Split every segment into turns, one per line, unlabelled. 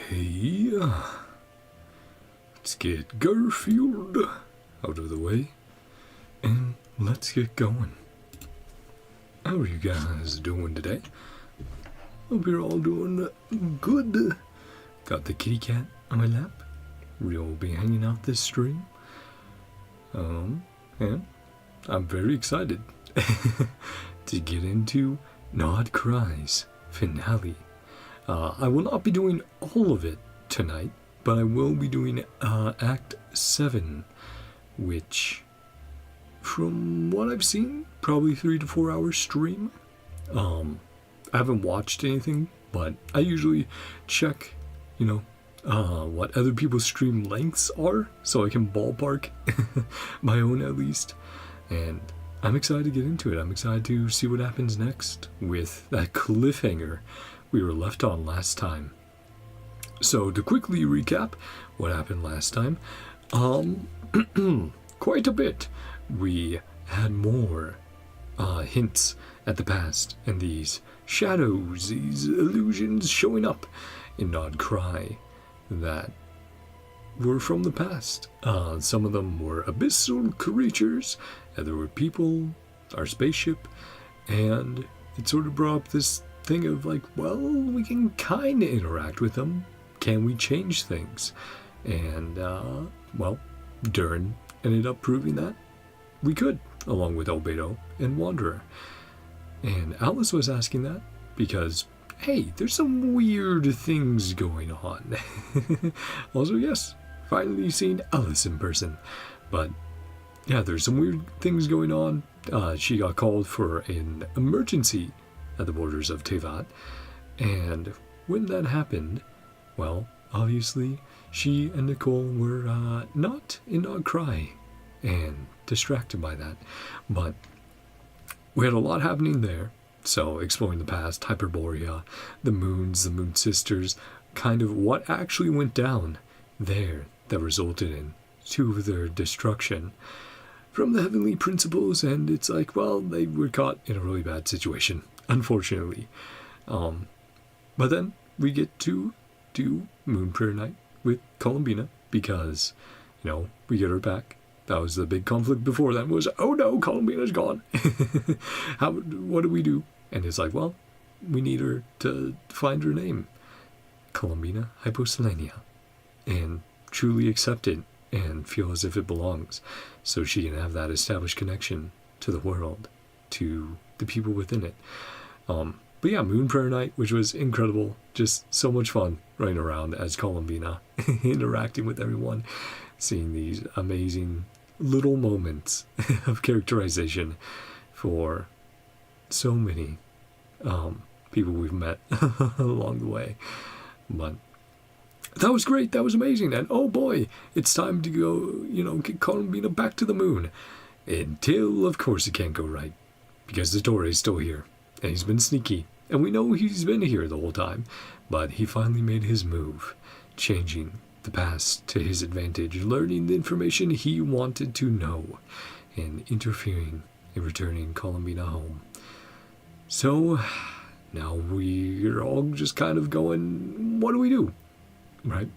Okay, let's get Garfield out of the way, and let's get going. How are you guys doing today? Hope you're all doing good. Got the kitty cat on my lap. We'll be hanging out this stream. And I'm very excited to get into NodKrai's finale. I will not be doing all of it tonight, but I will be doing Act 7, which, from what I've seen, probably 3 to 4 hour stream. I haven't watched anything, but I usually check, what other people's stream lengths are, so I can ballpark my own at least. And I'm excited to get into it. I'm excited to see what happens next with that cliffhanger we were left on last time. So to quickly recap what happened last time, quite a bit. We had more hints at the past and these shadows, these illusions showing up in NodKrai that were from the past. Some of them were abyssal creatures, other were people, our spaceship, and it sort of brought up this thing of like, well, we can kind of interact with them. Can we change things? And, Durin ended up proving that we could, along with Albedo and Wanderer. And Alice was asking that because, hey, there's some weird things going on. Also, yes, finally seen Alice in person. But, yeah, there's some weird things going on. She got called for an emergency at the borders of Tevat. And when that happened, well, obviously, she and Nicole were not in NodKrai and distracted by that. But we had a lot happening there. So exploring the past, Hyperborea, the moons, the Moon Sisters, kind of what actually went down there that resulted in two of their destruction from the heavenly principles. And it's like, well, they were caught in a really bad situation, unfortunately. But then we get to do Moon Prayer Night with Columbina because, we get her back. That was the big conflict before that was, oh no, Columbina's gone. What do we do? And it's like, well, we need her to find her name, Columbina Hyposelenia, and truly accept it and feel as if it belongs, so she can have that established connection to the world, to the people within it. But yeah, Moon Prayer Night, which was incredible, just so much fun running around as Columbina, interacting with everyone, seeing these amazing little moments of characterization for so many people we've met along the way. But that was great, that was amazing, and oh boy, it's time to go, get Columbina back to the moon. Until, of course, it can't go right, because the Dottore is still here, and he's been sneaky, and we know he's been here the whole time, but he finally made his move, changing the past to his advantage, learning the information he wanted to know, and interfering in returning Columbina home. So now we're all just kind of going, what do we do? Right?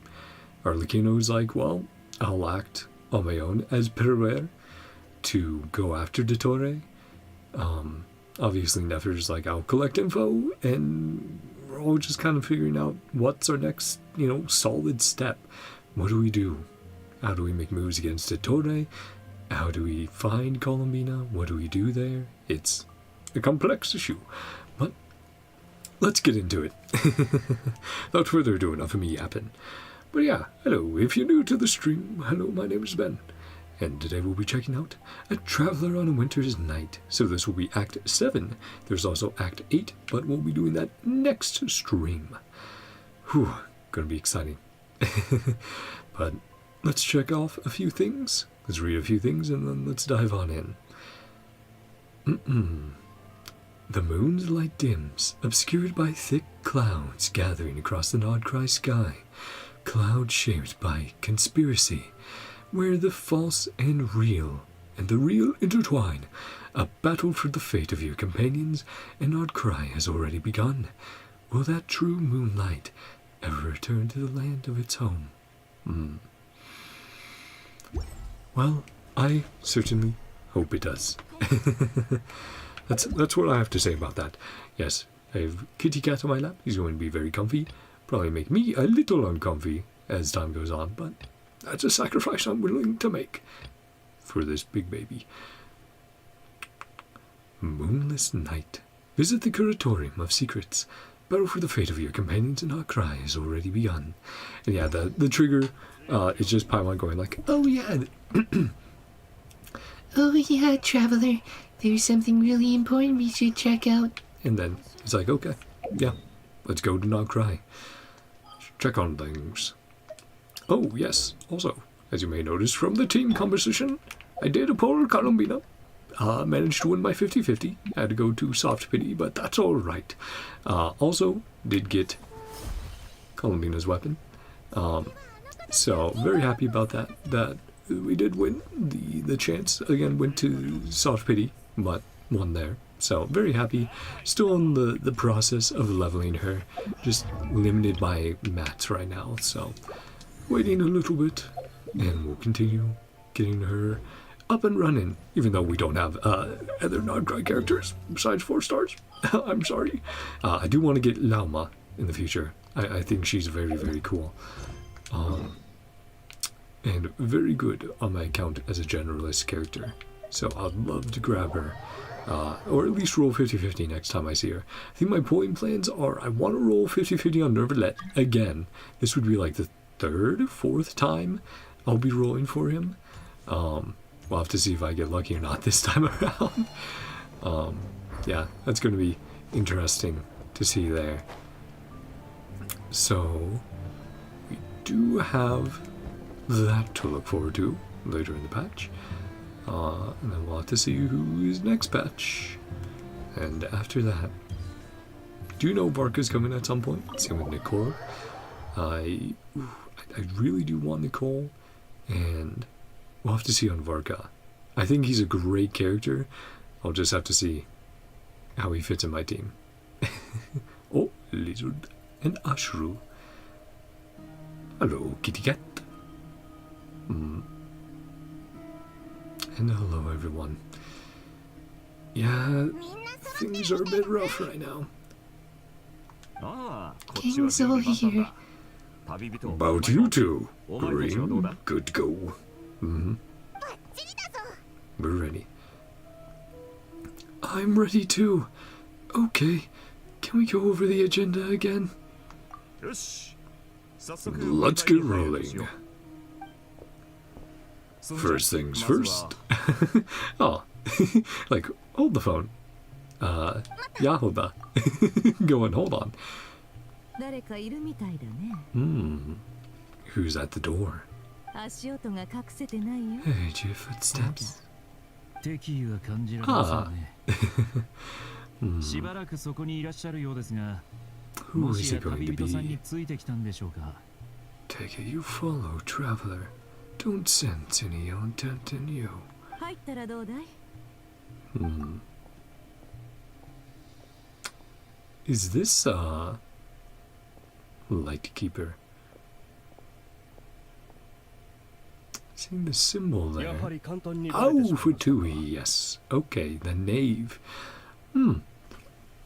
Arlecchino's like, well, I'll act on my own as Perver to go after Dottore. Obviously Nefer's like, I'll collect info, and we're all just kind of figuring out what's our next, solid step. What do we do? How do we make moves against Dottore? How do we find Columbina? What do we do there? It's a complex issue, but let's get into it. Without further ado, enough of me yapping. But yeah, hello, if you're new to the stream, hello, my name is Ben, and today we'll be checking out A Traveler on a Winter's Night. So this will be Act 7. There's also Act 8, but we'll be doing that next stream. Whew, gonna be exciting. But let's check off a few things, let's read a few things, and then let's dive on in. The moon's light dims, obscured by thick clouds gathering across the NodKrai sky. Clouds shaped by conspiracy, where the false and the real intertwine. A battle for the fate of your companions, and NodKrai has already begun. Will that true moonlight ever return to the land of its home? Well, I certainly hope it does. That's what I have to say about that. Yes, I have Kitty Cat on my lap. He's going to be very comfy. Probably make me a little uncomfy as time goes on, but that's a sacrifice I'm willing to make for this big baby. Moonless night. Visit the Curatorium of Secrets. Battle for the fate of your companions in NodKrai has already begun. And yeah, the trigger is just Paimon going like, oh yeah.
Oh yeah, Traveler. There's something really important we should check out.
And then it's like, okay, yeah, let's go to NodKrai. Check on things. Oh yes, also, as you may notice from the team composition, I did a polar columbina. Managed to win by 50-50. Had to go to soft pity, but that's alright. Also, did get Columbina's weapon. So, very happy about that. That we did win. The chance, again, went to soft pity, but won there. So, very happy. Still in the process of leveling her. Just limited by mats right now, so waiting a little bit, and we'll continue getting her up and running, even though we don't have other NodKrai characters besides 4 stars. I'm sorry. I do want to get Lauma in the future. I think she's very, very cool. And very good on my account as a generalist character. So I'd love to grab her. Or at least roll 50-50 next time I see her. I think my pulling plans are I want to roll 50-50 on Nervalet again. This would be like the 3rd, 4th time I'll be rolling for him. We'll have to see if I get lucky or not this time around. Yeah, that's going to be interesting to see there. So, we do have that to look forward to later in the patch. And then we'll have to see who is next patch. And after that, do you know Varka's coming at some point? Same with Nicole. I really do want Nicole, and we'll have to see on Varka. I think he's a great character. I'll just have to see how he fits in my team. Oh, Lizard and Ashru. Hello, kitty cat. And hello, everyone. Yeah, things are a bit rough right now.
King's all here.
About you two. Green, good to go. We're ready. I'm ready too. Okay, can we go over the agenda again? Let's get rolling. First things first. Oh, like, hold the phone. Yahoda. Go and hold on. Who's at the door? Heard your footsteps. Ah. Who is it going to be? Take it you follow, Traveler. Don't sense any ill intent in you. Is this, Lightkeeper? Seeing the symbol there. Oh, for Tui, yes. Okay, the knave.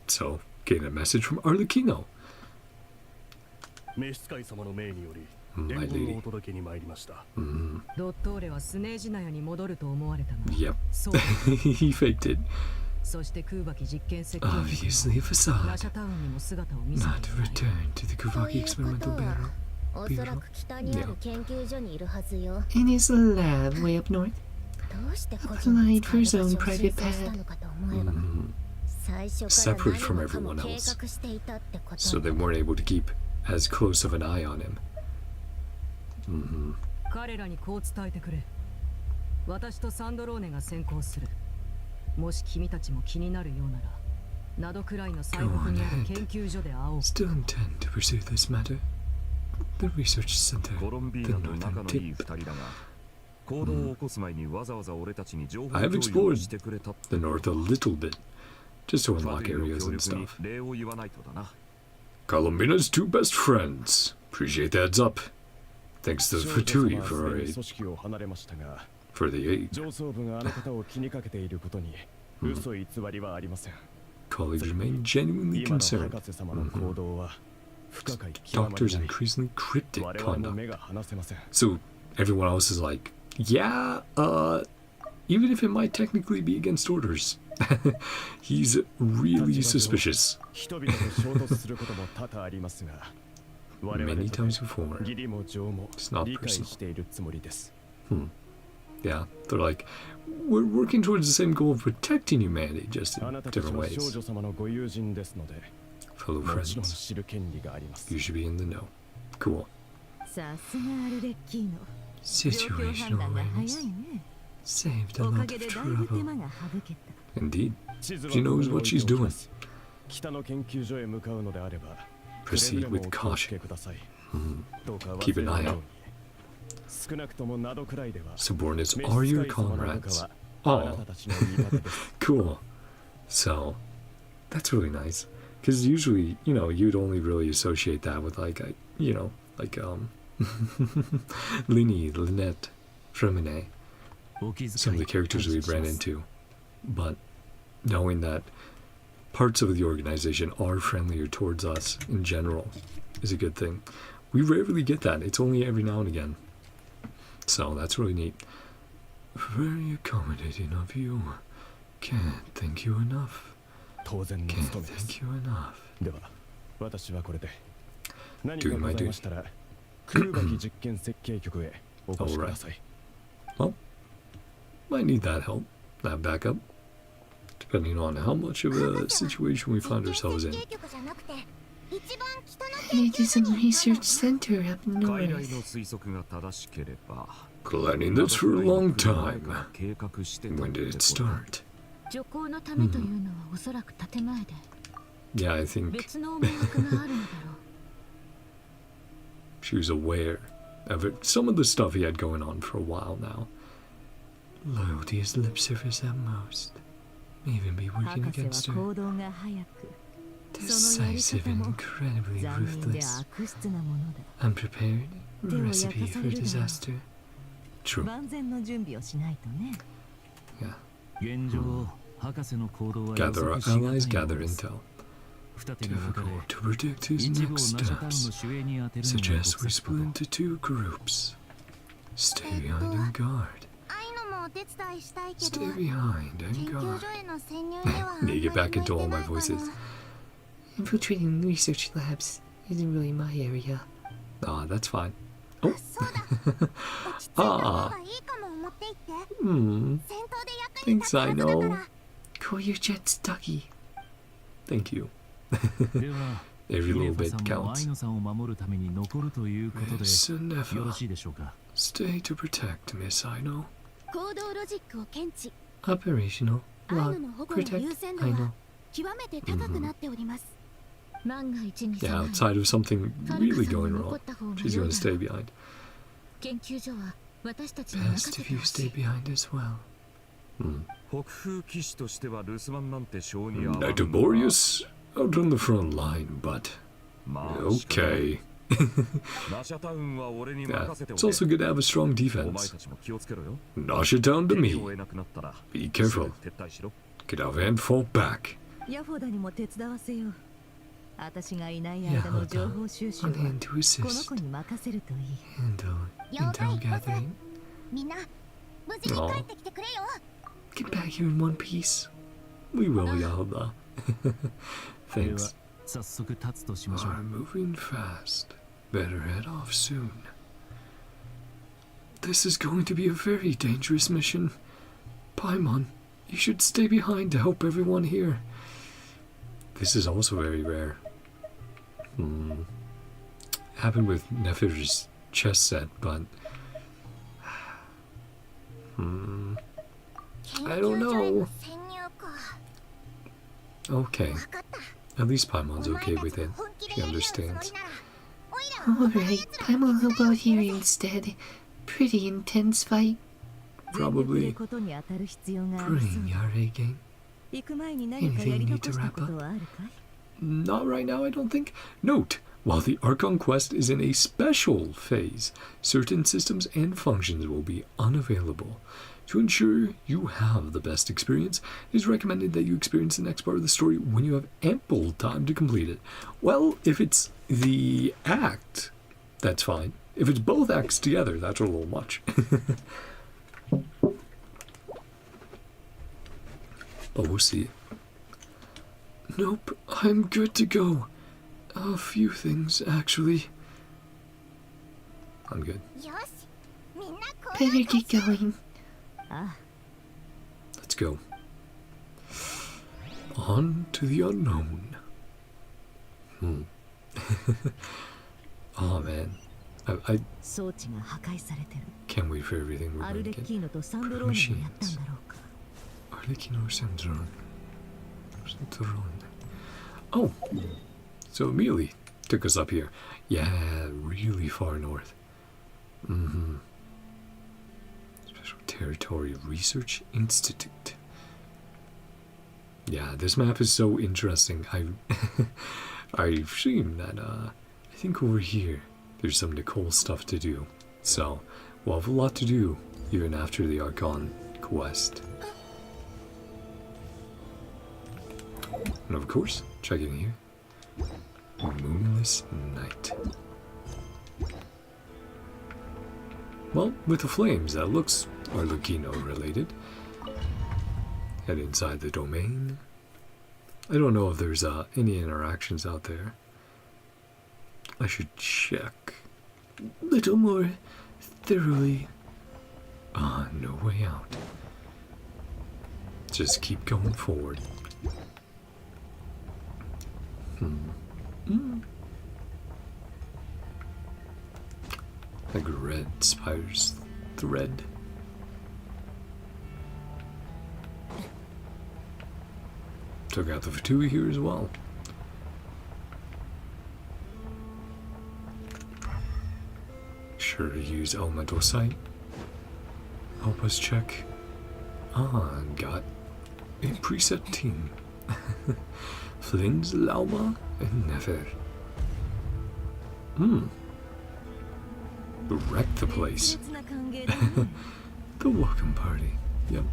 So, getting a message from Arlecchino. My lady. Yep. He faked it. Obviously a facade. Not to return to the Kuvaki experimental barrel.
In his lab way up north. Applied for his own private pad.
Separate from everyone else. So they weren't able to keep as close of an eye on him. Go on ahead. Still intend to pursue this matter. The research center, the northern tip. I have explored the north a little bit, just to unlock areas and stuff. Columbina's two best friends. Appreciate the heads up. Thanks to Fatui for our aid. For the aid. Colleagues remain genuinely concerned. Doctor's increasingly cryptic conduct. So everyone else is like, yeah, even if it might technically be against orders, he's really suspicious. Many times before. It's not personal. Yeah, they're like, we're working towards the same goal of protecting humanity, just in different ways. Fellow friends, you should be in the know. Cool. Situational awareness. Saved a lot of trouble. Indeed. She knows what she's doing. Proceed with caution. Keep an eye out. Subordinates are your comrades. Oh, cool. So, that's really nice. Because usually, you know, you'd only really associate that with like, Lini, Lynette, Fremine, some of the characters we ran into. But knowing that parts of the organization are friendlier towards us in general is a good thing. We rarely get that. It's only every now and again. So that's really neat. Very accommodating of you. Can't thank you enough. Can't thank you enough. Doing my duty. Alright. Well, might need that help, that backup, depending on how much of a situation we find ourselves in.
It is a research center up north.
Planning this for a long time. When did it start? Yeah, I think she was aware of it. Some of the stuff he had going on for a while now. Loyalty is lip service at most. May even be working against her. Decisive and incredibly ruthless. Unprepared, recipe for disaster. True. Yeah. Gather our allies, gather intel. Difficult to predict his next steps. Suggest we split into two groups. Stay behind and guard. Stay behind and guard. Need to get back into all my voices.
Infiltrating research labs isn't really my area.
Ah, that's fine. Oh. Ah. Thanks, I know.
Call your jets ducky.
Thank you. Every little bit counts. Miss Nefa. Stay to protect, Miss Aino.
Operational. Log. Protect. Aino.
Yeah, outside of something really going wrong, she's going to stay behind. Best if you stay behind as well. Notorious out on the front line, but okay. Yeah, it's also good to have a strong defense. Nasha down to me. Be careful. Get out and fall back.
Yahoda, on hand to assist. Handle intel gathering.
Aww.
Get back here in one piece.
We will, Yahoda. Thanks. Are moving fast. Better head off soon. This is going to be a very dangerous mission. Paimon, you should stay behind to help everyone here. This is also very rare. Happened with Nefer's chess set, but I don't know. Okay. At least Paimon's okay with it. She understands.
Alright, Paimon will go here instead. Pretty intense fight.
Probably. Bring your A game. Anything you need to wrap up? Not right now, I don't think. Note, while the Archon quest is in a special phase, certain systems and functions will be unavailable. To ensure you have the best experience, it is recommended that you experience the next part of the story when you have ample time to complete it. Well, if it's the act, that's fine. If it's both acts together, that's a little much. But we'll see. Nope, I'm good to go. A few things, actually. I'm good.
Better get going.
Let's go. On to the unknown. Oh man. I can't wait for everything we're going to get. Machines. Archon or Sandrone. Oh, so immediately took us up here. Yeah, really far north. Special Territory Research Institute. Yeah, this map is so interesting. I've seen that. I think over here there's some Nicole stuff to do. So we'll have a lot to do even after the Archon quest. And of course, check in here. Moonless night. Well, with the flames, that looks Arlecchino related. Head inside the domain. I don't know if there's any interactions out there. I should check.
Little more thoroughly.
No way out. Just keep going forward. Like red spider's thread. Took out the Fatui here as well. Sure to use elemental sight. Help us check. Got a preset team. Flynn's Lauma and Nefer. Wreck the place. The welcome party. Yep.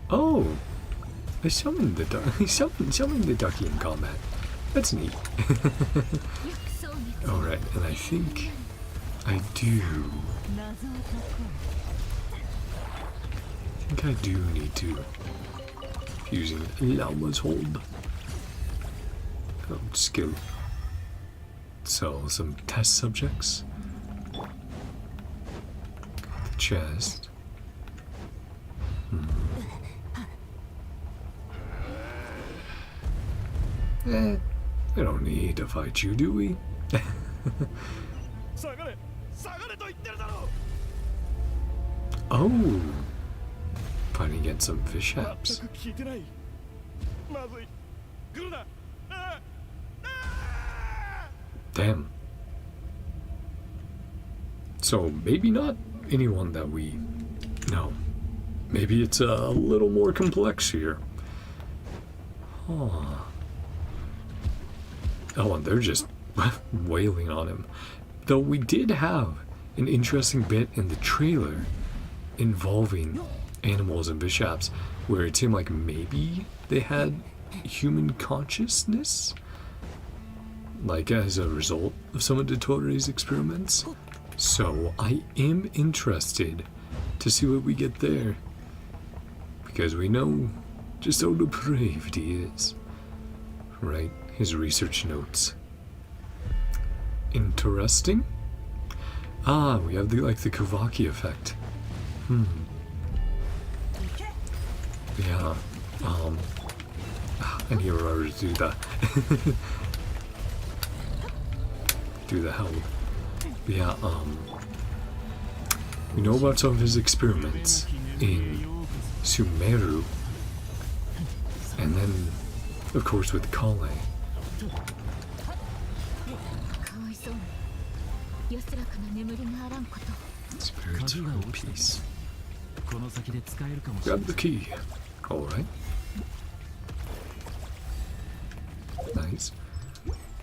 Oh, I summoned the duck. He summoned the ducky in combat. That's neat. All right, and I think I do. I do need to. Using Lauma's hold. Skill. So, some test subjects. The chest. We don't need to fight you, do we? Oh! Fighting against some fish apps. Damn. So maybe not anyone that we know. Maybe it's a little more complex here. Oh, and they're just wailing on him. Though we did have an interesting bit in the trailer involving animals and bishops where it seemed like maybe they had human consciousness, like as a result of some of Dottore's experiments. So I am interested to see what we get there, because we know just how depraved he is. Right? His research notes. Interesting. We have the Kavaki effect. Yeah. I need to remember to do that. Do the hell. Yeah, we know about some of his experiments in Sumeru. And then, of course, with Kale. Spirits for peace. Grab the key. Alright.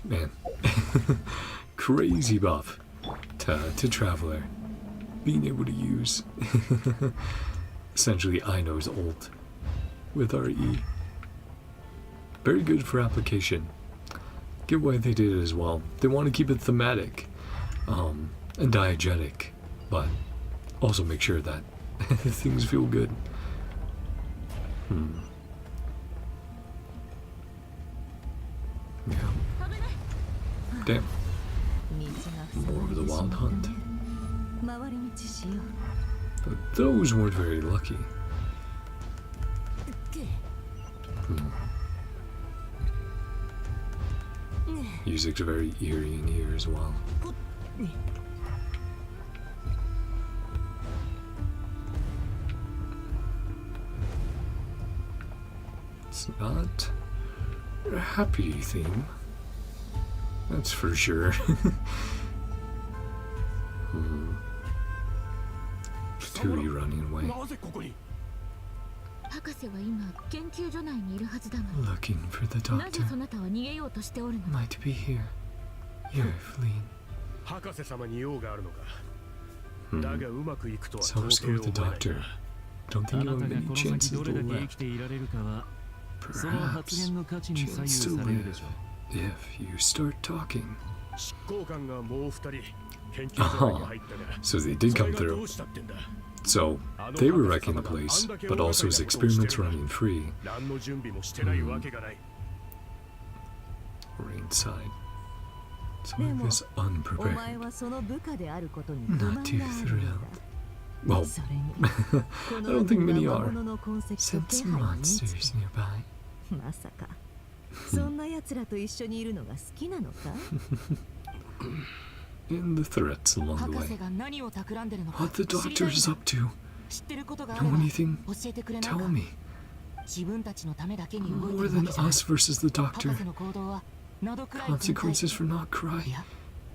man, crazy buff to Traveler. Being able to use essentially Aino's ult with RE. Very good for application. Get why they did it as well. They want to keep it thematic and diegetic, but also make sure that things feel good. Yeah. Damn. More of the wild hunt. But those weren't very lucky. Music's very eerie in here as well. It's not a happy theme, that's for sure. Tui running away. Looking for the doctor. Might be here. You're fleeing. So let's go with the doctor. Don't think you'll have many chances left. Perhaps chance to live if you start talking. So they did come through. So they were wrecking the place, but also his experiments running free. We're inside. So I was unprepared. Not too thrilled. Well, I don't think many are. Sense monsters nearby. And the threats along the way. What the doctor is up to? Know anything? Tell me. More than us versus the doctor. Consequences for NodKrai.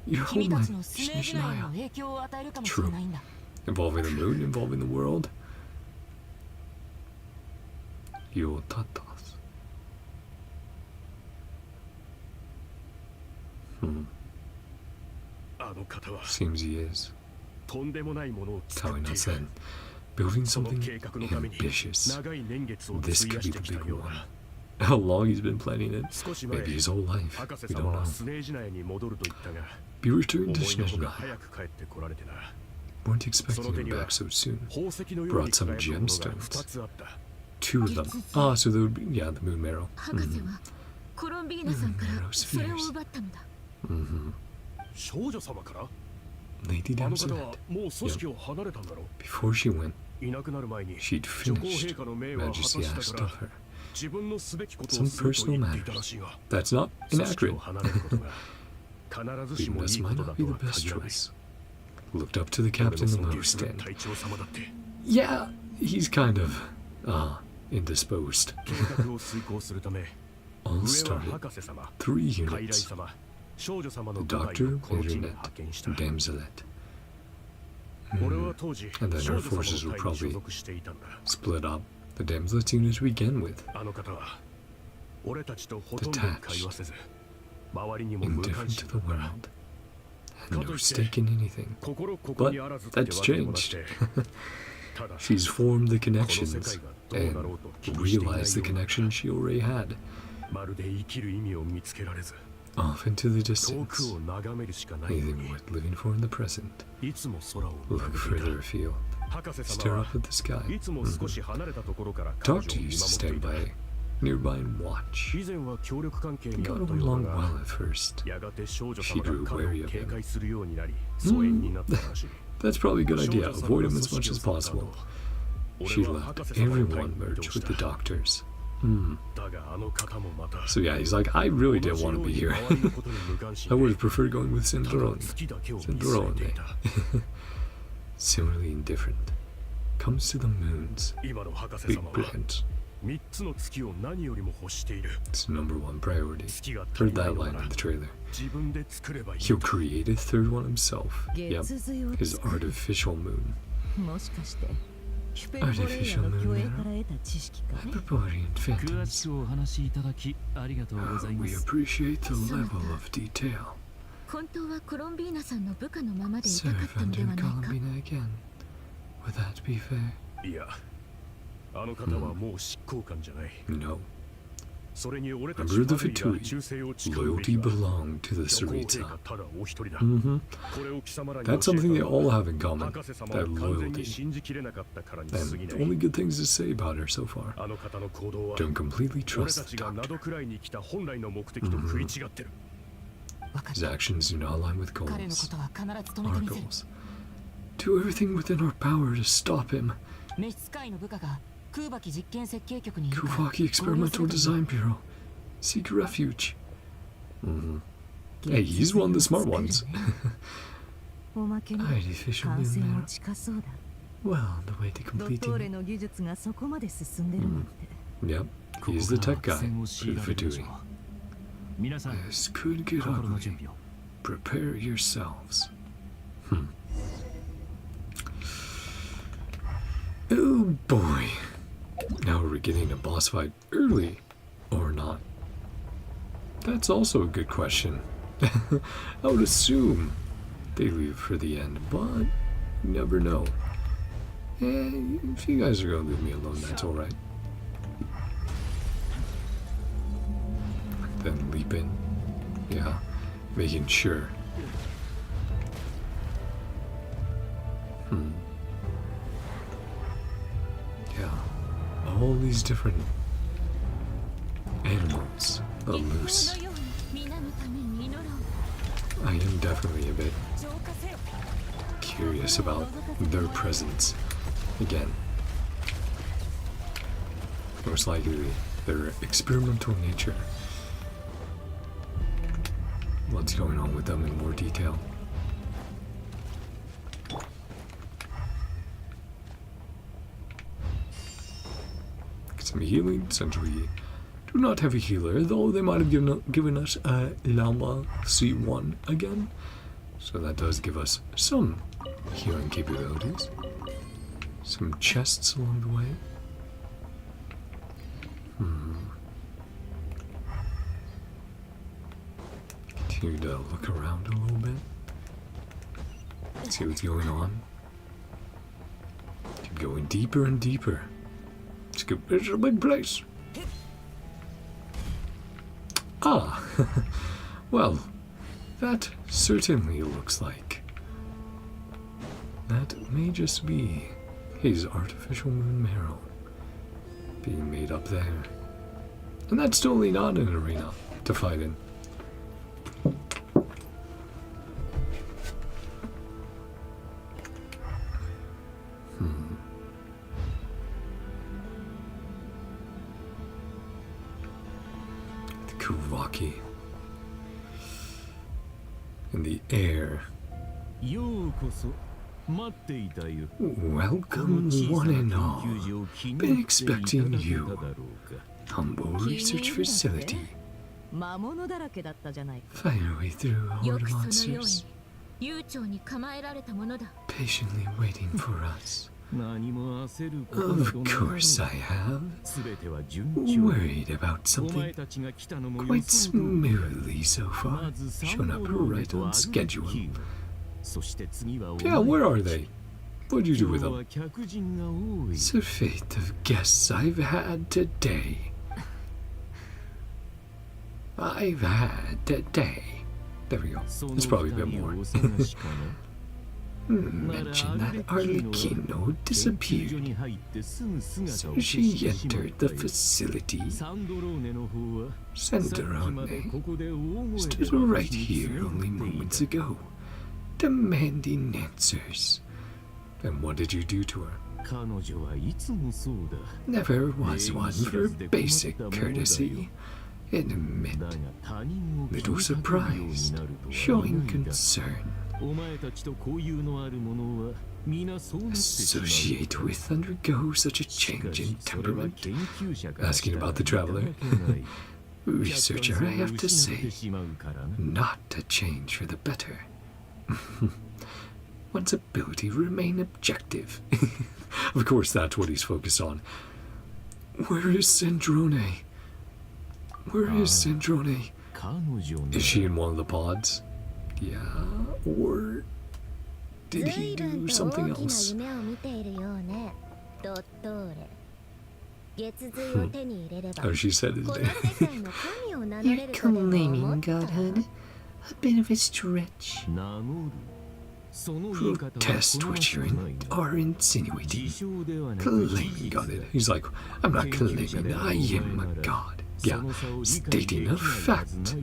Your homeland, Shishnaya. True. Involving the moon, involving the world. Yotatas. Seems he is. Tawina said, building something ambitious. This could be the big one. How long he's been planning it? Maybe his whole life. We don't know. Be returned to Shishnaya. Weren't expecting him back so soon. Brought some gemstones. 2 of them. Ah, so there would be, yeah, the moon marrow. Marrow spheres. Lady Damselet. Yep. Before she went, she'd finished Majesty asked of her. Some personal matters. That's not inaccurate. Leading us might not be the best choice. Looked up to the captain in the stand. Yeah, he's kind of indisposed. All started 3 units. The doctor, Internet, and Damselet. And then our forces will probably split up. The Damselet's unit to begin with. Detached. Indifferent to the world. Had no stake in anything. But that's changed. She's formed the connections and realized the connection she already had. Off into the distance. Anything worth living for in the present. Look further afield. Stare up at the sky. Doctor used to stand by nearby and watch. Got along well at first. She grew wary of him. That's probably a good idea. Avoid him as much as possible. She let everyone merge with the doctors. So yeah, he's like, I really didn't want to be here. I would have preferred going with Sandrone. Similarly indifferent. Comes to the moons. Big plans. It's #1 priority. Heard that line in the trailer. He'll create a 3rd one himself. Yep, his artificial moon. Artificial moon marrow. Hyperborean phantoms. We appreciate the level of detail. Serve under Columbina again. Would that be fair? No. Remember the Fatui. Loyalty belonged to the Sarita. That's something they all have in common. That loyalty. And only good things to say about her so far. Don't completely trust the Doctor. His actions do not align with goals. Our goals. Do everything within our power to stop him. Kuvaki Experimental Design Bureau. Seek refuge. Hey, he's one of the smart ones. Artificial moon marrow. Well, the way to completing it. Yep, he's the tech guy for the Fatui. This could get ugly. Prepare yourselves. Oh boy. Now are we getting a boss fight early or not? That's also a good question. I would assume they leave for the end, but you never know. If you guys are gonna leave me alone, that's alright. Then leap in. Yeah, making sure. Yeah, all these different animals are loose. I am definitely a bit curious about their presence again. Most likely their experimental nature. What's going on with them in more detail. Get some healing, since we do not have a healer, though they might have given us a Llama C1 again. So that does give us some healing capabilities. Some chests along the way. Continue to look around a little bit. See what's going on. Keep going deeper and deeper. It's a big place. Ah, well, that certainly looks like that may just be his artificial moon marrow being made up there. And that's totally not an arena to fight in. Kuvaki in the air. Welcome, one and all. Been expecting you. Humble research facility. Finally through horde monsters. Patiently waiting for us. Of course I have. Worried about something. Quite smoothly so far. Shown up right on schedule. Yeah, where are they? What'd you do with them? It's the fate of guests I've had today. There we go. It's probably a bit more. Mention that Arlecchino disappeared. So she entered the facility. Sandrone stood right here only moments ago, demanding answers. And what did you do to her? Never was one for basic courtesy. Admit, little surprised, showing concern. Associate with undergo such a change in temperament? Asking about the Traveler. Researcher, I have to say, not a change for the better. one's ability to remain objective. Of course, that's what he's focused on. Where is Sandrone? Where is Sandrone? Is she in one of the pods? Yeah, or did he do something else? Oh, she said his name.
You're claiming godhood. A bit of a stretch.
Protest what you are insinuating. Claiming godhood. He's like, I'm not claiming I am a god. Yeah, stating a fact.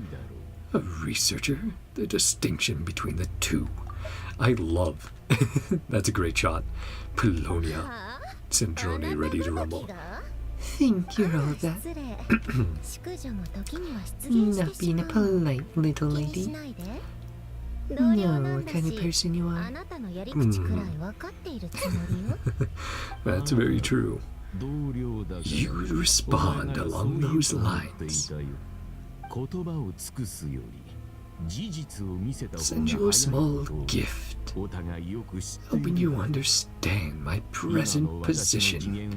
A researcher, the distinction between the two. I love. That's a great shot. Polonia. Sandrone ready to rumble.
Think you're all that. Not being a polite little lady. Know what kind of person you are.
That's very true. You respond along those lines. Send you a small gift, hoping you understand my present position.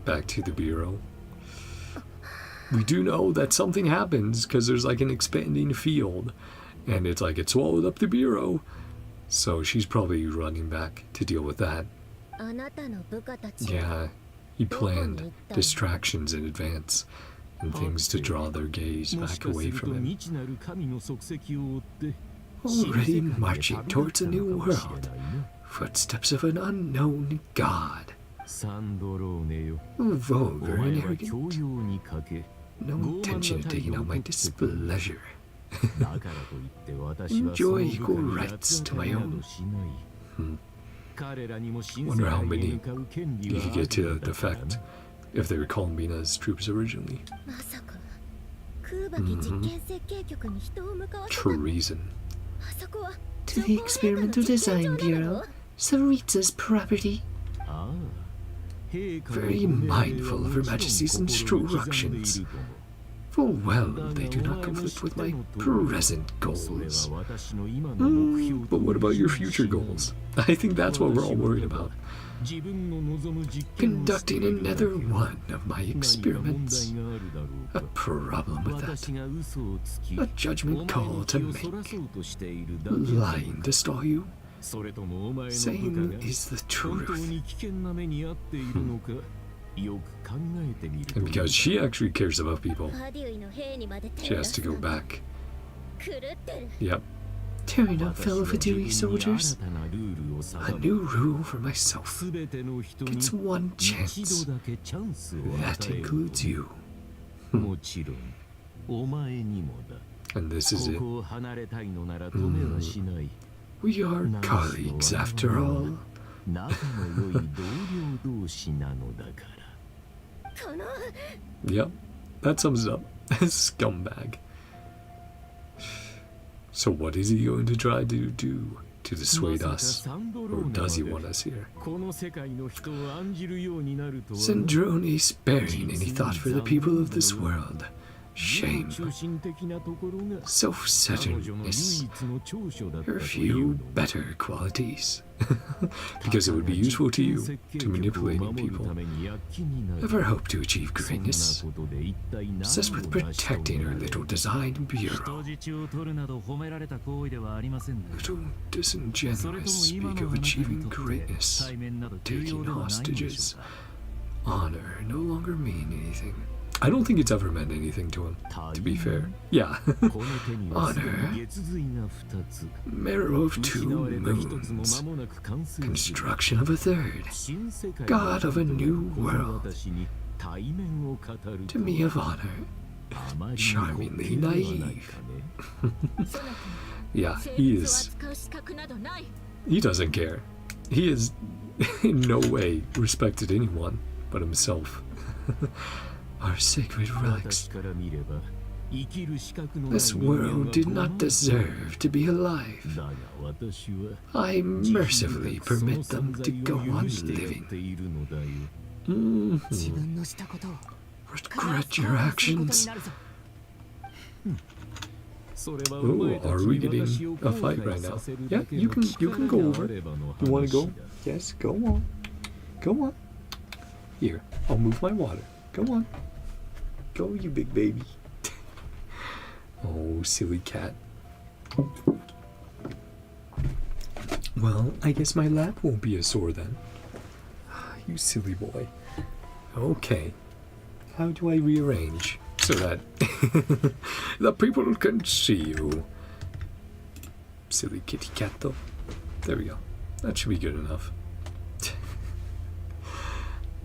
Back to the bureau. We do know that something happens because there's like an expanding field, and it's like it swallowed up the bureau. So she's probably running back to deal with that. Yeah, he planned distractions in advance and things to draw their gaze back away from him. Already marching towards a new world, footsteps of an unknown god. Vulgar and arrogant. No intention of taking out my displeasure. Enjoy equal rights to my own. Wonder how many you could get to the fact if they were Columbinas troops originally. Treason.
To the Experimental Design Bureau, Saritsa's property.
Very mindful of Her Majesty's instructions. Full well, they do not conflict with my present goals. But what about your future goals? I think that's what we're all worried about. Conducting another one of my experiments. A problem with that. A judgment call to make. Lying to stall you. Saying is the truth. And because she actually cares about people, she has to go back. Yep.
Turn up, fellow Fatui soldiers.
A new rule for myself. It's one chance. That includes you. And this is it. We are colleagues after all. Yep, that sums it up. Scumbag. So what is he going to try to do to dissuade us? Or does he want us here? Sandrone sparing any thought for the people of this world. Shame. Self-centeredness. Her few better qualities. Because it would be useful to you to manipulating people. Ever hope to achieve greatness? Obsessed with protecting her little design bureau. Little disingenuous speak of achieving greatness. Taking hostages. Honor no longer mean anything. I don't think it's ever meant anything to him, to be fair. Yeah. Honor. Marrow of 2 moons. Construction of a 3rd. God of a new world. To me of honor. Charmingly naive. Yeah, he is. He doesn't care. He has in no way respected anyone but himself. Our sacred relics. This world did not deserve to be alive. I mercifully permit them to go on living. Regret your actions. Ooh, are we getting a fight right now? Yeah, you can go over. You want to go? Yes, go on. Go on. Here, I'll move my water. Go on. Go, you big baby. Oh, silly cat. Well, I guess my lap won't be as sore then. You silly boy. Okay. How do I rearrange so that the people can see you? Silly kitty cat, though. There we go. That should be good enough.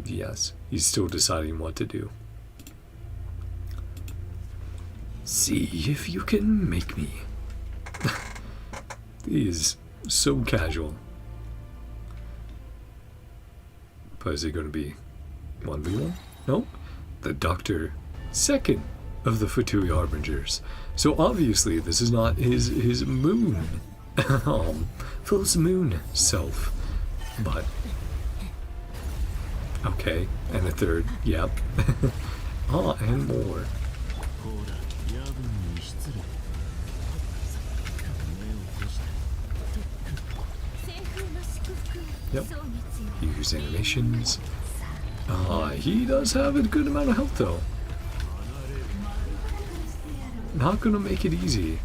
Yes, he's still deciding what to do. See if you can make me. He is so casual. But is it going to be 1v1? No. The Doctor, second of the Fatui Harbingers. So obviously this is not his moon, Phil's moon self. But, okay, and a third, yep. Ah, and more. Yep. Use animations. He does have a good amount of health though. Not gonna make it easy.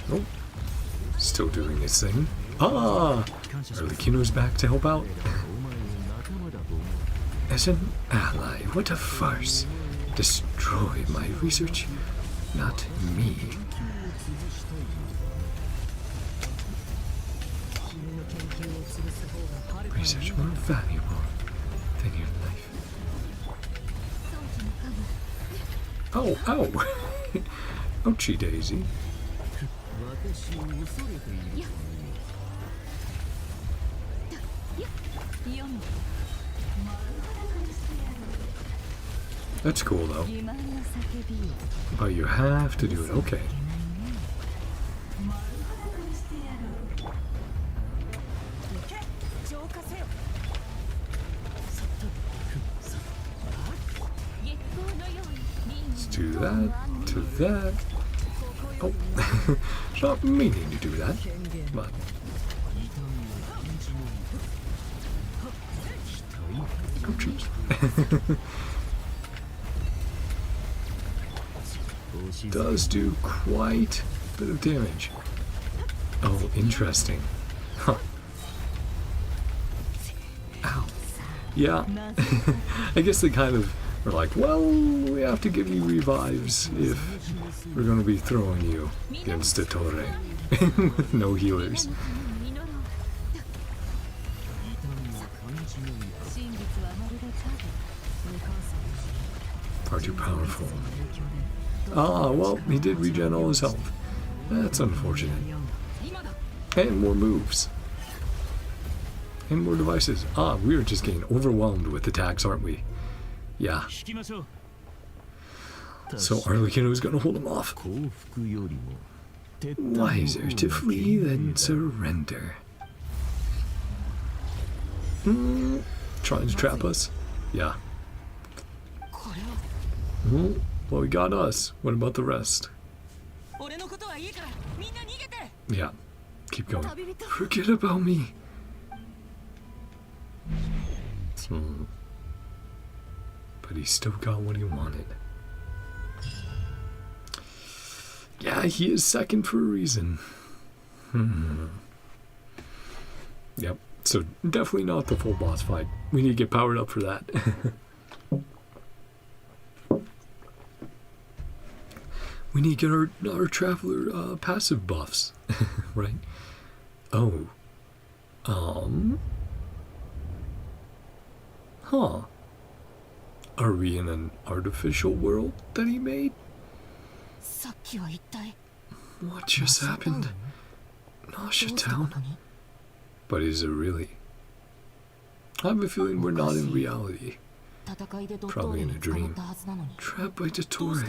Nope. Still doing his thing. Arlecchino's back to help out. As an ally, what a farce. Destroy my research, not me. Research more valuable than your life. Oh, ow! Ouchie daisy. That's cool though. But you have to do it, okay. Let's do that, to that. Oh, not meaning to do that, but. Oh, jeez. Does do quite a bit of damage. Oh, interesting. Huh. Ow. Yeah. I guess they kind of are like, well, we have to give you revives if we're going to be throwing you against Dottore with no healers. Far too powerful. Ah, well, he did regen all his health. That's unfortunate. And more moves. And more devices. Ah, we are just getting overwhelmed with attacks, aren't we? Yeah. So Arlecchino is going to hold him off. Wiser to flee than surrender. Trying to trap us? Yeah. Well, he got us. What about the rest? Yeah. Keep going. Forget about me. But he still got what he wanted. Yeah, he is second for a reason. Yep. So definitely not the full boss fight. We need to get powered up for that. We need to get our Traveler passive buffs, right? Oh. Huh. Are we in an artificial world that he made? What just happened? Nausea Town? But is it really? I have a feeling we're not in reality. Probably in a dream. Trapped by Dottore.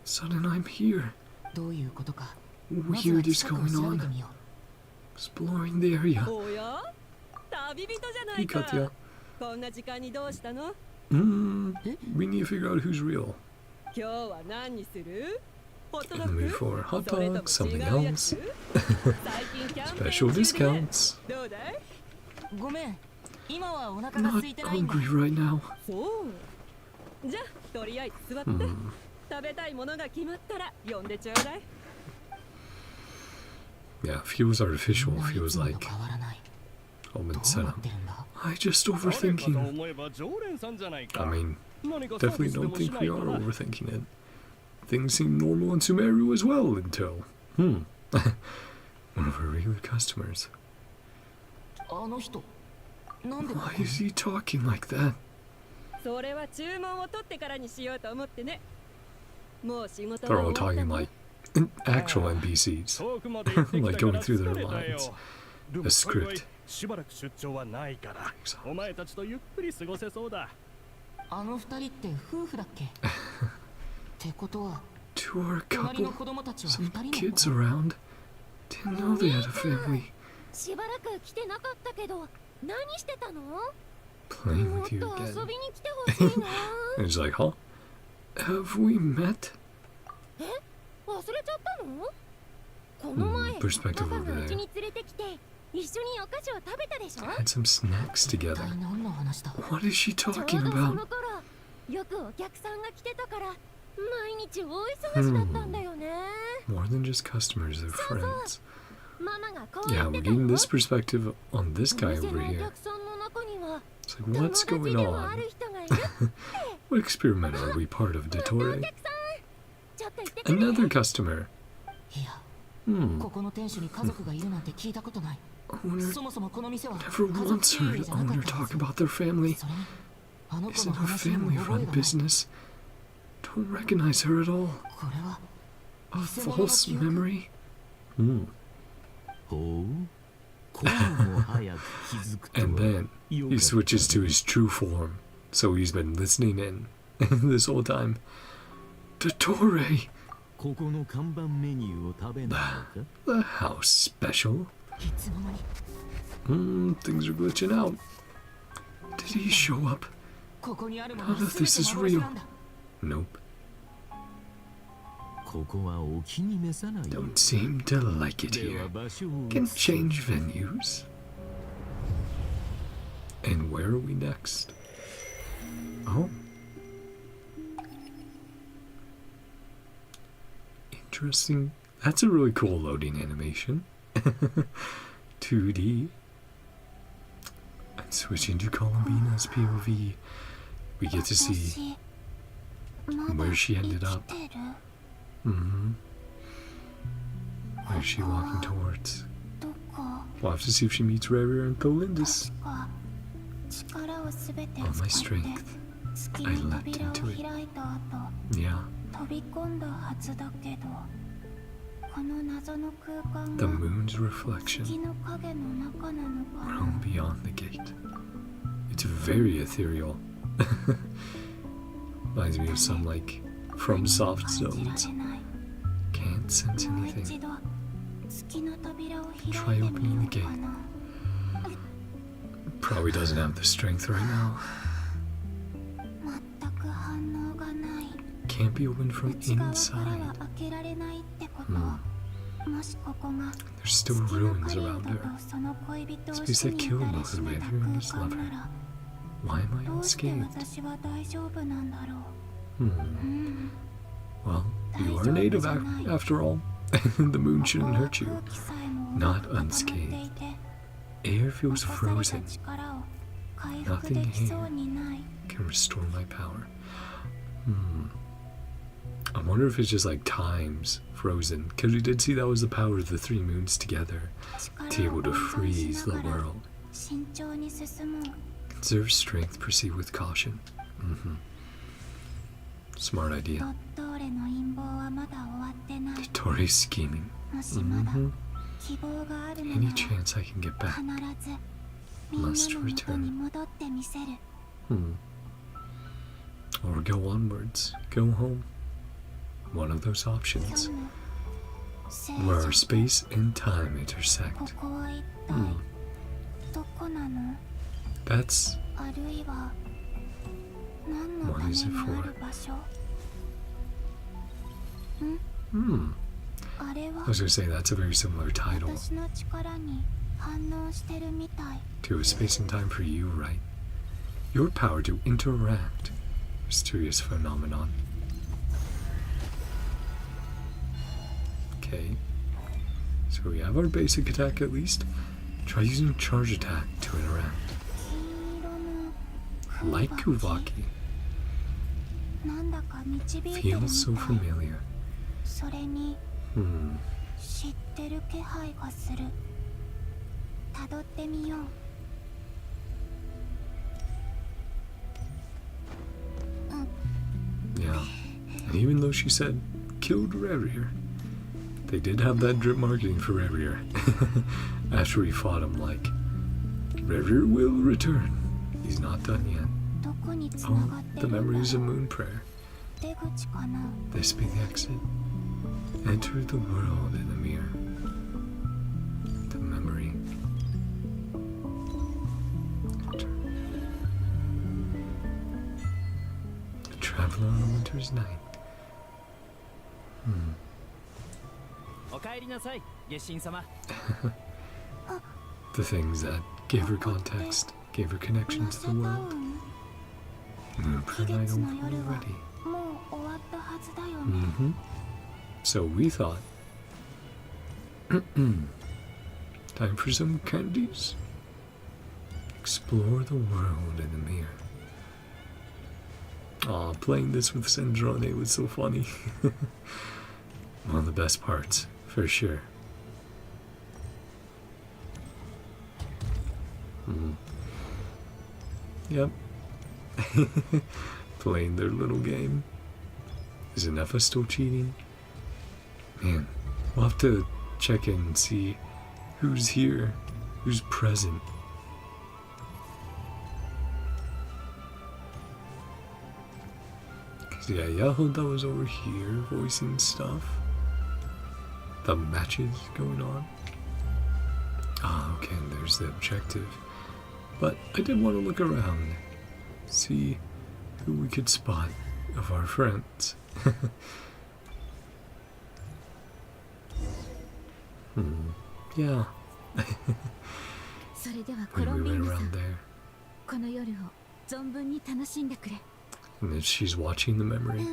Sudden I'm here. Weird is going on. Exploring the area. Hey, Katya. We need to figure out who's real. In the mood for hot dogs, something else. Special discounts. Not hungry right now. Yeah, feels artificial, feels like all been set up. I just overthinking. I mean, definitely don't think we are overthinking it. Things seem normal in Sumeru as well until, one of our regular customers. Why is he talking like that? They're all talking like actual NPCs, like going through their lines. A script. To our couple, some kids around. Didn't know they had a family. Playing with you again. And he's like, huh? Have we met? Perspective over there. Had some snacks together. What is she talking about? More than just customers, they're friends. Yeah, we're getting this perspective on this guy over here. It's like, what's going on? What experiment are we part of, Dottore? Another customer. Owner never once heard owner talk about their family. Isn't a family-run business. Don't recognize her at all. A false memory? And then he switches to his true form. So he's been listening in this whole time. Dottore! The house special? Things are glitching out. Did he show up? None of this is real. Nope. Don't seem to like it here. Can change venues. And where are we next? Oh. Interesting. That's a really cool loading animation. 2D. And switching to Columbina's POV, we get to see where she ended up. Where's she walking towards? We'll have to see if she meets Rarier and Tholindis. All my strength, I leapt into it. Yeah. The moon's reflection grown beyond the gate. It's very ethereal. Reminds me of some, like, from soft zones. Can't sense anything. Try opening the gate. Probably doesn't have the strength right now. Can't be opened from inside. There's still ruins around her. Space that killed both the Raver and his lover. Why am I unscathed? Well, you are a native after all. The moon shouldn't hurt you. Not unscathed. Air feels frozen. Nothing here can restore my power. I wonder if it's just like time's frozen, because we did see that was the power of the three moons together to be able to freeze the world. Conserve strength, proceed with caution. Smart idea. Dottore's scheming. Any chance I can get back, must return. Or go onwards, go home. one of those options where our space and time intersect. That's what is it for? I was gonna say that's a very similar title to a space and time for you, right? Your power to interact. Mysterious phenomenon. Okay. So we have our basic attack at least. Try using charge attack to interact. Like Kuvaki. Feels so familiar. Yeah, and even though she said killed Rarier, they did have that drip marketing for Rarier. After we fought him, like, Rarier will return. He's not done yet. Oh, the memories of Moon Prayer. This be the exit. Enter the world in the mirror. The memory. Enter. The traveler on a winter's night. The things that gave her context, gave her connection to the world. Moon Prayer night over already. So we thought, time for some candies. Explore the world in the mirror. Aw, playing this with Sandrone was so funny. One of the best parts, for sure. Yep. Playing their little game. Is Nefa still cheating? Man, we'll have to check in and see who's here, who's present. Cause yeah, Yahoda was over here voicing stuff. The matches going on. Ah, okay, and there's the objective. But I did want to look around, see who we could spot of our friends. Yeah. When we went around there. And then she's watching the memory.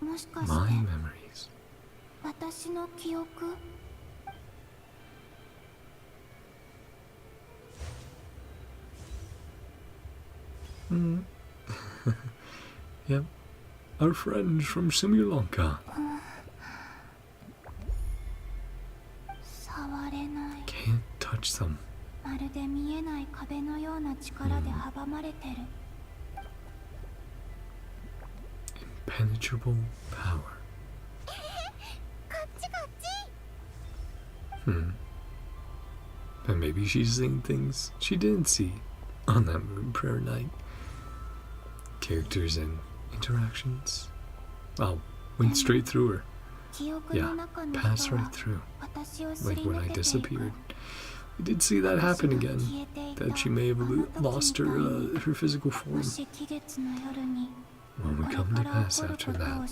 My memories. Yep, our friends from Simulanka. Can't touch them. Impenetrable power. And maybe she's seeing things she didn't see on that Moon Prayer night. Characters and interactions. Oh, went straight through her. Yeah, passed right through. Like when I disappeared. We did see that happen again. That she may have lost her her physical form. When we come to pass after that.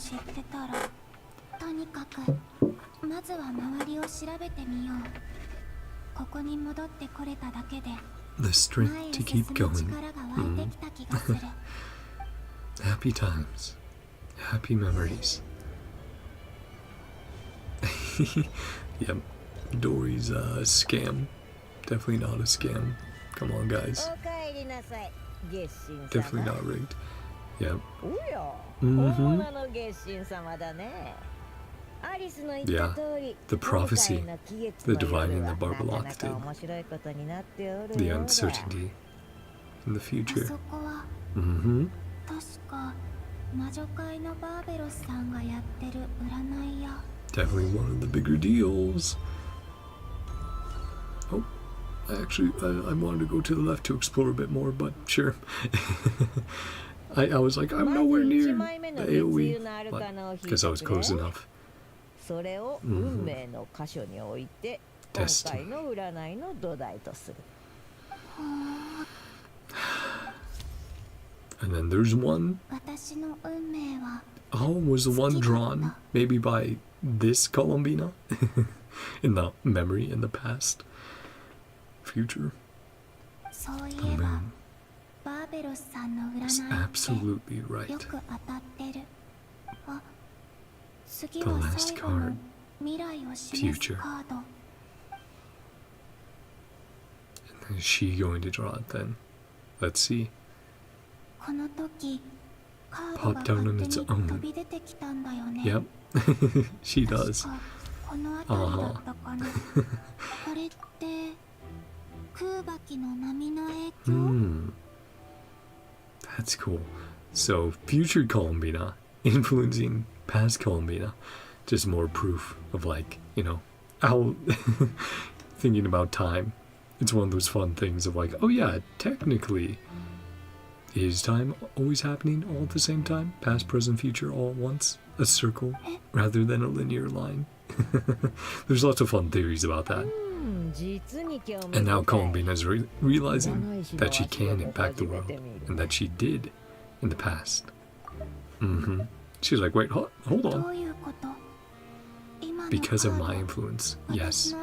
The strength to keep going. Happy times. Happy memories. Yep. Dory's scam. Definitely not a scam. Come on, guys. Definitely not rigged. Yep. Yeah, the prophecy, the divining that Barbalat did, the uncertainty in the future. Definitely one of the bigger deals. Oh, I wanted to go to the left to explore a bit more, but sure. I was like, I'm nowhere near the AoE, because I was close enough. Destiny. And then there's one. Oh, was the one drawn maybe by this columbina? In the memory, in the past, future. The moon. That's absolutely right. The last card. Future. And is she going to draw it then? Let's see. Popped out on its own. Yep, she does. That's cool. So, future columbina influencing past columbina. Just more proof of, like, you know, how thinking about time. It's one of those fun things of like, oh yeah, technically, is time always happening all at the same time? Past, present, future all at once? A circle rather than a linear line? There's lots of fun theories about that. And now Columbine is realizing that she can impact the world, and that she did in the past. She's like, wait, hold on. Because of my influence, yes.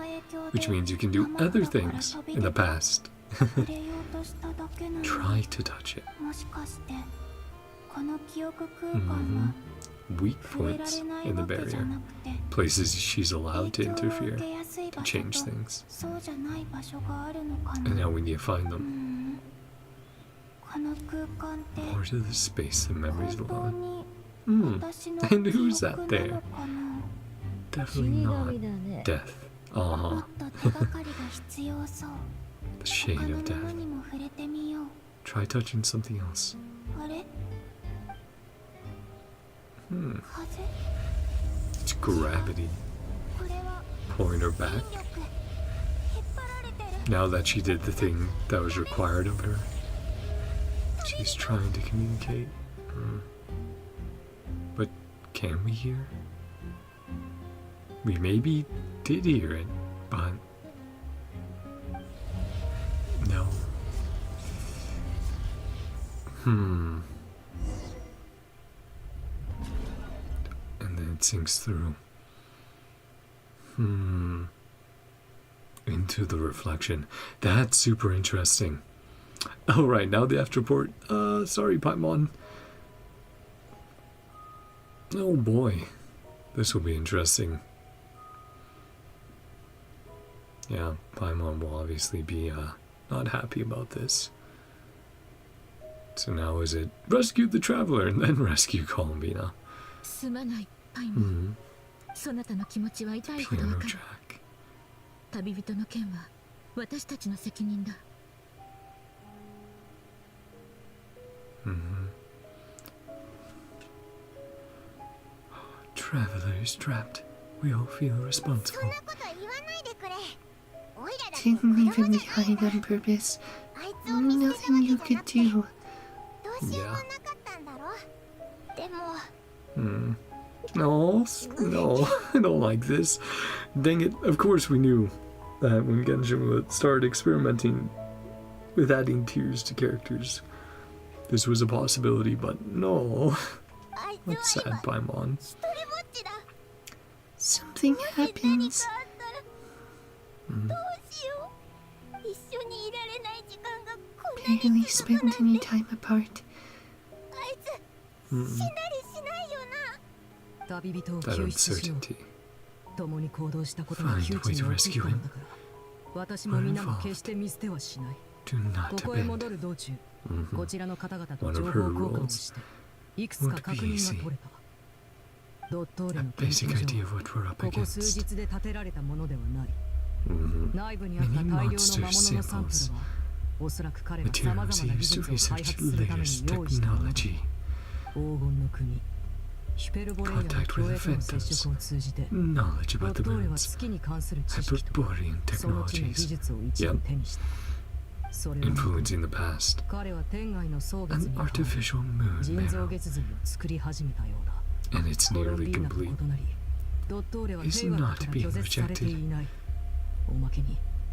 Which means you can do other things in the past. Try to touch it. Weak points in the barrier. Places she's allowed to interfere, to change things. And now we need to find them. More to the space than memories alone. And who's that there? Definitely not death. The shade of death. Try touching something else. It's gravity. Pulling her back. Now that she did the thing that was required of her, she's trying to communicate. But can we hear? We maybe did hear it, but no. And then it sinks through. Into the reflection. That's super interesting. Alright, now the after report. Sorry, Paimon. Oh boy. This will be interesting. Yeah, Paimon will obviously be not happy about this. So now is it rescue the traveler and then rescue Columbina? Piano track. Traveler is trapped. We all feel responsible.
Didn't leave him behind on purpose. Nothing you could do.
Yeah. No, I don't like this. Dang it. Of course we knew that when Genshin started experimenting with adding tears to characters, this was a possibility, but no. That's sad, Paimon.
Something happens. Barely spent any time apart.
That uncertainty. Find a way to rescue him. We're involved. Do not abandon. One of her rules won't be easy. A basic idea of what we're up against. Many monster samples. Materials used to research latest technology. Contact with the phantoms, knowledge about the moons, hyperborean technologies. Yep. Influencing the past. An artificial moon marrow. And it's nearly complete. Is not being rejected.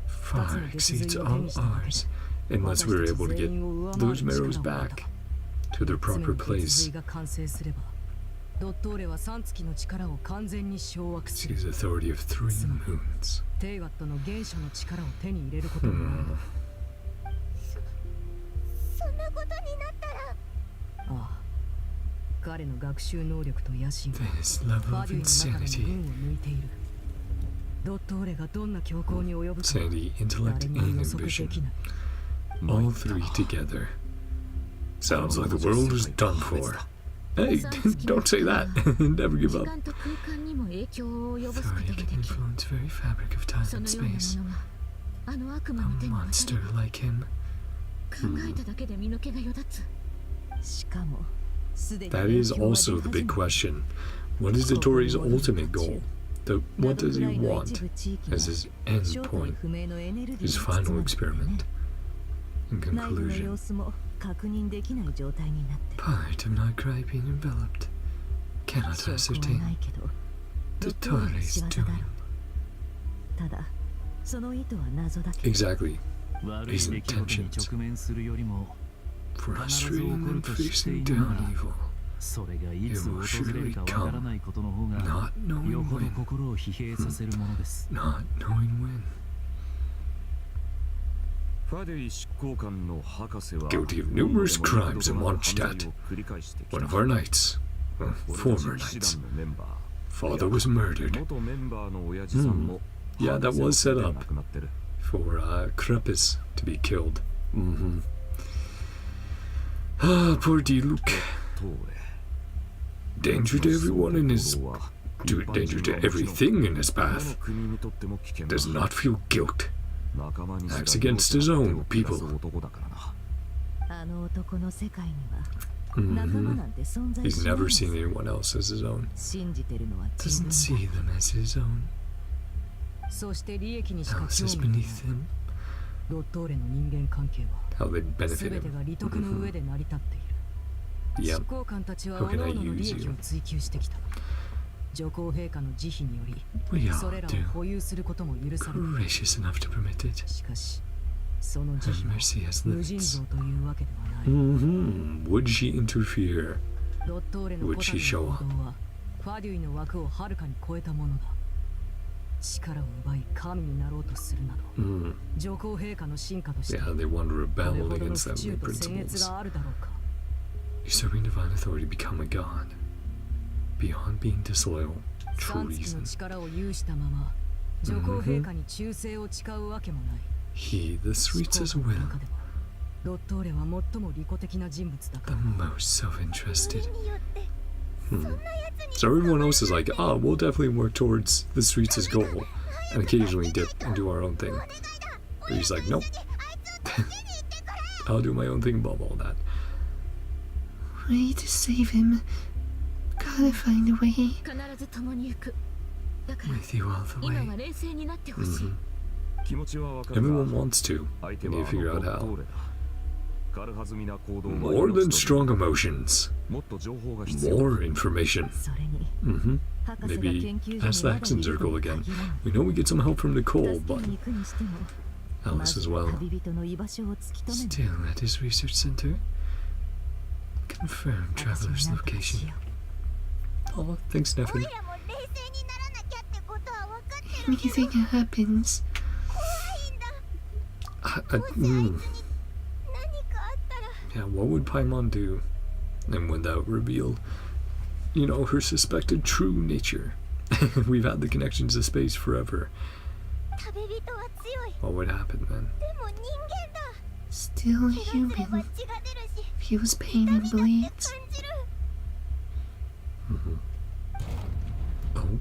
Far exceeds all ours, unless we're able to get those marrows back to their proper place. She's authority of 3 moons. This level of insanity. Sanity, intellect, and ambition. All 3 together. Sounds like the world is done for. Hey, don't say that. Never give up. Authority can influence the very fabric of time and space. A monster like him. That is also the big question. What is Dottore's ultimate goal? What does he want as his end point? His final experiment? In conclusion, part of NodKrai being enveloped. Cannot ascertain Dottore's doom. Exactly. His intentions. Frustrating and facing down evil. It will surely come, not knowing when. Not knowing when. Guilty of numerous crimes in Mondstadt. One of our knights, former knights, father was murdered. Yeah, that was set up for Krepis to be killed. Poor D-Luke. Danger to everyone in his... danger to everything in his path. Does not feel guilt. Acts against his own people. He's never seen anyone else as his own. Doesn't see them as his own. Else is beneath him. How they benefit him. Yep. How can I use you? We all do. Gracious enough to permit it. And mercy has limits. Would she interfere? Would she show up? Yeah, they want to rebel against that new principles. Usurping divine authority to become a god. Beyond being disloyal, treason. He, the Zzzero will. The most self-interested. So everyone else is like, we'll definitely work towards the Zzero's goal, and occasionally dip and do our own thing. But he's like, nope. I'll do my own thing above all that.
Way to save him. Gotta find a way.
With you all the way. Everyone wants to. You need to figure out how. More than strong emotions. More information. Maybe ask the action circle again. We know we get some help from Nicole, but Alice as well. Still at his research center. Confirm Traveler's location. Oh, thanks, Nephin.
Anything happens.
Yeah, what would Paimon do? And would that reveal, her suspected true nature? We've had the connections to space forever. What would happen then?
Still human. Feels pain and bleeds.
Oh.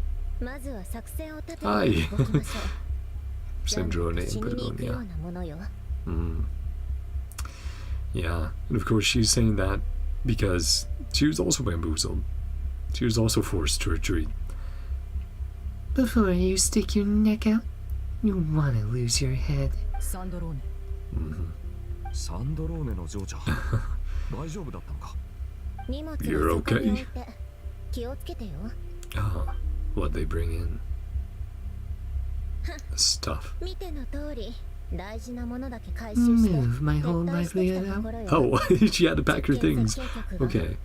Hi. Sandrone and Patagonia. Yeah, and of course she's saying that because she was also bamboozled. She was also forced to retreat.
Before you stick your neck out, you wanna lose your head.
Sandrone.
Sandrone no Joja.
You're okay? Ah, what they bring in. The stuff.
Move my whole livelihood out.
Oh, she had to pack her things. Okay.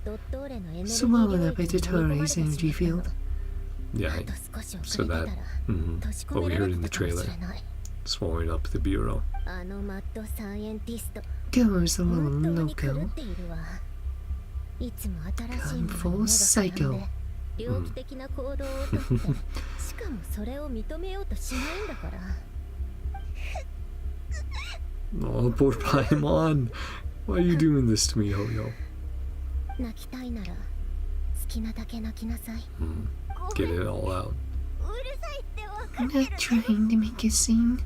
Swallowed up by Dottore's energy field.
Yeah, so that, what we heard in the trailer, swallowing up the bureau.
Goes a little loco. Gone full psycho.
Oh, poor Paimon. Why are you doing this to me, Ho-Yo? Get it all out.
I'm not trying to make a scene.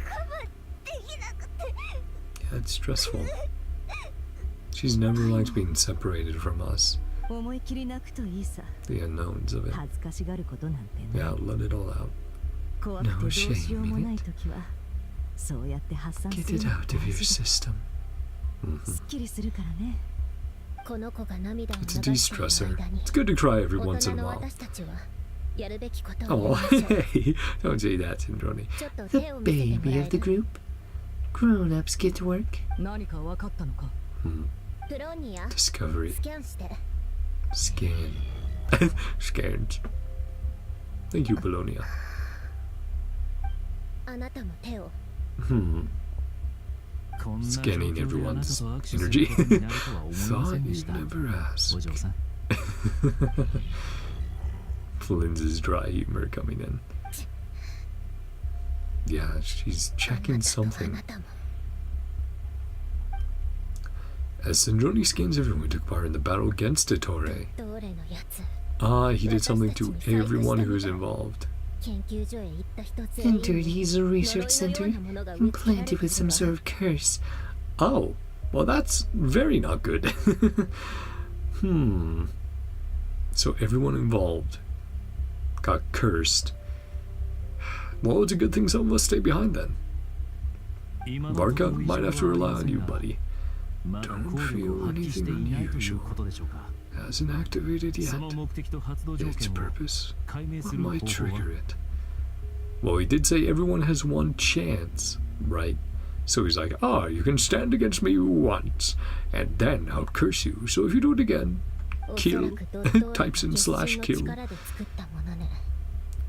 Yeah, it's stressful. She's never liked being separated from us. The unknowns of it. Yeah, let it all out.
No shame in it. Get it out of your system.
It's a de-stressor. It's good to cry every once in a while. Oh, hey! Don't say that, Sandrone.
The baby of the group. Grown-ups get to work.
Discovery. Scan. Scanned. Thank you, Bologna. Scanning everyone's energy. Thought you'd never ask. Flynn's dry humor coming in. Yeah, she's checking something. As Sandrone scans everyone who took part in the battle against Dottore. Ah, he did something to everyone who was involved.
Entered his research center, implanted with some sort of curse.
Oh, well that's very not good. So everyone involved got cursed. Well, it's a good thing some of us stay behind then. Varka might have to rely on you, buddy. Don't feel anything unusual. Hasn't activated yet. Its purpose. What might trigger it? Well, he did say everyone has one chance, right? So he's like, you can stand against me once, and then I'll curse you. So if you do it again, kill. Types in /kill.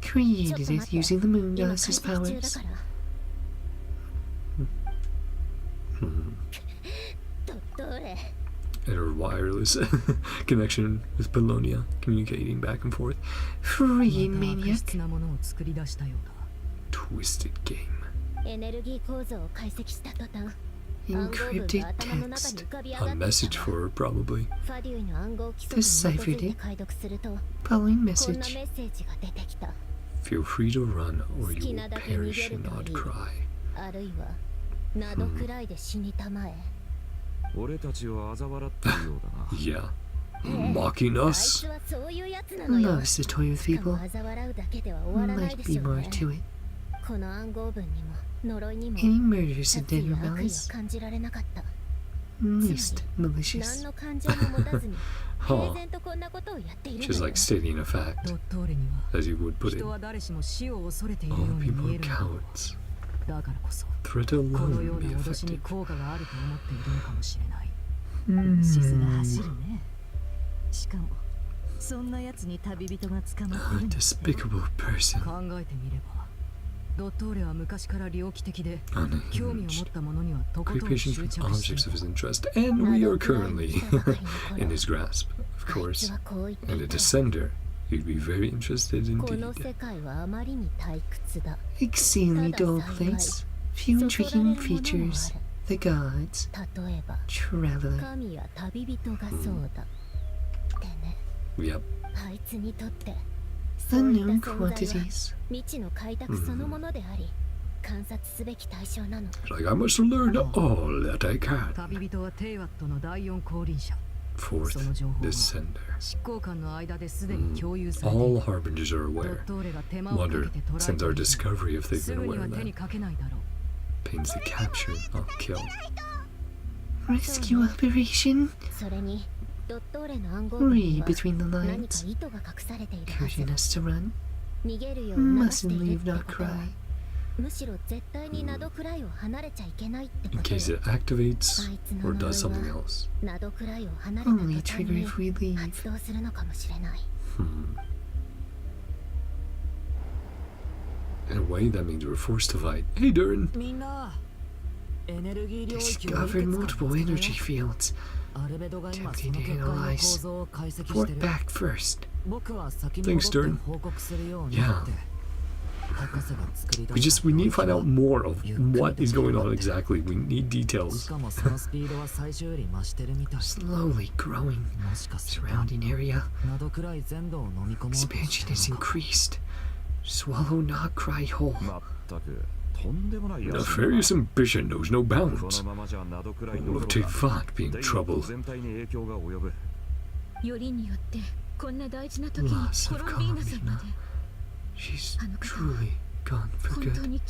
Created it using the moon goddess's powers.
And her wireless connection with Bologna, communicating back and forth.
Freaking maniac.
Twisted game.
Encrypted text.
A message for her, probably.
Deciphered it. Following message.
Feel free to run, or you will perish in NodKrai. Yeah. Mocking us?
Loves to toy with people. Might be more to it. Any murders and dead rebellions? Least malicious.
Huh. Just like stating a fact, as you would put it. All people are cowards. Threat alone be effective. A despicable person. Unhinged. Great patience with objects of his interest, and we are currently in his grasp, of course. And a descender, you'd be very interested indeed.
Exceedingly dull place. Few intriguing features. The gods. Traveler.
Yep.
Unknown quantities.
Like, I must learn all that I can. Fourth Descender. All harbingers are aware. Wonder, since our discovery, if they've been aware of that. Pains to capture, not kill.
Rescue operation? Read between the lines. Encouraging us to run. Mustn't leave NodKrai.
In case it activates or does something else.
Only trigger if we leave.
In a way, that means we're forced to fight. Hey, Durin!
Discovered multiple energy fields. Tempting to analyze. Report back first.
Thanks, Durin. Yeah. We need to find out more of what is going on exactly. We need details.
Slowly growing. Surrounding area. Expansion is increased. Swallow NodKrai whole.
Nefarious ambition knows no bounds. All of Tefak being troubled. Loss of columbina. She's truly gone for good.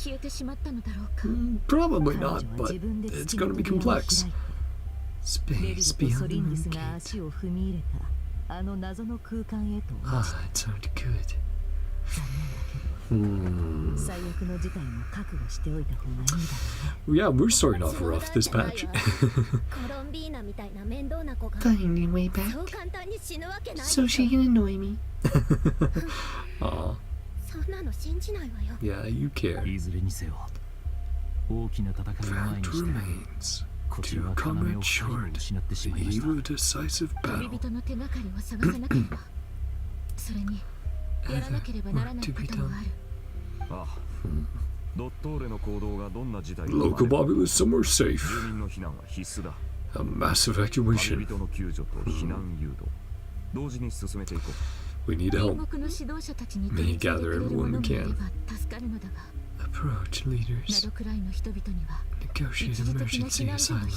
Probably not, but it's going to be complex. Space beyond the moon gate. Ah, it sounded good. Yeah, we're starting off rough this patch.
Finding way back. So she can annoy me.
Aw. Yeah, you care. Fact remains. Two comrades short. The eve of a decisive battle. Other work to be done. Local populace somewhere safe. A mass evacuation. We need help. May gather everyone we can. Approach, leaders. Negotiate emergency asylum.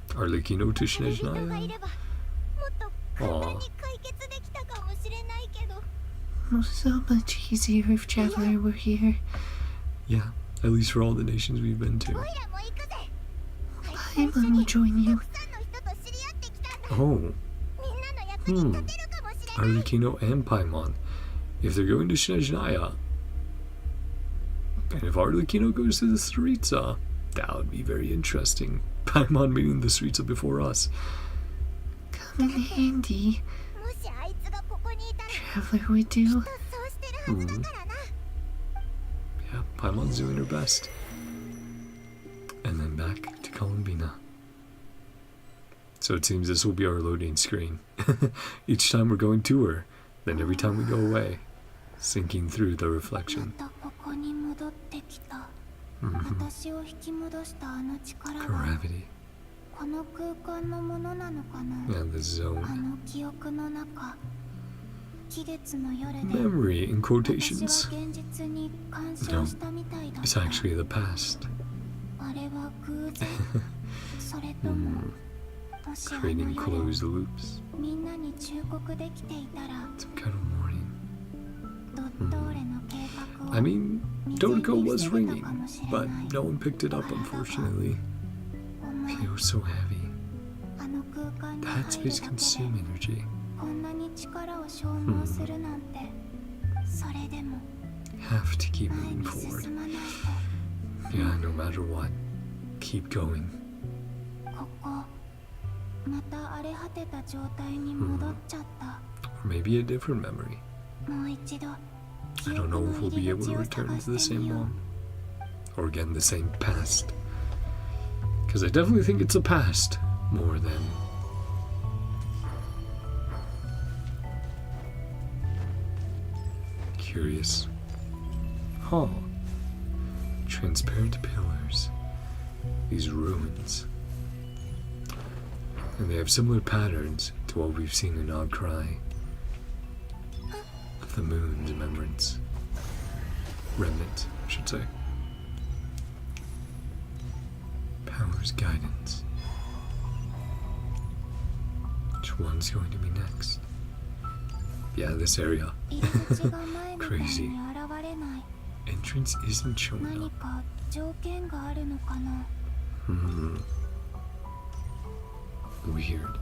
Arlecchino to Snezhnaya? Aww.
So much easier if Traveler were here.
Yeah, at least for all the nations we've been to.
Paimon will join you.
Oh. Arlecchino and Paimon. If they're going to Snezhnaya, and if Arlecchino goes to the Tsaritsa, that would be very interesting. Paimon meeting the Tsaritsa before us.
Come in handy. Traveler would do.
Yeah, Paimon's doing her best. And then back to Columbina. So it seems this will be our loading screen. Each time we're going to her, then every time we go away, sinking through the reflection. Gravity. And the zone. Memory in quotations. No, it's actually the past. Creating closed loops. Some kind of morning. I mean, Dottore was ringing, but no one picked it up, unfortunately. Feels so heavy. The headspace consume energy. Have to keep moving forward. Yeah, no matter what. Keep going. Or maybe a different memory. I don't know if we'll be able to return to the same one. Or again, the same past. Because I definitely think it's a past more than... curious. Huh. Transparent pillars. These ruins. And they have similar patterns to what we've seen in NodKrai. Of the moon's remembrance. Remnant, I should say. Power's guidance. Which one's going to be next? Yeah, this area. Crazy. Entrance isn't showing up. Weird.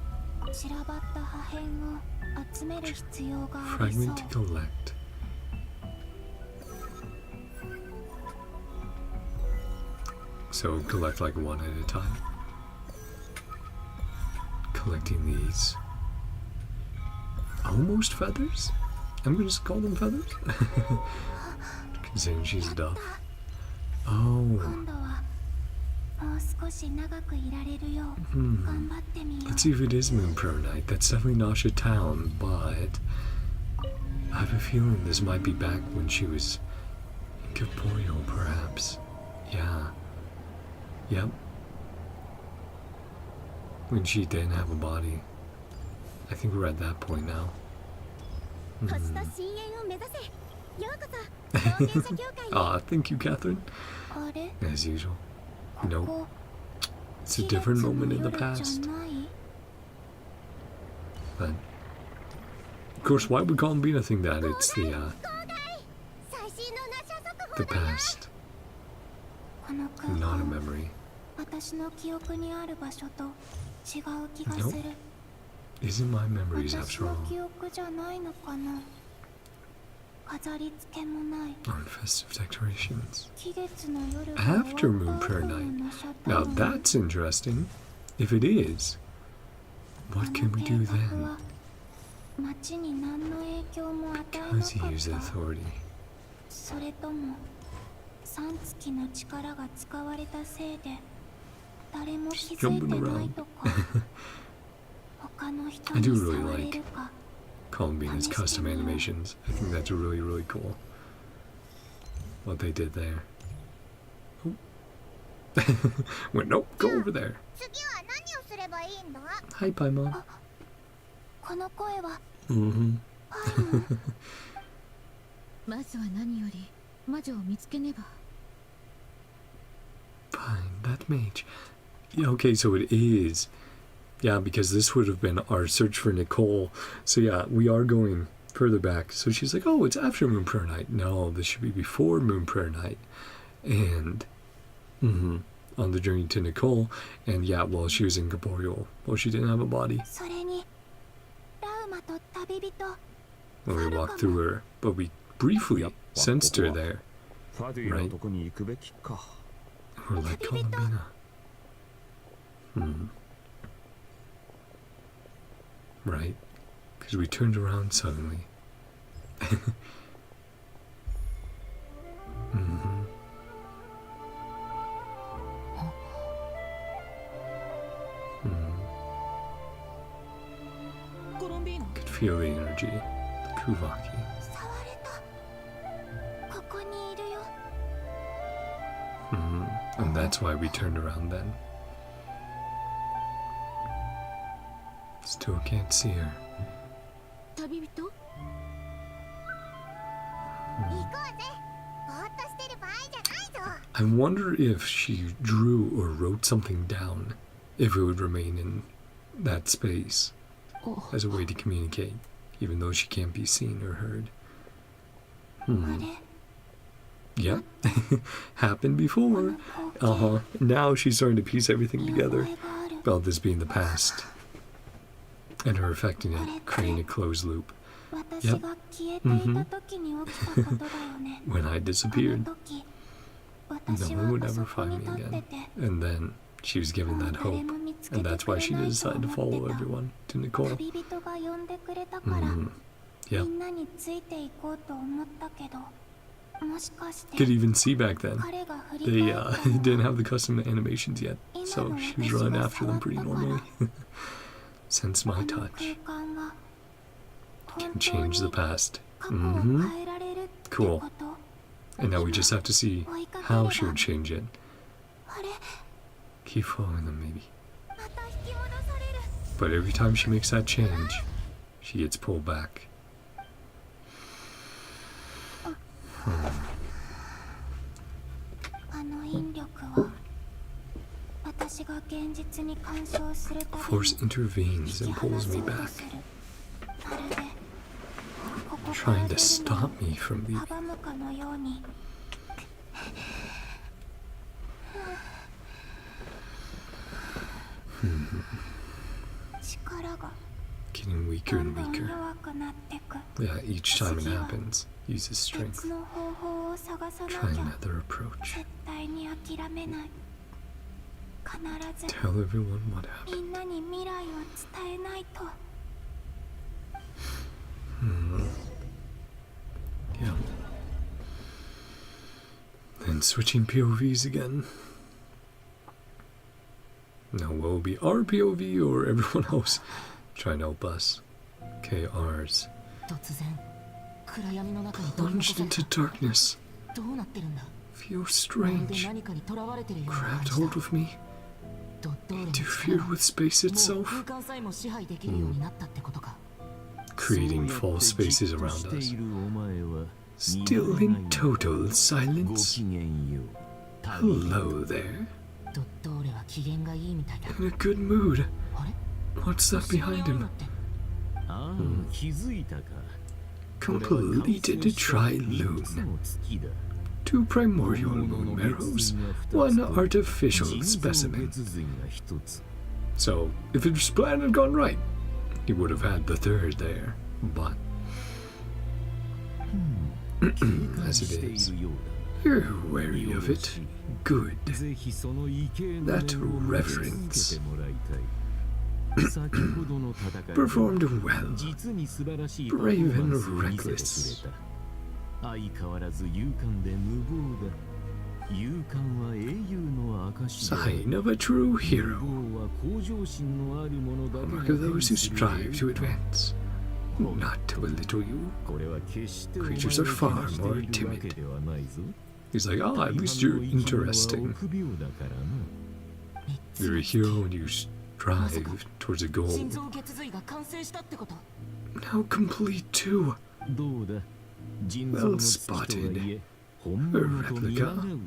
Fragment to collect. So collect like one at a time. Collecting these. Almost feathers? I'm gonna just call them feathers. Considering she's duff. Oh. Let's see if it is Moon Pro Night. That's definitely Nasha Town, but I have a feeling this might be back when she was incorporeal, perhaps. Yeah. Yep. When she didn't have a body. I think we're at that point now. Ah, thank you, Catherine. As usual. Nope. It's a different moment in the past. But, of course, why would Columbina think that? It's the past. Not a memory. Nope. Isn't my memories after all? On festive decorations. After Moon Prayer Night. Now that's interesting. If it is, what can we do then? Because he used authority. Just jumping around. I do really like Columbina's custom animations. I think that's really, really cool. What they did there. Oh. Went, nope, go over there. Hi, Paimon. Mm-hmm. Fine, that mage. Yeah, okay, so it is. Yeah, because this would have been our search for Nicole. So yeah, we are going further back. So she's like, oh, it's after Moon Prayer Night. No, this should be before Moon Prayer Night. And on the journey to Nicole. And yeah, well, she was incorporeal. Well, she didn't have a body. When we walked through her, but we briefly sensed her there. Right? Or like Columbina. Right? Because we turned around suddenly. Could feel the energy. The Kuvaki. And that's why we turned around then. Still can't see her. I wonder if she drew or wrote something down, if it would remain in that space as a way to communicate, even though she can't be seen or heard. Yep. Happened before. Now she's starting to piece everything together about this being the past. And her affecting it, creating a closed loop. Yep. When I disappeared, no one would ever find me again. And then she was given that hope. And that's why she decided to follow everyone to Nicole. Yep. Could even see back then. They didn't have the custom animations yet. So she was running after them pretty normally. Sense my touch. Can change the past. Cool. And now we just have to see how she would change it. Keep following them, maybe. But every time she makes that change, she gets pulled back. Force intervenes and pulls me back, trying to stop me from leaving. Getting weaker and weaker. Yeah, each time it happens, uses strength. Try another approach. Tell everyone what happened. Yeah. Then switching POVs again. Now what will be our POV or everyone else trying to help us? KRs. Plunged into darkness. Feel strange. Grabbed hold of me. Interfered with space itself. Creating false spaces around us. Still in total silence. Hello there. In a good mood. What's that behind him? Completed a tri-lune. 2 primordial moon marrows, 1 artificial specimen. So, if his plan had gone right, he would have had the 3rd there, but as it is, you're wary of it. Good. That reverence. Performed well. Brave and reckless. Sign of a true hero. Mark of those who strive to advance. Not to belittle you. Creatures are far more timid. He's like, oh, at least you're interesting. You're a hero and you strive towards a goal. Now complete too. Well spotted. A replica,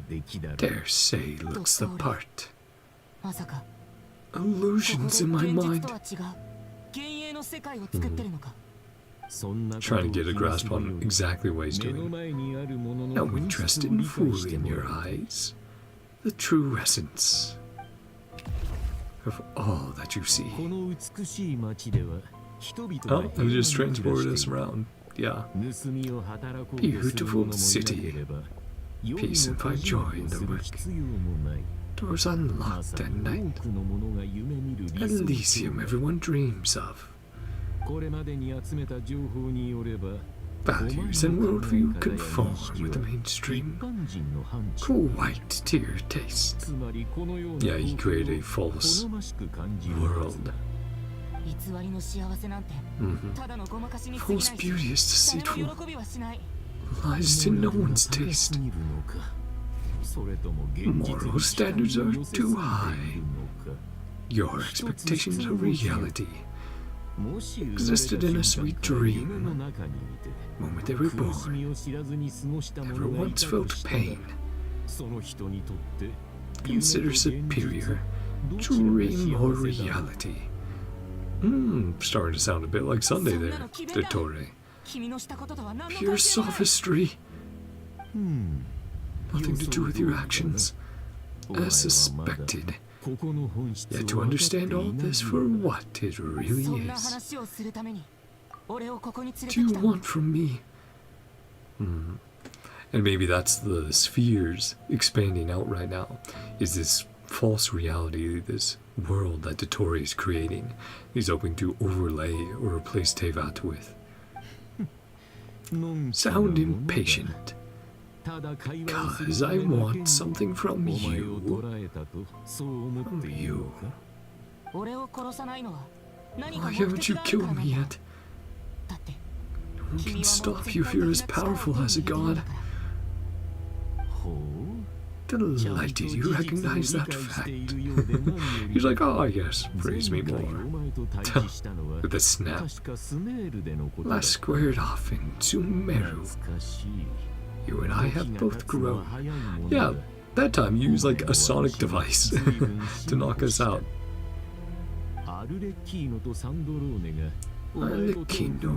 dare say, looks the part. Illusions in my mind. Trying to get a grasp on exactly what he's doing. No interest in fooling your eyes. The true essence of all that you see. Oh, and just transported us around. Yeah. Beautiful city. Peace and find joy in the work. Doors unlocked at night. Elysium everyone dreams of. Values and worldview conform with the mainstream. Quite to your taste. Yeah, he created a false world. False beauty is deceitful. Lies to no one's taste. Moral standards are too high. Your expectations of reality existed in a sweet dream. Moment they were born, never once felt pain. Consider superior dream or reality. Starting to sound a bit like Sunday there, Dottore. Pure sophistry. Nothing to do with your actions. As suspected. Yet to understand all this for what it really is. Do you want from me? And maybe that's the spheres expanding out right now. Is this false reality, this world that Dottore is creating, he's hoping to overlay or replace Tevat with. Sound impatient. Cause I want something from you. From you. Why haven't you killed me yet? No one can stop you if you're as powerful as a god. Delighted you recognize that fact. He's like, oh yes, praise me more. With a snap. Last squared off in Zzzero. You and I have both grown. Yeah, That time you used like a sonic device to knock us out.
Arlecchino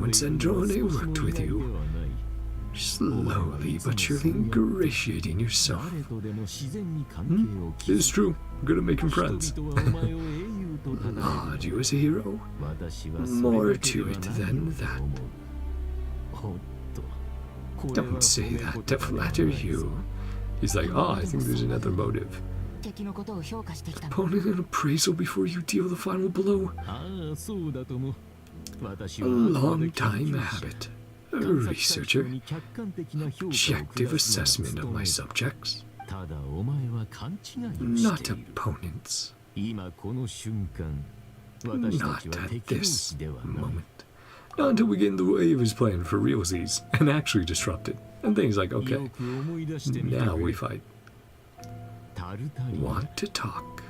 and Sandrone worked with you, slowly but surely ingratiating yourself.
It's true. I'm good at making friends.
Laud you as a hero. More to it than that.
Don't say that to flatter you. He's like, I think there's another motive.
Opponent an appraisal before you deal the final blow. A long-time habit. A researcher. Objective assessment of my subjects. Not opponents. Not at this moment.
Not until we get in the way of his plan for realsies and actually disrupt it. And things like, okay, now we fight.
Want to talk?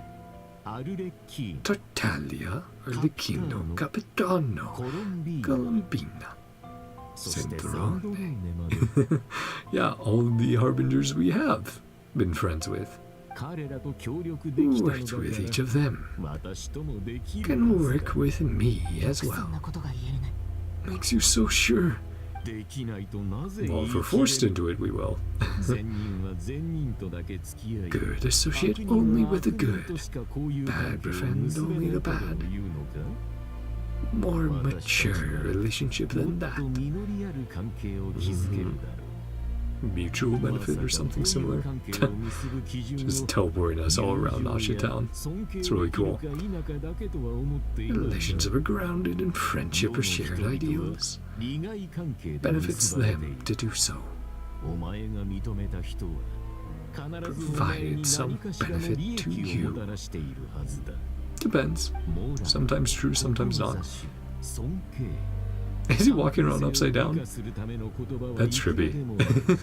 Tartaglia, Arlecchino, Capitano, Columbina,
Sandrone. Yeah, all of the harbingers we have been friends with.
Worked with each of them. Can work with me as well.
Makes you so sure. Well, if we're forced into it, we will.
Good associate only with the good. Bad befriend only the bad. More mature relationship than that.
Mutual benefit or something similar. Just teleporting us all around Nasha Town. It's really cool.
Relations are grounded in friendship or shared ideals. Benefits them to do so. Provided some benefit to you.
Depends. Sometimes true, sometimes not. Is he walking around upside down? That's trippy.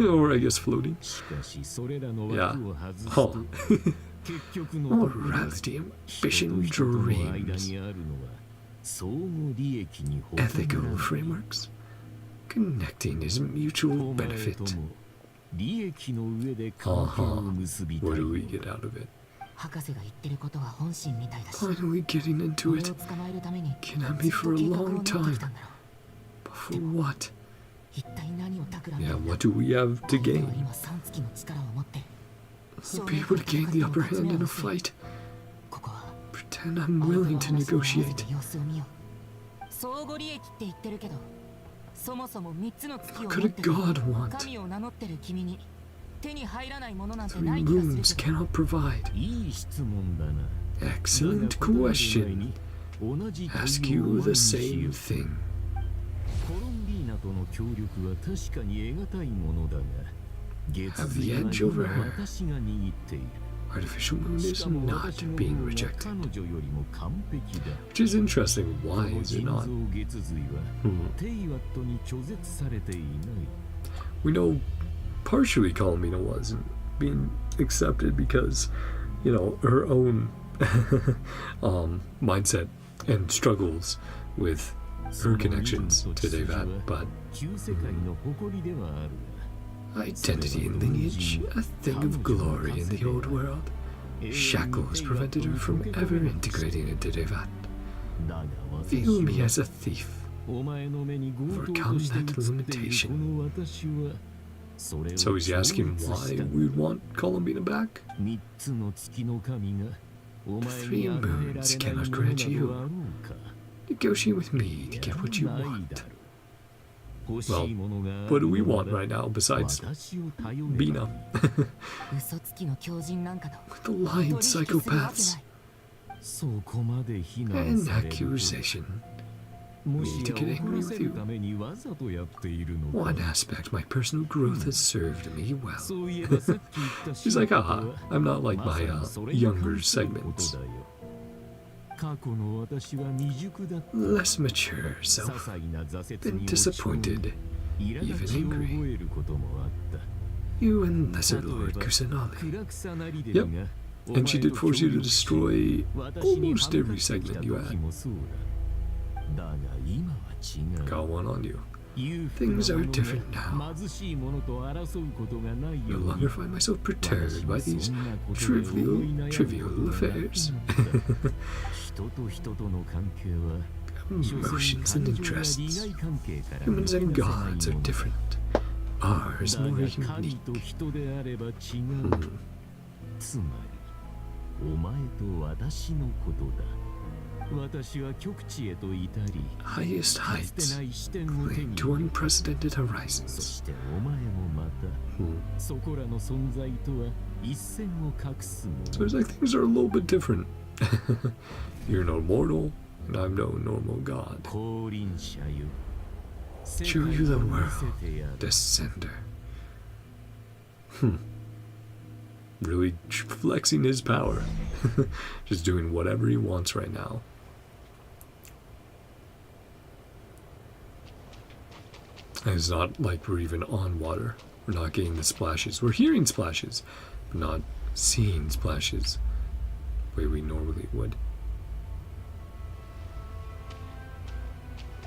Or I guess floating. Yeah. Oh.
Morality, ambition, dreams. Ethical frameworks. Connecting is mutual benefit.
What do we get out of it?
Finally getting into it. Can have me for a long time. But for what?
Yeah, what do we have to gain?
I'll be able to gain the upper hand in a fight. Pretend I'm willing to negotiate. What could a god want? 3 moons cannot provide. Excellent question. Ask you the same thing. Have the edge over her. Artificial moon is not being rejected.
Which is interesting. Why is it not? We know partially Columbina wasn't being accepted because, you know, her own mindset and struggles with her connections to Devat, but
identity and lineage, a thing of glory in the old world. Shackles prevented her from ever integrating into Devat. View me as a thief. Overcome that limitation.
So he's asking why we'd want Columbina back?
3 moons cannot grant you. Negotiate with me to get what you want.
Well, what do we want right now besides Bina?
With the lying psychopaths. An accusation. Me to get angry with you. One aspect my personal growth has served me well.
He's like, I'm not like my younger segments.
Less mature self. Been disappointed, even angry. You and Lesser Lord Kusanali.
Yep. And she did force you to destroy almost every segment you had. Got one on you.
Things are different now. No longer find myself perturbed by these trivial affairs. Emotions and interests. Humans and gods are different. Ours more unique. Highest heights cling to unprecedented horizons.
So it's like things are a little bit different. You're no mortal, and I'm no normal god.
Show you the world, Descender.
Really flexing his power. Just doing whatever he wants right now. And it's not like we're even on water. We're not getting the splashes. We're hearing splashes, but not seeing splashes the way we normally would.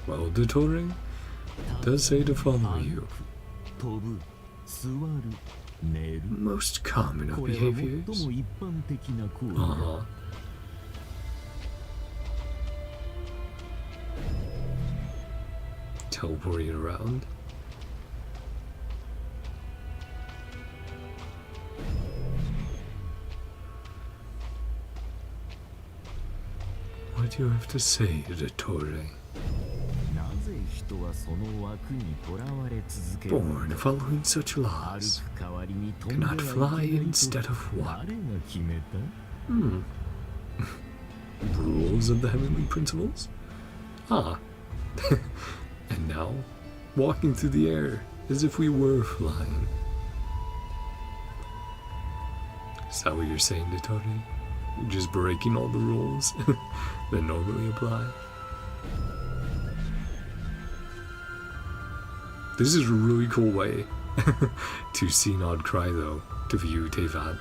Well, Dottore does say to follow you.
Most common of behaviors.
Teleporting around. What do you have to say, Dottore?
Born following such laws, cannot fly instead of walk.
Rules of the heavenly principles? Ah. And now, walking through the air as if we were flying. Is that what you're saying, Dottore? You're just breaking all the rules that normally apply? This is a really cool way to see NodKrai, though, to view Teyvat,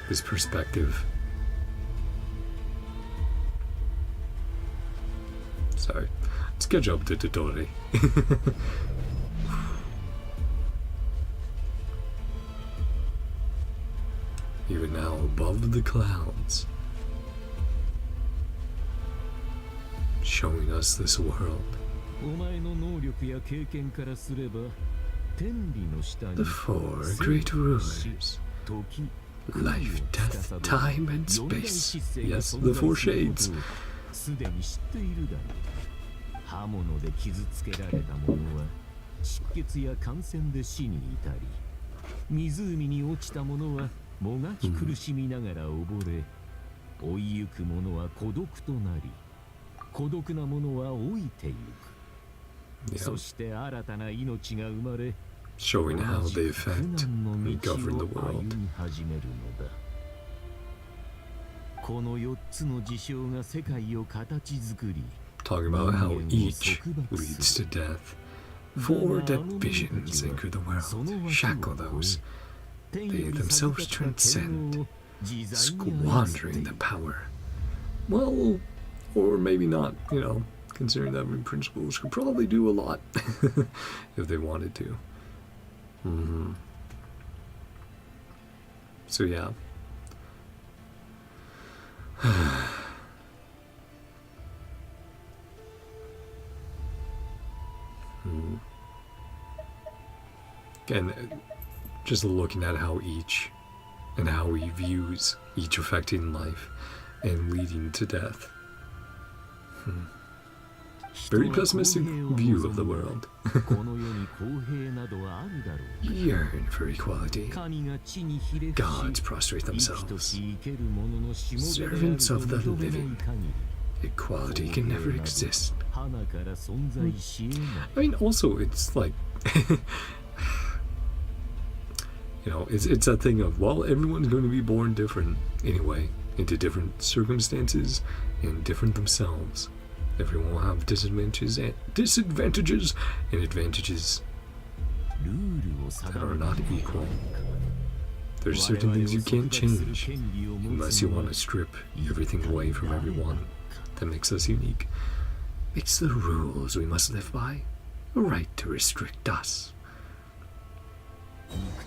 this perspective. Sorry, let's catch up to Dottore. Even now, above the clouds, showing us this world.
The four great rulers. Life, death, time, and space.
Yes, the four shades. Showing how they affect and govern the world. Talking about how each leads to death. Four dead visions anchor the world, shackle those they themselves transcend, squandering the power. Well, or maybe not, you know, considering that principles could probably do a lot if they wanted to. So yeah. Again, just looking at how each and how he views each affecting life and leading to death. Very pessimistic view of the world.
Yearn for equality. Gods prostrate themselves. Servants of the living. Equality can never exist.
I mean, also, it's like, you know, it's that thing of, well, everyone's going to be born different anyway, into different circumstances and different themselves. Everyone will have disadvantages and advantages that are not equal. There's certain things you can't change unless you want to strip everything away from everyone that makes us unique.
It's the rules we must live by. a right to restrict us.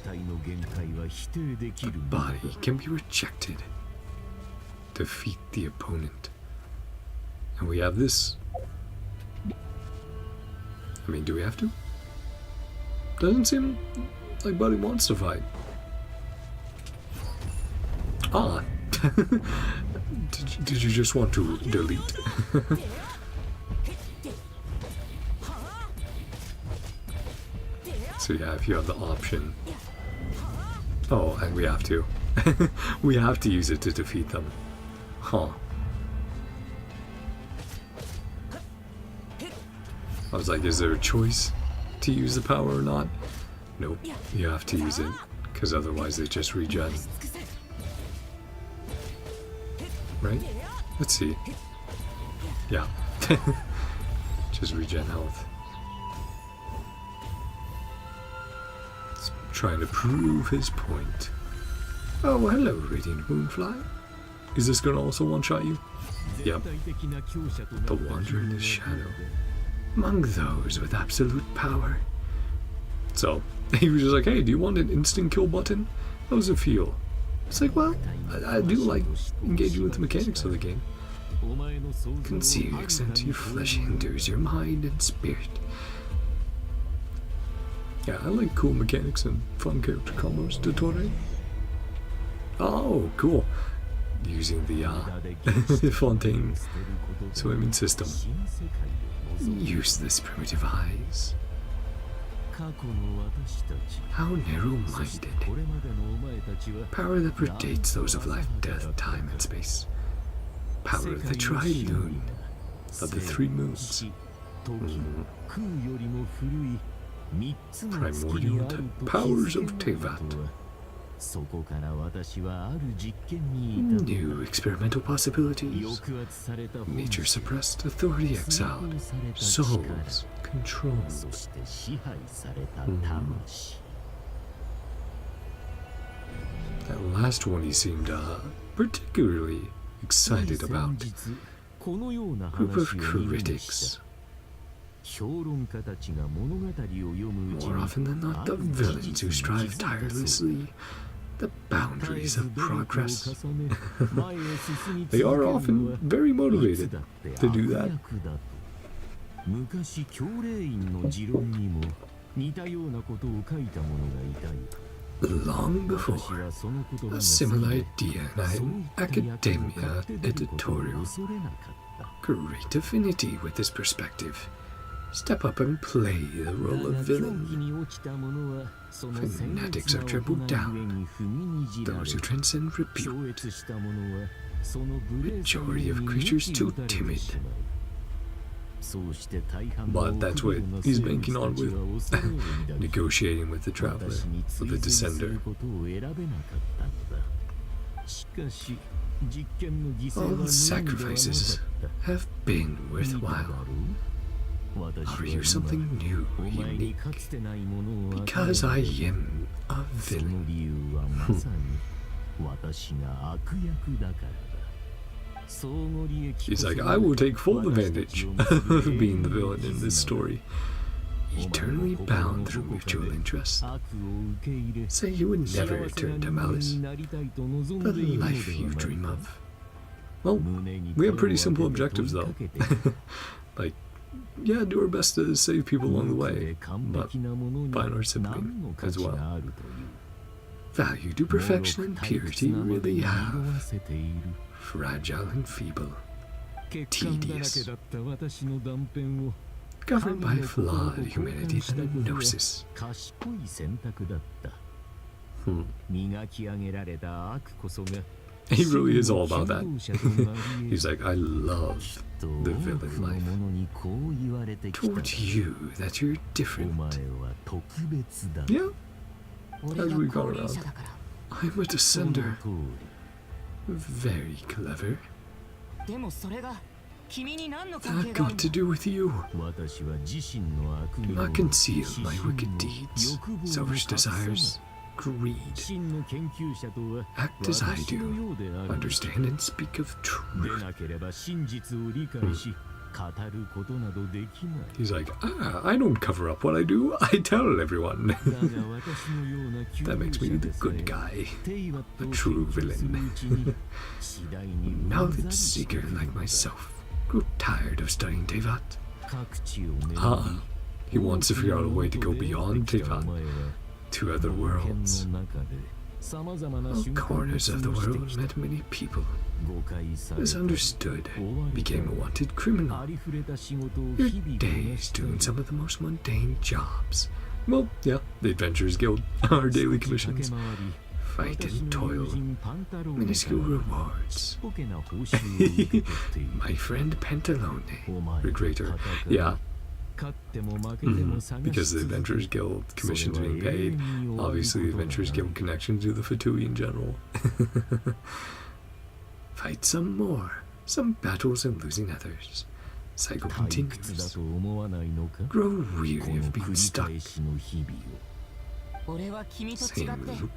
The body can be rejected. Defeat the opponent. And we have this. I mean, do we have to? Doesn't seem like Buddy wants to fight. Ah. did you just want to delete? So yeah, if you have the option. Oh, and we have to. We have to use it to defeat them. Huh. I was like, is there a choice to use the power or not? Nope, you have to use it, because otherwise they just regen. Right? Let's see. Yeah. Just regen health. It's trying to prove his point. Oh, hello, Radiant Moonfly. Is this gonna also one-shot you? Yep. The Wanderer in the Shadow. Among those with absolute power. So, he was just like, hey, do you want an instant kill button? How does it feel? It's like, well, I do like engaging with the mechanics of the game. You can see the extent to your flesh hinders your mind and spirit. Yeah, I like cool mechanics and fun character combos. Dottore. Oh, cool. Using the Fontaine swimming system. Useless primitive eyes. How narrow-minded. Power that predates those of life, death, time, and space. Power of the tri-lune, of the three moons. Primordial powers of Tevat. New experimental possibilities. Nature suppressed, authority exiled, souls controlled. That last one he seemed particularly excited about. Group of critics. More often than not, the villains who strive tirelessly the boundaries of progress. They are often very motivated to do that. Long before, a similar idea in academia editorial. Great affinity with this perspective. Step up and play the role of villain. Fanatics are trampled down. Those who transcend rebuke. Majority of creatures too timid. But that's what he's banking on with negotiating with the Traveler, with the Descender. All the sacrifices have been worthwhile. Offer you something new, unique, because I am a villain. He's like, I will take full advantage of being the villain in this story. Eternally bound through mutual interest. Say you would never return to malice. The life you dream of. Well, we have pretty simple objectives though. Like, yeah, do our best to save people along the way, but find our sibling as well. Value do perfection and purity really have. Fragile and feeble. Tedious. Governed by flawed humanity and a gnosis. He really is all about that. He's like, I love the villain life. Towards you, that you're different. Yeah, as we go around. I'm a descender. Very clever. That got to do with you. Do not conceal my wicked deeds, selfish desires, greed. Act as I do. Understand and speak of truth.
He's like, I don't cover up what I do, I tell everyone. That makes me the good guy, a true villain. Now that Seeker, like myself, grew tired of studying Tevat. He wants to figure out a way to go beyond Tevat, to other worlds. All corners of the world met many people. Misunderstood, became a wanted criminal. Your days doing some of the most mundane jobs. Well, yeah, the Adventurers Guild, our daily commissions. Fight and toil, minuscule rewards. My friend Pantalone, Recreator. Yeah. Because the Adventurers Guild commissions being paid, obviously the Adventurers Guild connection to the Fatui in general. Fight some more, some battles and losing others. Cycle continues. Grow weary of being stuck. Same loop.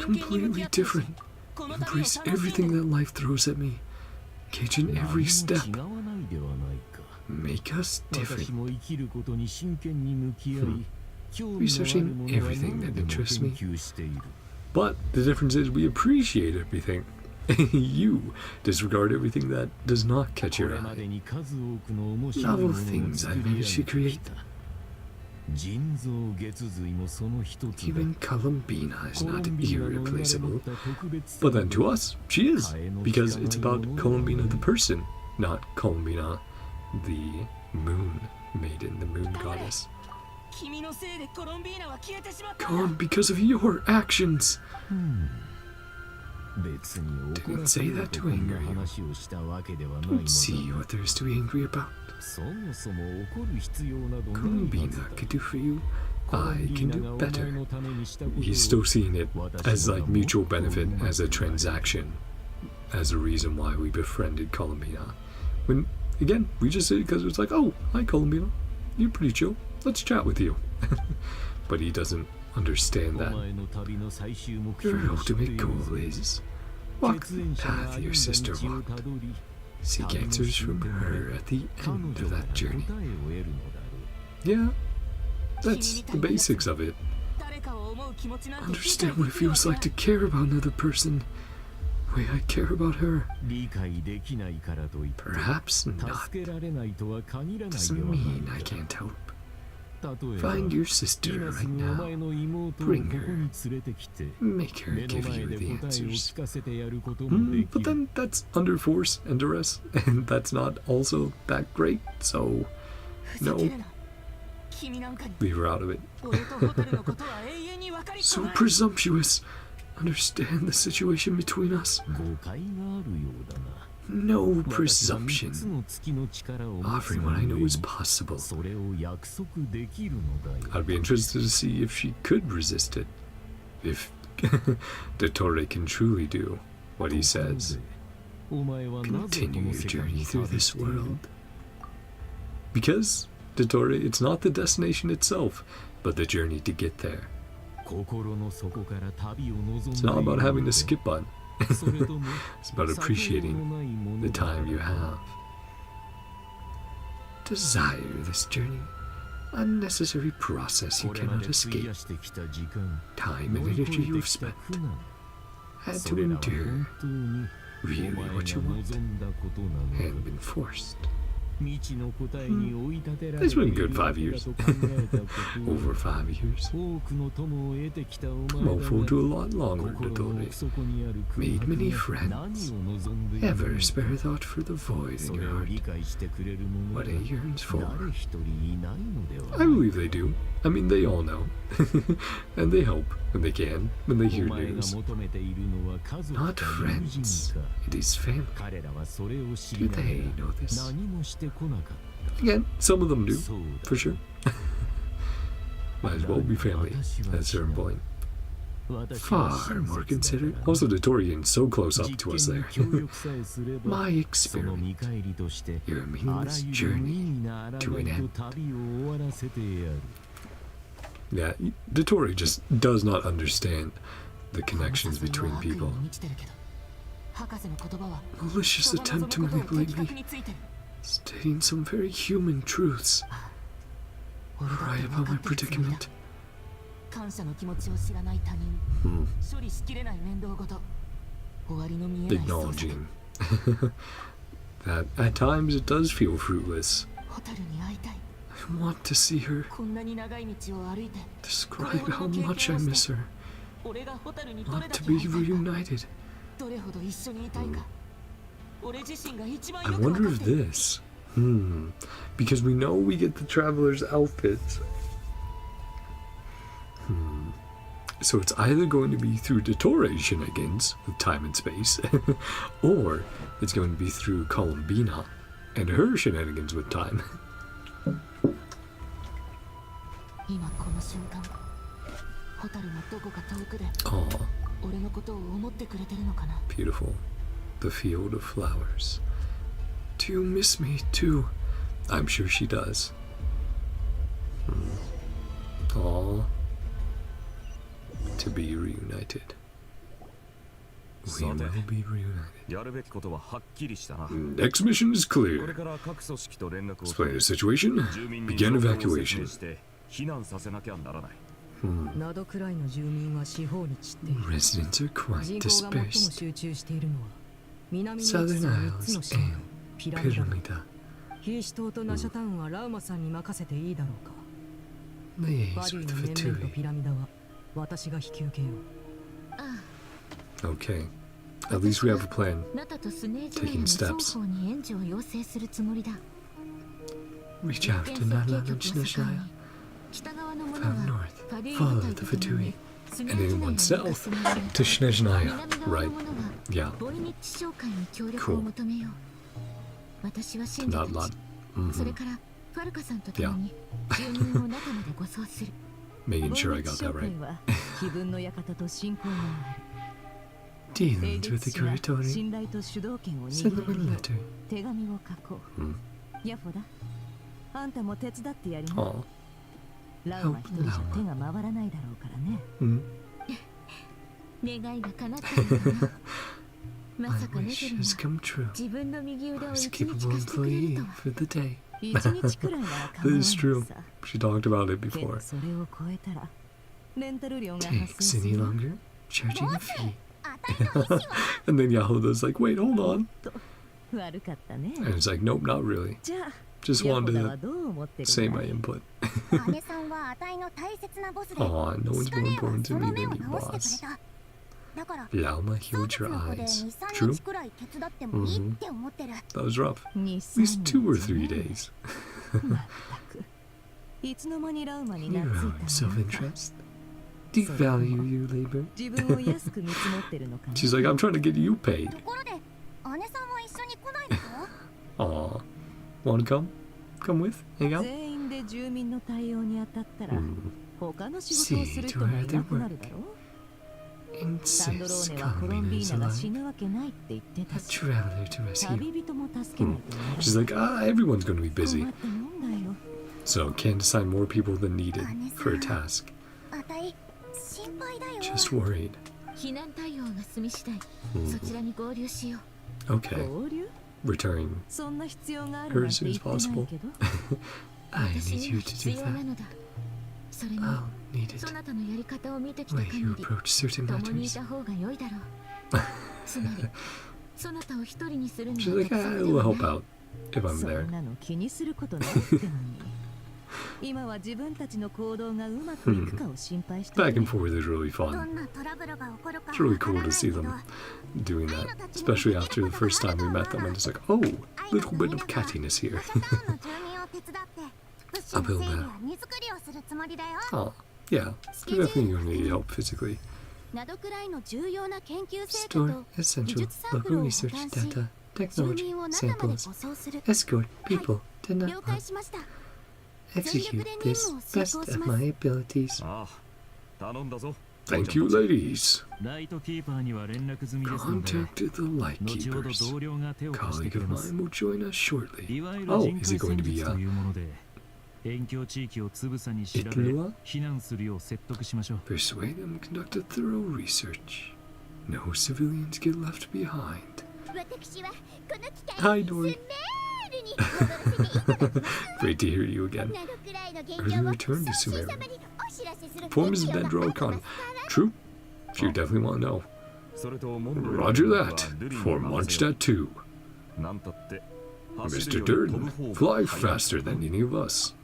Completely different. Embrace everything that life throws at me. Engage in every step. Make us different. Researching everything that interests me. But the difference is we appreciate everything. You disregard everything that does not catch your eye. Novel things I've managed to create. Even Columbina is not irreplaceable. But then to us, she is. Because it's about Columbina the person, not Columbina the moon maiden, the moon goddess. Gone because of your actions. Didn't say that to anger you. Don't see what there is to be angry about. Columbina could do for you, I can do better. He's still seeing it as like mutual benefit, as a transaction, as a reason why we befriended Columbina. When, again, we just did it because it was like, oh, hi Columbina, you're pretty chill, let's chat with you. But he doesn't understand that. Your ultimate goal is walk the path your sister walked. Seek answers from her at the end of that journey. Yeah, that's the basics of it. Understand what it feels like to care about another person the way I care about her. Perhaps not. Doesn't mean I can't help. Find your sister right now. Bring her. Make her give you the answers. But then that's under force and duress, and that's not also that great, so no. Leave her out of it. So presumptuous. Understand the situation between us. No presumption. Offering what I know is possible. I'd be interested to see if she could resist it. If Dottore can truly do what he says. Continue your journey through this world. Because, Dottore, it's not the destination itself, but the journey to get there. It's not about having a skip button. It's about appreciating the time you have. Desire this journey, a necessary process you cannot escape. Time and energy you have spent, had to endure, really what you want, and been forced. It's been a good 5 years. Over 5 years. Mofo to a lot longer, Dottore. Made many friends. Ever spare thought for the void in your heart. What it yearns for. I believe they do. I mean, they all know. And they help when they can, when they hear news. Not friends. It is family. Do they know this? Again, some of them do, for sure. Might as well be family at a certain point. Far more considered. Also, the Torian so close up to us there. My experiment. Your meaningless journey to an end. Yeah, Dottore just does not understand the connections between people. Malicious attempt to manipulate me. stating some very human truths. Right about my predicament. Acknowledging that at times it does feel fruitless. I want to see her. Describe how much I miss her. Want to be reunited. I wonder if this... Because we know we get the Traveler's outfits. So it's either going to be through Dottore shenanigans with time and space, or it's going to be through Columbina and her shenanigans with time. Aww. Beautiful. The field of flowers. Do you miss me too? I'm sure she does. Aww. To be reunited. We will be reunited. Next mission is clear. Explain the situation. Begin evacuation. Residents are quite dispersed. Southern Isles and Pyramida. Liaise with the Fatui. Okay. At least we have a plan. Taking steps. Reach out to Nod Found north. Follow the Fatui. And then one south to Shnezhnaya. Right. Yeah. Cool. To Nodlot. Yeah. Making sure I got that right. Dealings with the Curatori. Send them a letter. Aw. Help Lauma. My wish has come true. I was a capable employee for the day. That is true. She talked about it before. Takes any longer? Charging a fee. And then Yahoda's like, wait, hold on. And it's like, nope, not really. Just wanted to say my input. Aw, no one's more important to me than you, boss. Lauma healed your eyes. True? That was rough. At least 2 or 3 days. Your own self-interest. Devalue your labor. She's like, I'm trying to get you paid. Aw. Wanna come? Come with? Hang out? See to her their work. Insist Columbina is alive. A traveler to rescue. She's like, everyone's gonna be busy. So can't assign more people than needed for a task. Just worried. Okay. Return her as soon as possible. I need you to do that. I'll need it. Way you approach certain matters. She's like, we'll help out if I'm there. Back and forth is really fun. It's really cool to see them doing that, especially after the first time we met them. And it's like, oh, little bit of cattiness here. Uphill now. Oh, yeah, they're definitely going to need help physically. Store essential local research data, technology, samples. Escort people to NodKrai. Execute this best of my abilities. Thank you, ladies. Contact the Lightkeepers. Colleague of mine will join us shortly. Oh, is he going to be Itlua? Persuade them to conduct a thorough research. No civilians get left behind. Hi, Dory. Great to hear you again. Early return to Sumeru. Forms of Bedrock Archon. True. You definitely want to know. Roger that. For Mondstadt 2. Mr. Durden, fly faster than any of us.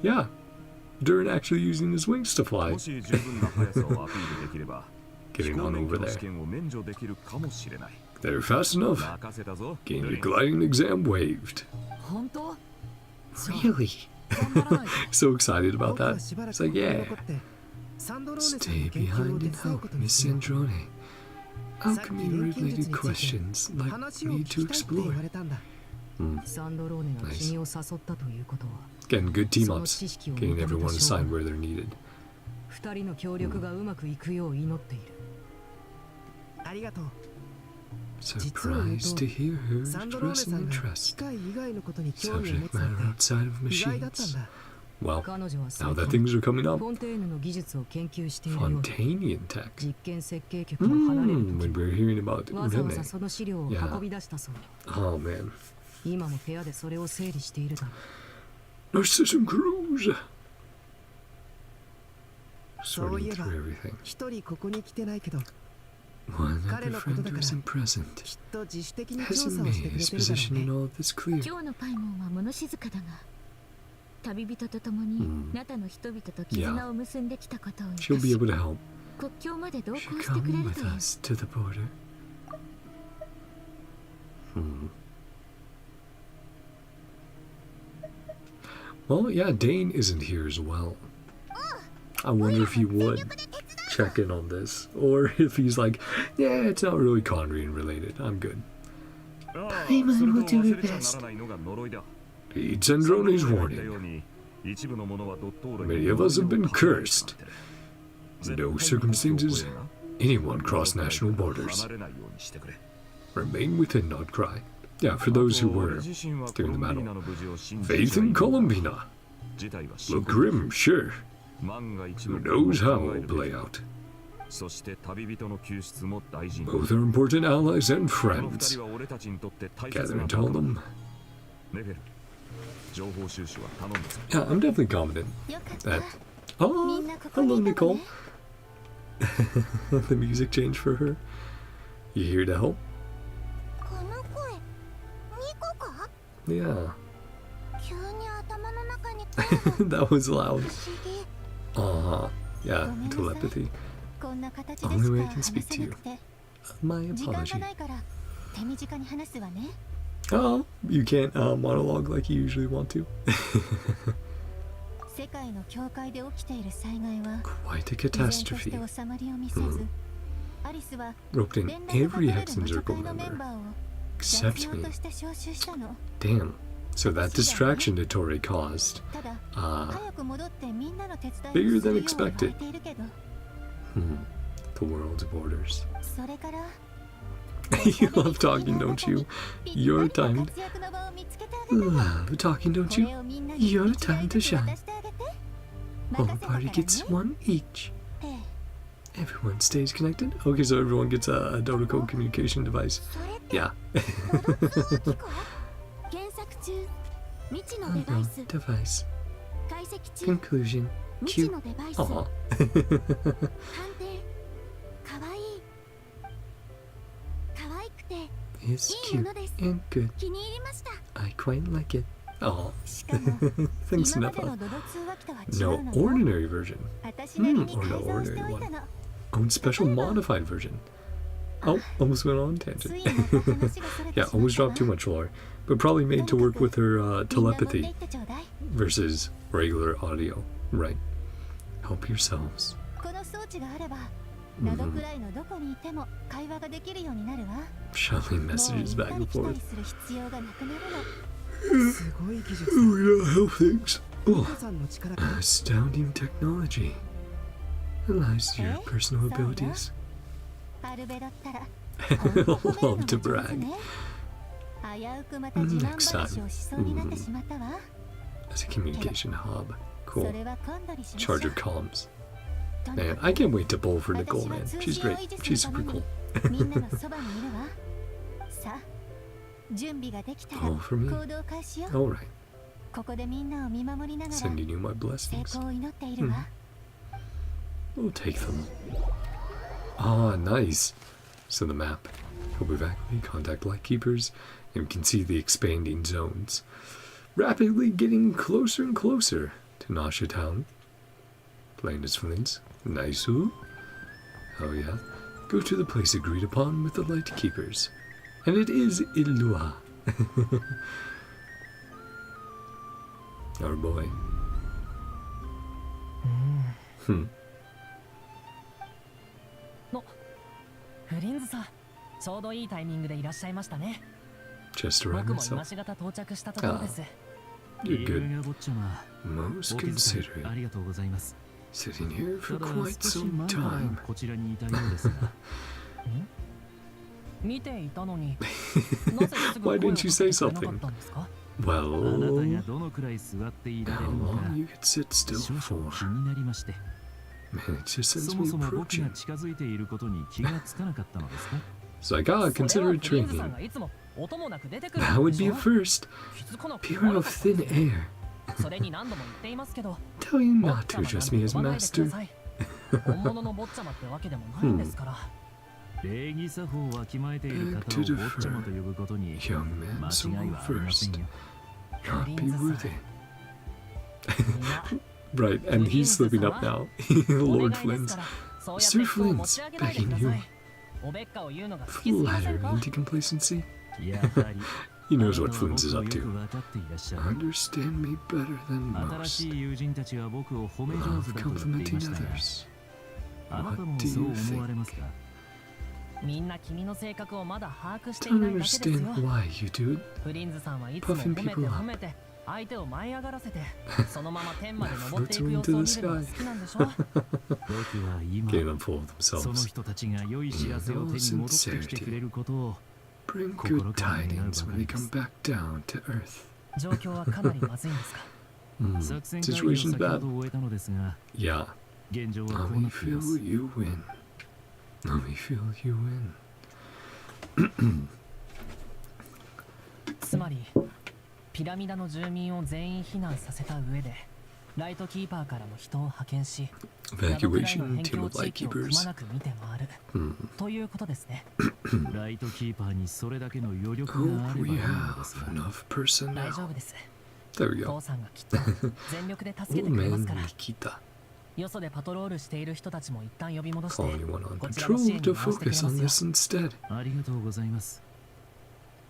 Yeah. Durden actually using his wings to fly. Getting on over there. They're fast enough. Getting your gliding exam waived. Really? So excited about that. It's like, yeah. Stay behind and help, Miss Sandrone. Alchemy-related questions like me to explore. Nice. Getting good team-ups. Getting everyone assigned where they're needed. Surprised to hear her expressing interest. Subject matter outside of machines. Well, now that things are coming up, Fontanian tech. When we're hearing about Rene. Yeah. Oh man. Narcissus Cruise. Sorting through everything. One other friend who isn't present hasn't made his position in all of this clear. Yeah. She'll be able to help. She come with us to the border. Well, yeah, Dane isn't here as well. I wonder if he would check in on this, or if he's like, yeah, it's not really Conrian related. I'm good.
Paimon will do her best.
Heed Sandrone's warning. Many of us have been cursed. No circumstances, anyone cross national borders. Remain within NodKrai. Yeah, for those who were during the battle. Faith in Columbina. Look grim, sure. Who knows how it will play out. Both are important allies and friends. Gather and tell them. Yeah, I'm definitely confident that... Oh, hello Nicole. The music changed for her. You here to help? Yeah. That was loud. Yeah, telepathy. Only way I can speak to you. My apology. Oh, you can't monologue like you usually want to. Quite a catastrophe. Roped in every Hexen Circle member. Except me. Damn. So that distraction Dottore caused. Bigger than expected. The world's borders. You love talking, don't you? Your time. Love talking, don't you? Your time to shine. Whole party gets one each. Everyone stays connected? Okay, so everyone gets a Dottore communication device. Yeah. Device. Conclusion. Cute. Aw. It's cute and good. I quite like it. Oh, thanks Nepa. No ordinary version. Or no ordinary one. Own special modified version. Oh, almost went on tangent. Yeah, almost dropped too much lore. But probably made to work with her telepathy versus regular audio. Right. Help yourselves. Shuttling messages back and forth. We help things. Astounding technology. Allies to your personal abilities. Love to brag. Next time. As a communication hub. Cool. Charger columns. Man, I can't wait to bowl for Nicole, man. She's great. She's super cool. All for me? Alright.
ここでみんなを見守りながら
Sending you my
成
blessings.
功を祈っているわ。
We'll take them. Ah, nice. So the map. Help evacuate, contact lightkeepers, and we can see the expanding zones. Rapidly getting closer and closer to Nasha Town. Playing as Flints. Nice. Ooh. Oh yeah. Go to the place agreed upon with the lightkeepers. And it is Ilua. Our boy. Hmm.
フリンズさん、ちょうどいいタイミングでいらっしゃいましたね。
Just around
僕も
myself.
今しがた到着したところです。
You're good.
坊ちゃま、
Most
お気遣いあ
considerate.
りがとうございます。
Sitting here
た
for
だ
quite
少し
some
前か
time.
らこちらにいたようですが、
見ていたのに、なぜすぐ
Why
声を
didn't
かけ
you
て
say
くれなか
something?
ったんですか？
あなた
Well,
がどのくらい座っていられ
how
るのか
long you could sit still
少
for?
々気になりまして、
Man, it just
そ
sends
も
me
そも僕が
approaching.
近づいていることに気がつかなかったのですか？
So I got
それは
considered
フリンズさん
training.
がいつも音もなく出てくる
That
ん
would
でし
be
ょ
a first.
気づかなくて
Pure
悪
of
かった
thin
ですね。
air.
それに何度も言っていますけど、
Tell you
坊
not
ち
to
ゃまなん
address
て
me
呼
as
ばないでくだ
master.
さい。本物の坊ちゃまってわけでもないんですから。
礼儀作法をわきまえている方を坊ちゃまと呼ぶことに
Young
間
man, so
違いはありません
first.
よ。
Not be worthy.
みんな
Right, and he's slipping up now.
お
Lord
願いです
Flynn's
から、そうやって人を持ち上げないでくだ
Sir
さ
Flynn's
い。おべっかを言うのが好きすぎません
flatter
か？
into complacency.
やはり
He knows
あ
what
なたは
Flynn's is
僕を
up
よく
to.
分かっていらっしゃる。
Understand me better than
新
most.
しい友人たちは僕を褒め上
Love
手だと言ってい
complimenting
ましたが、
others.
あなたも
What do
そう
you
思わ
think?
れますか？
みんんな君の性格をまだ把握してい
Don't
ないだけですよ。
understand why you do it.
フリンズさんはいつも
Puffing
褒めて
people up.
褒めて相手を舞い上がらせてそのまま天まで登っていく様子を見るのが好きなんでしょ？
僕は今
Getting them full of
その
themselves.
人たちが良い知らせを手に戻ってきてくれることを
Bring good tidings when they come back down to earth.
状況はかなりまずいんですか？
作戦会議を
Situation's
先ほ
bad.
ど終えたのですが
Yeah.
現状は
Let
こう
me
なっていま
feel
す。
you win. Let me feel you win.
つまりピラミダの住民を全員避難させた上でライトキーパーからも人を派遣しNodKraiの
Evacuation
辺
team
境
of
地域をくま
lightkeepers.
なく見て回るということですね。
ライトキーパーにそれだけの余力
Hope
があればい
we
いのです
have
が
enough
大丈
personnel.
夫です。
There we
父
go.
さんがきっと全力で助け
Oh
てくれます
man,
から。
Nikita.
よそでパトロールしている人たちも一旦呼び戻して
Call anyone on
こちらの
patrol
支援に
to
回してくれ
focus
ま
on
すよ。
this instead.
ありがとうございます。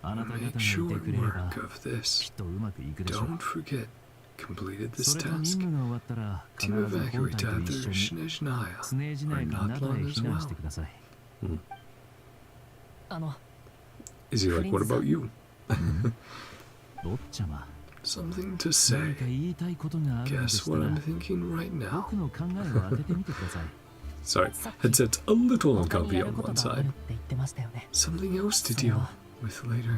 あなた方がい
Make
て
short
くれれば
work of
き
this.
っとうまくいくでしょう。
Don't forget, completed
そ
this
れと任
task.
務が終わったら必
To
ず本
evacuate
体と
other
一緒に
Shinezhnaya
スネージ内の中へ避難してください。
あの
Is he like, what about you?
坊ちゃま、
Something to
何
say.
か言いたいことがあるので
Guess
した
what
ら
I'm thinking right now?
僕の考えを当ててみてください。
Sorry, headset's a little
他にや
uncomfy
る
on
こと
one
がある
side.
って言ってましたよね。
Something else to
それ
deal
は
with later.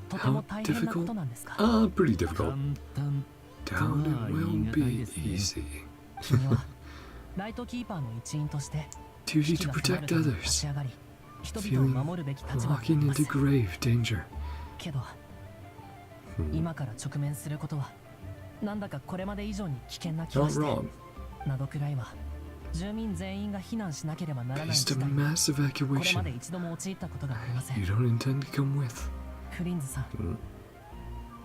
とても大変なことなんですか？
Pretty
簡
difficult.
単
Doubt it will be
言い難いですね。
easy.
君はライトキーパーの一員として危
Duty
機
to
が迫
protect
るために立
others.
ち上がり人々を守るべき立場にあり
Walking
ます
into grave danger.
けど今から直面することはなんだかこれまで以上に危険な気が
Not
して
wrong.
NodKraiは住民全員が避難しなければならない
Faced
事
a
態に
mass
これまで
evacuation.
一度も陥ったことがありませ
You
ん。
don't intend to come with.
フリンズさん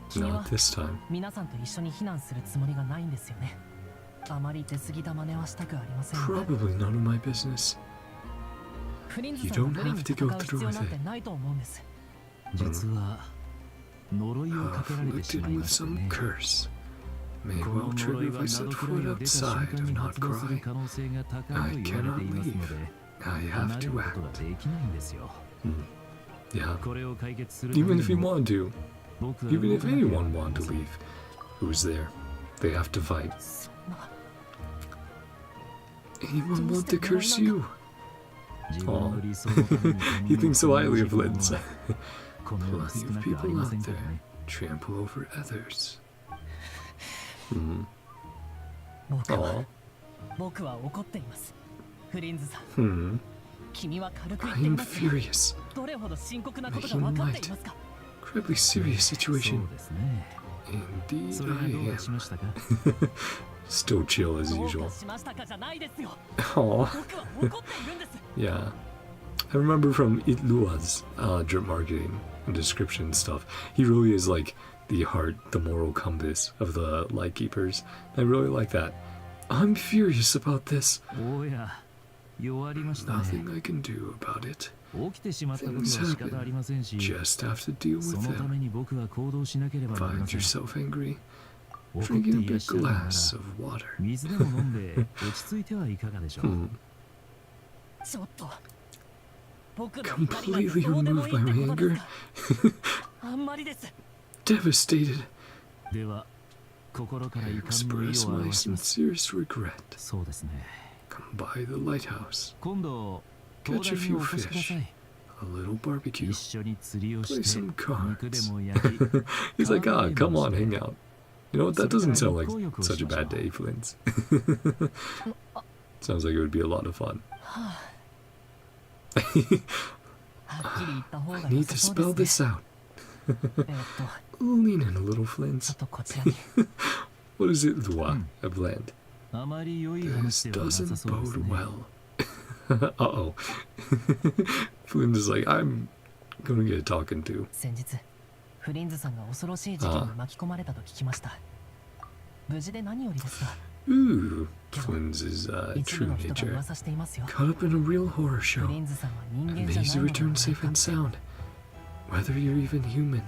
君は
Not this time.
皆さんと一緒に避難するつもりがないんですよね。あまり出過ぎた真似はしたくありませんが
Probably none of my business.
フリンズさんが無理に戦う必要なんてないと思うんです。
実は呪いをかけられてし
Afflicted
まいま
with
した
some
ね。
curse. May
こ
well
の呪
trigger
い
if
は
I set
ナドク
foot
ライを出た瞬
outside
間
of
に発動する
NodKrai.
可能性が高い
I
と言われてい
cannot
ますの
leave.
で
I
離
have
れ
to
ることが
act.
できないんですよ。
Yeah.
これを解決するため
Even if you
にも
want to.
僕は
Even if
動かなければ
anyone
なり
want
ま
to
せん
leave. Who's there? They have to fight.
そんな
Anyone want to curse you?
自分の理想のために
He thinks so highly of
この
Linz.
この世は
Plenty
少
of
なくあり
people
ま
out
せんから
there
ね。
trample over others.
僕は怒っています。フリンズさん、君は軽く言ってい
I am
ますが
furious.
どれほど深刻なことが分かっていますか？
Incredibly serious
そう
situation.
ですね。
Indeed
それは
I
どうかし
am.
ましたか？
Still chill as
どう
usual.
かしましたかじゃないですよ。
Aw.
僕は怒っているんです。
Yeah. I remember from Itlua's drip marketing and description and stuff, he really is like the heart, the moral compass of the Lightkeepers. I really like that. I'm furious about this.
おや、弱りましたね。
Nothing I can do about it.
起きてしまったことは仕方ありませんし、
Just have to deal
そ
with
のた
them.
めに僕は行動しなければなり
Find
ません。
yourself angry.
怒って
Drinking a
いらっ
big
しゃるなら
glass of water.
水でも飲んで落ち着いてはいかがでしょう。
Hmm.
ちょっと。僕の怒りなんて
Completely
どうでも
removed
いい
by
って
my
ことで
anger.
すか。あんまりです。
Devastated.
では、心から
I
遺憾の意
express
を
my
表します。
sincerest regret.
そうですね。
Come by the lighthouse.
今度、
Catch
東
a
大に
few
お越しくださ
fish.
い。
A little barbecue.
一緒に釣りを
Play
して
some
肉で
cards.
も焼き
He's like, ah, come on, hang out. You know what? That doesn't sound like such a bad day, Flint. Sounds like it would be a lot of fun.
はっきり言った方が
I
良
need
さ
to
そう
spell
で
this
すね。
out. Lean in a little,
ちょ
Flint.
っとこちらに。
What is it, Lua? A blend.
あまり良い
This
話ではなさ
doesn't
そうです
bode
ね。
well. Uh-oh. Flint is like, I'm gonna get talking to.
先日フリンズさんが恐ろしい事件に巻き込まれたと聞きました。無事で何よりですが、
Ooh, Flynn's is
一部
true
の人が
nature.
噂していますよ。
Caught up in a real horror
フ
show.
リンズさんは人
And
間じゃ
makes
ない
you
のでは
return
ない
safe
か
and
って。
sound. Whether you're even human.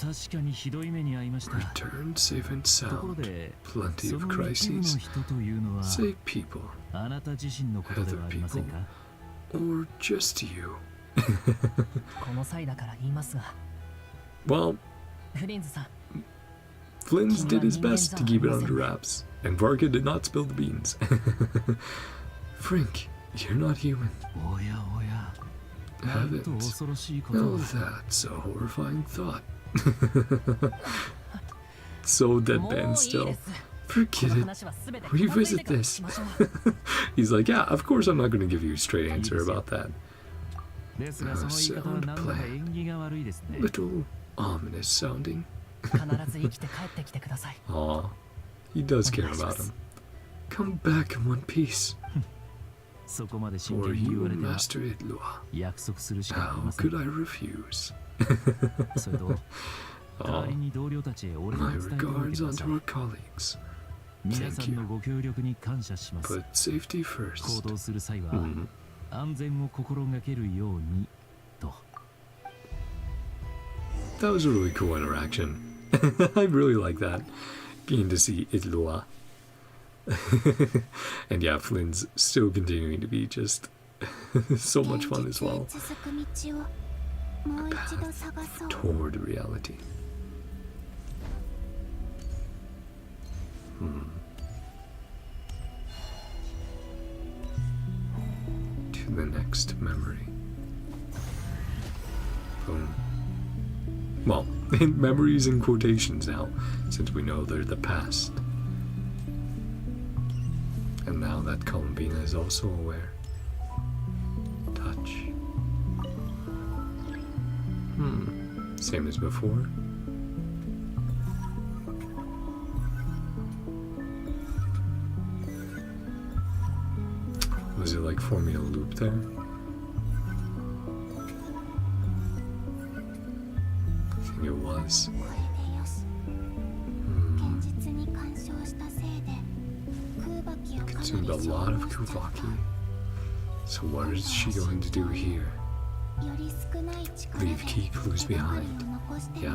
確かにひどい目に遭いました。
Return safe and
ところ
sound.
で、
Plenty
そ
of
の一部の
crises.
人というのは、
Save people.
あなた自身のことではありませんか？
Or just you.
この際だから言いますが、
Well,
フリンズさん、
Flynn's did his best to keep it under wraps. And Varka did not spill the beans. Frink, you're not human.
おやおや、なんと
Heavens.
恐ろしいこと
Now
を。
that's a horrifying thought. So
もう
deadpan
いい
still.
です。こ
Forget
の
it.
話は全て
Revisit
片付いてから
this.
しましょう。
He's like, yeah, of course I'm not going to give you a straight answer about that.
ですがその言い方はなんだか縁起が悪いですね。
Little ominous sounding.
必ず生きて帰ってきてください。
Aw, he does care about him. Come back in one piece.
そこまで真
Or
剣に言
you
われては
master it, Lua.
約束するしかあり
How
ません。
could I refuse?
それと、代わ
Aw,
りに同僚たちへ俺に
my
伝えておい
regards
てくだ
onto
さい。
our colleagues.
皆さんのご協力に感謝します。
Put safety
行
first.
動する際は、
Hmm.
安全を心がけるようにと。
That was a really cool interaction. I really like that. Getting to see Itlua. And yeah, Flynn's still continuing to be just so much fun as well.
続く道をもう一度探そう。
Toward reality. To the next memory. Boom. Well, memories in quotations now, since we know they're the past. And now that Columbina is also aware. Touch. Same as before. Was it like forming a loop there? I think it was.
これでよし。現実に干渉したせいで空爆をかなり
Consumed a lot of
消耗しちゃっ
Kuvaki. So what is she going to do here?
た。より少ない力で
Leave key clues
手がかり
behind.
を残してみよう。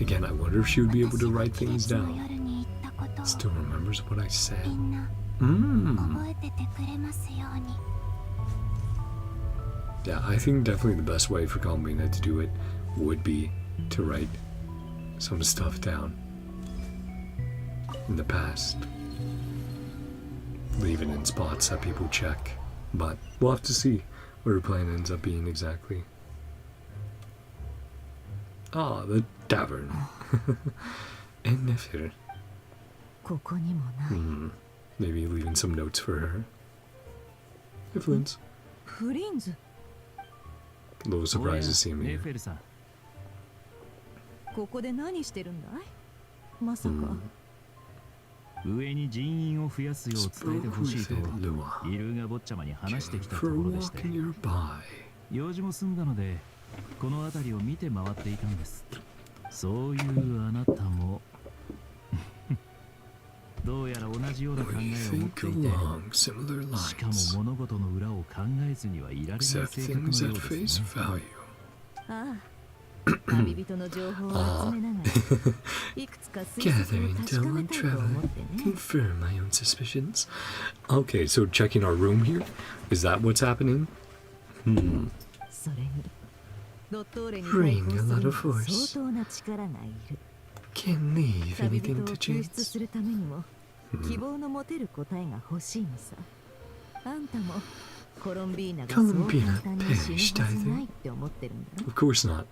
Again, I wonder if she would be able to write things
私が
down.
鬼月の夜に言ったことを
Still remembers what I
み
said.
んな
Mmm.
覚えててくれますように。
Yeah, I think definitely the best way for Columbina to do it would be to write some stuff down in the past. Leave it in spots that people check. But we'll have to see what her plan ends up being exactly. Ah, the tavern. And Nefir.
ここにもない。
Maybe leaving some notes for her. Influence.
フリンズ。
A little
おや
surprised to see
ネ
me.
フェルさん。
ここで何してるんだい？まさか。
上に人員を増やすよう伝えてほしいとイルーが坊ちゃまに話してきたところでして、用事も済んだのでこの辺りを見て回っていたんです。そういうあなたもどうやら同じような考えを持っていて、しかも物事の裏を考えずにはいられない性格のようですね。
ああ、旅人の情報を集めながらいくつか推測を
Gather
確
intel
かめ
and
たいと思
travel.
ってね。
Confirm my own suspicions.
Okay, so checking our room here? Is that what's happening?
それにドットーレに
Bring
対
a
抗す
lot
る
of
には
force.
相当な力がいる。
Can't leave
旅
anything
人
to
を救出
chance.
するためにも希望の持てる答えが欲しいのさ。あんたもコロンビーナがそう簡単に死ぬはずないって思ってるんだろ。
Of course not.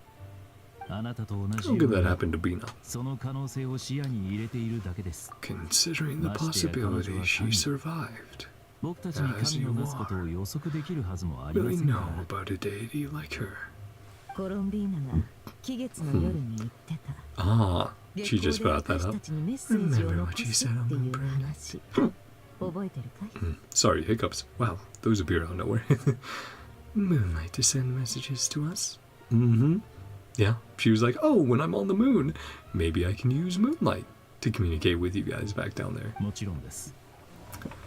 あなたと同じ
How
よ
could
う
that
に
happen to Bina?
その可能性を視野に入れているだけです。
Considering the possibility she survived.
僕たちに神のなすことを予測できるはずもありま
Really
せんか
know
ら。
about a deity like her.
コロンビーナが期月の夜に言ってた。
Ah, she
月
just
光で
brought that
私
up.
たちにメッセージを残すっていう話。覚えてるかい？
Sorry, hiccups. Wow, those appear out of nowhere.
Moonlight to send messages to us.
Yeah, she was like, oh, when I'm on the moon, maybe I can use moonlight to communicate with you guys back down there.
もちろんです。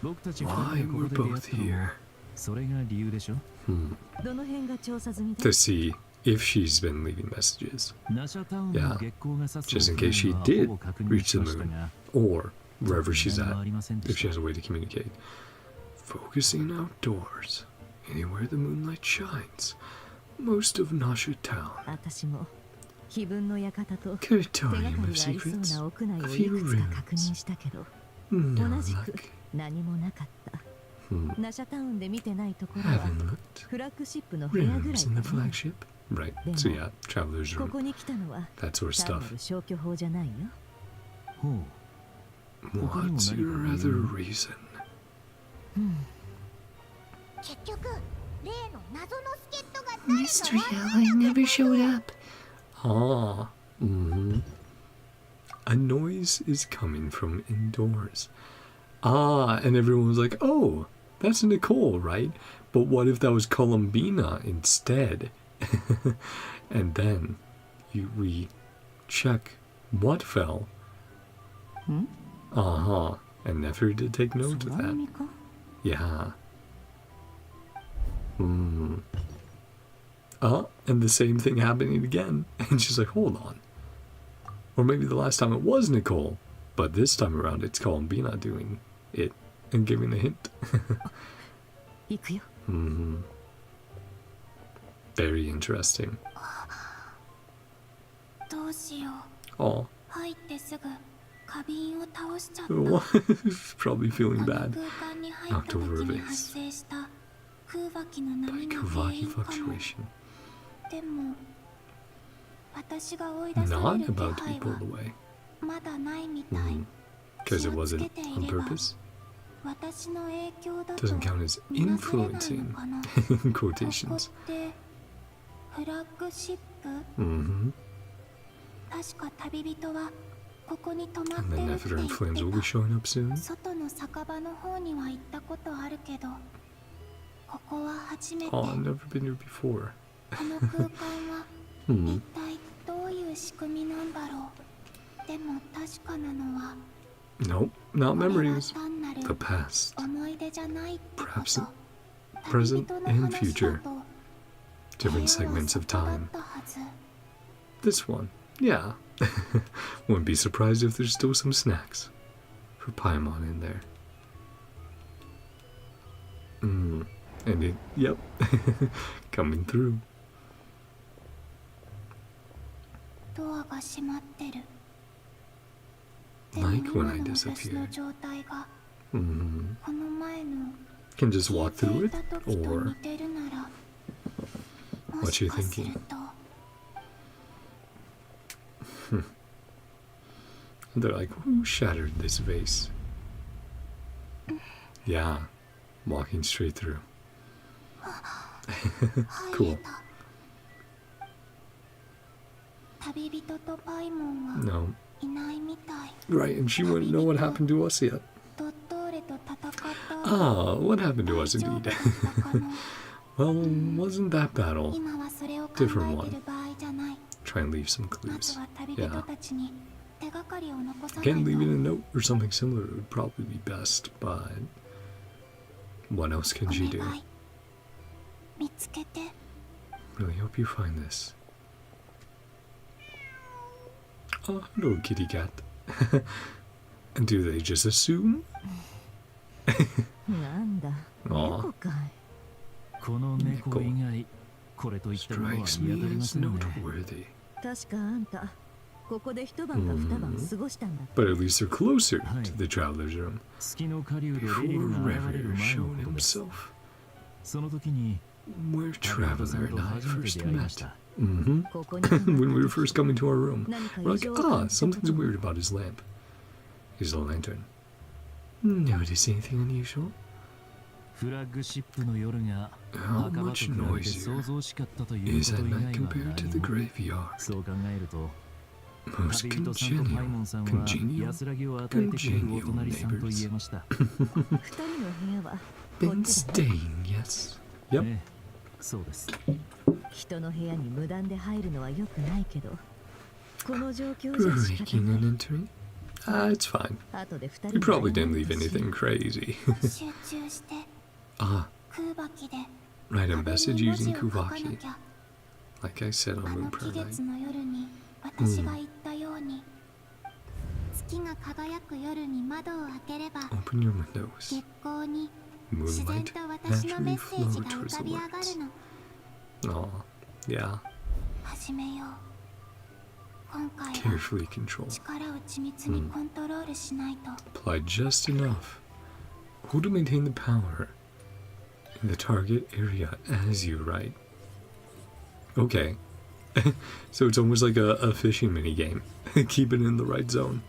僕たち二
Why
人がこ
we're
こで出会っ
both
たのも
here.
それが理由でしょ。
どの辺が調査済みだ？
To see if she's been leaving messages.
ナシャタウンの月光が差す
Just in case she
は
did
ほぼ確認
reach
し
the
ました
moon.
が、
Or wherever she's
何も
at,
ありませんで
if she
した。
has a way to communicate.
Focusing outdoors. Anywhere the moonlight shines. Most of Nasha Town.
私も気分の館と手がか
Curatorium
り
of
がありそう
secrets.
な屋内
A
をい
few
くつか
rooms.
確認したけど、
No
同じく
luck.
何もなかった。ナシャタウンで見てないところは
Haven't looked.
フラッグシップの部屋ぐらい
Rooms in
だ
the
ね。
flagship.
Right, so yeah, traveler's
こ
room.
こに来たのは
That sort of
単な
stuff.
る消去法じゃないよ。
ほう。
What's your other reason?
結局例の謎の助っ人が誰
Mystery
か
ally never showed up.
Ah. A noise is coming from indoors. Ah, and everyone was like, oh, that's Nicole, right? But what if that was Columbina instead? And then we check what fell. Uh-huh. And never did take note of
空
that.
耳か？
Yeah. And the same thing happening again. And she's like, hold on. Or maybe the last time it was Nicole, but this time around it's Columbina doing it and giving a hint.
行くよ。
Very interesting.
どうしよう
Oh,
入ってすぐ花瓶を倒しちゃった
probably feeling
あの
bad.
空間に入った時に発生した空気の
By
波の原
Kavaki
因かも
fluctuation.
でも私が追い出され
Not
る気
about to be
配
pulled
は
away.
まだないみたい
Because it wasn't on purpose.
私の影響だと
Doesn't count as
見なされないの
influencing
かな
in
ここ
quotations.
ってフラッグシップ 確か旅人はここに泊まっ
And
て
then
るって
Nefer
言
and
っ
Flames will
て
be
た
showing up soon.
外の酒場の方には行ったことあるけどここは初めて
Oh, I've never been here before.
この空間は一体どういう仕組みなんだろうでも確かなのは
Nope, not
これは
memories.
単なる
The past.
思い出じゃないってこ
Perhaps
と
present
旅人の
and
話
future.
だと
Different segments of
部屋は
time.
そこだったはず
This one, yeah. Wouldn't be surprised if there's still some snacks for Paimon in there. And it, yep, coming through.
ドアが閉まってる
Like
で
when
も
I
今の私の
disappeared.
状態が
Mm-hmm.
この前の
Can just
消え
walk
て
through
い
it,
た時と
or
似てるならも
What
し
you
かす
thinking?
ると
they're like, who shattered this vase? Yeah, walking straight through.
入
Cool.
れた
No. Right, and she wouldn't know what happened to us yet. Ah, what happened to us indeed. Well, wasn't that battle? Different one. Try and leave some clues. Yeah. Again, leaving a note or something similar would probably be best, but what else can she do? Really hope you find this. Oh, hello, kitty cat. And do they just assume? Aw. Strikes me as noteworthy. But at least they're closer to the traveler's room. Before Rever showed himself. Where Traveler and I first met. When we were first coming to our room. We're like, ah, something's weird about his lamp. His lantern. Notice anything unusual? How much noisier is at night compared to the graveyard? Most congenial neighbors. Been staying, yes. Yep. Breaking and entering? Ah, it's fine. You probably didn't leave anything crazy. Ah. Write a message using Kuvaki. Like I said on Moon Per Night. Open your windows. Moonlight naturally flow towards the words. Aw, yeah. Carefully control. Apply just enough. Who to maintain the power in the target area as you write. Okay. So it's almost like a fishing minigame. Keep it in the right zone.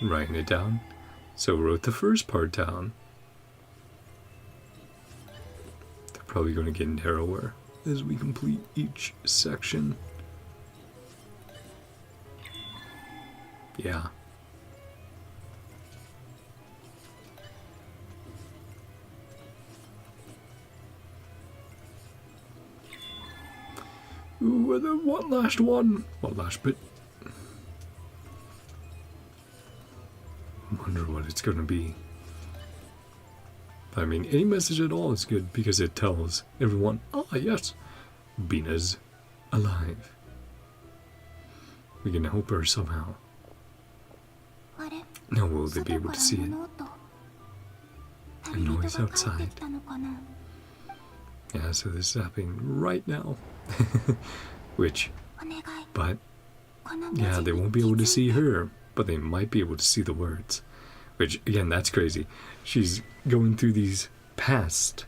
Writing it down. So wrote the first part down. They're probably going to get narrower as we complete each section. Yeah. Ooh, and then one last one. One last bit. Wonder what it's gonna be. I mean, any message at all is good because it tells everyone, ah, yes, Bina's alive. We can help her somehow. Now will they be able to see it? A noise outside. Yeah, so this is happening right now. Which, but, yeah, they won't be able to see her, but they might be able to see the words. Which, again, that's crazy. She's going through these past,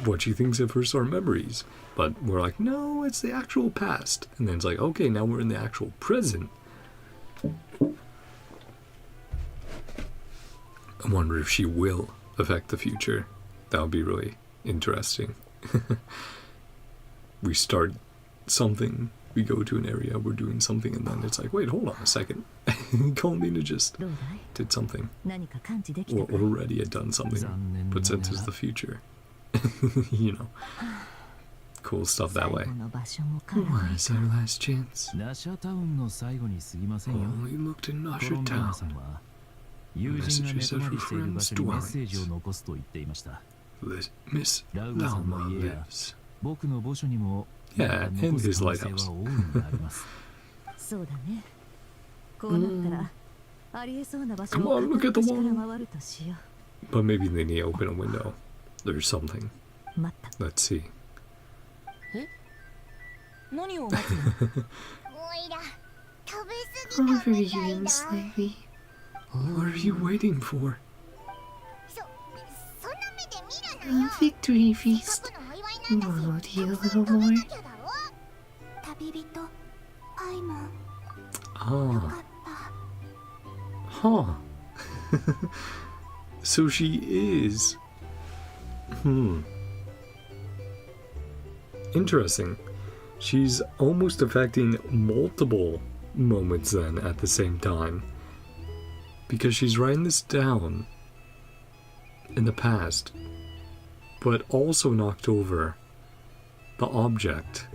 what she thinks of first are memories. But we're like, no, it's the actual past. And then it's like, okay, now we're in the actual present. I wonder if she will affect the future. That would be really interesting. We start something, we go to an area, we're doing something, and then it's like, wait, hold on a second. Columbina just did something. Or already had done something, but since it's the future. You know. Cool stuff that way. Why is our last chance? Only looked in Nasha Town. Messages of her friends' dwellings. Miss Lauma lives. Yeah, and his lighthouse. Come on, look at the wall. But maybe they need to open a window. There's something. Let's see.
Over you slightly.
What are you waiting for?
A victory feast. Will you a little more?
Ah. Huh. So she is. Interesting. She's almost affecting multiple moments then at the same time. Because she's writing this down in the past, but also knocked over the object.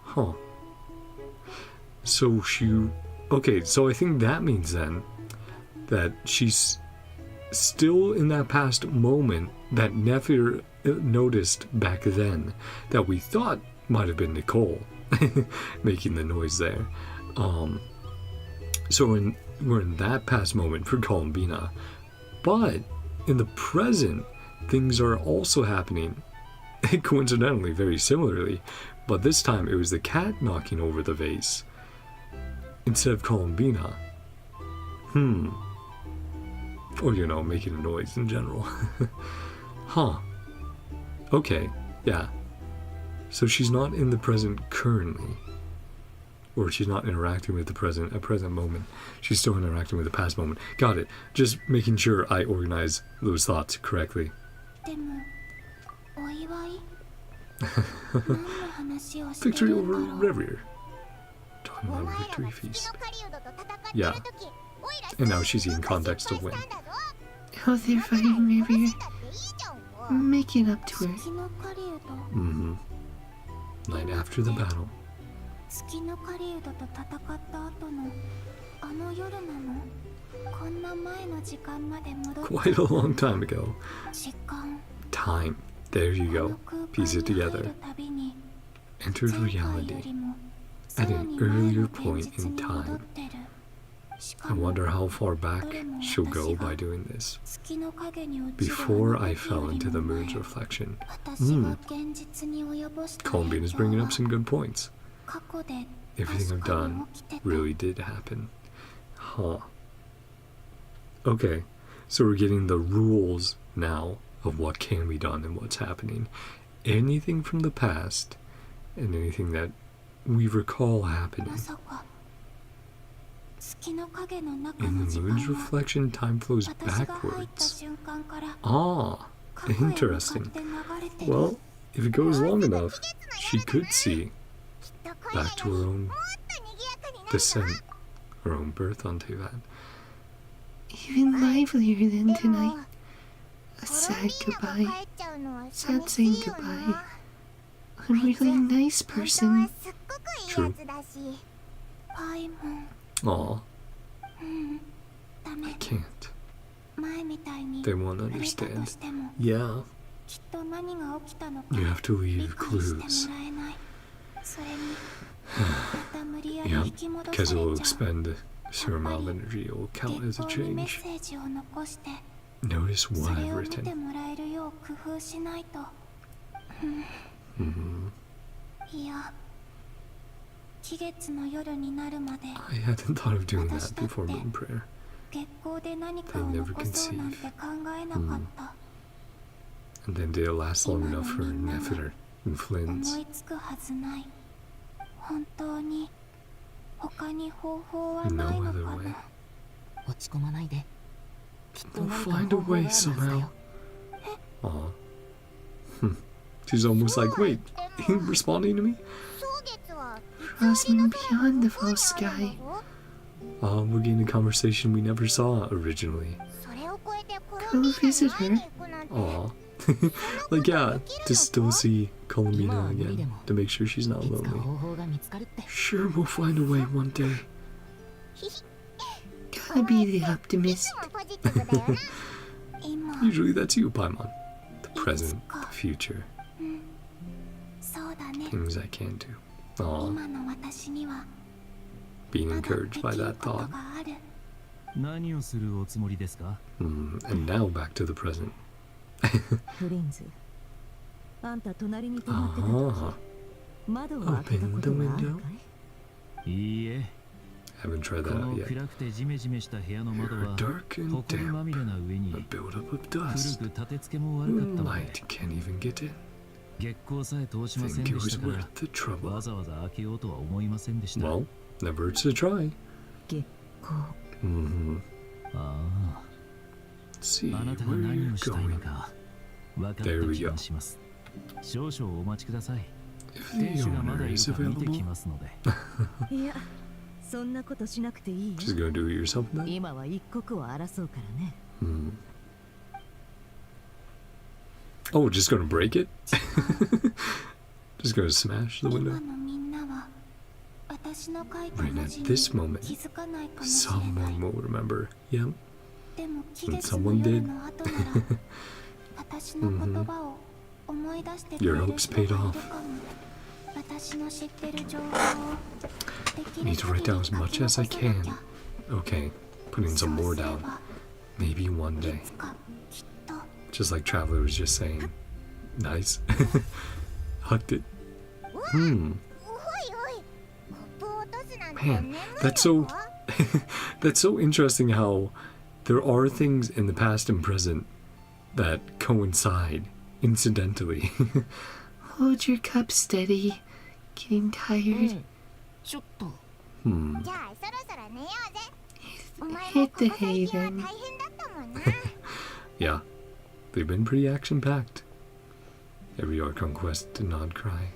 Huh. So okay, so I think that means then that she's still in that past moment that Nephir noticed back then that we thought might have been Nicole making the noise there. So we're in that past moment for Columbina, but in the present things are also happening coincidentally very similarly, but this time it was the cat knocking over the vase instead of Columbina. Or, you know, making a noise in general. Huh. Okay, yeah. So she's not in the present currently. Or she's not interacting with the present, a present moment. She's still interacting with the past moment. Got it. Just making sure I organize those thoughts correctly. Victory over Revier. Talking about a victory feast. Yeah. And now she's in context to win.
Oh, they're fighting Revier. Making up to her.
Mm-hmm. Night after the battle. Quite a long time ago. Time. There you go. Piece it together. Entered reality at an earlier point in time. I wonder how far back she'll go by doing this. Before I fell into the moon's reflection. Columbine is bringing up some good points. Everything I've done really did happen. Huh. Okay, so we're getting the rules now of what can be done and what's happening. Anything from the past and anything that we recall happening. In the moon's reflection, time flows backwards. Ah, interesting. Well, if it goes long enough, she could see back to her own descent, her own birth on Tevat.
Even livelier than tonight. A sad goodbye. Sad saying goodbye. A really nice person.
True. Aw. I can't. They won't understand. Yeah. You have to leave clues. Yeah, because it will expend a certain amount of energy. It will count as a change. Notice what I've written. I hadn't thought of doing that before moon prayer. They never conceive. And then they'll last long enough for Nephir and Flynn's. No other way. They'll find a way somehow. Aw. She's almost like, wait, he responding to me?
Frozen beyond the false sky.
We're getting a conversation we never saw originally.
Go visit her.
Aw. Like, yeah, to still see Columbina again, to make sure she's not lonely. Sure, we'll find a way one day.
Gotta be the optimist.
Usually that's you, Paimon. The present, the future. Things I can do. Aw. Being encouraged by that thought. And now back to the present. Open the window? Haven't tried that out yet. You're dark and damp. A buildup of dust. Light can't even get in. Think it was worth the trouble. Well, never hurts to try. Let's see where you're going. There we go. If the owner is available,
いや、そんなことしなくていいよ。
just gonna do it yourself then?
今は一刻を争うからね。
Oh, just gonna break it? Just gonna smash the window?
今のみんなは私の書いた
Right
文
at
字に
this moment,
気づかないかもしれない。
someone will remember. Yep.
でも季月
And
の
someone
夜
did.
の後なら私の言葉を思い出してくれ
Your
る
hopes
人がい
paid
るか
off.
も。私の知ってる情報をでき
Need
る
to write
限り
down
書
as
き
much
残
as
さ
I
なき
can.
ゃ。
Okay, putting some
そう
more
すれ
down.
ば
Maybe one
い
day.
つかきっと
Just like Traveler was just saying. Nice. Hucked it.
おいおい、コップを落とすなんて
Man,
眠い
that's so
の？
that's so interesting how there are things in the past and present that coincide incidentally.
Hold your cup steady. Getting tired.
ちょっと。
Hmm.
じゃあそろそろ寝ようぜ。お前も
Hit
こ
the
こ最近は
hay
大変
then.
だったもんな。
Yeah, they've been pretty action-packed. Every Archon quest to NodKrai.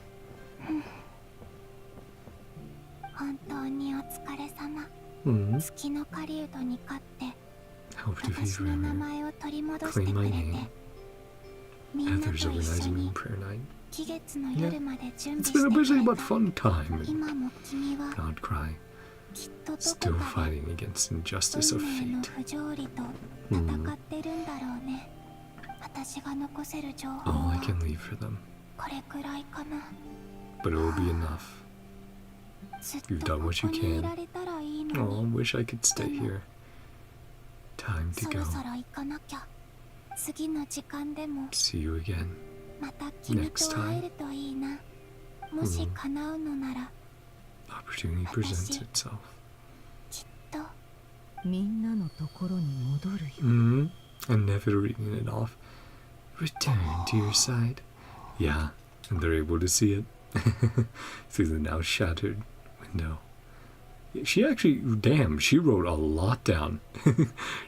本当にお疲れ様。
Hmm.
月の狩人に勝って
Help defeat
私の名
Raven.
前を取り戻して
Claim
く
my
れて
name.
みんなと
Heather's
一緒
organizing
に
prayer night.
季月の夜まで準
It's
備
been
し
a
て
busy
く
but
れた。
fun time.
今も君は
NodKrai
きっとど
still
こかで
fighting against injustice of
運命の
fate.
不条理と戦ってるんだろうね。私が残せる情報
All I
は
can leave for them,
これくらいかな。
but it will be enough.
ずっ
You've
と
done
こ
what
こ
you
に
can.
いられたらいい
Oh,
のに。
wish I could stay here. Time to
そ
go.
ろそろ行かなきゃ。次の時間でも
See you again.
また君と会えるといいな。もし叶うのなら
Opportunity presents itself.
きっと。
みんなのところに戻るよ。
Hmm. And never reading it off. Return to your side. Yeah, and they're able to see it through the now shattered window. She actually, damn, she wrote a lot down.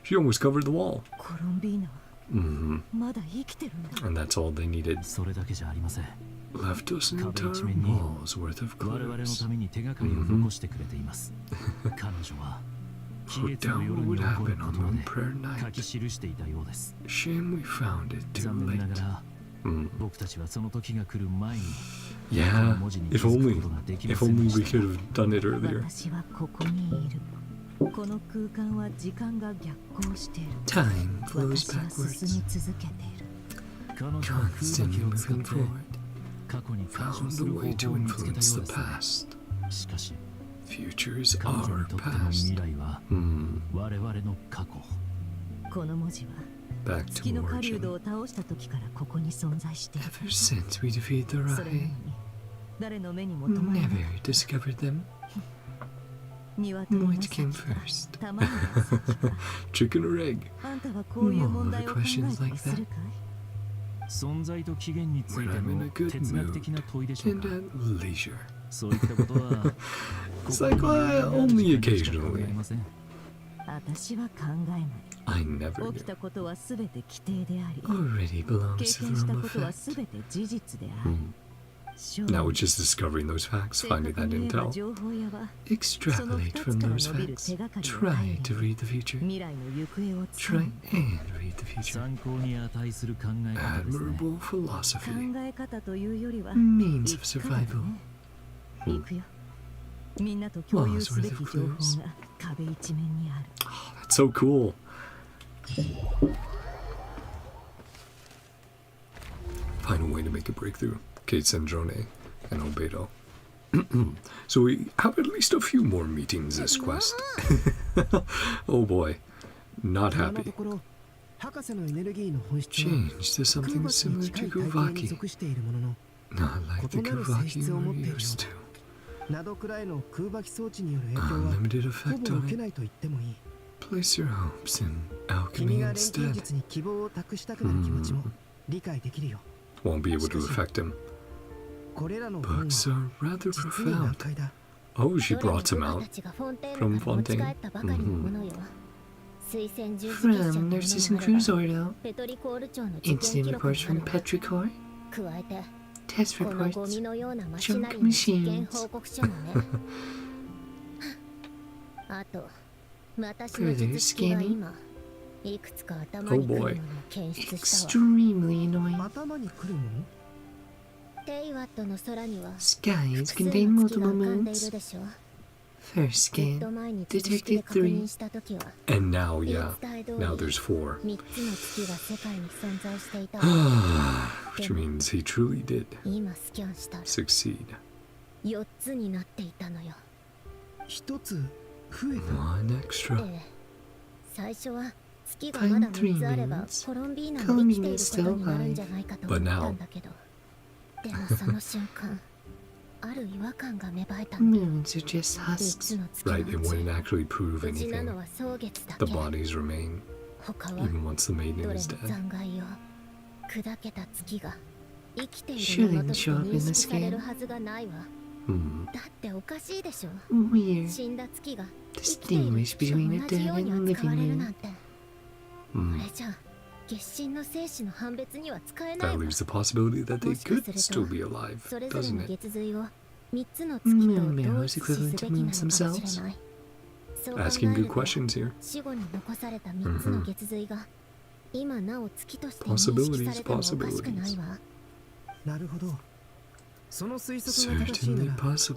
She almost covered the wall.
コロンビーナは
Hmm.
まだ生きてるんだ。
And that's all they needed.
それだけじゃありません。
Left us an entire wall's worth of
我々の
clues.
ために手がかりを残してくれています。彼女は季
Wrote
月の
down
夜
what
に
would
起こる
happen
こと
on
ま
Moon
で
Prayer
書き
Night.
記していたようです。
Shame we found it too
残念な
late.
がら
Hmm.
僕たちはその時が来る前に
Yeah, if only.
ことができま
If
せん
only
で
we
した。
could have done it earlier.
私はここにいる。この空間は時間が逆行している。
Time flows
私は進
backwards.
み続けている。
彼女は空
Constantly
爆を使っ
moving
て
forward.
過去に干渉
Found
す
a
る方
way to
法を見つけた
influence
よう
the
です。
past.
しかし
Future is
彼女
our
にとっての
past.
未来は
Hmm.
我々の過去。
この文字は
Back
月
to
の狩人
origin.
を倒した時からここに存在している。
Ever since we defeated the
それなのに
Rai,
誰の目にも止まらない。
never discovered them.
鶏の
What
先
came
から
first?
卵の先か
Chicken or egg?
あんたはこういう問題を考えたりするかい？
存在と起源につい
When
て
I'm in
の
a good
哲学的な
mood
問いでしょう
and
か。
at leisure.
そういったことは
It's like, only
考
occasionally.
えません。
私は考えない。
I never
起き
knew.
たことはすべて規定であり、
Already
経
belongs
験
to
し
the
た
realm
こ
of
とは
fact.
すべて事実である。
Hmm.
将
Now
来
we're just discovering those facts,
正
finding
確
that
に言えば
intel.
情報屋は
Extrapolate from those facts. Try to read the future.
未来の行方をつか
Try
む。
and read the future.
参考に値する考え方ですね。
Admirable
考
philosophy.
え方というよりは
Means
生
of
き方だ
survival.
ね。行くよ。みんなと共有すべき情報が壁一面にある。
That's so cool. Find a way to make a breakthrough. Kate Sandrone and Albedo. So we have at least a few more meetings this quest. Oh boy. Not
今の
happy.
ところ博士のエネルギーの本質は
Changed to
空
something
爆に
similar
近
to
い体型に
Kuvaki.
属しているものの
Not like the
異なる性
Kuvaki
質を持
we're
っているよう
used to.
ナドクライの空爆装置による影響は
Unlimited
ほ
effect
ぼ
on
受け
it.
ないと言ってもいい。
Place your hopes in
君
alchemy
が錬金
instead.
術に希望を託したくなる気持ちも理解できるよ。
Won't be able to affect him.
これらの本は
Books are rather
実に難
profound.
解だ。
Oh, she
どれも
brought him
部下
out
たちがフォンテー
from
ヌから持ち帰
Fontaine.
ったばかりのものよ。推薦十字結社
From
のもの
Nurses
も
and
あれば
Cruzordo.
ペトリコール町の事件記
Incident
録も
reports
ある
from Petrichor.
加えて
Test
このゴ
reports.
ミのようなマシナリ
Junk
ーの実験
machines.
報告書もねあと私の術式は今いくつか頭にくるものを検出したわ
Extremely annoying.
頭に来るもの？
テイワットの空には
Skies
複数
contain
の月が
multiple
浮かんでい
moons.
るでしょ
First
ずっ
scan
と前に知識
detected
で確認
3.
した時は
And now,
言い
yeah,
伝え通
now
り
there's 4.
3つの月が世界に存在していたわ
Which means he truly did
今スキャンしたら
succeed.
4つになっていたのよ
一つ増えた。
One extra.
ええ最初は月がまだ3つあればコロンビーナも生きていることになるんじゃないかと思ったんだけどでもその瞬間ある違和感が芽生えたの
Moons are just
3
husks.
つの月の
Right, it
うち
wouldn't actually prove
無事な
anything.
のは蒼月だ
The
け
bodies remain
他は
even once the
ど
maiden
れも
is dead.
残骸よ砕けた月が生きているものとして認識されるはずがないわ
Hmm.
だっておかしいでしょ
Weird.
死んだ月が生きている
Distinguish
月と
between a
同じ
dead
ように
and
扱われ
living
るな
moon.
んて
Hmm.
これじゃあ月神の生死の判別には使えない
That
わ
leaves the possibility that they
もしか
could
する
still
と
be alive,
それぞれ
doesn't
の
it?
月髄を3つの月と
Moon
同
mirrors
一視
equivalent
す
to
べきなの
moons
かもしれ
themselves.
ないそう考
Asking
える
good
と
questions here.
死後に残された3つの月髄が今なお月として認識されてもおかしくないわ
なるほど。その推測が正しい
Certainly
なら、
possible.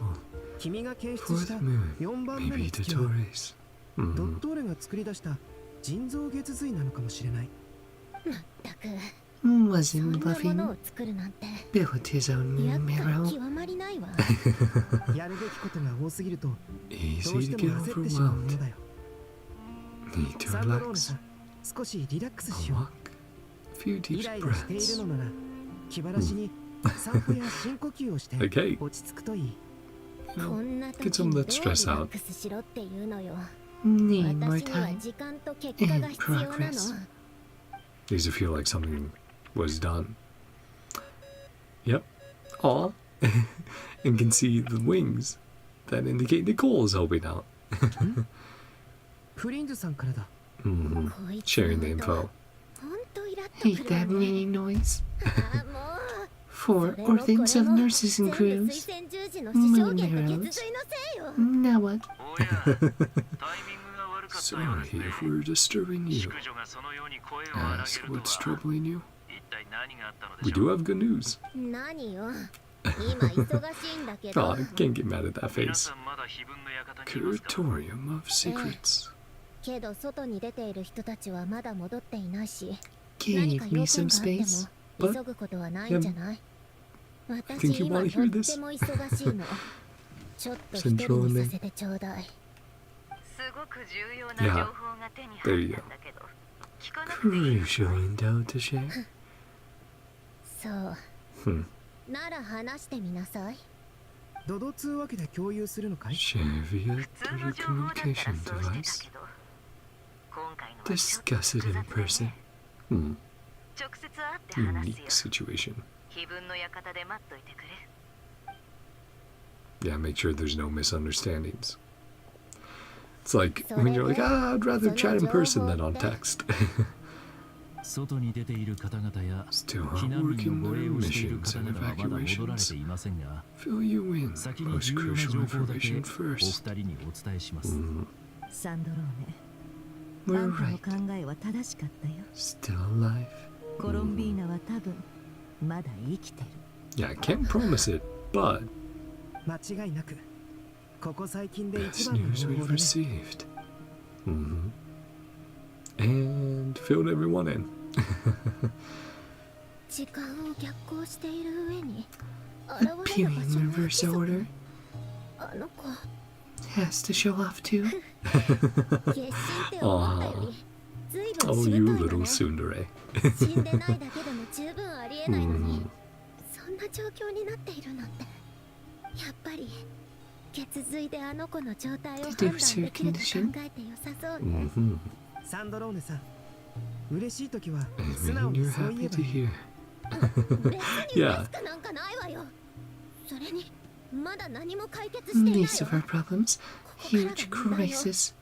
君が検
For
出した
the moon,
4番目の
maybe
月は
Dottores.
ド
Hmm.
ットーレが作り出した人造月髄なのかもしれない。
まったく
Wasn't
そんなもの
Buffy
を作るなんて
built his own
厄
moon
介
mirror?
極まりないわ
やるべきことが多すぎるとどう
Easy
し
to
ても
get
焦ってしまうもの
overwhelmed.
だよ。
Need to
サンドローネ
relax.
さん、少しリラックスし
A
よ
walk. A few
う。イ
deep
ライラしている
breaths.
のなら気晴らしに散歩や深呼吸をして
Okay.
落ち着くといい。
You
こ
know,
んな
get
時
some
に
of
どう
that
リ
stress
ラッ
out.
クスしろっていうのよ
Need more
私には
time.
時間と結果が必要なの
Needs to feel like something was done. Yep. Aw. And can see the wings that indicate Nicole's helping out.
フリンズさんからだ。
Hmm.
こいつ
Sharing the
の音
info.
ほんとイラッと
Hate
くるわ
that
ね
ringing noise.
あもう
For
それもこれ
orphans of
も
nurses and
全部
crews.
推薦十字の死証言と血髄のせいよ
Now what?
おやタイミングが悪かったようです
Sorry
ね
if we're disturbing
淑
you.
女がそのように声を荒げ
Ask
る
what's
とは
troubling you.
一体何があったので
We
しょ
do
う
have good news.
何よ今忙しいんだけど
Aw, I can't get mad at that
皆
face.
さんまだ碑文の館にいますか
Curatorium of Secrets.
けど外に出ている人たちはまだ戻っていないし何か
Gave
用
me
件
some
があって
space.
も
But
急ぐことはないんじゃない
think
私
you
今
wanna
と
hear
って
this?
も忙しいのちょっと一人にさせてちょうだい
すごく重要な
Yeah.
情報が手に
There
入
you
った
go.
んだけど聞かなくていい
Crucial endowed to share.
そう
Hmm.
なら話してみなさい
ドド通わけで共有するのかい？
Share via
普通の情報だったら
telecommunication
そうして
device.
たけど今回のはちょっと
Discuss it in
複雑ね
person.
Hmm.
直接会って話
Unique
すよ
situation.
碑文の館で待っといてくれ
Yeah, make sure there's no misunderstandings. It's like when you're like, I'd rather chat in person than on text.
外に出ている方々や
Still
避
hard
難
work
民の
in
護
their
衛をしている
missions
方
and
々はまだ戻られて
evacuations.
いませんが
Fill you in.
先に
Post
重要な
crucial
情報だけ
information
お
first.
二人にお伝えします、
Hmm.
サンドローネあ
We're
んたの
right.
考えは正しかったよ
Still alive.
コロンビーナは多分まだ生きてる
Yeah, I can't promise it, but
間違いなくここ最近で
best
一番の
news
情報
we've
だね。
received. Hmm. And filled everyone in.
時間を逆行している上に現れる場
Appearing
所
in
が不
reverse
規則
order.
あの子
Has to show off too.
決心って思ったよりずいぶん
Oh,
し
you
ぶとい
little
のね
tsundere.
死んでないだけでも十分ありえないのに
Hmm.
そんな状況になっているなんてやっぱり血髄であの子の状態を判断できると考えて良さそうね
Hmm.
サンドローネさん、嬉しい時は
I
素直
mean,
に
you're
そう言え
happy
ば
to
いい。
hear.
別に
Yeah.
嬉しくなんかないわよそれにまだ何も解決していないよ
Least of our problems. Huge crisis.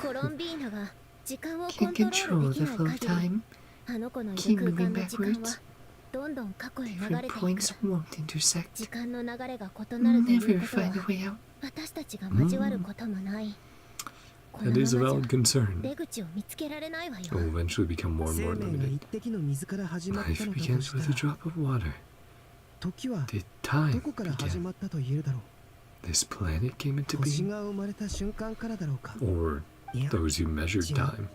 コロンビーナが時間をコ
Can't
ントロール
control
でき
the
ない
flow of
限り
time.
あの子のい
Keep
る空間
moving
の時間は
backwards.
どんどん過去へ流れ
Different
ていく。
points won't intersect.
時間の流れが異なるという
Never
ことは
find a way out.
私たちが交わることもない。この
That is a
まま
valid
じゃ
concern.
出口を見つけられないわよ。
It will eventually become more and
生
more
命が
limited.
一滴の水から始まった
Life
のだと
begins
し
with
た
a
ら
drop of water.
時は
Did
ど
time
こから始
begin?
まったと言えるだろ
This planet came
う。
into
星
being?
が生まれた瞬間からだろうか。
Or
いや、
those who measured
Yeah.
time?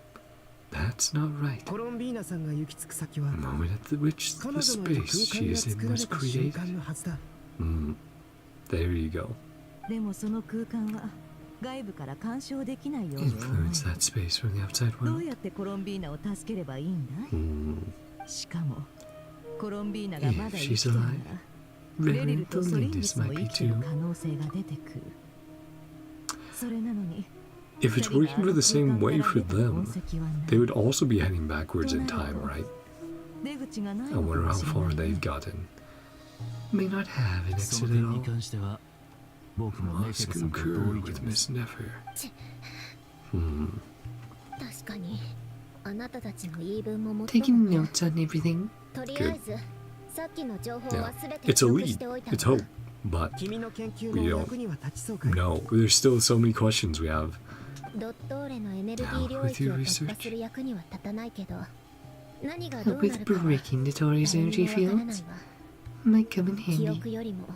That's not right.
コロンビーナさんが行き着く先は
The moment at which
彼
the
女のいる
space
空
she
間が
is in
作られ
was
た瞬
created.
間のはずだ。
There you go.
でもその空間は外部から干渉できないように思
Influence that space from the outside
う。どう
world.
やってコロンビーナを助ければいいんだい？しかもコロンビーナがまだ生きてるならレリル
Reverend
とソリンディ
Lindis
スも
might
生
be
きてる
too.
可能性が出てくる。それなのに
If it's working for the same way for them, they would also be heading backwards in time, right?
出口がない
I
の
wonder
か
how
もしれ
far
ない
they've gotten. May not have an
そ
exit
の
at
点に
all.
関しては僕もネ
Must
テルさんと
concur
同意
with
見です
Miss Nefer.
確かにあなたたちの言い分ももっと
Taking
もね。
notes on everything.
とりあえずさっきの情報
Yeah.
はすべて
It's
記
a
録
lead.
しておいた
It's
わ。
hope. But
君の研究の役には立ちそうかい？
no, there's still so many questions we have.
ドットーレのエネルギー領
Now, with
域
your
を突破
research.
する役には立たないけど、何がど
Help
うな
with
るかは
breaking the Tory's
誰に
energy
もわからない
fields
わ。
might come in
記
handy.
憶よりも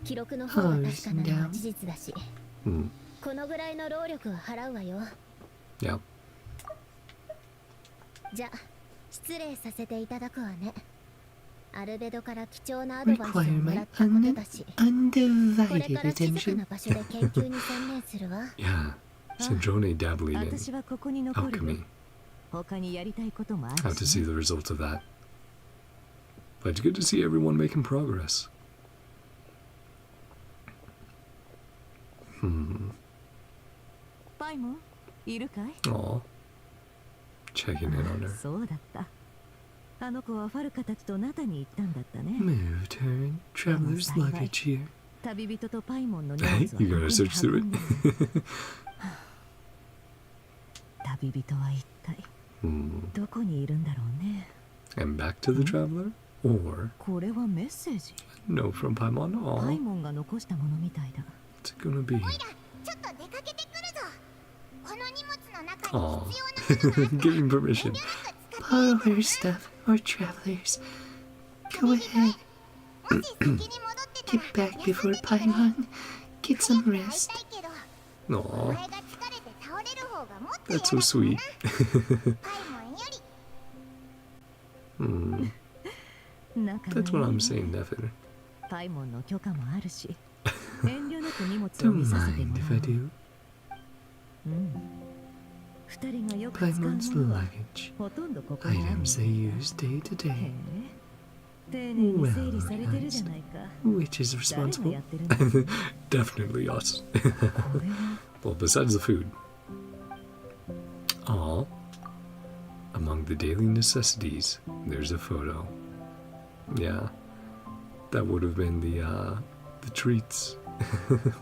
記録の方が確かなのは事実だし、
Hmm.
このぐらいの労力は払うわよ。
Yeah.
じゃあ失礼させていただくわね。アルベドから貴重なアドバイスを
Require
も
my
らったことだし、これ
undivided
から静か
attention.
な場所で研究に専念するわ。
Yeah. Sandrone dabbling in
私はここに残るよ。
alchemy.
他にやりたいこともあ
Have
る
to
し
see
ね。
the results of that. But it's good to see everyone making progress. Hmm.
パイモンいるかい？
Aw. Checking in on her.
そうだった。あの子はファルカたちとナタに行ったんだったね。
Moved her in traveler's luggage here.
旅人とパイモンの荷
Hey,
物
you
は
gotta
ここに
search through
運ん
it.
でる旅人は一体
Hmm.
どこにいるんだろうね。
And back to the traveler? Or
これはメッセージ。
no from Paimon?
パイ
Aw.
モンが残したものみたいだ。
What's it gonna be?
ちょっと出かけてくるぞ。この荷物の中
Aw.
に必要なものがある
Give him permission.
Borrow her stuff, or travelers. Go ahead.
もし先に戻ってた
Get back before Paimon. Get some
ら会い
rest.
たいけど、お
Aw.
前が疲れて倒れる方がもっと
That's so
嫌
sweet.
だからな。パイモンより
Hmm.
仲がいい
That's what I'm
ね
saying, Nefer.
パイモンの許可もあるし、遠慮なく荷物を
Don't
見させて
mind
も
if
ら
I
おう。
do.
二人がよく使う
Paimon's
ものは
luggage.
ほとんどここにあるん
Items
だ。
they use day to
へ
day.
え、丁寧に整理されてるじゃないか。
Which is
誰が
responsible?
やってるんだろうね。
Definitely us.
これは
Well, besides the food. Aw. Among the daily necessities, there's a photo. Yeah. That would have been the treats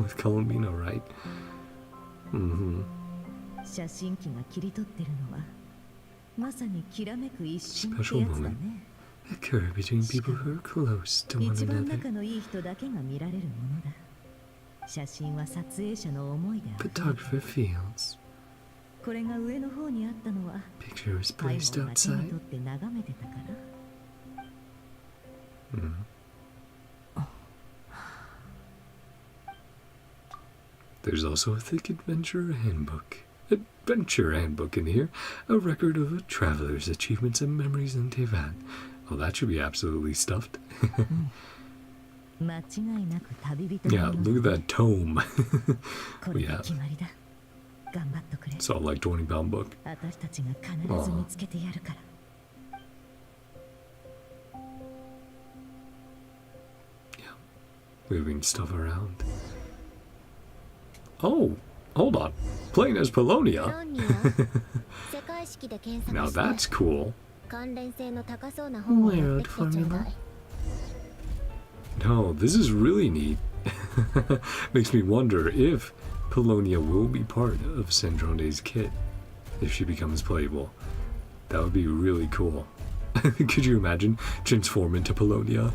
with Columbina, right? Mm-hmm.
写真機が切り取ってるのはまさにきらめく一瞬って
Special
やつだ
moment.
ね。
Occur between people who are close to one
一番
another.
仲のいい人だけが見られるものだ。写真は撮影者の思いである。
Photographer feels.
これが上の方にあったのは
Picture was
パイモ
placed
ンが手に
outside.
取って眺めてたから。
Mm. There's also a thick adventure handbook. Adventure handbook in here. A record of a traveler's achievements and memories in Tevat. Oh, that should be absolutely stuffed.
間違いなく旅人
Yeah,
のもの
look
だ。
at that tome.
これ
Yeah.
が決まりだ。頑張っとくれ。
It's all like 20-pound book.
私たちが必ず見つけてやるから。
Moving stuff around. Oh, hold on. Playing as Polonia?
ロンには世界式で検
Now
索
that's
して
cool.
関連性の高そうな本を持ってきてちょうだい。
No, this is really neat. Makes me wonder if Polonia will be part of Sandrone's kit if she becomes playable. That would be really cool. Could you imagine transform into Polonia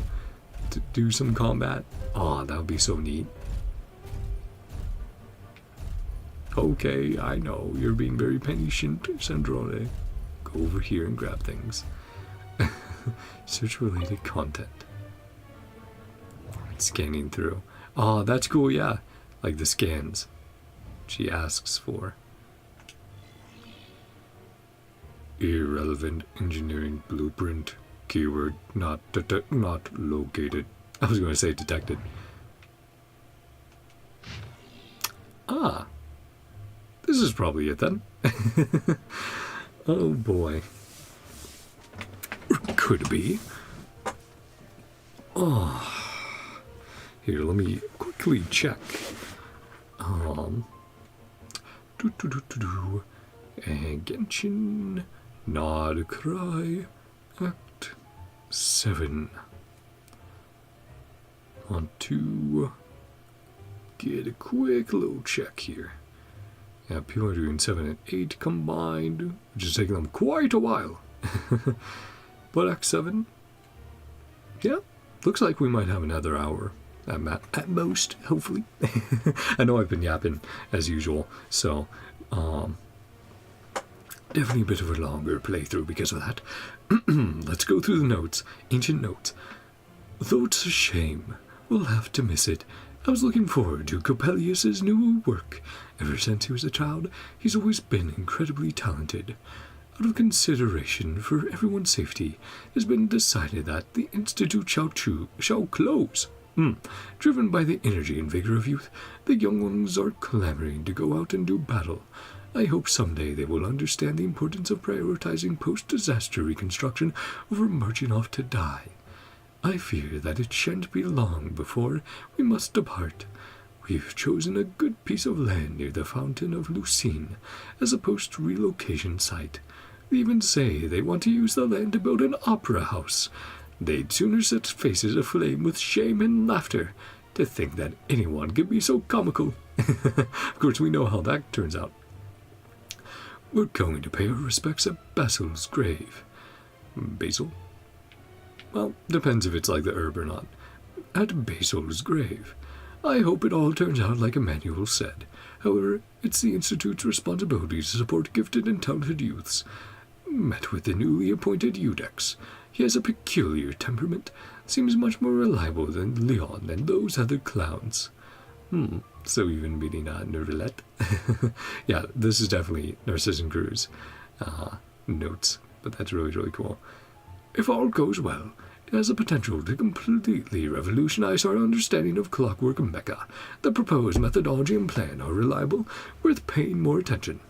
to do some combat? Oh, that would be so neat. Okay, I know, you're being very patient, Sandrone. Go over here and grab things. Search related content. Scanning through. Oh, that's cool, yeah. Like the scans she asks for. Irrelevant engineering blueprint. Keyword not located. I was going to say detected. Ah. This is probably it then. Oh boy. Could be. Oh. Here, let me quickly check. And Genshin Nod Krai Act 7. Want to get a quick little check here. Yeah, people are doing 7 and 8 combined, which is taking them quite a while. But Act 7, yeah, looks like we might have another hour at most, hopefully. I know I've been yapping as usual, so definitely a bit of a longer playthrough because of that. Let's go through the notes, ancient notes. Though it's a shame, we'll have to miss it. I was looking forward to Coppelius's new work. Ever since he was a child, he's always been incredibly talented. Out of consideration for everyone's safety, it has been decided that the Institute shall close. Driven by the energy and vigor of youth, the young ones are clamoring to go out and do battle. I hope someday they will understand the importance of prioritizing post-disaster reconstruction over marching off to die. I fear that it shan't be long before we must depart. We've chosen a good piece of land near the Fountain of Lucine as a post-relocation site. They even say they want to use the land to build an opera house. They'd sooner set faces aflame with shame and laughter. To think that anyone could be so comical. Of course, we know how that turns out. We're going to pay our respects at Basil's grave. Basil? Well, depends if it's like the herb or not. At Basil's grave. I hope it all turns out like Emmanuel said. However, it's the Institute's responsibility to support gifted and talented youths. Met with the newly appointed Eudex. He has a peculiar temperament, seems much more reliable than Leon and those other clowns. So even meeting Nerulette. Yeah, this is definitely Narcissus and Cruz notes, but that's really, really cool. If all goes well, it has the potential to completely revolutionize our understanding of clockwork mecha. The proposed methodology and plan are reliable, worth paying more attention.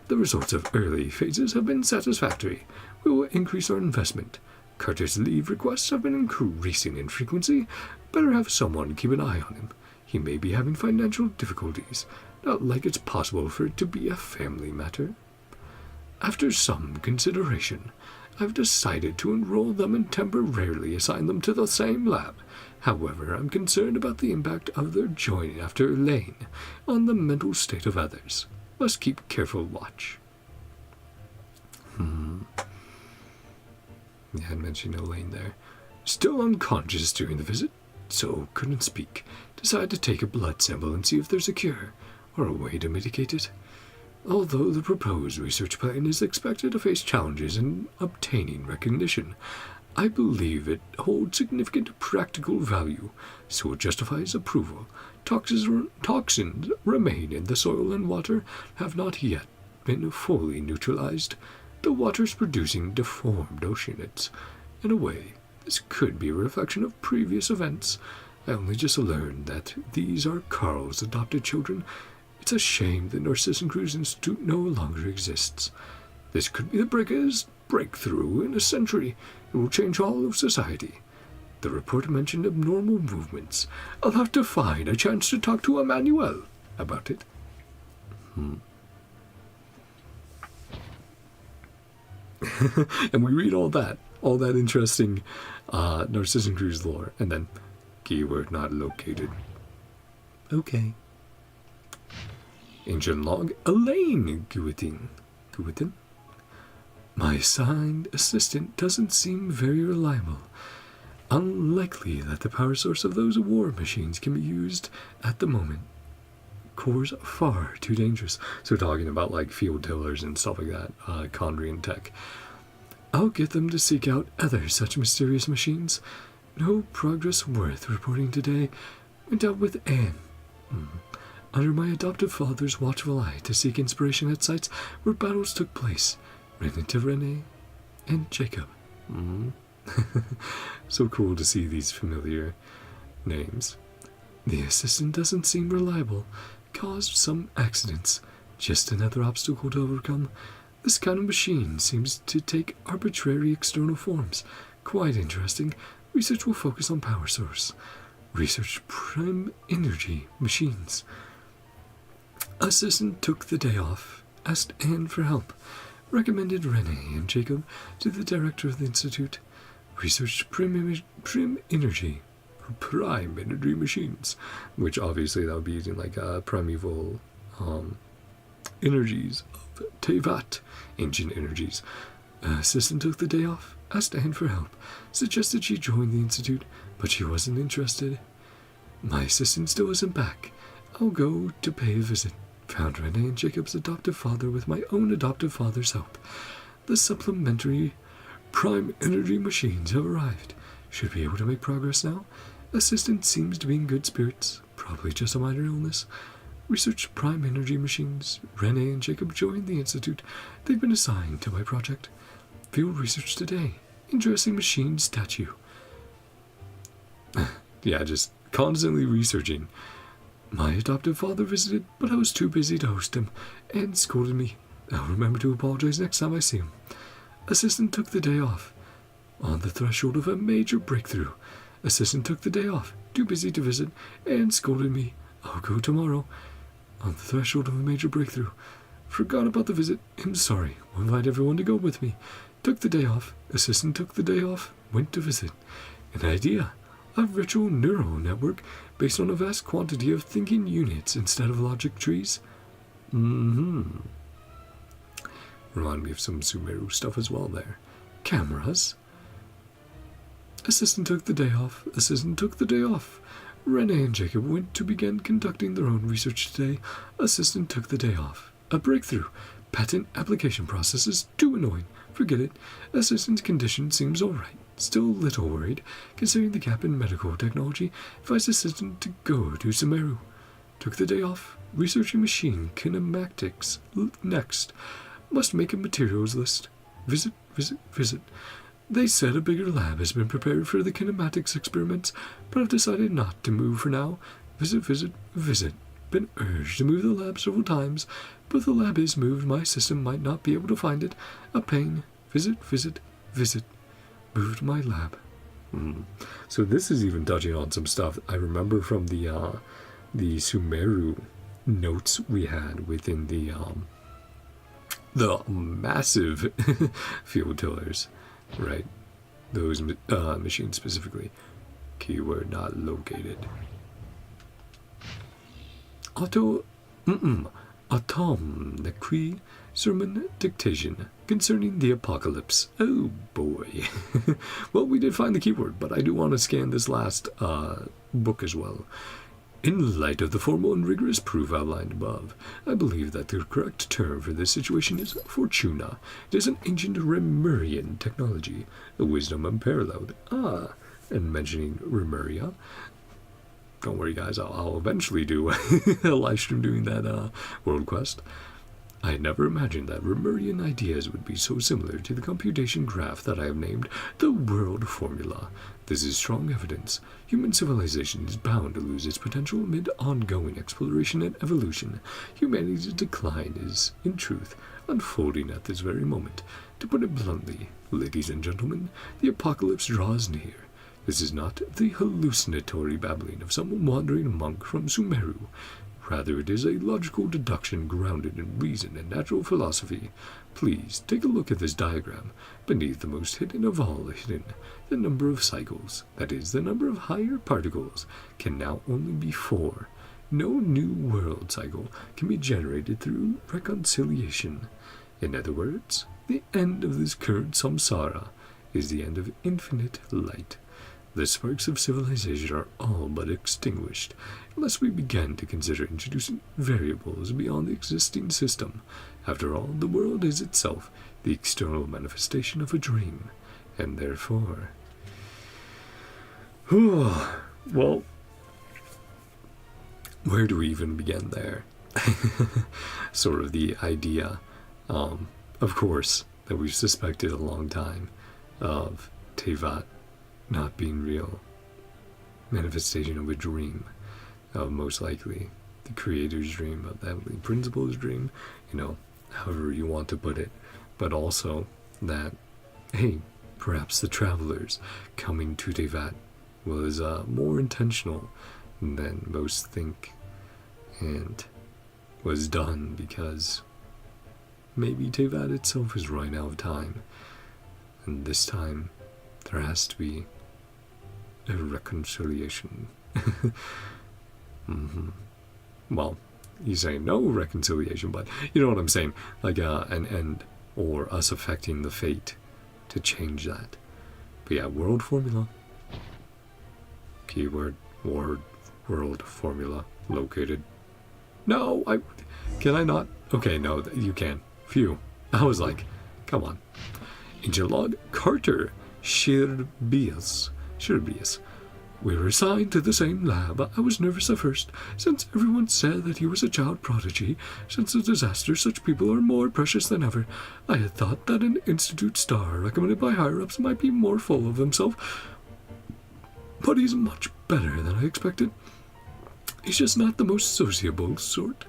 The results of early phases have been satisfactory. We will increase our investment. Carter's leave requests have been increasing in frequency. Better have someone keep an eye on him. He may be having financial difficulties. Not like it's possible for it to be a family matter. After some consideration, I've decided to enroll them and temporarily assign them to the same lab. However, I'm concerned about the impact of their joining after Elaine on the mental state of others. Must keep careful watch. Yeah, I mentioned Elaine there. Still unconscious during the visit, so couldn't speak. Decided to take a blood sample and see if there's a cure, or a way to mitigate it. Although the proposed research plan is expected to face challenges in obtaining recognition, I believe it holds significant practical value, so it justifies approval. Toxins remain in the soil and water, have not yet been fully neutralized. The water's producing deformed oceanids. In a way, this could be a reflection of previous events. I only just learned that these are Carl's adopted children. It's a shame the Narcissus Cruise Institute no longer exists. This could be the biggest breakthrough in a century. It will change all of society. The report mentioned abnormal movements. I'll have to find a chance to talk to Emmanuel about it. And we read all that interesting Narcissus Cruise lore, and then keyword not located. Okay. Ancient log, Elaine Guitin. My assigned assistant doesn't seem very reliable. Unlikely that the power source of those war machines can be used at the moment. Cores are far too dangerous. So talking about like field tillers and stuff like that, Condrian tech. I'll get them to seek out other such mysterious machines. No progress worth reporting today. Went out with Anne. Under my adoptive father's watchful eye to seek inspiration at sites where battles took place. Ran into Renee and Jacob. So cool to see these familiar names. The assistant doesn't seem reliable. Caused some accidents. Just another obstacle to overcome. This kind of machine seems to take arbitrary external forms. Quite interesting. Research will focus on power source. Research prime energy machines. Assistant took the day off. Asked Anne for help. Recommended Renee and Jacob to the director of the institute. Researched prime energy machines, which obviously that would be using like primeval energies of Tevat, ancient energies. Assistant took the day off, asked Anne for help, suggested she join the institute, but she wasn't interested. My assistant still isn't back. I'll go to pay a visit. Found Renee and Jacob's adoptive father with my own adoptive father's help. The supplementary prime energy machines have arrived. Should be able to make progress now. Assistant seems to be in good spirits. Probably just a minor illness. Research prime energy machines. Renee and Jacob joined the institute. They've been assigned to my project. Field research today. Interesting machine statue. Yeah, just constantly researching. My adoptive father visited, but I was too busy to host him, and scolded me. I'll remember to apologize next time I see him. Assistant took the day off. On the threshold of a major breakthrough. Assistant took the day off, too busy to visit, and scolded me. I'll go tomorrow. On the threshold of a major breakthrough. Forgot about the visit. I'm sorry. Will invite everyone to go with me. Took the day off. Assistant took the day off. Went to visit. An idea. A virtual neural network based on a vast quantity of thinking units instead of logic trees. Remind me of some Sumeru stuff as well there. Cameras. Assistant took the day off. Assistant took the day off. Renee and Jacob went to begin conducting their own research today. Assistant took the day off. A breakthrough. Patent application process is too annoying. Forget it. Assistant's condition seems alright. Still a little worried, considering the gap in medical technology. Advised assistant to go to Sumeru. Took the day off. Researching machine kinematics. Next. Must make a materials list. Visit. They said a bigger lab has been prepared for the kinematics experiments, but I've decided not to move for now. Visit. Been urged to move the lab several times, but if the lab is moved, my system might not be able to find it. A pain. Visit. Moved my lab. So this is even touching on some stuff I remember from the Sumeru notes we had within the massive field tillers, right? Those machines specifically. Keyword not located. Atom NodKrai sermon dictation concerning the apocalypse. Oh boy. Well, we did find the keyword, but I do want to scan this last book as well. In light of the formal and rigorous proof outlined above, I believe that the correct term for this situation is fortuna. It is an ancient Remurian technology, a wisdom unparalleled. And mentioning Remuria, don't worry guys, I'll eventually do a live stream doing that world quest. I had never imagined that Remurian ideas would be so similar to the computation graph that I have named the world formula. This is strong evidence. Human civilization is bound to lose its potential amid ongoing exploration and evolution. Humanity's decline is, in truth, unfolding at this very moment. To put it bluntly, ladies and gentlemen, the apocalypse draws near. This is not the hallucinatory babbling of some wandering monk from Sumeru. Rather, it is a logical deduction grounded in reason and natural philosophy. Please take a look at this diagram. Beneath the most hidden of all hidden, the number of cycles, that is, the number of higher particles, can now only be 4. No new world cycle can be generated through reconciliation. In other words, The end of this current samsara is the end of infinite light. The sparks of civilization are all but extinguished, unless we begin to consider introducing variables beyond the existing system. After all, the world is itself the external manifestation of a dream, and therefore... well, where do we even begin there? Sort of the idea, of course, that we've suspected a long time of Teyvat not being real. Manifestation of a dream, most likely the creator's dream, of the heavenly principle's dream, however you want to put it, but also that, hey, perhaps the travelers coming to Teyvat was more intentional than most think, and was done because maybe Teyvat itself is running out of time, and this time there has to be a reconciliation. Well, you say no reconciliation, but you know what I'm saying, like an end, or us affecting the fate to change that. But yeah, world formula. Keyword, world formula located. No, can I not? Okay, no, you can. Phew. I was like, come on. Ancient log, Carter Shirbius. We were assigned to the same lab. I was nervous at first, since everyone said that he was a child prodigy. Since the disaster, such people are more precious than ever. I had thought that an institute star recommended by higher-ups might be more full of himself, but he's much better than I expected. He's just not the most sociable sort.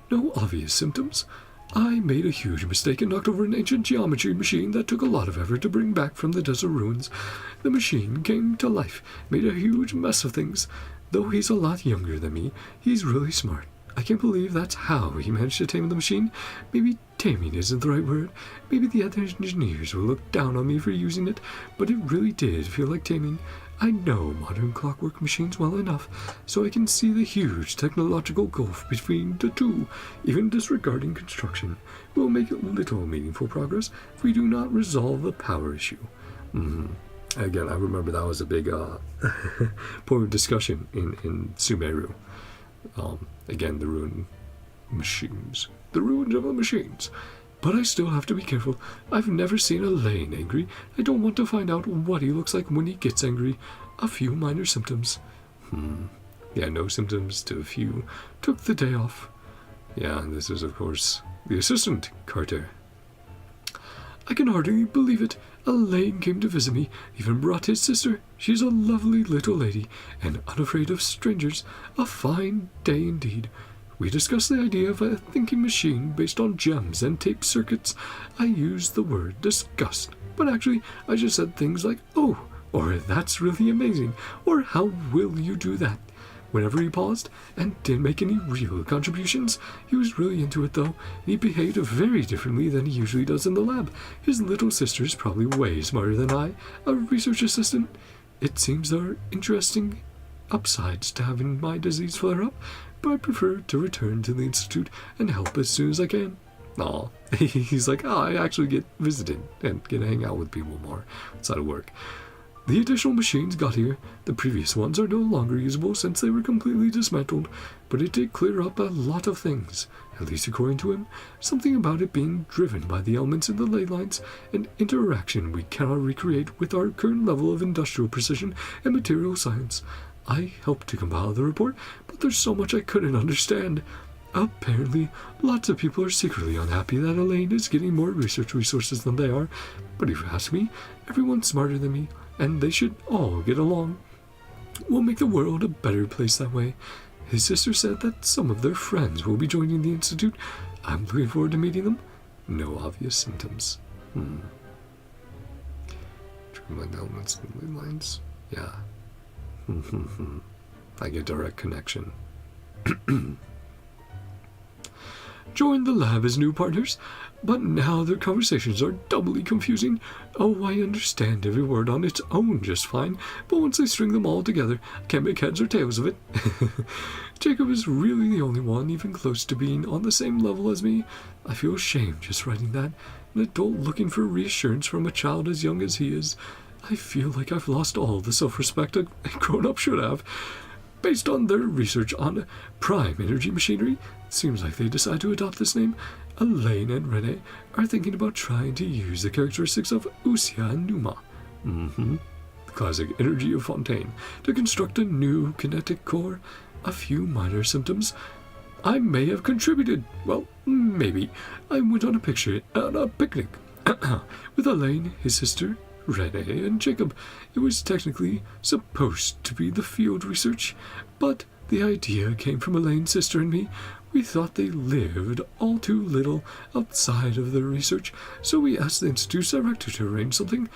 No obvious symptoms. I made a huge mistake and knocked over an ancient geometry machine that took a lot of effort to bring back from the desert ruins. The machine came to life, made a huge mess of things. Though he's a lot younger than me, he's really smart. I can't believe that's how he managed to tame the machine. Maybe taming isn't the right word. Maybe the other engineers will look down on me for using it, but it really did feel like taming. I know modern clockwork machines well enough, so I can see the huge technological gulf between the two. Even disregarding construction, we'll make little meaningful progress if we do not resolve the power issue. Again, I remember that was a big point of discussion in Sumeru. Again, the ruined machines. The ruins of the machines. But I still have to be careful. I've never seen Elaine angry. I don't want to find out what he looks like when he gets angry. A few minor symptoms. Yeah, no symptoms to a few. Took the day off. Yeah, and this is, of course, the assistant, Carter. I can hardly believe it. Elaine came to visit me, even brought his sister. She's a lovely little lady, and unafraid of strangers. A fine day indeed. We discussed the idea of a thinking machine based on gems and tape circuits. I used the word disgust, but actually I just said things like, oh, or that's really amazing, or how will you do that? Whenever he paused and didn't make any real contributions, he was really into it though, and he behaved very differently than he usually does in the lab. His little sister's probably way smarter than I, a research assistant. It seems there are interesting upsides to having my disease flare up, but I prefer to return to the Institute and help as soon as I can. Aw, he's like, I actually get visited and get to hang out with people more outside of work. The additional machines got here. The previous ones are no longer usable since they were completely dismantled, but it did clear up a lot of things, at least according to him. Something about it being driven by the elements in the ley lines, an interaction we cannot recreate with our current level of industrial precision and material science. I helped to compile the report, but there's so much I couldn't understand. Apparently, lots of people are secretly unhappy that Elaine is getting more research resources than they are, but if you ask me, everyone's smarter than me, and they should all get along. We'll make the world a better place that way. His sister said that some of their friends will be joining the Institute. I'm looking forward to meeting them. No obvious symptoms. Streamlined elements and ley lines. Yeah. Like a direct connection. joined the lab as new partners, but now their conversations are doubly confusing. Oh, I understand every word on its own just fine, but once I string them all together, I can't make heads or tails of it. Jacob is really the only one even close to being on the same level as me. I feel ashamed just writing that, an adult looking for reassurance from a child as young as he is. I feel like I've lost all the self-respect a grown-up should have. Based on their research on prime energy machinery, it seems like they decide to adopt this name. Elaine and Rene are thinking about trying to use the characteristics of Usia and Numa, the classic energy of Fontaine, to construct a new kinetic core. A few minor symptoms. I may have contributed. Well, maybe. I went on a picnic with Elaine, his sister, Rene, and Jacob. It was technically supposed to be the field research, but the idea came from Elaine's sister and me. We thought they lived all too little outside of their research, so we asked the Institute's director to arrange something.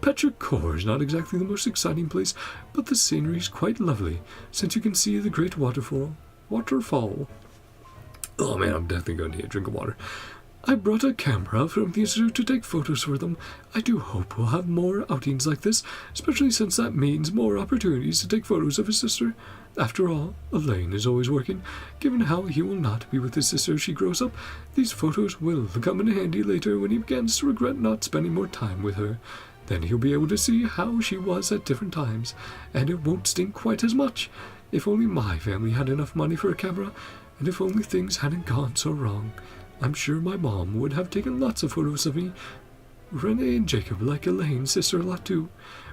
Petrichor is not exactly the most exciting place, but the scenery is quite lovely, since you can see the great waterfall. Oh man, I'm definitely going to need a drink of water. I brought a camera from the Institute to take photos for them. I do hope we'll have more outings like this, especially since that means more opportunities to take photos of his sister. After all, Elaine is always working. Given how he will not be with his sister as she grows up, these photos will come in handy later when he begins to regret not spending more time with her. Then he'll be able to see how she was at different times, and it won't stink quite as much. If only my family had enough money for a camera, and if only things hadn't gone so wrong. I'm sure my mom would have taken lots of photos of me. Rene and Jacob like Elaine's sister a lot too.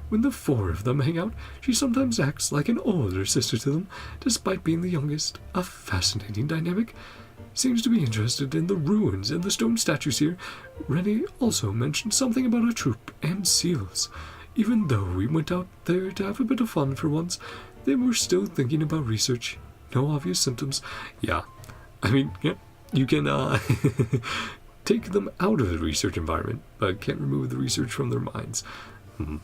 When the four of them hang out, she sometimes acts like an older sister to them, despite being the youngest. A fascinating dynamic. Seems to be interested in the ruins and the stone statues here. Rene also mentioned something about a troop and seals. Even though we went out there to have a bit of fun for once, they were still thinking about research. No obvious symptoms. Yeah, I mean, yeah, you can take them out of the research environment, but can't remove the research from their minds. And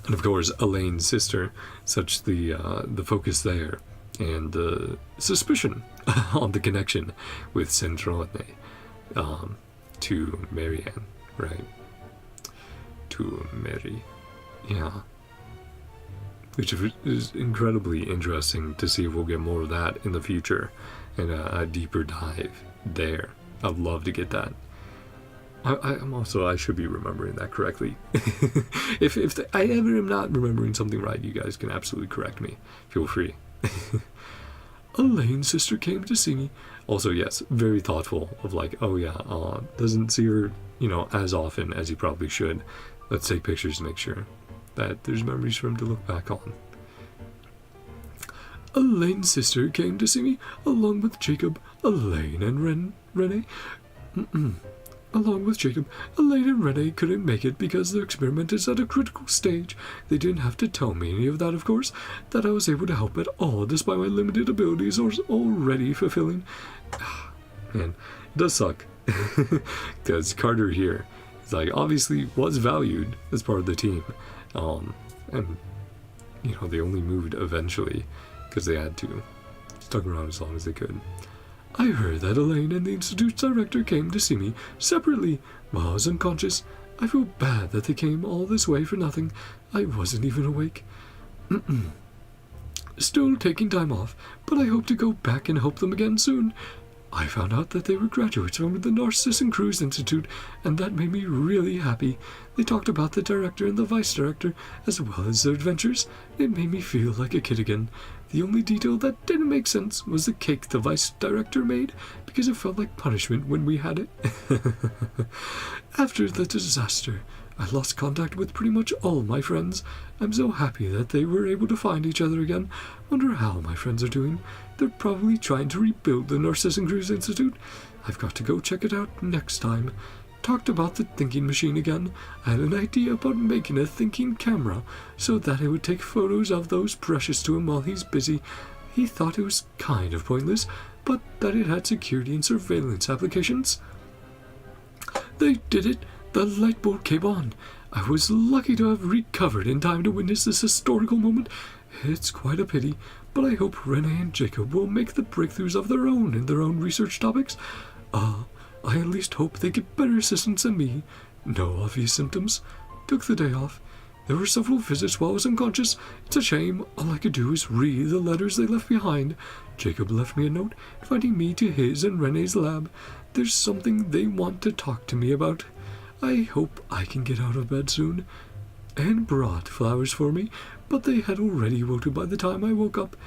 of course, Elaine's sister, such the focus there, and the suspicion on the connection with Sandrone to Marianne, right? To Mary, yeah. Which is incredibly interesting to see if we'll get more of that in the future, and a deeper dive there. I'd love to get that. I should be remembering that correctly. if I ever am not remembering something right, you guys can absolutely correct me. Feel free. Elaine's sister came to see me. Also, yes, very thoughtful of like, oh yeah, doesn't see her, as often as he probably should. Let's take pictures to make sure that there's memories for him to look back on. Elaine's sister came to see me, along with Jacob, Elaine, and Rene. Along with Jacob, Elaine and Rene couldn't make it because their experiment is at a critical stage. They didn't have to tell me any of that, of course, that I was able to help at all despite my limited abilities or already fulfilling. Man, it does suck. Because Carter here is like, obviously was valued as part of the team. And, they only moved eventually because they had to. Stuck around as long as they could. I heard that Elaine and the Institute's director came to see me separately while I was unconscious. I feel bad that they came all this way for nothing. I wasn't even awake. Still taking time off, but I hope to go back and help them again soon. I found out that they were graduates from the Narcissus and Cruise Institute, and that made me really happy. They talked about the director and the vice director, as well as their adventures. It made me feel like a kid again. The only detail that didn't make sense was the cake the vice director made, because it felt like punishment when we had it. After the disaster, I lost contact with pretty much all my friends. I'm so happy that they were able to find each other again. Wonder how my friends are doing. They're probably trying to rebuild the Narcissus and Cruise Institute. I've got to go check it out next time. Talked about the thinking machine again. I had an idea about making a thinking camera so that it would take photos of those precious to him while he's busy. He thought it was kind of pointless, but that it had security and surveillance applications. They did it. The light bulb came on. I was lucky to have recovered in time to witness this historical moment. It's quite a pity, but I hope Renee and Jacob will make the breakthroughs of their own in their own research topics. I at least hope they get better assistance than me. No obvious symptoms. Took the day off. There were several visits while I was unconscious. It's a shame. All I could do is read the letters they left behind. Jacob left me a note inviting me to his and Renee's lab. There's something they want to talk to me about. I hope I can get out of bed soon. Anne brought flowers for me, but they had already wilted by the time I woke up.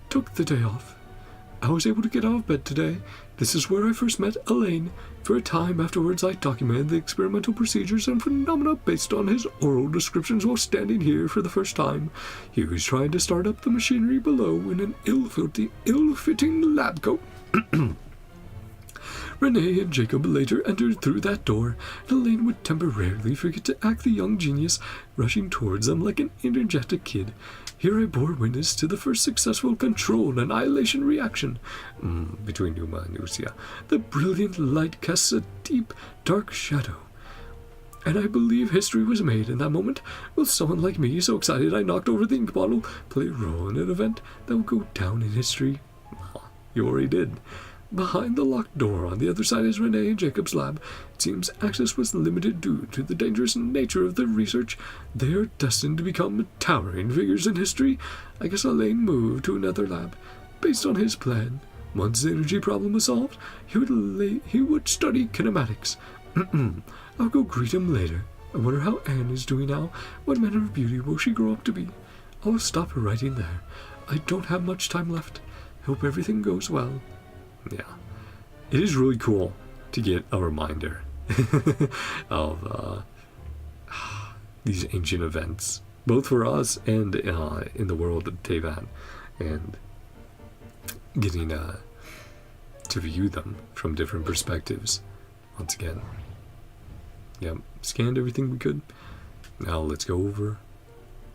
Took the day off. I was able to get out of bed today. This is where I first met Elaine. For a time afterwards, I documented the experimental procedures and phenomena based on his oral descriptions while standing here for the first time. He was trying to start up the machinery below in an ill-fitting lab coat. Renee and Jacob later entered through that door, and Elaine would temporarily forget to act the young genius, rushing towards them like an energetic kid. Here I bore witness to the first successful controlled annihilation reaction. Between Numa and Lucia, the brilliant light casts a deep, dark shadow. And I believe history was made in that moment. Will someone like me, so excited I knocked over the ink bottle, play a role in an event that will go down in history? You already did. Behind the locked door on the other side is Renee and Jacob's lab. It seems access was limited due to the dangerous nature of their research. They are destined to become towering figures in history. I guess Elaine moved to another lab. Based on his plan, once the energy problem was solved, he would study kinematics. I'll go greet him later. I wonder how Anne is doing now. What manner of beauty will she grow up to be? I'll stop writing there. I don't have much time left. Hope everything goes well. Yeah, it is really cool to get a reminder of these ancient events, both for us and in the world of Teyvat, and getting to view them from different perspectives. Once again, yeah, scanned everything we could. Now let's go over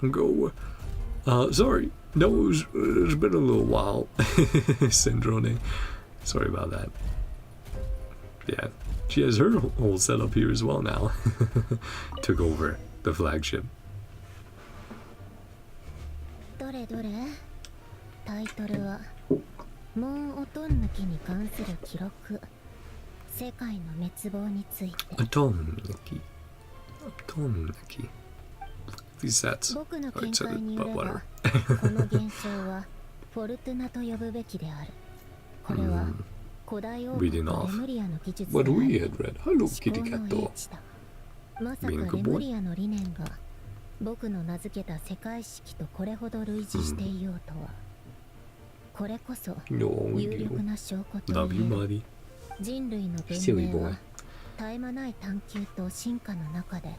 and go. Sorry, no, it's been a little while. Sandrone. Sorry about that. Yeah, she has her whole setup here as well now. Took over the flagship.
どれどれタイトルはモンオトン抜きに関する記録世界の滅亡について
Atom Naki. These sets.
僕の
Oh,
見
it said
解
it,
によ
but
れば
whatever.
この現象はフォルトゥナと呼ぶべきであるこれは古代王国レ
Reading off
ムリアの技術であ
what
る
we had read. Hello,
至
kitty
高の
cat.
英知だまさか
Being a
レ
good
ム
boy.
リアの理念が僕の名付けた世界式とこれほど類似していようとはこれこそ
No,
有
you.
力な証拠と
Love
言
you,
える
buddy.
人類の文
Silly
明
boy.
は絶え間ない探求と進化の中で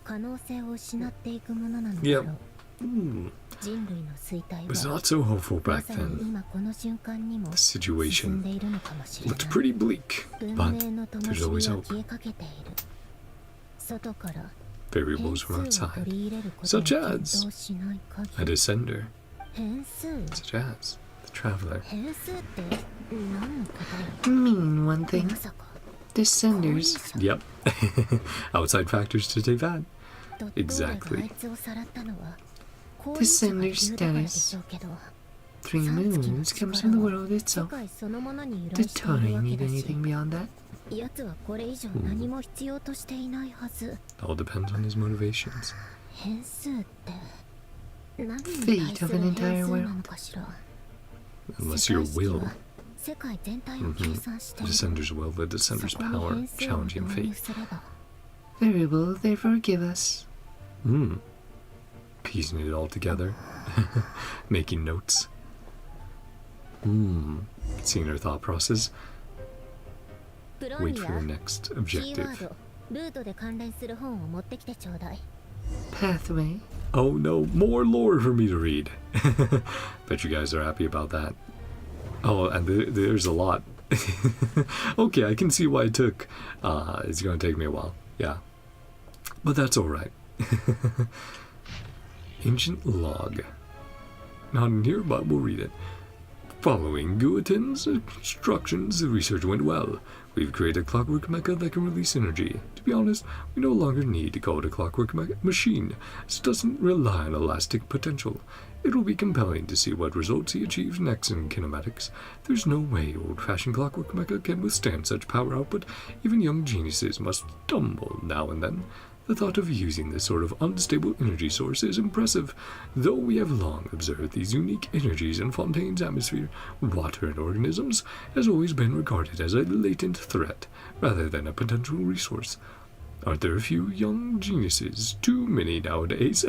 可能性を失っていくものなのだろう
Mm.
人類の衰退
It was
は
not so hopeful
ま
back
さに
then.
今この瞬間にも
The
進ん
situation
でいるのかもしれない
looked pretty bleak,
文
but
明の灯
there's
火
always
は
hope.
消えかけている外から
Variables
変
from
数を
outside,
取り入れることを
such
検
as
討しない
a
限り
descender,
変数
such as the traveler.
変数って何のこと
Mean one
よ
thing.
まさか
Descenders.
Yep. Outside factors to Teyvat.
ドットーレが
Exactly.
あいつをさらったのはこういう人が理由だからでしょうけど
Three moons comes from the world
世
itself.
界そのものに由
Did
来しているわ
Tony
け
need
だし
anything beyond that?
奴はこれ以上何も必要としていないはず
All depends on his motivations.
変数って何に
Fate
対す
of
る
an
変
entire
数な
world.
のかしら
Unless your
世界式
will,
は世界全体を計算して
the
いる
descender's will, the
そ
descender's
こに
power,
変数を導
challenging
入
fate.
すれば
Variable, therefore give us.
Piecing it all together. Making notes. Seeing her thought process.
プロン
Wait
リ
for the
ア
next
キーワ
objective.
ードルートで関連する本を持ってきてちょうだい
Pathway.
Oh no, more lore for me to read. Bet you guys are happy about that. Oh, and there's a lot. Okay, I can see why it took. It's going to take me a while. Yeah. But that's alright. Ancient log. Not in here, but we'll read it. Following Guatin's instructions, the research went well. We've created a clockwork mecha that can release energy. To be honest, we no longer need to call it a clockwork machine, as it doesn't rely on elastic potential. It will be compelling to see what results he achieves next in kinematics. There's no way old-fashioned clockwork mecha can withstand such power output. Even young geniuses must stumble now and then. The thought of using this sort of unstable energy source is impressive, though we have long observed these unique energies in Fontaine's atmosphere. Water in organisms has always been regarded as a latent threat, rather than a potential resource. Aren't there a few young geniuses? Too many nowadays.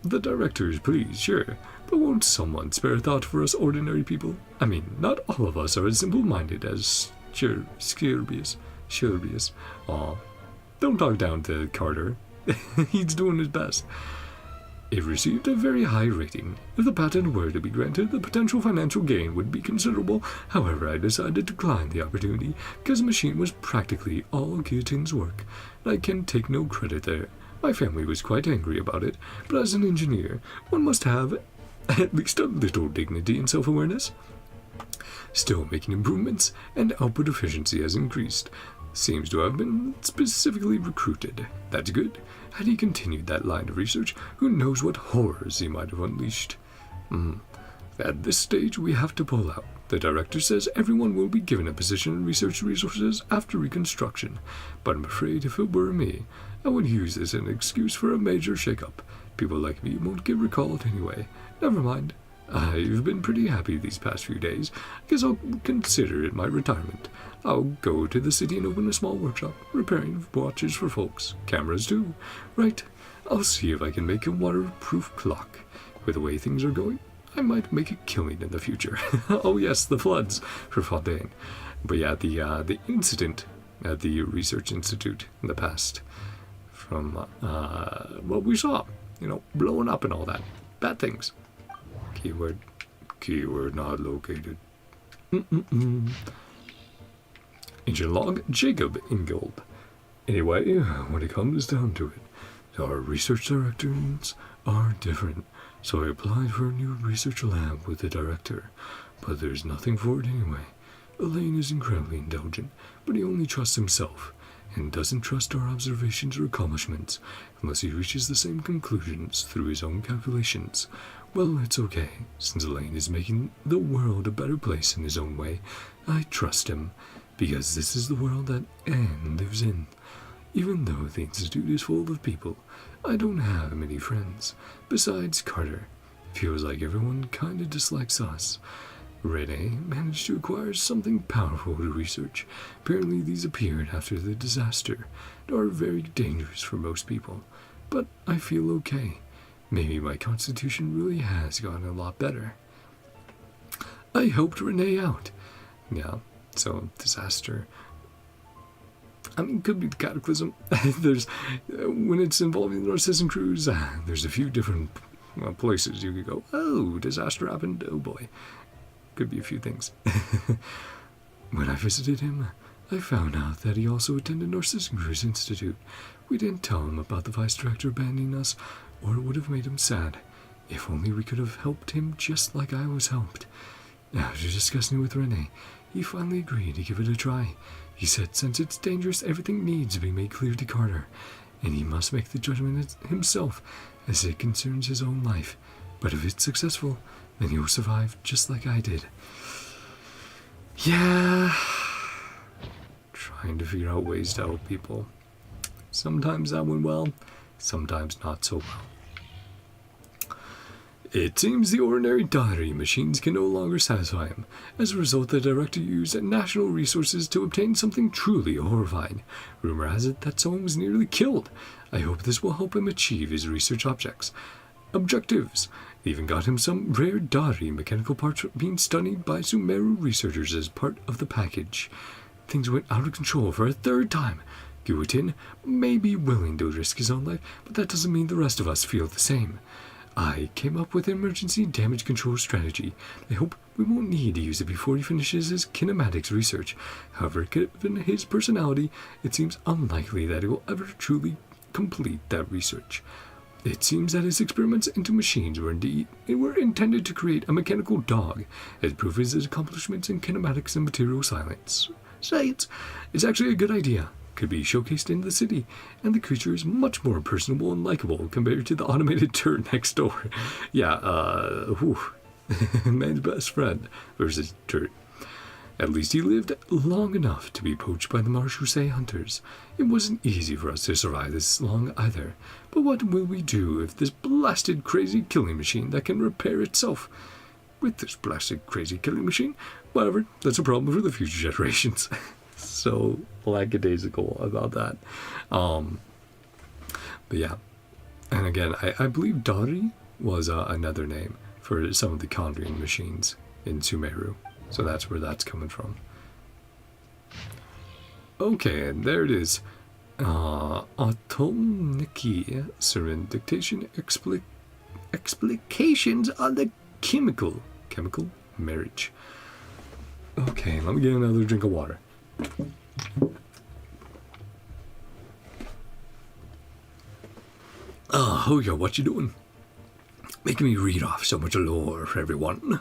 The directors, please, sure, but won't someone spare a thought for us ordinary people? I mean, not all of us are as simple-minded as Scherbius. Aw. Don't talk down to Carter. He's doing his best. It received a very high rating. If the patent were to be granted, the potential financial gain would be considerable. However, I decided to decline the opportunity because the machine was practically all Guillotine's work. I can take no credit there. My family was quite angry about it, but as an engineer, one must have at least a little dignity and self-awareness. Still making improvements, and output efficiency has increased. Seems to have been specifically recruited. That's good. Had he continued that line of research, who knows what horrors he might have unleashed. At this stage, we have to pull out. The director says everyone will be given a position in research resources after reconstruction, but I'm afraid if it were me, I would use this as an excuse for a major shake-up. People like me won't get recalled anyway. Never mind. I've been pretty happy these past few days. I guess I'll consider it my retirement. I'll go to the city and open a small workshop, repairing watches for folks. Cameras too. Right, I'll see if I can make a waterproof clock. With the way things are going, I might make a killing in the future. Oh yes, the floods for Fontaine. But yeah, the incident at the Research Institute in the past, from what we saw, blowing up and all that. Bad things. Keyword not located. Ancient log, Jacob Ingold. Anyway, when it comes down to it, our research directors are different. So I applied for a new research lab with the director, but there's nothing for it anyway. Elaine is incredibly indulgent, but he only trusts himself, and doesn't trust our observations or accomplishments, unless he reaches the same conclusions through his own calculations. Well, it's okay, since Elaine is making the world a better place in his own way. I trust him, because this is the world that Anne lives in. Even though the Institute is full of people, I don't have many friends. Besides Carter, feels like everyone kinda dislikes us. Renee managed to acquire something powerful to research. Apparently these appeared after the disaster and are very dangerous for most people. But I feel okay. Maybe my constitution really has gotten a lot better. I helped Renee out. Yeah, so disaster. I mean, could be the cataclysm. When it's involving the Narcissan crews, there's a few different places you could go. Oh, disaster happened. Oh boy. Could be a few things. When I visited him, I found out that he also attended Narcissan Crews Institute. We didn't tell him about the vice director abandoning us, or it would have made him sad. If only we could have helped him just like I was helped. After discussing it with Renee, he finally agreed to give it a try. He said since it's dangerous, everything needs to be made clear to Carter, and he must make the judgment himself as it concerns his own life. But if it's successful, then he'll survive just like I did. Yeah. Trying to figure out ways to help people. Sometimes that went well, sometimes not so well. It seems the ordinary diary machines can no longer satisfy him. As a result, the director used national resources to obtain something truly horrifying. Rumor has it that someone was nearly killed. I hope this will help him achieve his research objectives. They even got him some rare diary mechanical parts being studied by Sumeru researchers as part of the package. Things went out of control for a third time. Guillotine may be willing to risk his own life, but that doesn't mean the rest of us feel the same. I came up with an emergency damage control strategy. I hope we won't need to use it before he finishes his kinematics research. However, given his personality, it seems unlikely that he will ever truly complete that research. It seems that his experiments into machines were intended to create a mechanical dog, as proof of his accomplishments in kinematics and material science. It's actually a good idea. could be showcased in the city, and the creature is much more personable and likable compared to the automated turret next door. Yeah, man's best friend versus turret. At least he lived long enough to be poached by the Marchusei hunters. It wasn't easy for us to survive this long either. But what will we do if this blasted crazy killing machine that can repair itself? With this blasted crazy killing machine? Whatever, that's a problem for the future generations. So lackadaisical about that. But yeah. And again, I believe Dari was another name for some of the conjuring machines in Sumeru. So that's where that's coming from. Okay, and there it is. Atomniki Serin dictation explications on the chemical marriage. Okay, let me get another drink of water. Hoya, what you doing? Making me read off so much lore for everyone.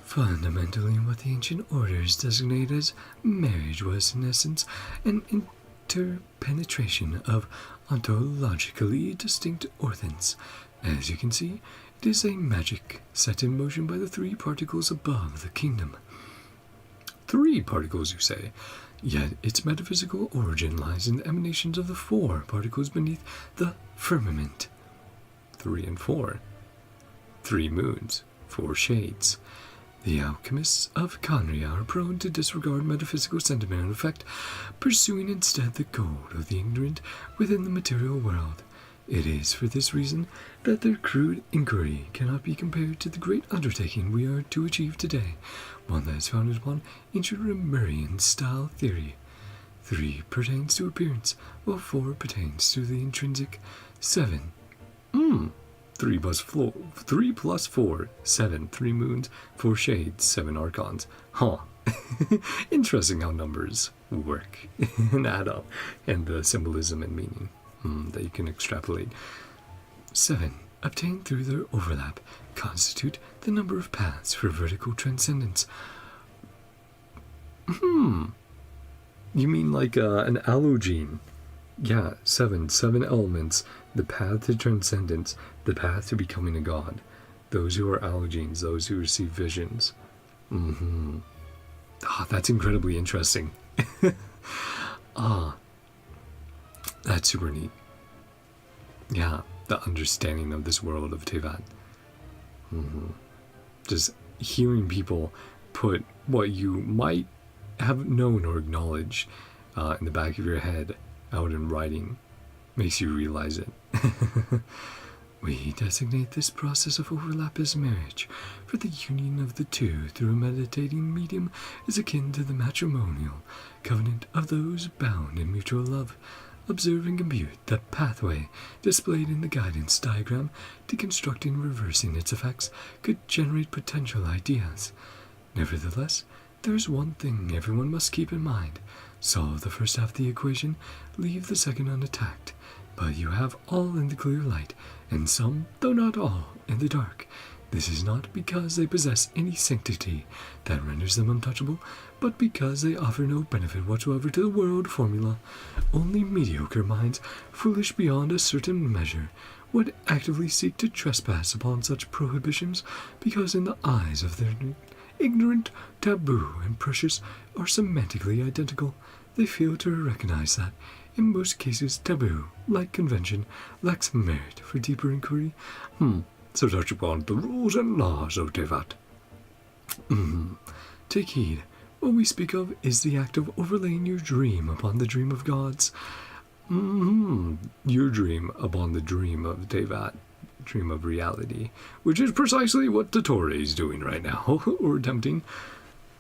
Fundamentally, what the ancient orders designate as marriage was, in essence, an interpenetration of ontologically distinct orphans. As you can see, it is a magic set in motion by the 3 particles above the kingdom. 3 particles, you say? Yet its metaphysical origin lies in the emanations of the 4 particles beneath the firmament. 3 and 4. 3 moons, 4 shades. The alchemists of Khanria are prone to disregard metaphysical sentiment and effect, pursuing instead the gold of the ignorant within the material world. It is for this reason that their crude inquiry cannot be compared to the great undertaking we are to achieve today, one that is founded upon ancient Lemurian style theory. 3 pertains to appearance, while 4 pertains to the intrinsic. 7. 3 plus 4, 7, 3 moons, 4 shades, 7 archons. Huh. Interesting how numbers work and add up, and the symbolism and meaning that you can extrapolate. 7, obtained through their overlap, constitute the number of paths for vertical transcendence. You mean like an allogene? Yeah, 7 elements, the path to transcendence, the path to becoming a god. Those who are allogenes, those who receive visions. That's incredibly interesting. That's super neat. Yeah, the understanding of this world of Teyvat. Just hearing people put what you might have known or acknowledged in the back of your head out in writing makes you realize it. We designate this process of overlap as marriage, for the union of the two through a meditating medium is akin to the matrimonial covenant of those bound in mutual love. Observe and compute the pathway displayed in the guidance diagram. Deconstructing and reversing its effects could generate potential ideas. Nevertheless, there is one thing everyone must keep in mind. Solve the first half of the equation, leave the second unattacked. But you have all in the clear light, and some, though not all, in the dark. This is not because they possess any sanctity that renders them untouchable, but because they offer no benefit whatsoever to the world formula. Only mediocre minds, foolish beyond a certain measure, would actively seek to trespass upon such prohibitions, because in the eyes of their ignorant, taboo, and precious are semantically identical. They fail to recognize that, in most cases, taboo, like convention, lacks merit for deeper inquiry. So touch upon the rules and laws of Teyvat. Take heed. What we speak of is the act of overlaying your dream upon the dream of gods. Your dream upon the dream of Teyvat. Dream of reality. Which is precisely what Dottore is doing right now, or attempting.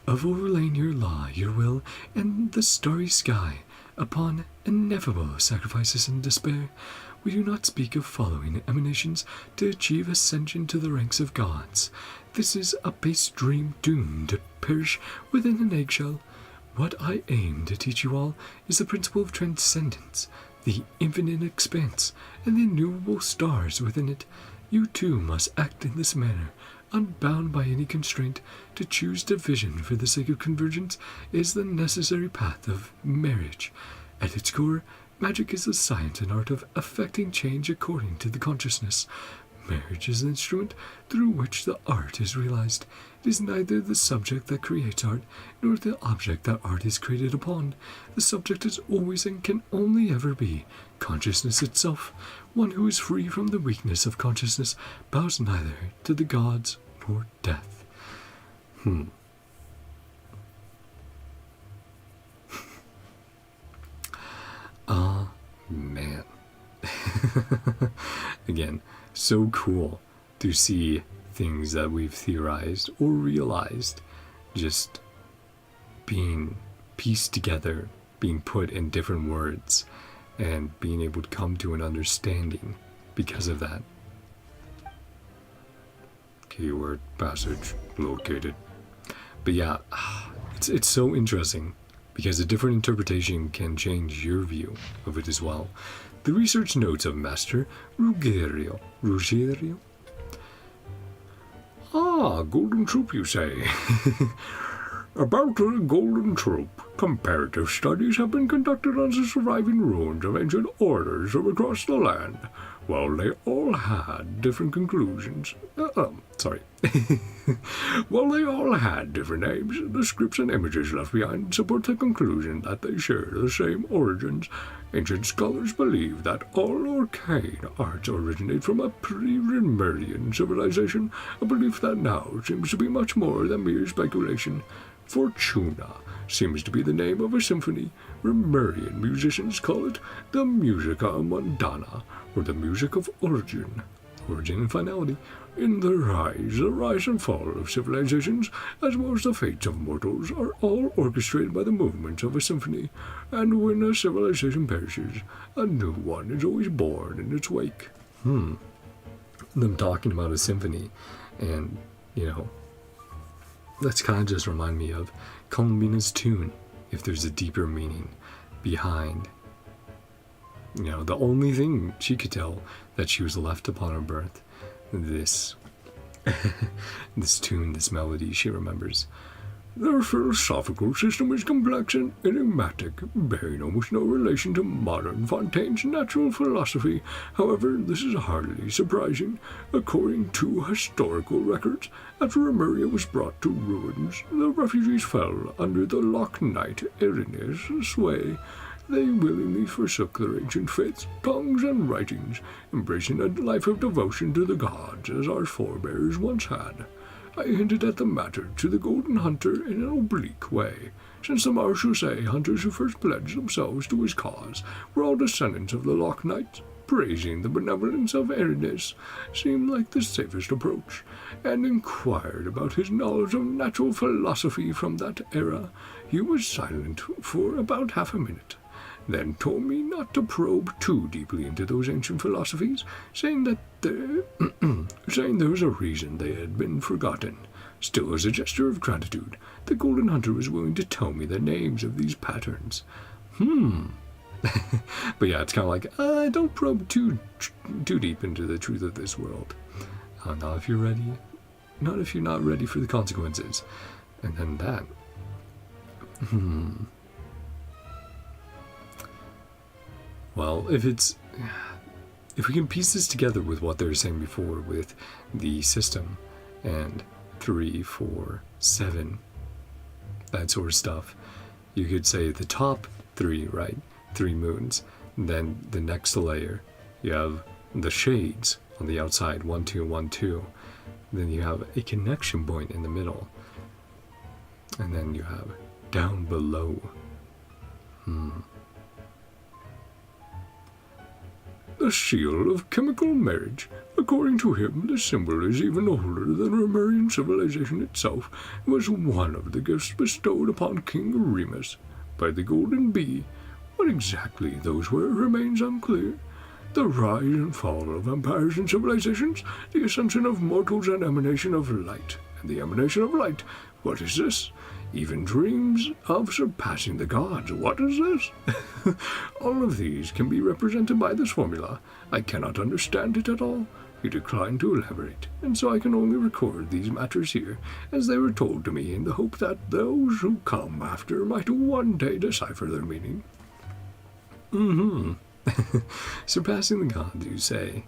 Of overlaying your law, your will, and the starry sky upon ineffable sacrifices and despair. We do not speak of following emanations to achieve ascension to the ranks of gods. This is a base dream doomed to perish within an eggshell. What I aim to teach you all is the principle of transcendence, the infinite expanse, and the innumerable stars within it. You too must act in this manner, unbound by any constraint, to choose division for the sake of convergence is the necessary path of marriage. At its core, magic is the science and art of effecting change according to the consciousness. Marriage is the instrument through which the art is realized. It is neither the subject that creates art, nor the object that art is created upon. The subject is always and can only ever be consciousness itself. One who is free from the weakness of consciousness bows neither to the gods nor death. Man. Again, so cool to see things that we've theorized or realized just being pieced together, being put in different words, and being able to come to an understanding because of that. Keyword passage located. But yeah, it's so interesting because a different interpretation can change your view of it as well. The research notes of Master Ruggiero. Ah, golden troop, you say? About the golden troop, comparative studies have been conducted on the surviving ruins of ancient orders from across the land. Well, they all had different conclusions. While they all had different names, the scripts and images left behind support the conclusion that they share the same origins. Ancient scholars believe that all arcane arts originate from a pre-Rimurian civilization, a belief that now seems to be much more than mere speculation. Fortuna seems to be the name of a symphony. Rimurian musicians call it the musica mundana, or the music of origin and finality. In the rise and fall of civilizations, as well as the fates of mortals, are all orchestrated by the movements of a symphony, and when a civilization perishes, a new one is always born in its wake. Them talking about a symphony, and, that's kind of just remind me of Columbina's tune, if there's a deeper meaning behind, the only thing she could tell that she was left upon her birth, this tune, this melody she remembers. Their philosophical system is complex and enigmatic, bearing almost no relation to modern Fontaine's natural philosophy. However, this is hardly surprising. According to historical records, after Remuria was brought to ruins, the refugees fell under the Loch Knight Erin's sway. They willingly forsook their ancient faiths, tongues, and writings, embracing a life of devotion to the gods as our forebears once had. I hinted at the matter to the Golden Hunter in an oblique way, since the Marchusei hunters who first pledged themselves to his cause were all descendants of the Loch Knights. Praising the benevolence of Erin's seemed like the safest approach, and inquired about his knowledge of natural philosophy from that era. He was silent for about half a minute, then told me not to probe too deeply into those ancient philosophies, saying that there was a reason they had been forgotten. Still, as a gesture of gratitude, the Golden Hunter was willing to tell me the names of these patterns. But yeah, it's kind of like, don't probe too deep into the truth of this world. Not if you're ready. Not if you're not ready for the consequences. And then that. Well, if we can piece this together with what they were saying before with the system and 3, 4, 7, that sort of stuff, you could say the top 3, right? 3 moons. Then the next layer, you have the shades on the outside, 1, 2, 1, 2. Then you have a connection point in the middle. And then you have down below. The seal of chemical marriage. According to him, the symbol is even older than Rimurian civilization itself, and was one of the gifts bestowed upon King Remus by the Golden Bee. What exactly those were remains unclear. The rise and fall of empires and civilizations, the ascension of mortals and emanation of light. And the emanation of light, what is this? Even dreams of surpassing the gods. What is this? All of these can be represented by this formula. I cannot understand it at all. he declined to elaborate, and so I can only record these matters here as they were told to me in the hope that those who come after might one day decipher their meaning. Surpassing the gods, you say?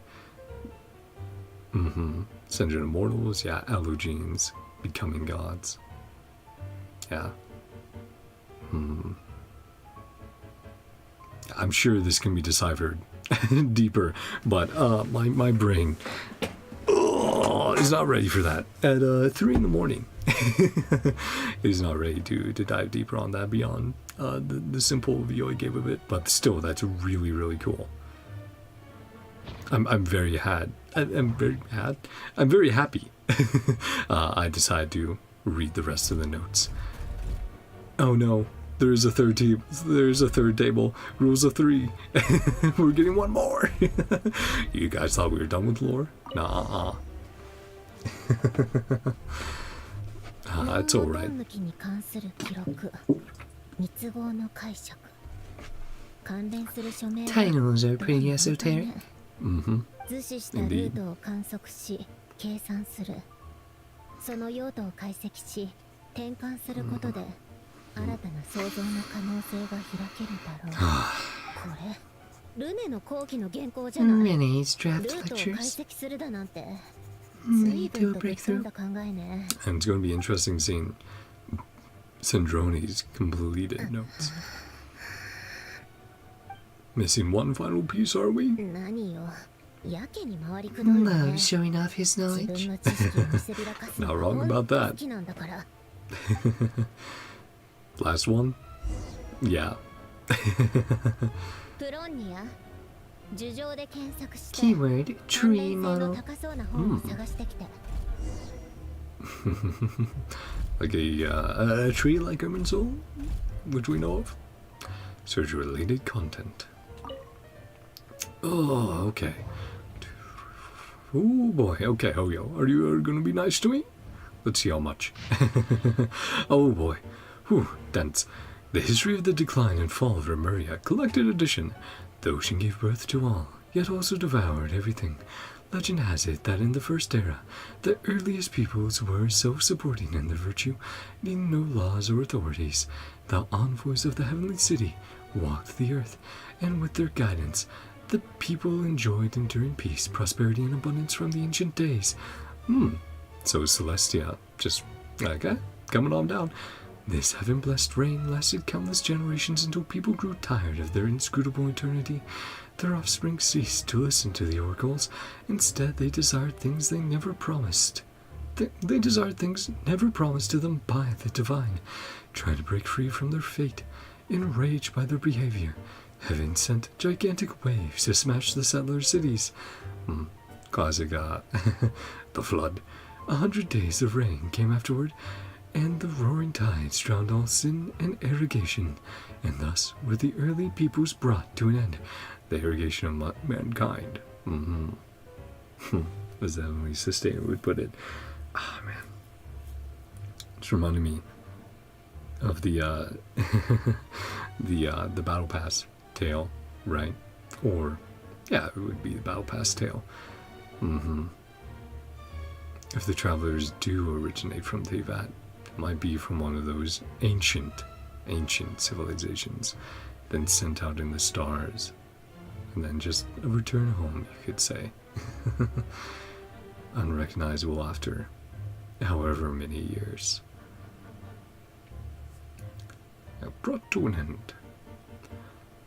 Sentient immortals, yeah, allogenes, becoming gods. Yeah. I'm sure this can be deciphered deeper, but my brain is not ready for that. At 3 in the morning, is not ready to dive deeper on that beyond the simple view I gave of it. But still, that's really, really cool. I'm very happy. I decided to read the rest of the notes. Oh no. There's a third table. Rules of 3. We're getting one more. You guys thought we were done with lore? Nah. It's alright.
Titles are pretty esoteric.
Indeed.
Rene's draft lectures. Do a breakthrough.
And it's going to be interesting seeing Sandrone's completed notes. Missing one final piece, are we?
Love showing off his knowledge.
Not wrong about that. Last one? Yeah.
Keyword tree model.
Like a tree like Human Soul, which we know of. Search related content. Oh, okay. Oh boy, okay, oh yo, are you gonna be nice to me? Let's see how much. Oh boy. Whew, dense. The history of the decline and fall of Remuria, collected edition. The ocean gave birth to all, yet also devoured everything. Legend has it that in the first era, the earliest peoples were self-supporting in their virtue, needing no laws or authorities. The envoys of the heavenly city walked the earth, and with their guidance, the people enjoyed enduring peace, prosperity, and abundance from the ancient days. So Celestia, just, okay, coming on down. This heaven-blessed reign lasted countless generations until people grew tired of their inscrutable eternity. Their offspring ceased to listen to the oracles. Instead, they desired things they never promised. They desired things never promised to them by the divine. Trying to break free from their fate, enraged by their behavior, heaven sent gigantic waves to smash the settler cities. Classic, the flood. 100 days of rain came afterward, and the roaring tides drowned all sin and irrigation, and thus were the early peoples brought to an end. The irrigation of mankind. As the heavenly sustainer would put it. Ah, man. It's reminding me of the the Battle Pass tale, right? Or, yeah, it would be the Battle Pass tale. If the travelers do originate from Tevat, it might be from one of those ancient civilizations, then sent out in the stars, and then just a return home, you could say. Unrecognizable after however many years. Now brought to an end.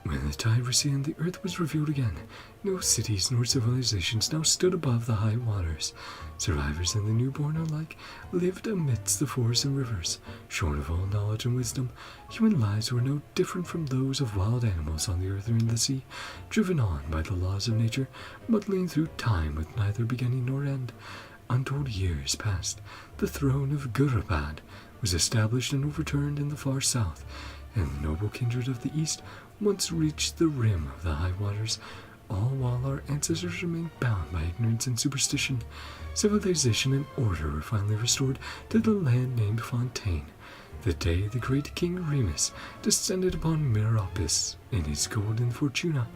When the tide receded, the earth was revealed again. No cities nor civilizations now stood above the high waters. Survivors and the newborn alike lived amidst the forests and rivers. Shorn of all knowledge and wisdom, human lives were no different from those of wild animals on the earth or in the sea, driven on by the laws of nature, muddling through time with neither beginning nor end. Untold years passed. The throne of Gurabad was established and overturned in the far south, and the noble kindred of the east once reached the rim of the high waters, all while our ancestors remained bound by ignorance and superstition. Civilization and order were finally restored to the land named Fontaine, the day the great King Remus descended upon Meropis in his golden fortuna.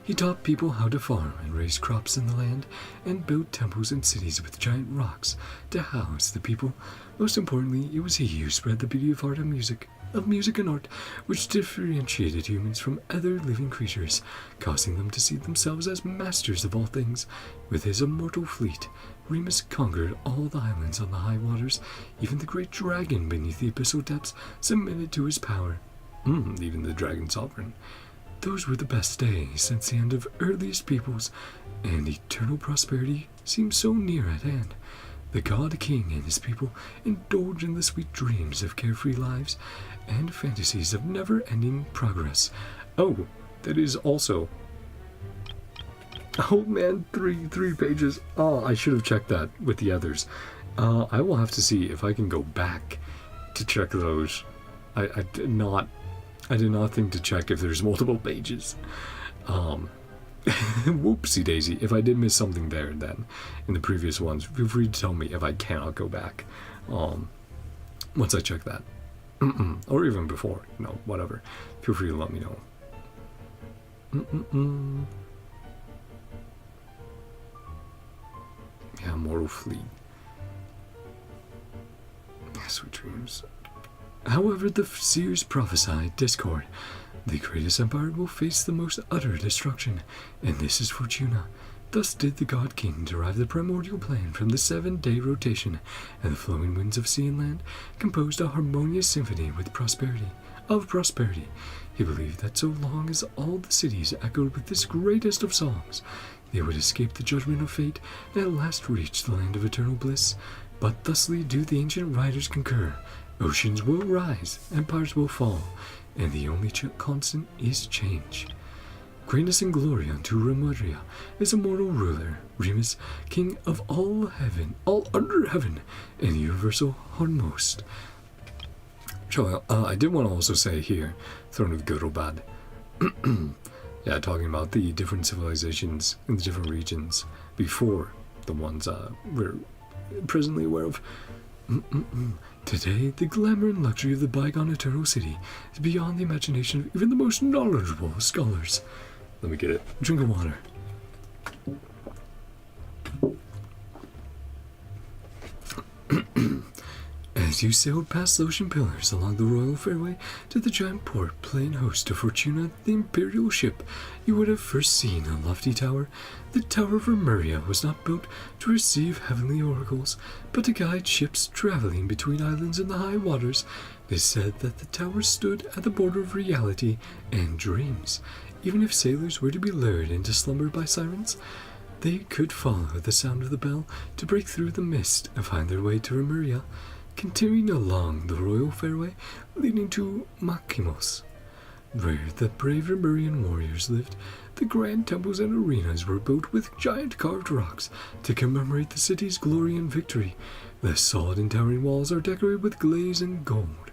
He taught people how to farm and raise crops in the land, and built temples and cities with giant rocks to house the people. Most importantly, it was he who spread the beauty of art and music, and art, which differentiated humans from other living creatures, causing them to see themselves as masters of all things. With his immortal fleet, Remus conquered all the islands on the high waters. Even the great dragon beneath the abyssal depths submitted to his power. Even the dragon sovereign. Those were the best days since the end of earliest peoples, and eternal prosperity seemed so near at hand. The God King and his people indulged in the sweet dreams of carefree lives and fantasies of never-ending progress. Oh, that is also... Oh man, three pages. Oh, I should have checked that with the others. I will have to see if I can go back to check those. I did not think to check if there's multiple pages. Whoopsie daisy. If I did miss something there then in the previous ones, feel free to tell me if I cannot go back. Once I check that. Or even before, whatever. Feel free to let me know. Yeah, Mortal Fleet. Sweet dreams. However, the seers prophesied discord. The greatest empire will face the most utter destruction, and this is Fortuna. Thus did the God King derive the primordial plan from the 7-day rotation, and the flowing winds of sea and land composed a harmonious symphony of prosperity. He believed that so long as all the cities echoed with this greatest of songs, they would escape the judgment of fate and at last reach the land of eternal bliss. But thusly do the ancient writers concur. Oceans will rise, empires will fall, and the only constant is change. Greatness and glory unto Remuria, his immortal ruler, Remus, king of all heaven, all under heaven, and universal harmost. So, I did want to also say here, Throne of Good or Bad. Yeah, talking about the different civilizations in the different regions before the ones we're presently aware of. Today, the glamour and luxury of the bygone eternal city is beyond the imagination of even the most knowledgeable scholars. Let me get it. Drink of water. As you sailed past the ocean pillars along the royal fairway to the giant port playing host to Fortuna, the imperial ship, you would have first seen a lofty tower. The Tower of Remuria was not built to receive heavenly oracles, but to guide ships traveling between islands in the high waters. It is said that the tower stood at the border of reality and dreams. Even if sailors were to be lured into slumber by sirens, they could follow the sound of the bell to break through the mist and find their way to Remuria. Continuing along the royal fairway leading to Makimos, where the brave Remurian warriors lived, the grand temples and arenas were built with giant carved rocks to commemorate the city's glory and victory. The solid and towering walls are decorated with glaze and gold.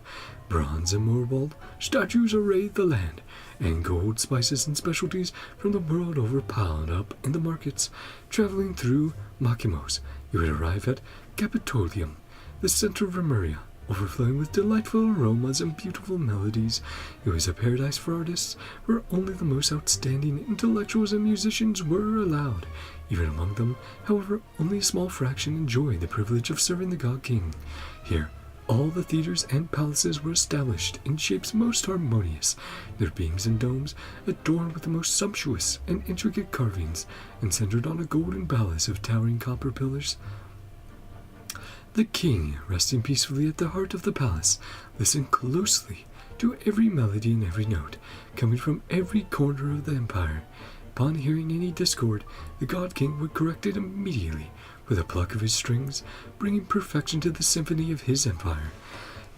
Bronze and marble statues array the land, and gold, spices, and specialties from the world over piled up in the markets. Traveling through Makimos, you would arrive at Capitolium, the center of Remuria, overflowing with delightful aromas and beautiful melodies. It was a paradise for artists, where only the most outstanding intellectuals and musicians were allowed. Even among them, however, only a small fraction enjoyed the privilege of serving the God King. Here, all the theaters and palaces were established in shapes most harmonious, their beams and domes adorned with the most sumptuous and intricate carvings, and centered on a golden palace of towering copper pillars. The king, resting peacefully at the heart of the palace, listened closely to every melody and every note, coming from every corner of the empire. Upon hearing any discord, the God King would correct it immediately with a pluck of his strings, bringing perfection to the symphony of his empire.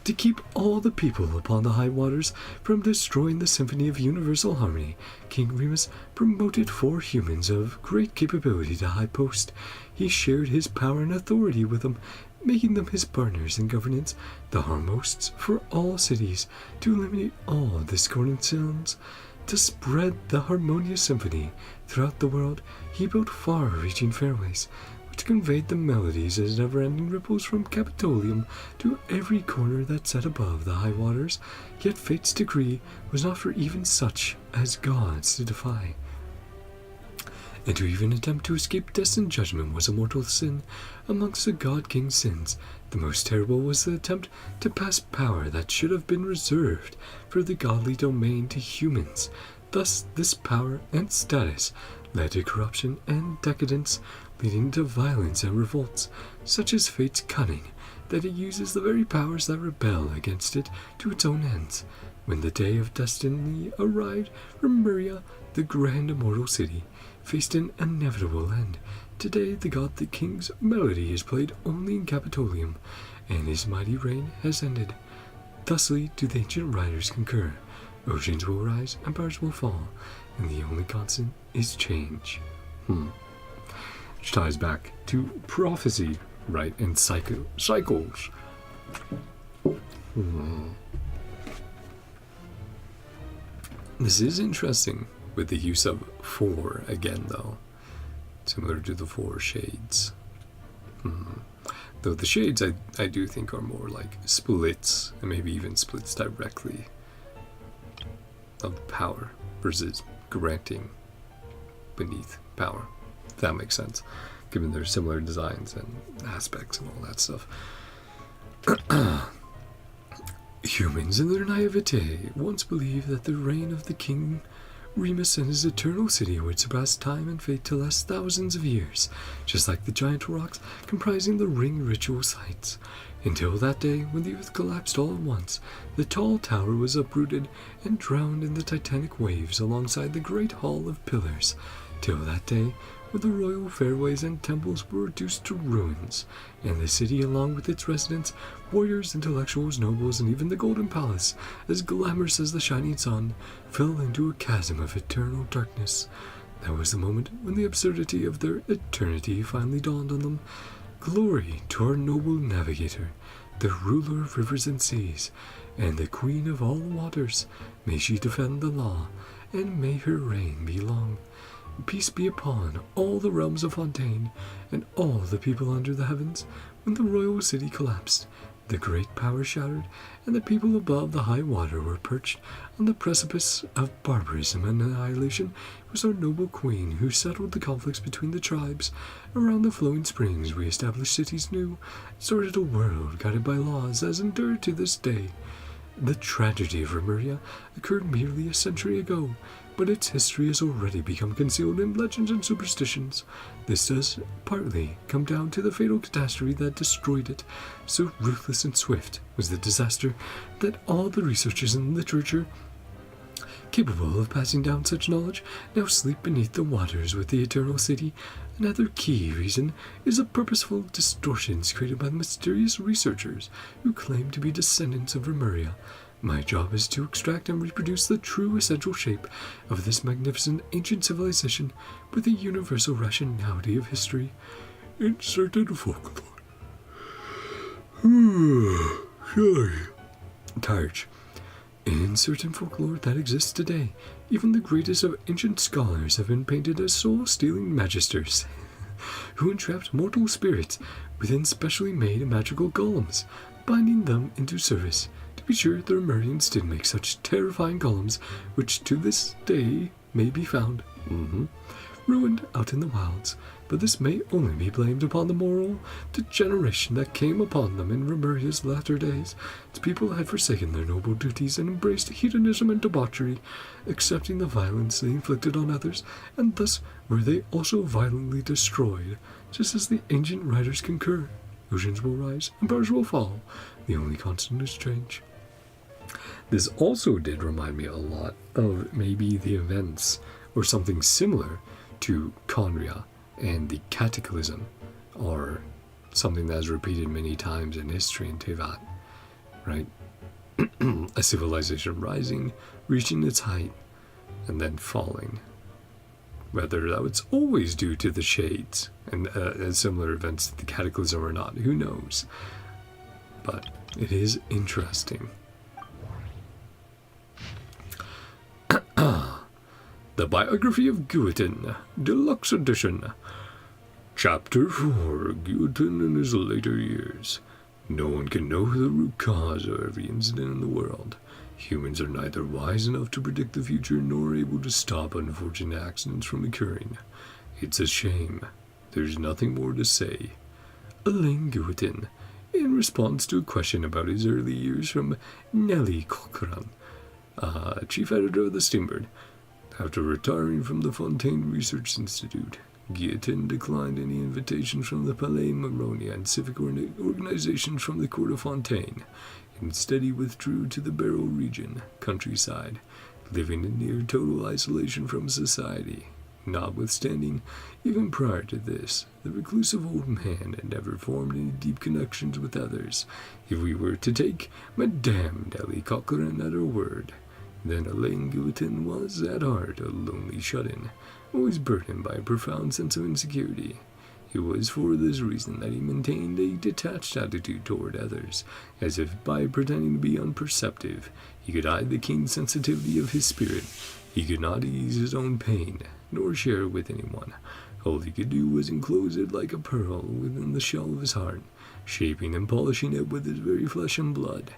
To keep all the people upon the high waters from destroying the symphony of universal harmony, King Remus promoted 4 humans of great capability to high post. He shared his power and authority with them, making them his partners in governance, the harmosts for all cities, to eliminate all discordant sounds. To spread the harmonious symphony throughout the world, he built far-reaching fairways, which conveyed the melodies as never-ending ripples from Capitolium to every corner that sat above the high waters. Yet fate's decree was not for even such as gods to defy. and to even attempt to escape destined judgment was a mortal sin. Amongst the God King's sins, the most terrible was the attempt to pass power that should have been reserved for the godly domain to humans. Thus, this power and status led to corruption and decadence, leading to violence and revolts, such as fate's cunning, that it uses the very powers that rebel against it to its own ends. When the day of destiny arrived, Remuria, the grand immortal city, faced an inevitable end. Today, the king's melody is played only in Capitolium, and his mighty reign has ended. Thusly do the ancient writers concur. Oceans will rise, empires will fall, and the only constant is change. Which ties back to prophecy, right, and cycles. This is interesting with the use of 4 again, though. Similar to the 4 shades. Though the shades I do think are more like splits, and maybe even splits directly of power versus granting beneath power. If that makes sense, given their similar designs and aspects and all that stuff. Humans in their naivete once believed that the reign of the King Remus and his eternal city would surpass time and fate to last thousands of years, just like the giant rocks comprising the ring ritual sites. Until that day, when the earth collapsed all at once, the tall tower was uprooted and drowned in the titanic waves alongside the great hall of pillars. Till that day, when the royal fairways and temples were reduced to ruins, and the city, along with its residents, warriors, intellectuals, nobles, and even the Golden Palace, as glamorous as the shining sun, fell into a chasm of eternal darkness. That was the moment when the absurdity of their eternity finally dawned on them. Glory to our noble navigator, the ruler of rivers and seas, and the queen of all waters. May she defend the law, and may her reign be long. Peace be upon all the realms of Fontaine, and all the people under the heavens. When the royal city collapsed, the great power shattered, and the people above the high water were perched on the precipice of barbarism and annihilation. It was our noble queen who settled the conflicts between the tribes. Around the flowing springs we established cities new, started a world guided by laws as endure to this day. The tragedy of Remuria occurred merely a century ago, but its history has already become concealed in legends and superstitions. This does partly come down to the fatal catastrophe that destroyed it. So ruthless and swift was the disaster that all the researchers in literature capable of passing down such knowledge now sleep beneath the waters with the Eternal City. Another key reason is the purposeful distortions created by the mysterious researchers who claim to be descendants of Remuria. My job is to extract and reproduce the true essential shape of this magnificent ancient civilization with the universal rationality of history. Inserted folklore. Targe. In certain folklore that exists today, even the greatest of ancient scholars have been painted as soul-stealing magisters who entrapped mortal spirits within specially made magical golems, binding them into service. To be sure, the Remurians did make such terrifying golems, which to this day may be found ruined out in the wilds, but this may only be blamed upon the moral degeneration that came upon them in Remuria's latter days. Its people had forsaken their noble duties and embraced hedonism and debauchery, accepting the violence they inflicted on others, and thus were they also violently destroyed, just as the ancient writers concur. Oceans will rise, empires will fall, the only constant is change. This also did remind me a lot of maybe the events, or something similar to Conria and the Cataclysm, or something that is repeated many times in history in Tevat, right? A civilization rising, reaching its height, and then falling. Whether that was always due to the Shades and similar events to the Cataclysm or not, who knows? But it is interesting. The Biography of Guillotin, Deluxe Edition. Chapter 4, Guillotin in his later years. No one can know the root cause of every incident in the world. Humans are neither wise enough to predict the future nor able to stop unfortunate accidents from occurring. It's a shame. There's nothing more to say. Elaine Guitin, in response to a question about his early years from Nellie Cochran, chief editor of the Steambird. After retiring from the Fontaine Research Institute, Guillotin declined any invitations from the Palais Maronia and civic organizations from the court of Fontaine. Instead, he withdrew to the Barrow region, countryside, living in near total isolation from society. Notwithstanding, even prior to this, the reclusive old man had never formed any deep connections with others. If we were to take Madame Nellie Cochran at her word, then Elaine Guillotin was, at heart, a lonely shut-in, always burdened by a profound sense of insecurity. It was for this reason that he maintained a detached attitude toward others, as if by pretending to be unperceptive, he could hide the keen sensitivity of his spirit. He could not ease his own pain, nor share it with anyone. All he could do was enclose it like a pearl within the shell of his heart, shaping and polishing it with his very flesh and blood.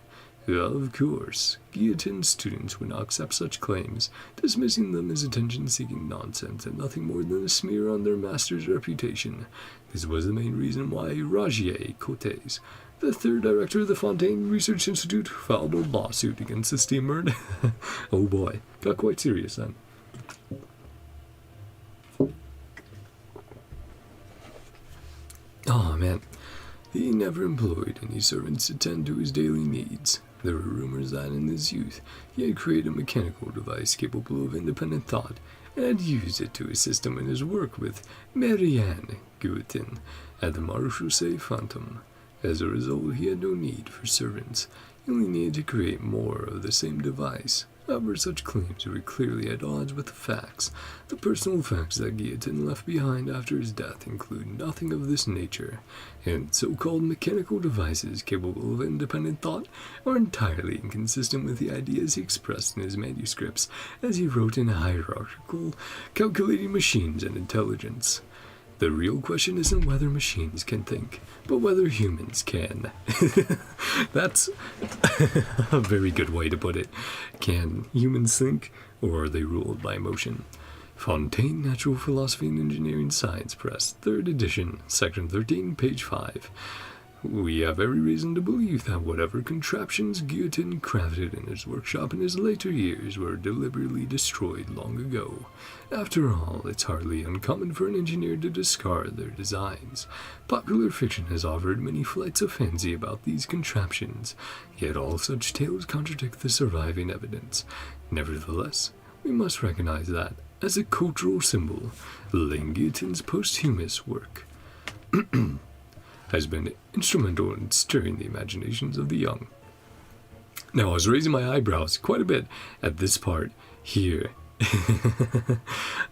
Of course, Guillotin's students would not accept such claims, dismissing them as attention-seeking nonsense and nothing more than a smear on their master's reputation. This was the main reason why Rogier Cotes, the third director of the Fontaine Research Institute, filed a lawsuit against the Steambird. Oh boy, got quite serious then. Oh man, he never employed any servants to tend to his daily needs. There were rumors that in his youth he had created a mechanical device capable of independent thought and had used it to assist him in his work with Marianne Guillotin at the Marechaussee Phantom. As a result, he had no need for servants. He only needed to create more of the same device. However, such claims were clearly at odds with the facts. The personal facts that Guillotin left behind after his death include nothing of this nature, and so-called mechanical devices capable of independent thought are entirely inconsistent with the ideas he expressed in his manuscripts, as he wrote in hierarchical, calculating machines and intelligence. The real question isn't whether machines can think, but whether humans can. That's a very good way to put it. Can humans think, or are they ruled by emotion? Fontaine Natural Philosophy and Engineering Science Press, 3rd edition, section 13, page 5. We have every reason to believe that whatever contraptions Guillotin crafted in his workshop in his later years were deliberately destroyed long ago. After all, it's hardly uncommon for an engineer to discard their designs. Popular fiction has offered many flights of fancy about these contraptions, yet all such tales contradict the surviving evidence. Nevertheless, we must recognize that, as a cultural symbol, Elaine Guillotin's posthumous work has been instrumental in stirring the imaginations of the young. Now, I was raising my eyebrows quite a bit at this part here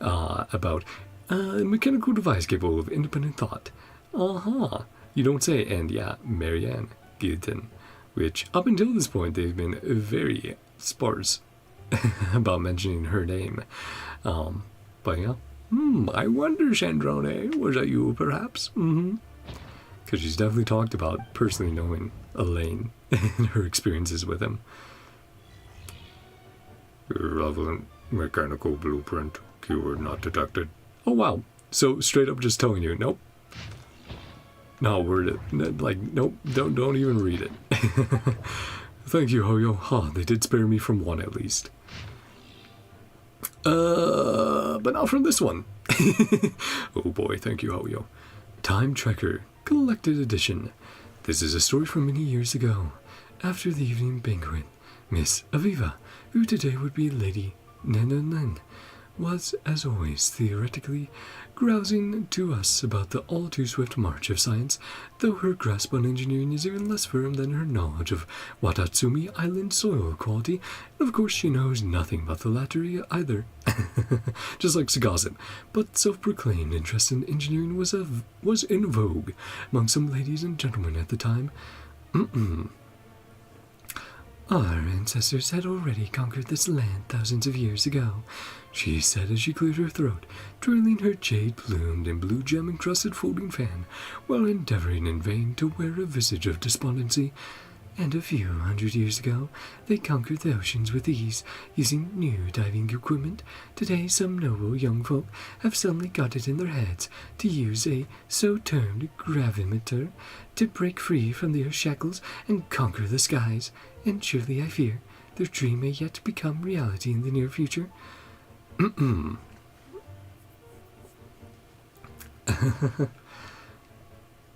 about a mechanical device capable of independent thought. You don't say, and yeah, Marianne Guillotin, which up until this point they've been very sparse about mentioning her name. But yeah, I wonder, Sandrone, was that you perhaps? Because she's definitely talked about personally knowing Elaine and her experiences with him. Irrelevant mechanical blueprint, keyword not detected. Oh wow, so straight up just telling you, nope. No, nope, don't even read it. Thank you, Hoyo. They did spare me from one at least. But not from this one. Oh boy, thank you, Hoyo. Time Trekker, Collected Edition. This is a story from many years ago. After the evening banquet, Miss Aviva, who today would be Lady Nenanen, was, as always, theoretically grousing to us about the all-too-swift march of science, though her grasp on engineering is even less firm than her knowledge of Watatsumi Island soil quality, and of course she knows nothing about the latter either. Just like Sagazin, but self-proclaimed interest in engineering was in vogue among some ladies and gentlemen at the time. Our ancestors had already conquered this land thousands of years ago, she said as she cleared her throat, twirling her jade-plumed and blue gem-encrusted folding fan, while endeavoring in vain to wear a visage of despondency.
and a few hundred years ago, they conquered the oceans with ease, using new diving equipment. Today, some noble young folk have suddenly got it in their heads to use a so-termed gravimeter to break free from their shackles and conquer the skies. And surely, I fear, their dream may yet become reality in the near future.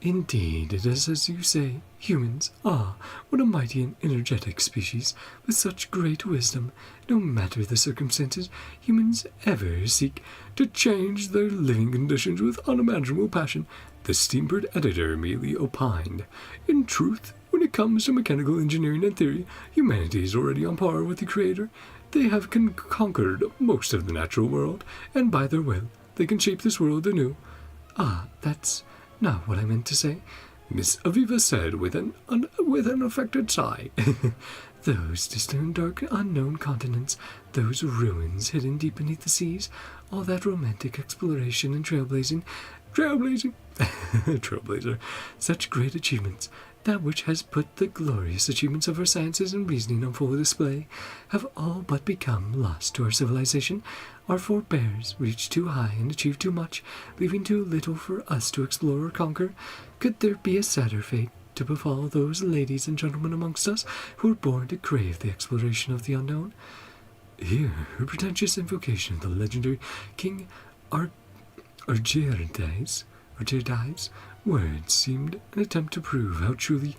Indeed, it is as you say, humans. Ah, what a mighty and energetic species, with such great wisdom. No matter the circumstances, humans ever seek to change their living conditions with unimaginable passion, the Steambird editor merely opined. In truth, when it comes to mechanical engineering and theory, humanity is already on par with the Creator. They have conquered most of the natural world, and by their will, they can shape this world anew. Ah, that's not what I meant to say, Miss Aviva said with an affected sigh. Those distant, dark, unknown continents, those ruins hidden deep beneath the seas, all that romantic exploration and trailblazing, trailblazer, such great achievements, that which has put the glorious achievements of our sciences and reasoning on full display, have all but become lost to our civilization. Our forebears reached too high and achieved too much, leaving too little for us to explore or conquer. Could there be a sadder fate to befall those ladies and gentlemen amongst us who were born to crave the exploration of the unknown? Here, her pretentious invocation of the legendary King Argerides words seemed an attempt to prove how truly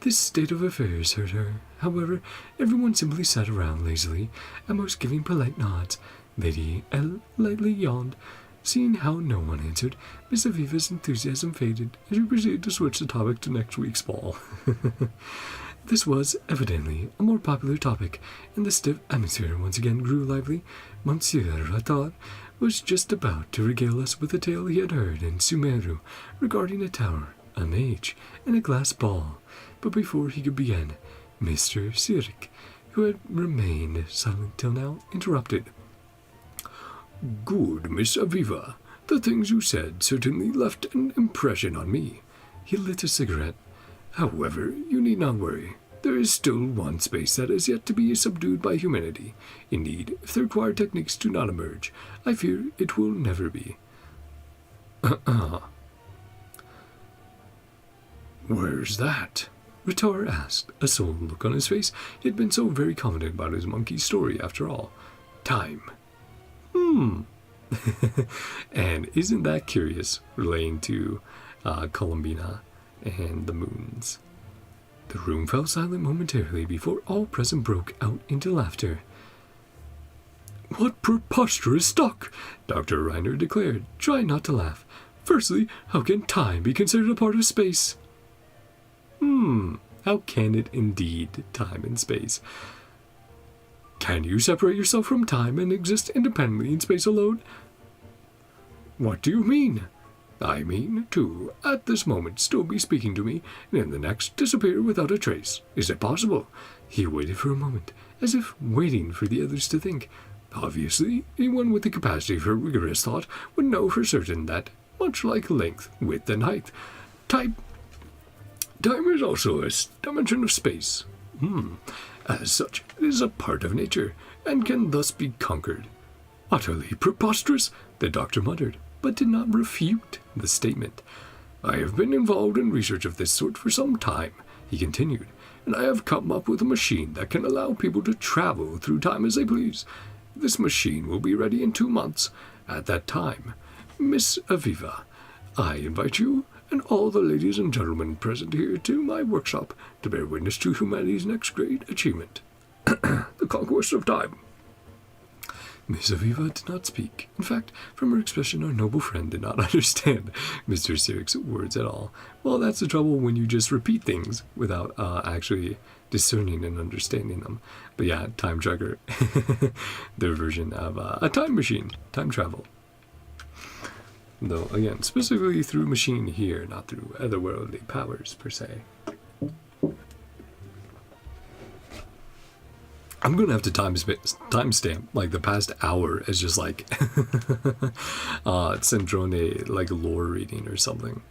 this state of affairs hurt her. However, everyone simply sat around lazily, at most giving polite nods. Lady L lightly yawned. Seeing how no one answered, Miss Aviva's enthusiasm faded, and she proceeded to switch the topic to next week's ball. This was evidently a more popular topic, and the stiff atmosphere once again grew lively. Monsieur Ratar was just about to regale us with a tale he had heard in Sumeru regarding a tower, a mage, and a glass ball. But before he could begin, Mr. Sirik, who had remained silent till now, interrupted. Good, Miss Aviva. The things you said certainly left an impression on me. He lit a cigarette. However, you need not worry. There is still one space that is yet to be subdued by humanity. Indeed, if the required techniques do not emerge, I fear it will never be. Where's that? Ratar asked, a sullen look on his face. He had been so very confident about his monkey story after all. Time. And isn't that curious, relating to Columbina and the moons? The room fell silent momentarily before all present broke out into laughter. What preposterous talk! Dr. Reiner declared, trying not to laugh. Firstly, how can time be considered a part of space? How can it indeed, time and space? Can you separate yourself from time and exist independently in space alone? What do you mean? I mean to, at this moment, still be speaking to me, and in the next disappear without a trace. Is it possible? He waited for a moment, as if waiting for the others to think. Obviously, anyone with the capacity for rigorous thought would know for certain that, much like length, width, and height, time is also a dimension of space. As such, it is a part of nature, and can thus be conquered. Utterly preposterous, the doctor muttered, but did not refute the statement. I have been involved in research of this sort for some time, he continued, and I have come up with a machine that can allow people to travel through time as they please. This machine will be ready in 2 months. At that time, Miss Aviva, I invite you and all the ladies and gentlemen present here to my workshop to bear witness to humanity's next great achievement, the conquest of time. Miss Aviva did not speak. In fact, from her expression, our noble friend did not understand Mr. Sirik's words at all. Well, that's the trouble when you just repeat things without actually discerning and understanding them. But yeah, time tracker, their version of a time machine, time travel. Though, again, specifically through machine here, not through otherworldly powers, per se. I'm going to have to timestamp, like, the past hour as just, like, Sandrone, like, lore reading or something.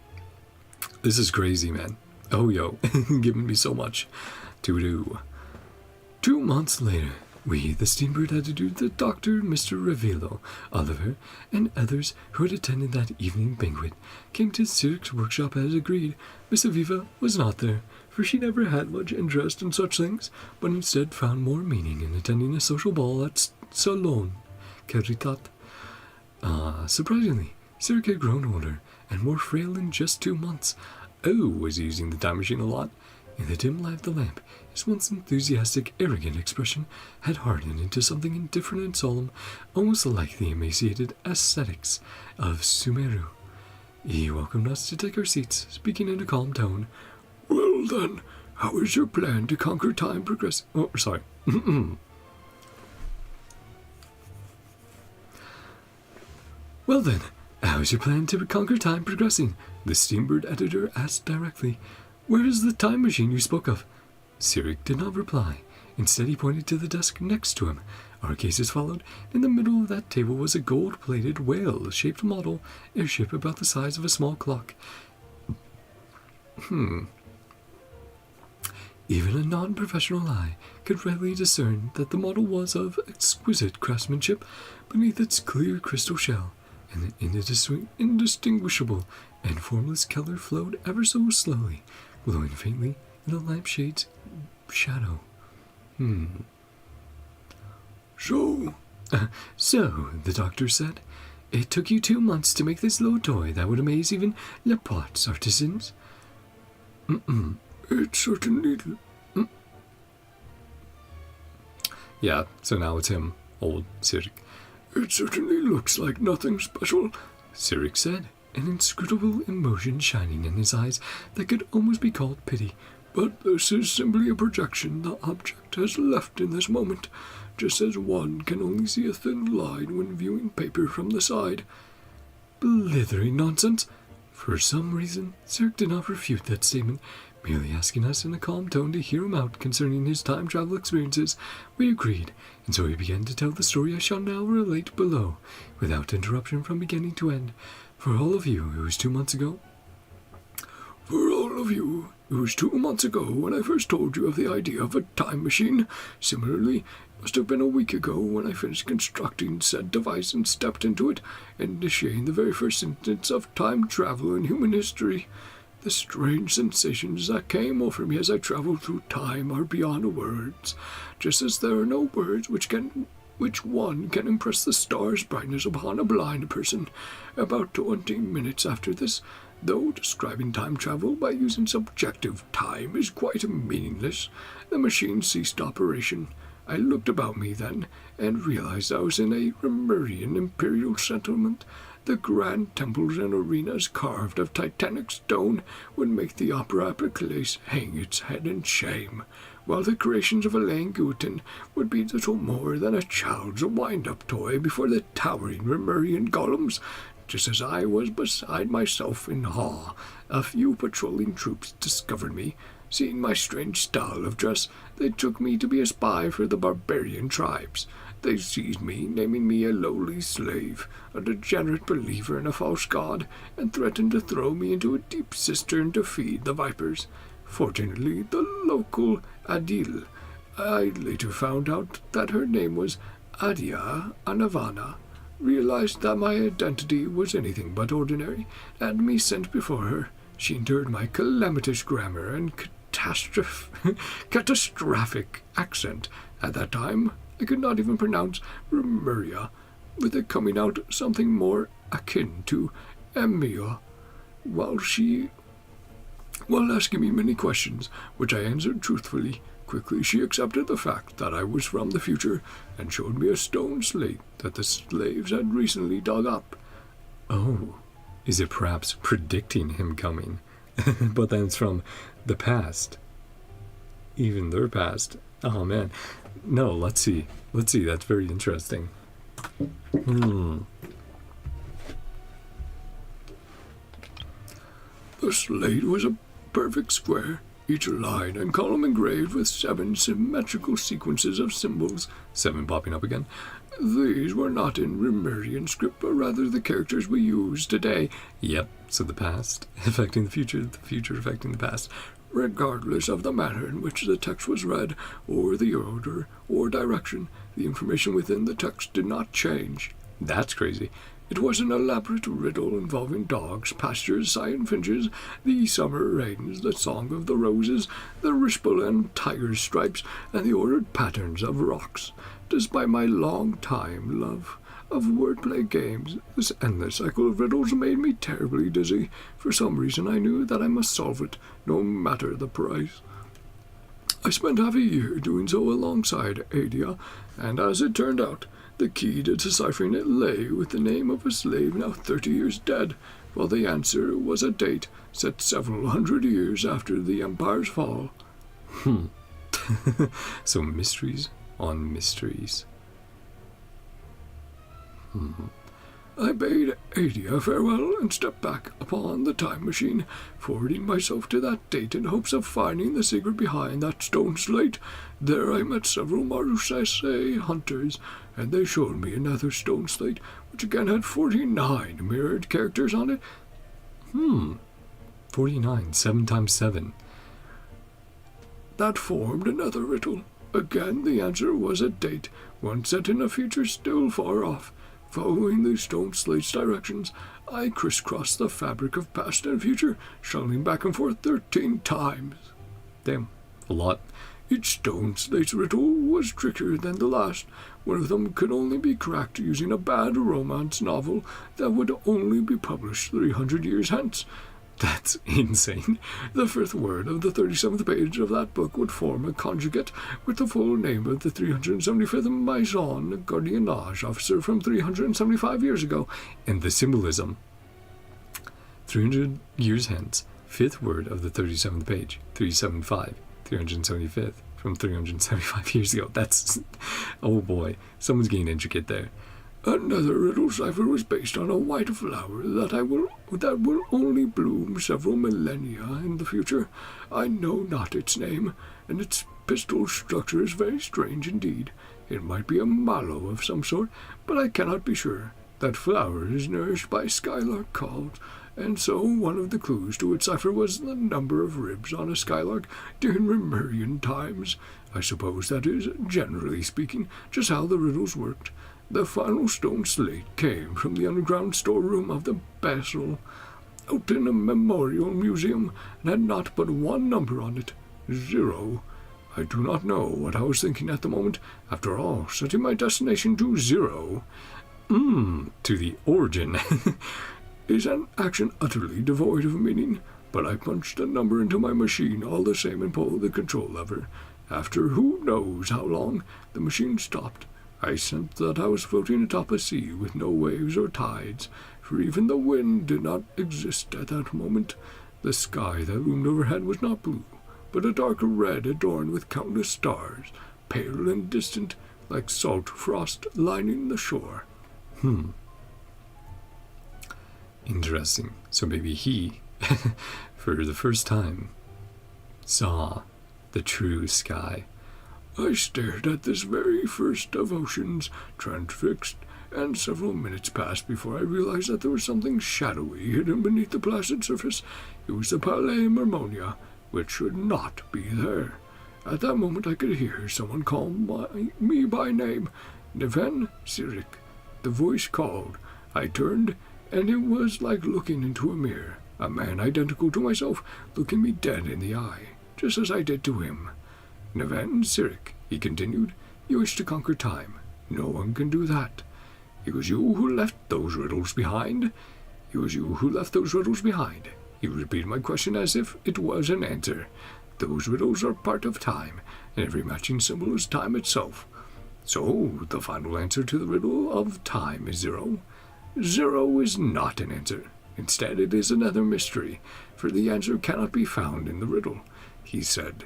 This is crazy, man.
Oh, yo, giving me so much to do. 2 months later, we, the Steambird editor, the Dr. Mr. Revello, Oliver, and others who had attended that evening banquet, came to Sirik's workshop as agreed. Miss Aviva was not there, for she never had much interest in such things, but instead found more meaning in attending a social ball at Salon Caritat. Surprisingly, Sirik had grown older and more frail in just 2 months. Oh, was he using the time machine a lot? In the dim light of the lamp, his once enthusiastic, arrogant expression had hardened into something indifferent and solemn, almost like the emaciated ascetics of Sumeru. He welcomed us to take our seats, speaking in a calm tone. Well then, how is your plan to conquer time progress? Oh, sorry. Well then, how is your plan to conquer time progressing? The Steambird editor asked directly. Where is the time machine you spoke of? Sirik did not reply. Instead, he pointed to the desk next to him. Our cases followed. In the middle of that table was a gold-plated, whale-shaped model airship about the size of a small clock. Even a non-professional eye could readily discern that the model was of exquisite craftsmanship beneath its clear crystal shell, and the indistinguishable and formless color flowed ever so slowly, glowing faintly in the lampshade's shadow. So, the doctor said, it took you 2 months to make this little toy that would amaze even Laporte's artisans? It certainly... Yeah, so now it's him, old Sirik. It certainly looks like nothing special, Sirik said, an inscrutable emotion shining in his eyes that could almost be called pity. But this is simply a projection the object has left in this moment, just as one can only see a thin line when viewing paper from the side. Blithering nonsense! For some reason, Sirik did not refute that statement, merely asking us in a calm tone to hear him out concerning his time travel experiences. We agreed, and so he began to tell the story I shall now relate below, without interruption from beginning to end. For all of you, it was 2 months ago. For all of you, it was 2 months ago when I first told you of the idea of a time machine. Similarly, it must have been a week ago when I finished constructing said device and stepped into it, initiating the very first instance of time travel in human history. The strange sensations that came over me as I traveled through time are beyond words, just as there are no words which one can impress the star's brightness upon a blind person. About 20 minutes after this, though describing time travel by using subjective time is quite meaningless, the machine ceased operation. I looked about me then, and realized I was in a Remurian imperial settlement. The grand temples and arenas carved of titanic stone would make the opera place hang its head in shame, while the creations of Elaine Guton would be little more than a child's wind-up toy before the towering Remurian golems. Just as I was beside myself in awe, a few patrolling troops discovered me. Seeing my strange style of dress, they took me to be a spy for the barbarian tribes. They seized me, naming me a lowly slave, a degenerate believer in a false god, and threatened to throw me into a deep cistern to feed the vipers. Fortunately, the local Adil, I later found out that her name was Adia Anavana, realized that my identity was anything but ordinary, and me sent before her. She endured my calamitous grammar and catastrophic accent. At that time, I could not even pronounce Remuria, with it coming out something more akin to Emia, while asking me many questions, which I answered truthfully. Quickly she accepted the fact that I was from the future, and showed me a stone slate that the slaves had recently dug up. Oh, is it perhaps predicting him coming? But then it's from the past. Even their past. Oh man. No, let's see. That's very interesting. The slate was a perfect square, each line and column engraved with 7 symmetrical sequences of symbols, 7 popping up again. These were not in Remurian script, but rather the characters we use today. Yep, so the past affecting the future affecting the past. Regardless of the manner in which the text was read, or the order or direction, the information within the text did not change. That's crazy. It was an elaborate riddle involving dogs, pastures, cyan finches, the summer rains, the song of the roses, the ripple and tiger stripes, and the ordered patterns of rocks. Despite my long-time love of wordplay games, this endless cycle of riddles made me terribly dizzy. For some reason I knew that I must solve it, no matter the price. I spent half a year doing so alongside Adia, and as it turned out, the key to deciphering it lay with the name of a slave now 30 years dead, while the answer was a date set several hundred years after the Empire's fall. So mysteries on mysteries. I bade Adia farewell and stepped back upon the time machine, forwarding myself to that date in hopes of finding the secret behind that stone slate. There I met several Marusese hunters, and they showed me another stone slate, which again had 49 mirrored characters on it.
49, 7 times 7.
That formed another riddle. Again the answer was a date, one set in a future still far off. Following the stone slate's directions, I crisscrossed the fabric of past and future, shuttling back and forth 13 times.
Damn, a lot.
Each stone slate's riddle was trickier than the last. One of them could only be cracked using a bad romance novel that would only be published 300 years hence.
That's insane.
The fifth word of the 37th page of that book would form a conjugate with the full name of the 375th Maison Gardiennage officer from 375 years ago.
And the symbolism. 300 years hence, fifth word of the 37th page, 375, 375th, from 375 years ago. That's, oh boy, someone's getting intricate there.
Another riddle cipher was based on a white flower that will only bloom several millennia in the future. I know not its name, and its pistil structure is very strange indeed. It might be a mallow of some sort, but I cannot be sure. That flower is nourished by skylark calls, and so one of the clues to its cipher was the number of ribs on a skylark during Lemurian times. I suppose that is, generally speaking, just how the riddles worked. The final stone slate came from the underground storeroom of the Basel Alton Memorial Museum and had not but one number on it, 0. I do not know what I was thinking at the moment. After all, setting my destination to 0,
to the origin,
is an action utterly devoid of meaning, but I punched a number into my machine all the same and pulled the control lever. After who knows how long, the machine stopped. I sensed that I was floating atop a sea with no waves or tides, for even the wind did not exist at that moment. The sky that loomed overhead was not blue, but a dark red adorned with countless stars, pale and distant, like salt frost lining the shore.
Interesting. So maybe he, for the first time, saw the true sky.
I stared at this very first of oceans, transfixed, and several minutes passed before I realized that there was something shadowy hidden beneath the placid surface. It was the Palais Marmonia, which should not be there. At that moment I could hear someone call me by name, Neven Sirik. The voice called. I turned, and it was like looking into a mirror, a man identical to myself, looking me dead in the eye, just as I did to him. Neven Sirik, he continued, you wish to conquer time. No one can do that. It was you who left those riddles behind. It was you who left those riddles behind. He repeated my question as if it was an answer. Those riddles are part of time, and every matching symbol is time itself. So, the final answer to the riddle of time is 0. 0 is not an answer. Instead, it is another mystery, for the answer cannot be found in the riddle. He said,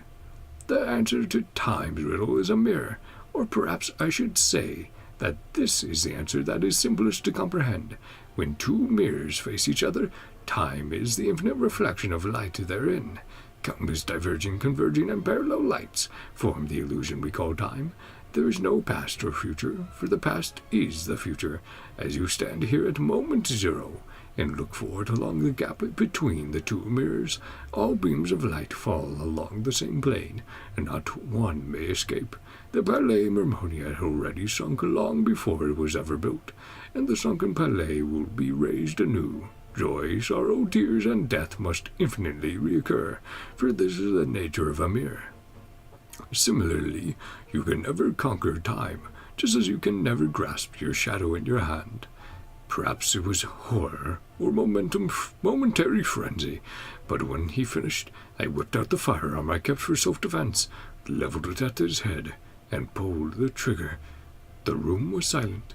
the answer to time's riddle is a mirror, or perhaps I should say that this is the answer that is simplest to comprehend. When two mirrors face each other, time is the infinite reflection of light therein. Countless diverging, converging, and parallel lights form the illusion we call time. There is no past or future, for the past is the future. As you stand here at moment 0, and look for it along the gap between the two mirrors. All beams of light fall along the same plane, and not one may escape. The Palais Mermonia had already sunk long before it was ever built, and the sunken palais will be raised anew. Joy, sorrow, tears, and death must infinitely reoccur, for this is the nature of a mirror. Similarly, you can never conquer time, just as you can never grasp your shadow in your hand. Perhaps it was horror or momentary frenzy, but when he finished, I whipped out the firearm I kept for self-defense, leveled it at his head, and pulled the trigger. The room was silent.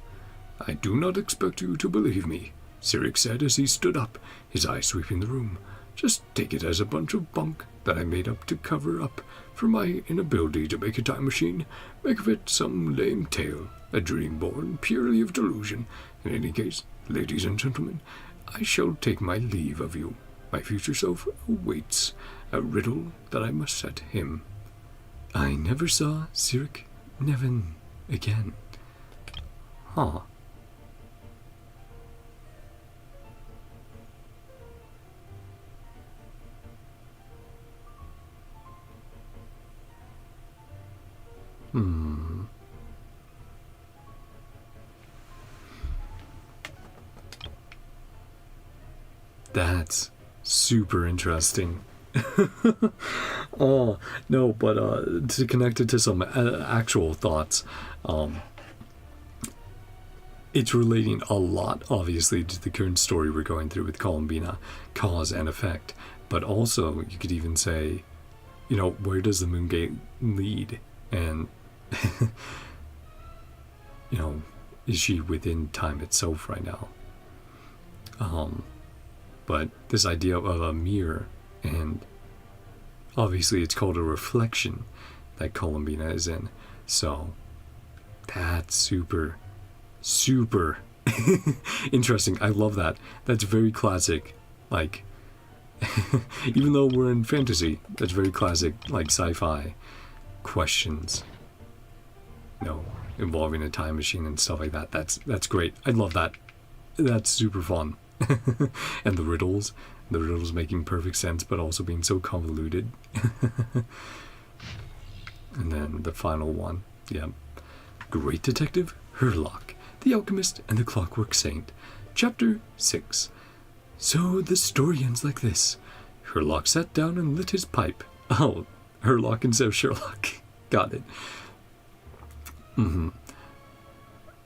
I do not expect you to believe me, Sirik said as he stood up, his eyes sweeping the room. Just take it as a bunch of bunk that I made up to cover up for my inability to make a time machine. Make of it some lame tale, a dream born purely of delusion. In any case, ladies and gentlemen, I shall take my leave of you. My future self awaits a riddle that I must set him. I never saw Sirik Nevin again. Huh. That's super interesting. Oh, no, but to connect it to some actual thoughts, it's relating a lot, obviously, to the current story we're going through with Columbina, cause and effect. But also, you could even say, you know, where does the moon gate lead? And, you know, is she within time itself right now? But this idea of a mirror, and obviously it's called a reflection that Columbina is in. So that's super, super interesting. I love that. That's very classic. Like, even though we're in fantasy, that's very classic, like sci-fi questions, you know, involving a time machine and stuff like that. That's great. I love that. That's super fun. And the riddles making perfect sense, but also being so convoluted. And then the final one, yeah. Great Detective Herlock, the Alchemist and the Clockwork Saint. Chapter 6. So the story ends like this. Herlock sat down and lit his pipe. Oh, Herlock instead of Sherlock. Got it.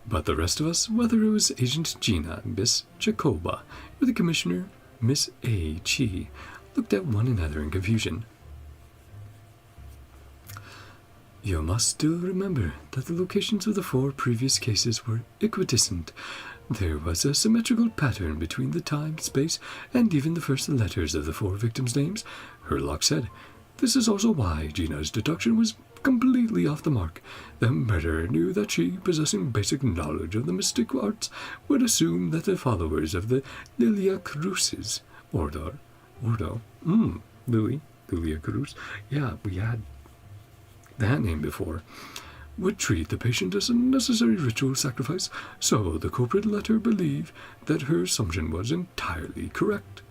But the rest of us, whether it was Agent Gina, Miss Jacoba, or the Commissioner, Miss A. Chi, looked at one another in confusion. You must still remember that the locations of the 4 previous cases were equidistant. There was a symmetrical pattern between the time, space, and even the first letters of the 4 victims' names, Herlock said. This is also why Gina's deduction was completely off the mark. The murderer knew that she, possessing basic knowledge of the mystic arts, would assume that the followers of the Lilia Cruces Lilia Cruz, yeah, we had that name before, would treat the patient as a necessary ritual sacrifice, so the culprit let her believe that her assumption was entirely correct.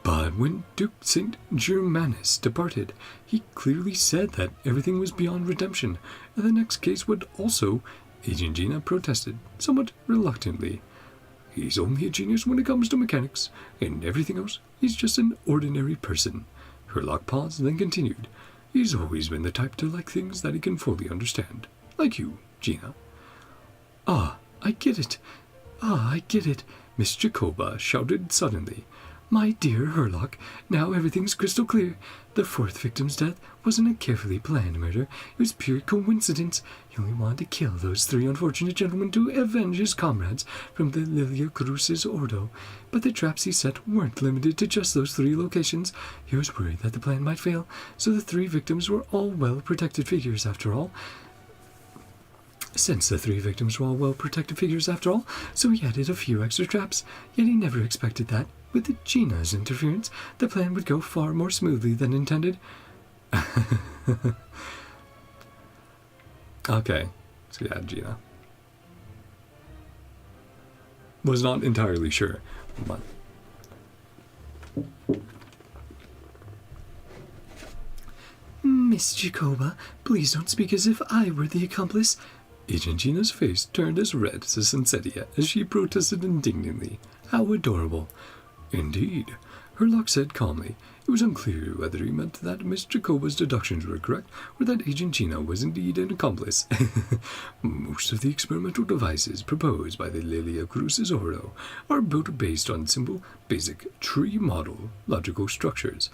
But when Duke St. Germanus departed, he clearly said that everything was beyond redemption, and the next case would also. Agent Gina protested, somewhat reluctantly. He's only a genius when it comes to mechanics, and everything else, he's just an ordinary person. Herlock paused, then continued. He's always been the type to like things that he can fully understand. Like you, Gina. Ah, I get it. Miss Jacoba shouted suddenly. My dear Herlock, now everything's crystal clear. The 4th victim's death wasn't a carefully planned murder. It was pure coincidence. He only wanted to kill those 3 unfortunate gentlemen to avenge his comrades from the Lilia Cruz's Ordo. But the traps he set weren't limited to just those 3 locations. He was worried that the plan might fail, so the 3 victims were all well-protected figures after all. So he added a few extra traps, yet he never expected that, with Gina's interference, the plan would go far more smoothly than intended. Okay, so yeah, Gina. was not entirely sure, but
Miss Jacoba, please don't speak as if I were the accomplice.
Agent Gina's face turned as red as a sunsettia as she protested indignantly. How adorable. Indeed, Herlock said calmly. It was unclear whether he meant that Miss Jacoba's deductions were correct or that Agent Gina was indeed an accomplice. Most of the experimental devices proposed by the Lilia Crucisoro are built based on simple, basic tree model logical structures.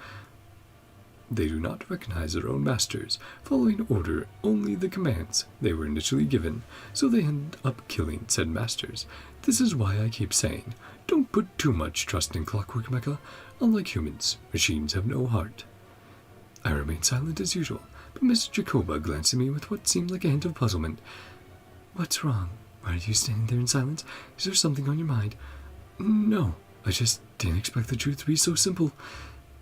They do not recognize their own masters, following order only the commands they were initially given, so they end up killing said masters. This is why I keep saying, don't put too much trust in Clockwork Mecha. Unlike humans, machines have no heart. I remained silent as usual, but Miss Jacoba glanced at me with what seemed like a hint of puzzlement.
What's wrong? Why are you standing there in silence? Is there something on your mind?
No, I just didn't expect the truth to be so simple.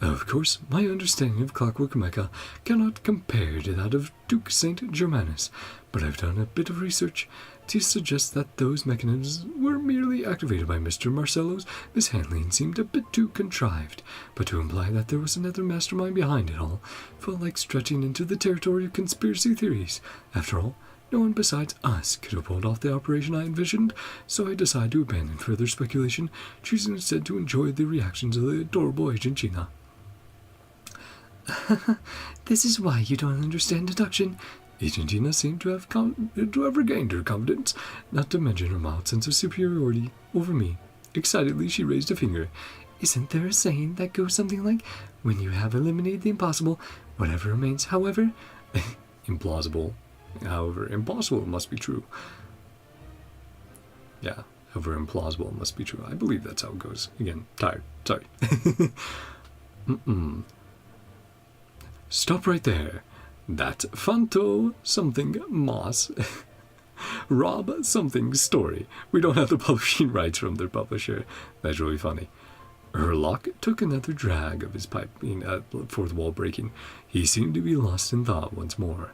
Of course, my understanding of Clockwork Mecha cannot compare to that of Duke St. Germanus, but I've done a bit of research to suggest that those mechanisms were merely activated by Mr. Marcello's mishandling seemed a bit too contrived, but to imply that there was another mastermind behind it all felt like stretching into the territory of conspiracy theories. After all, no one besides us could have pulled off the operation I envisioned, so I decided to abandon further speculation, choosing instead to enjoy the reactions of the adorable Agent Gina.
This is why you don't understand deduction.
Agent Gina seemed to have regained her confidence, not to mention her mild sense of superiority over me. Excitedly, she raised a finger.
Isn't there a saying that goes something like, when you have eliminated the impossible, whatever remains, however?
Implausible. However, impossible must be true. Yeah, however, implausible must be true. I believe that's how it goes. Again, tired. Sorry. Stop right there. That Fanto something Moss Rob something story. We don't have the publishing rights from their publisher. That's really funny. Herlock took another drag of his pipe, fourth wall breaking. He seemed to be lost in thought once more.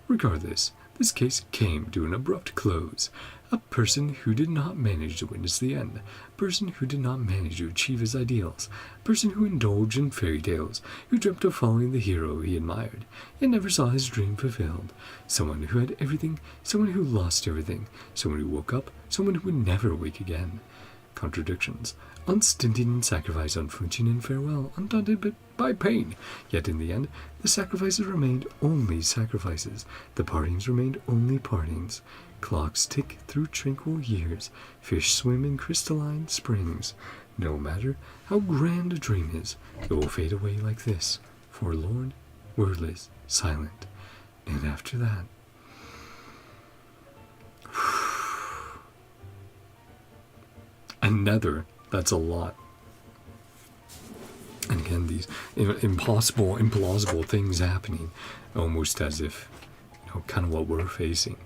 Regardless, this case came to an abrupt close. A person who did not manage to witness the end. A person who did not manage to achieve his ideals. A person who indulged in fairy tales, who dreamt of following the hero he admired, yet never saw his dream fulfilled. Someone who had everything, someone who lost everything, someone who woke up, someone who would never wake again. Contradictions. Unstinted in sacrifice, unflinching in farewell, undaunted by pain. Yet in the end, the sacrifices remained only sacrifices. The partings remained only partings. Clocks tick through tranquil years. Fish swim in crystalline springs. No matter how grand a dream is, it will fade away like this, forlorn, wordless, silent. And after that... Another. That's a lot. And again, these impossible, implausible things happening, almost as if, kind of what we're facing.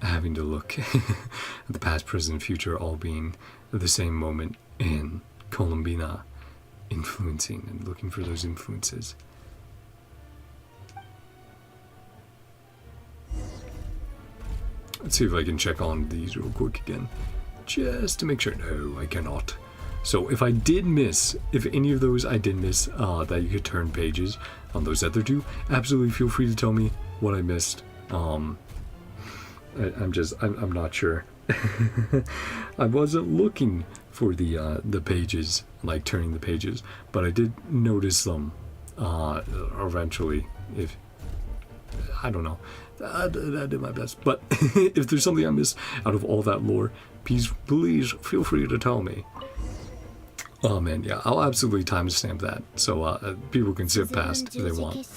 Having to look at the past, present, future all being at the same moment, and Columbina influencing and looking for those influences. Let's see if I can check on these real quick again, just to make sure. No, I cannot. So if I did miss, if any of those I did miss, that you could turn pages on those other two, absolutely feel free to tell me what I missed. I'm not sure. I wasn't looking for the pages, like turning the pages, but I did notice them eventually. If I don't know, I did my best. But if there's something I missed out of all that lore, please feel free to tell me. Oh man, yeah, I'll absolutely timestamp that so people can skip past if they want,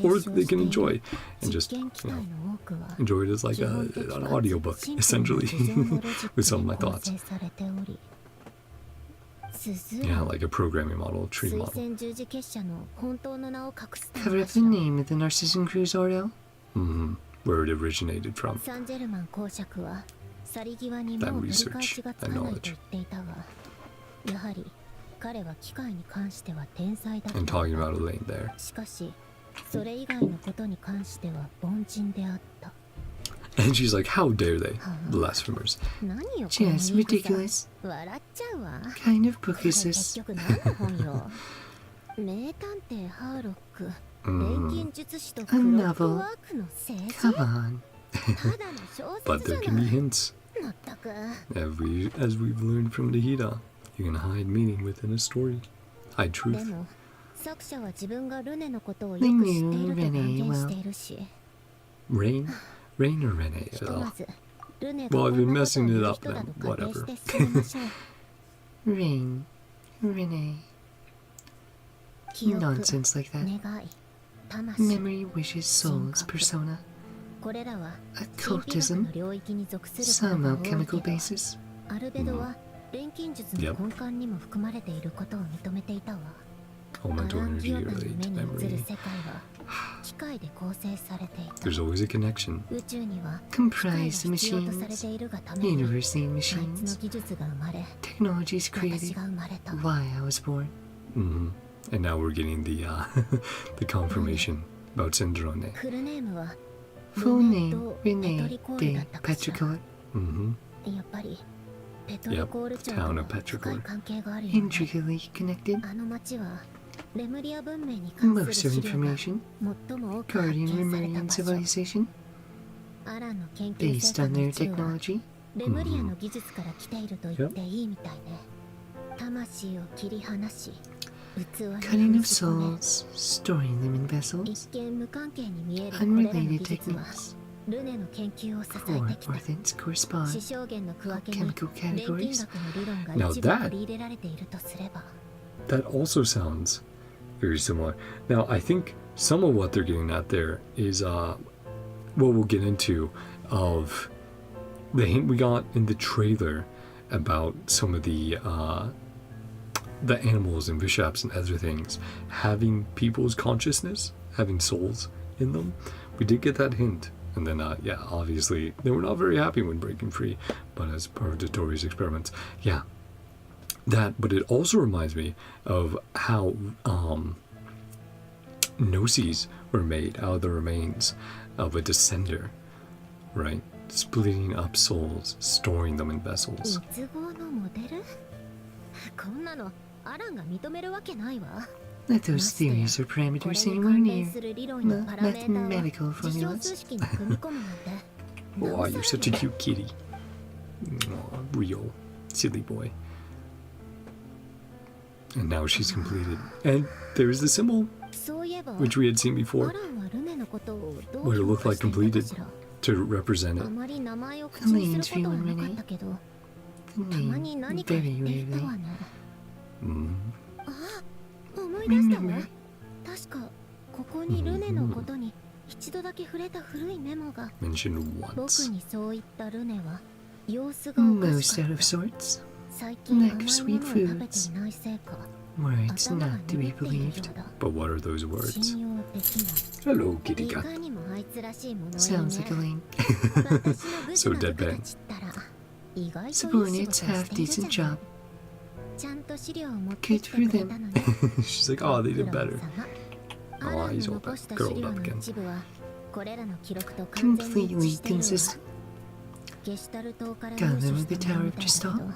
or they can enjoy and just enjoy it as like an audiobook, essentially, with some of my thoughts. Yeah, like a programming model, tree model.
Cover up the name of the Narcissan Crucisoro?
Where it originated from. That research, that knowledge. And talking about Elaine there. And she's like, how dare they? Blasphemers.
Just ridiculous. Kind of book is this? A novel. Come on.
But there can be hints. As we've learned from the Hida, you can hide meaning within a story. Hide truth.
They knew Rene well.
Rain? Rain or Rene? Well, I've been messing it up then. Whatever.
Rain. Rene. Nonsense like that. Memory, wishes, souls, persona. Occultism. Some alchemical basis.
Yep. Elemental energy related to memory. There's always a connection.
Comprised machines. University machines. Technologies created. Why I was born.
And now we're getting the the confirmation about Sandrone.
Full name, Rene de Petrichor.
Yep, town of Petrichor.
Intricately connected. Most of information. Guardian Lemurian civilization. Based on their technology. Cutting of souls, storing them in vessels. Unrelated techniques. Four orphans correspond. Chemical categories.
Now that also sounds very similar. Now I think some of what they're getting at there is what we'll get into of the hint we got in the trailer about some of the animals and bishops and other things having people's consciousness, having souls in them. We did get that hint. And then, yeah, obviously, they were not very happy when breaking free, but as part of Dottore's experiments, yeah. But it also reminds me of how gnosis were made out of the remains of a descender, right? Splitting up souls, storing them in vessels.
Let those theories or parameters anywhere near mathematical formulas.
Oh, you're such a cute kitty. Oh, real silly boy. And now she's completed. And there's the symbol, which we had seen before, where it looked like completed to represent it.
Elaine's view on Rene. The name, very rarely. Remember.
Mentioned once.
Most out of sorts. Lack of sweet foods. Words not to be believed.
But what are those words? Hello, kitty cat.
Sounds like Elaine.
So deadpan.
Subordinates half decent job. Good for them.
She's like, oh, they did better. Oh, he's all curled up again.
Completely consistent. Got them at the Tower of Gestalt.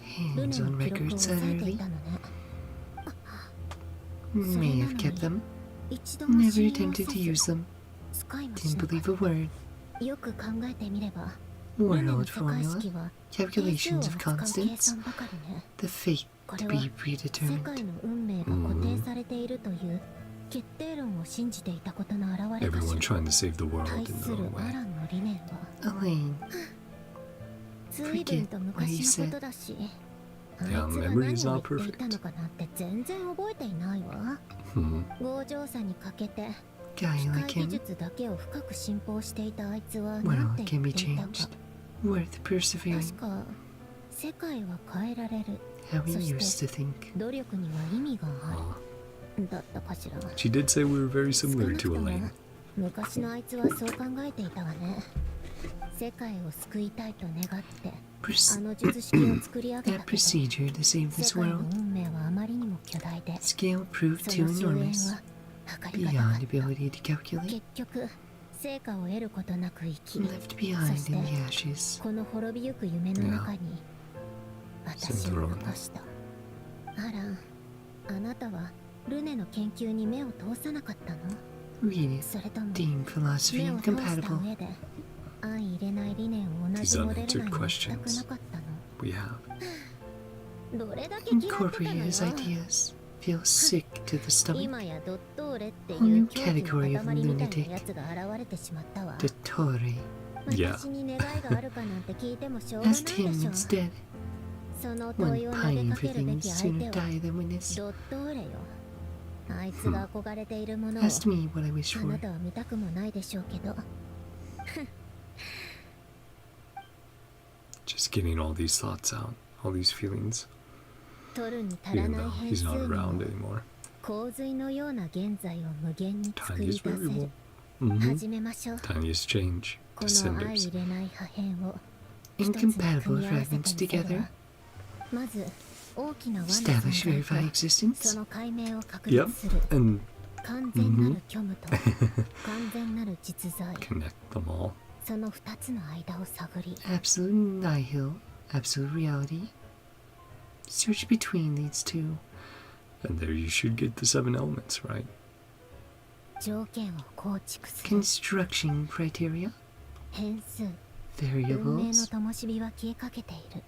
Hands on records utterly. May have kept them. Never attempted to use them. Didn't believe a word. World formula. Calculations of constants. The fate to be predetermined.
Everyone trying to save the world in their own way.
Elaine. Forget what you said.
Yeah, memory is not perfect.
Guy like him. Well, it can be changed. Worth persevering. How we used to think.
She did say we were very similar to Elaine.
That procedure to save this world. Scale proved too enormous. Beyond ability to calculate.
成果を得ることなく生き、
left behind
そして
in the ashes.
この滅びゆく夢の中に私を残した。あら、あなたはルネの研究に目を通さなかったの？
Really
それとも
deem philosophy
目を通した
incompatible.
上で相入れない理念を同じモデル内にしたくなかったの？
We have.
どれだけ嫌ってたの
Incorporate
よ。
his ideas. Feel sick to the stomach.
今やドットーレってい
Whole new
う狂気の
category of
塊みたい
lunatic.
なやつが現れてしまったわ。
Dottore
私に願いがあるかなんて聞いてもしょうがないで
asked
し
him
ょ。
instead.
その問い
One
を投げ
pining
か
for
けるべ
things
き相
sooner
手は
die than witness.
ドットーレよ。あいつが憧れているものを
Asked me what I wish
あ
for.
なたは見たくもないでしょうけど。
Just getting all these thoughts out, all these feelings.
取るに足ら
Even
ない
though
変
he's
数
not
に
around
も
anymore.
洪水のような現在を無限に作
Tiniest
り出せ
variable.
る。
Mm-hmm.
始めましょう。
Tiniest change.
この相
Descenders.
入れない破片を一つに
Incompatible
組み合わせて
fragments
みせる
together.
わ。まず大きな輪の
Establish
存
verified
在と
existence.
その解明を確
Yep.
立する。
And
完全なる虚無と完全なる実在、
connect them all.
その2つの間を探り、
Absolute nihil. Absolute reality. Search between these two.
And there you should get the 7 elements, right?
条件を構築する。
Construction criteria.
変数、運命の
Variables.
灯火は消えかけている。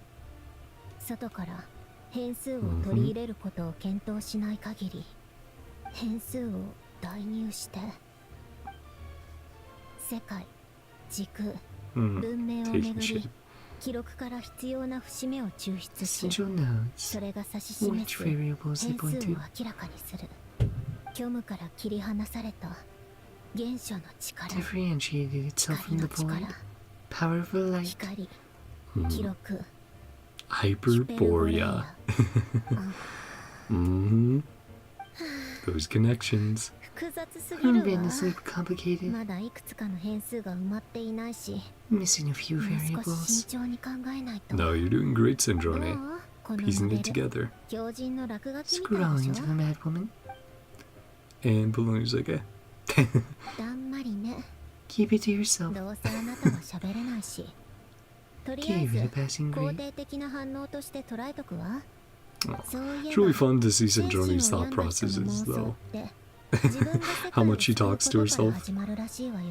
外から変数を取り入れることを検討しない限り、変数を代入して世界、時空、
Mm.
文明を
Taking
めぐ
shape.
り、記録から必要な節目を抽出し、
Essential nodes.
それが指し示
Which
す
variables
変
they
数
point
を
to.
明らかにする。虚無から切り離された原初の力、
Differentiated itself
光
from
の
the
力、
void. Power of a light.
光、記
Mm.
録、
Hyperborea. Mm-hmm. Those connections.
複雑すぎるわ。
Tremendously complicated.
まだいくつかの変数が埋まっていないし、
Missing a few
もう少し
variables.
慎重に考えないと。
No, you're doing great,
どう
Sandrone.
この
Piecing
モ
it
デル、
together.
狂人の落書きみたい
Scrawling
で
to
し
the
ょ。
mad woman.
And Balloon's like,
だんまりね。
Keep it to yourself.
どうせあなたは喋れないし。とりあえ
Gave
ず
it a passing
肯
grade.
定的な反応として捉えとくわ。
oh.
そういえ
It's really
ば、
fun to see
精神を
Sandrone's
病
thought
んだ人の
processes,
妄想
though.
って自分が世
How
界を
much she
救う
talks to
ことから
herself.
始まるらしいわよ。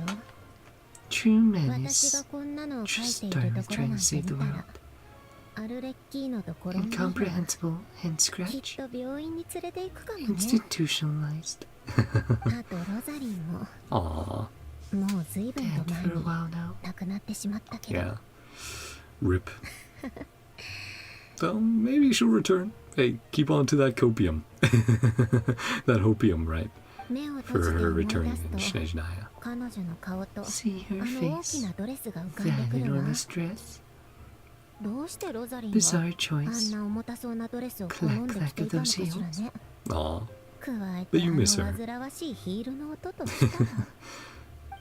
True
私
madness.
がこんなのを書い
Just
ている
started
ところ
trying
なん
to
て
save
見
the
た
world.
ら、アルレッキーノとコロンビーナ
Incomprehensible and
きっ
scratch.
と病院に連れて行くかもね。
Institutionalized.
あとロザリンも
Aw.
もう随分
Dead
と前
for a
に
while now.
亡くなってしまったけど、
Yeah. Rip. Well, maybe she'll return. Hey, keep on to that copium. That hopium, right?
目を閉
For
じて
her
思い
returning
出す
in
と
Snezhnaya.
彼女の顔と
See
あ
her
の大き
face.
なドレスが浮かんで
That
くるわ。
enormous dress.
どうしてロザリンは
Bizarre
あん
choice.
な重たそうなドレスを好んで着ていたのかしらね。
Aw.
加えて
But you miss
あ
her.
の煩わしいヒールの音としたら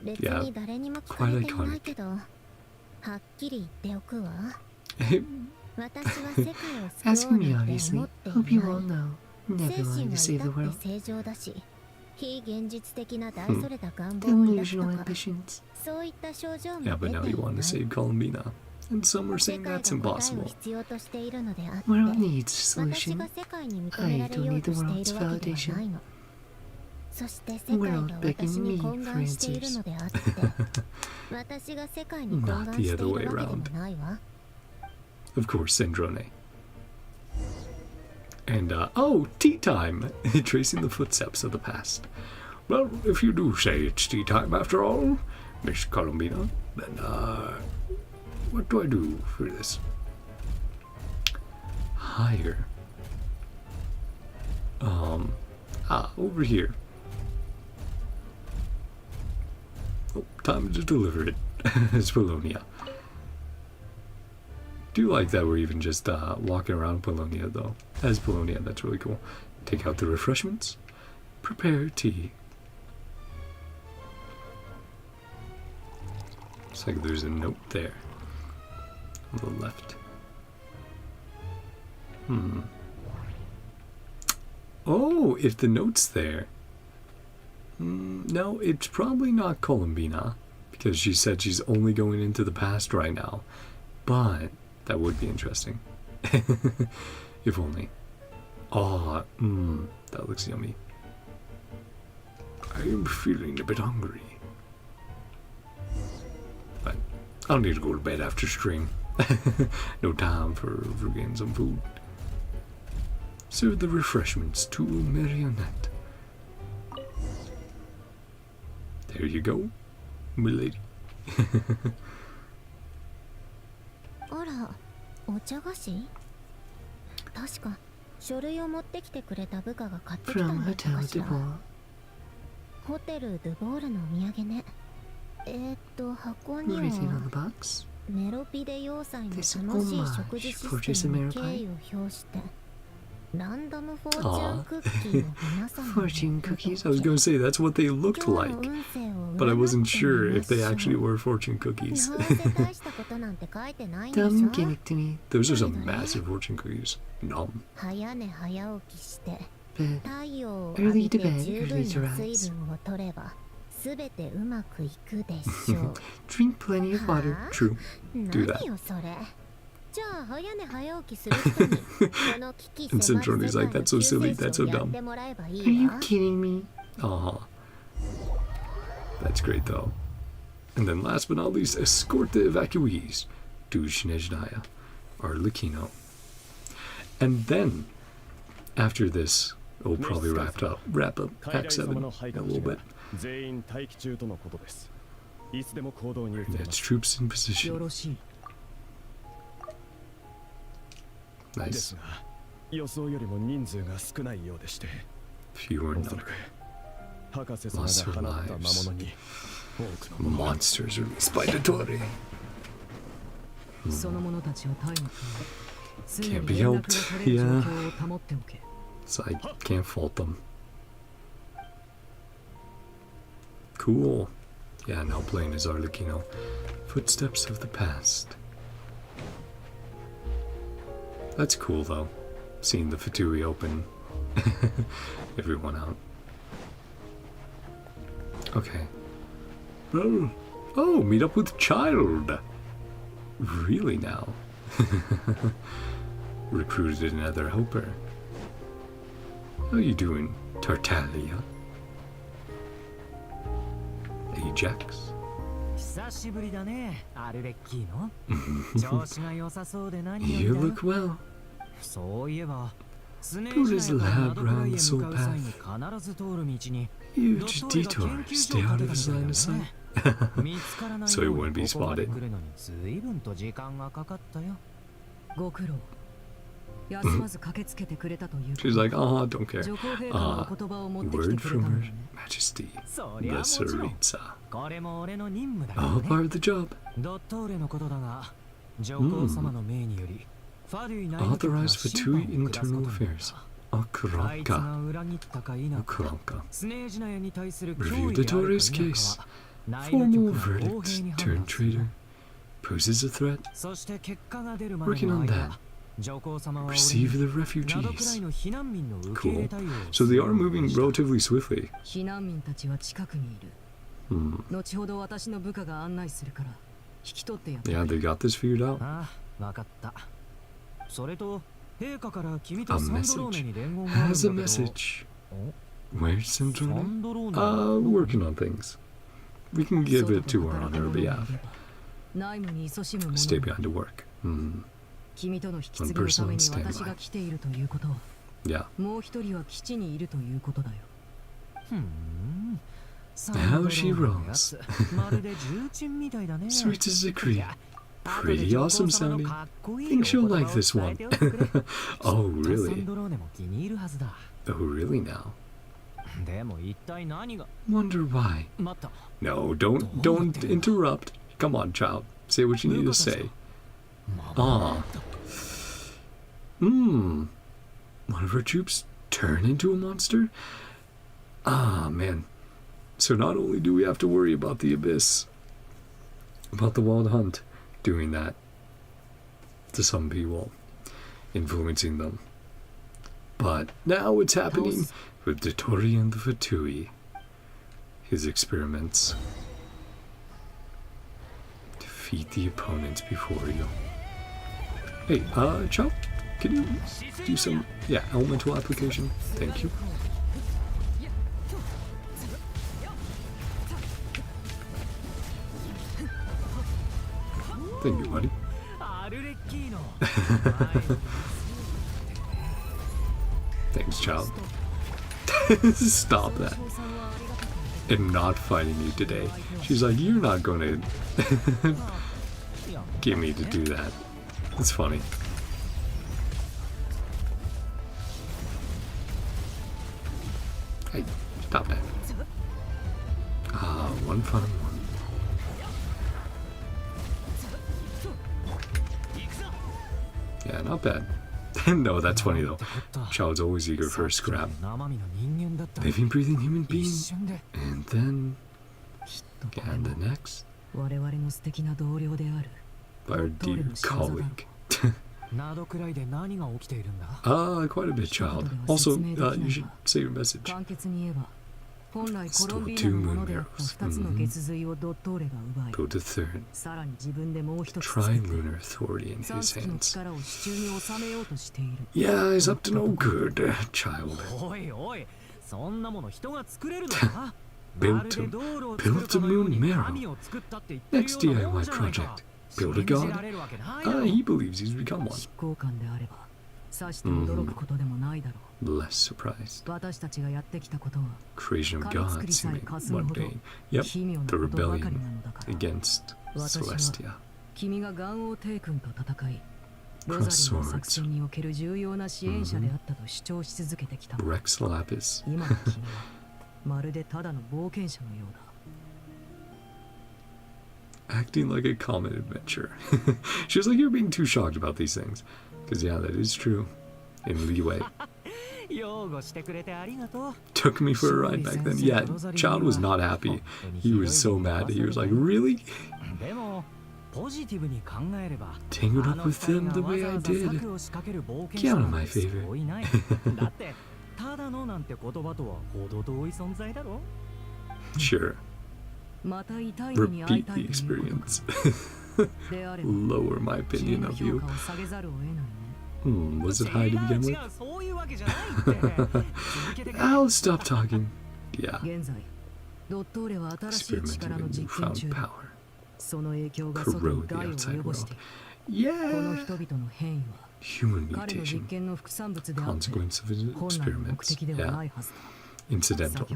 別に誰にも聞かれていないけど、はっきり言っておくわ。
Hey,
私は世界を
Ask
救おう
me
なんて
obviously.
思って
Hope you
い
all
ない。
know.
精
Never
神
wanted
は
to
至
save the
って
world.
正常だし、非現実的な大それた願望を抱く
Delusional
とか、
ambitions.
そういった症状も
yeah,
出
but
て
now
い
you want
な
to
い。
save Columbina. And some are
世
saying
界が
that's
答えを
impossible.
必要としているのであって、
World needs
私
solution.
が世界に認められようとしているわけではないの。そして世界が私に懇願しているのであって、私が世界に懇願しているわけでもないわ。
Of course, Sandrone. And, oh, tea time! Tracing the footsteps of the past. Well, if you do say it's tea time after all, Miss Columbina, then, what do I do for this? Higher. Over here. Oh, time to deliver it. It's Bologna. Do like that we're even just walking around Bologna though. As Bologna, that's really cool. Take out the refreshments. Prepare tea. Looks like there's a note there. On the left. Oh, if the note's there. No, it's probably not Columbina. because she said she's only going into the past right now. But that would be interesting. If only. Oh, that looks yummy. I am feeling a bit hungry. But I'll need to go to bed after stream. No time for getting some food. Serve the refreshments to Marionette. There you go, milady.
あら、お茶菓子？確か書類を持ってきてくれた部下が買ってきた
From
んだったか
Hotel
しら。
de Bois.
ホテルドゥボールのお土産ね。箱に
Written
は
on the box.
メロピデ要塞の楽しい
This homage
食事シ
for
ステムに
Jessamere
敬意を表してランダムフォーチュンクッキーの皆様に
Fortune cookies.
I was going to say that's what they looked like, but I wasn't sure if they actually were fortune cookies.
どうせ大したことなんて書いてないんでし
Dumb
ょ
gimmick to me.
Those are some massive fortune cookies. Nom.
早寝早起きして
But
太陽を浴
early
び
to
て
bed,
十
early
分
to
な
rise.
水分を取ればすべてうまくいくでしょう
Drink plenty of water.
はあ
True. Do that.
何よそれじゃあ早寝早起きする人にこの危機
And
迫る
Sandrone's
世
like,
界の
that's so
救
silly,
世
that's
主
so
をやっ
dumb.
てもらえばい
Are
い
you
わ
kidding me?
That's great though. And then last but not least, escort the evacuees to Snezhnaya, or Lucino. And then, after this, we'll probably wrap up Act 7 in a little bit.
全員待機中とのことです。いつでも行動に移り
That's
ます。
troops in
よ
position.
ろしい。
で
Nice.
すが、予想よりも人数が少ないようでして、
Fewer
おそら
number.
く博士様が放った魔物に多くのもの
Monsters released by Dottore.
その者たちを逮捕。常に
Can't be
連絡が
helped.
取れる状
Yeah.
況を保っておけ。
So I can't fault them. Cool. Yeah, now playing as Arlecchino. Footsteps of the past. That's cool though. Seeing the Fatui open. Everyone out. Okay. Oh, meet up with child. Really now? Recruited another helper. How you doing, Tartaglia? Ajax?
久しぶりだね、アルレッキーノ。調子が良さそうで何よ
You
りだ。
look well.
そういえば、スネ
Who
ー
does
ジナ
the
イ
lab
トの
round
ナ
the
ドクライ
soul
へ向かう際に
path?
必ず通る道に
Huge
ドトーレが
detour.
研究
Stay
所を
out
建
of
て
his
た
line
ん
of
だ
sight.
よね。見つからない
So he
よう
wouldn't
に
be
ここまで
spotted.
来るのに随分と時間がかかったよ。ご苦労。休まず駆けつけてくれたという。
She's like, don't care.
女皇陛下の言葉を持ってき
Word
てくれ
from
たの
Her
ね。
Majesty,
そりゃ
the
もちろん。
Tsaritsa.
これも俺の任務だから
All
ね。
part of the job.
ドットーレのことだが、上皇様の命により、ファデュイ内務局が
Authorized
審判
Fatui
を下すこと
internal
になった
affairs.
あいつが
Akaranka.
裏切ったか否か、
Akaranka.
スネージナヤに対する脅
Review
威である
Dottore's
か否
case.
かは、内
Formal
務局が公
verdict.
平に判
Turn
断する
traitor. Poses a threat.
そして結果が出るまで
Working
の
on
間
that.
上皇様は俺
Receive
に
the
ナドクライ
refugees.
の避難民の受け入れ対応を
So they are moving relatively swiftly.
避難民たちは近くにいる。
Hmm.
後ほど私の部下が案内するから引き取ってやって。
Yeah, they got this figured out.
ああ、わかった。それと陛下から君
A
とサンドローネ
message.
に伝言があるんだ
Has
け
a
ど。
message.
お
Where's
サ
Sandrone?
ンドローネ。
Working on things. We can give it to her on her behalf.
内務に勤しむ者。
Stay behind to work. Hmm.
君との引き継ぎのために
One person on standby.
私が来ているということは、
Yeah.
もう一人は基地にいるということだよ。
How she rolls.
まるで重鎮みたいだね。
Sweet as a cream. Pretty awesome sounding. Think she'll like this one. Oh,
サ
really?
ンドローネも気に入るはずだ。
Oh, really now?
でも一体何が。
Wonder why.
待った。
No, don't interrupt. Come on, child. Say what you need to say. Ah. One of our troops turn into a monster? Ah, man. So not only do we have to worry about the abyss, about the wild hunt doing that to some people, influencing them, but now it's happening with Dottore and the Fatui. His experiments. defeat the opponents before you. Hey, Chop, can you do some, elemental application? Thank you. Thank you, buddy. Thanks, child. Stop that. I'm not fighting you today. She's like, you're not gonna get me to do that. It's funny. Hey, stop that. One final one. Yeah, not bad. No, that's funny though. Child's always eager for a scrap. Living, breathing human being. And then... and the next. Our dear colleague. Quite a bit, child. Also, you should say your message. Stole 2 moon arrows. Put a third. Tri-lunar authority in his hands. Yeah, he's up to no good, child. Built a moon marrow. Next DIY project. Build a god? He believes he's become one. Less surprised. Creation of gods, you mean, mundane. Yep, the rebellion against Celestia. Cross swords. Rex Lapis. Acting like a common adventure. She was like, you're being too shocked about these things. Because, yeah, that is true. In leeway. Took me for a ride back then. Yeah, Child was not happy. He was so mad. He was like, really? Tangled up with them the way I did. Get out of my favor. Sure. Repeat the experience. Lower my opinion of you. Was it high to begin with? I'll stop talking. Yeah. Experimenting with newfound power. Corrode the outside world. Yeah! Human mutation. Consequence of an experiment. Yeah. Incidental.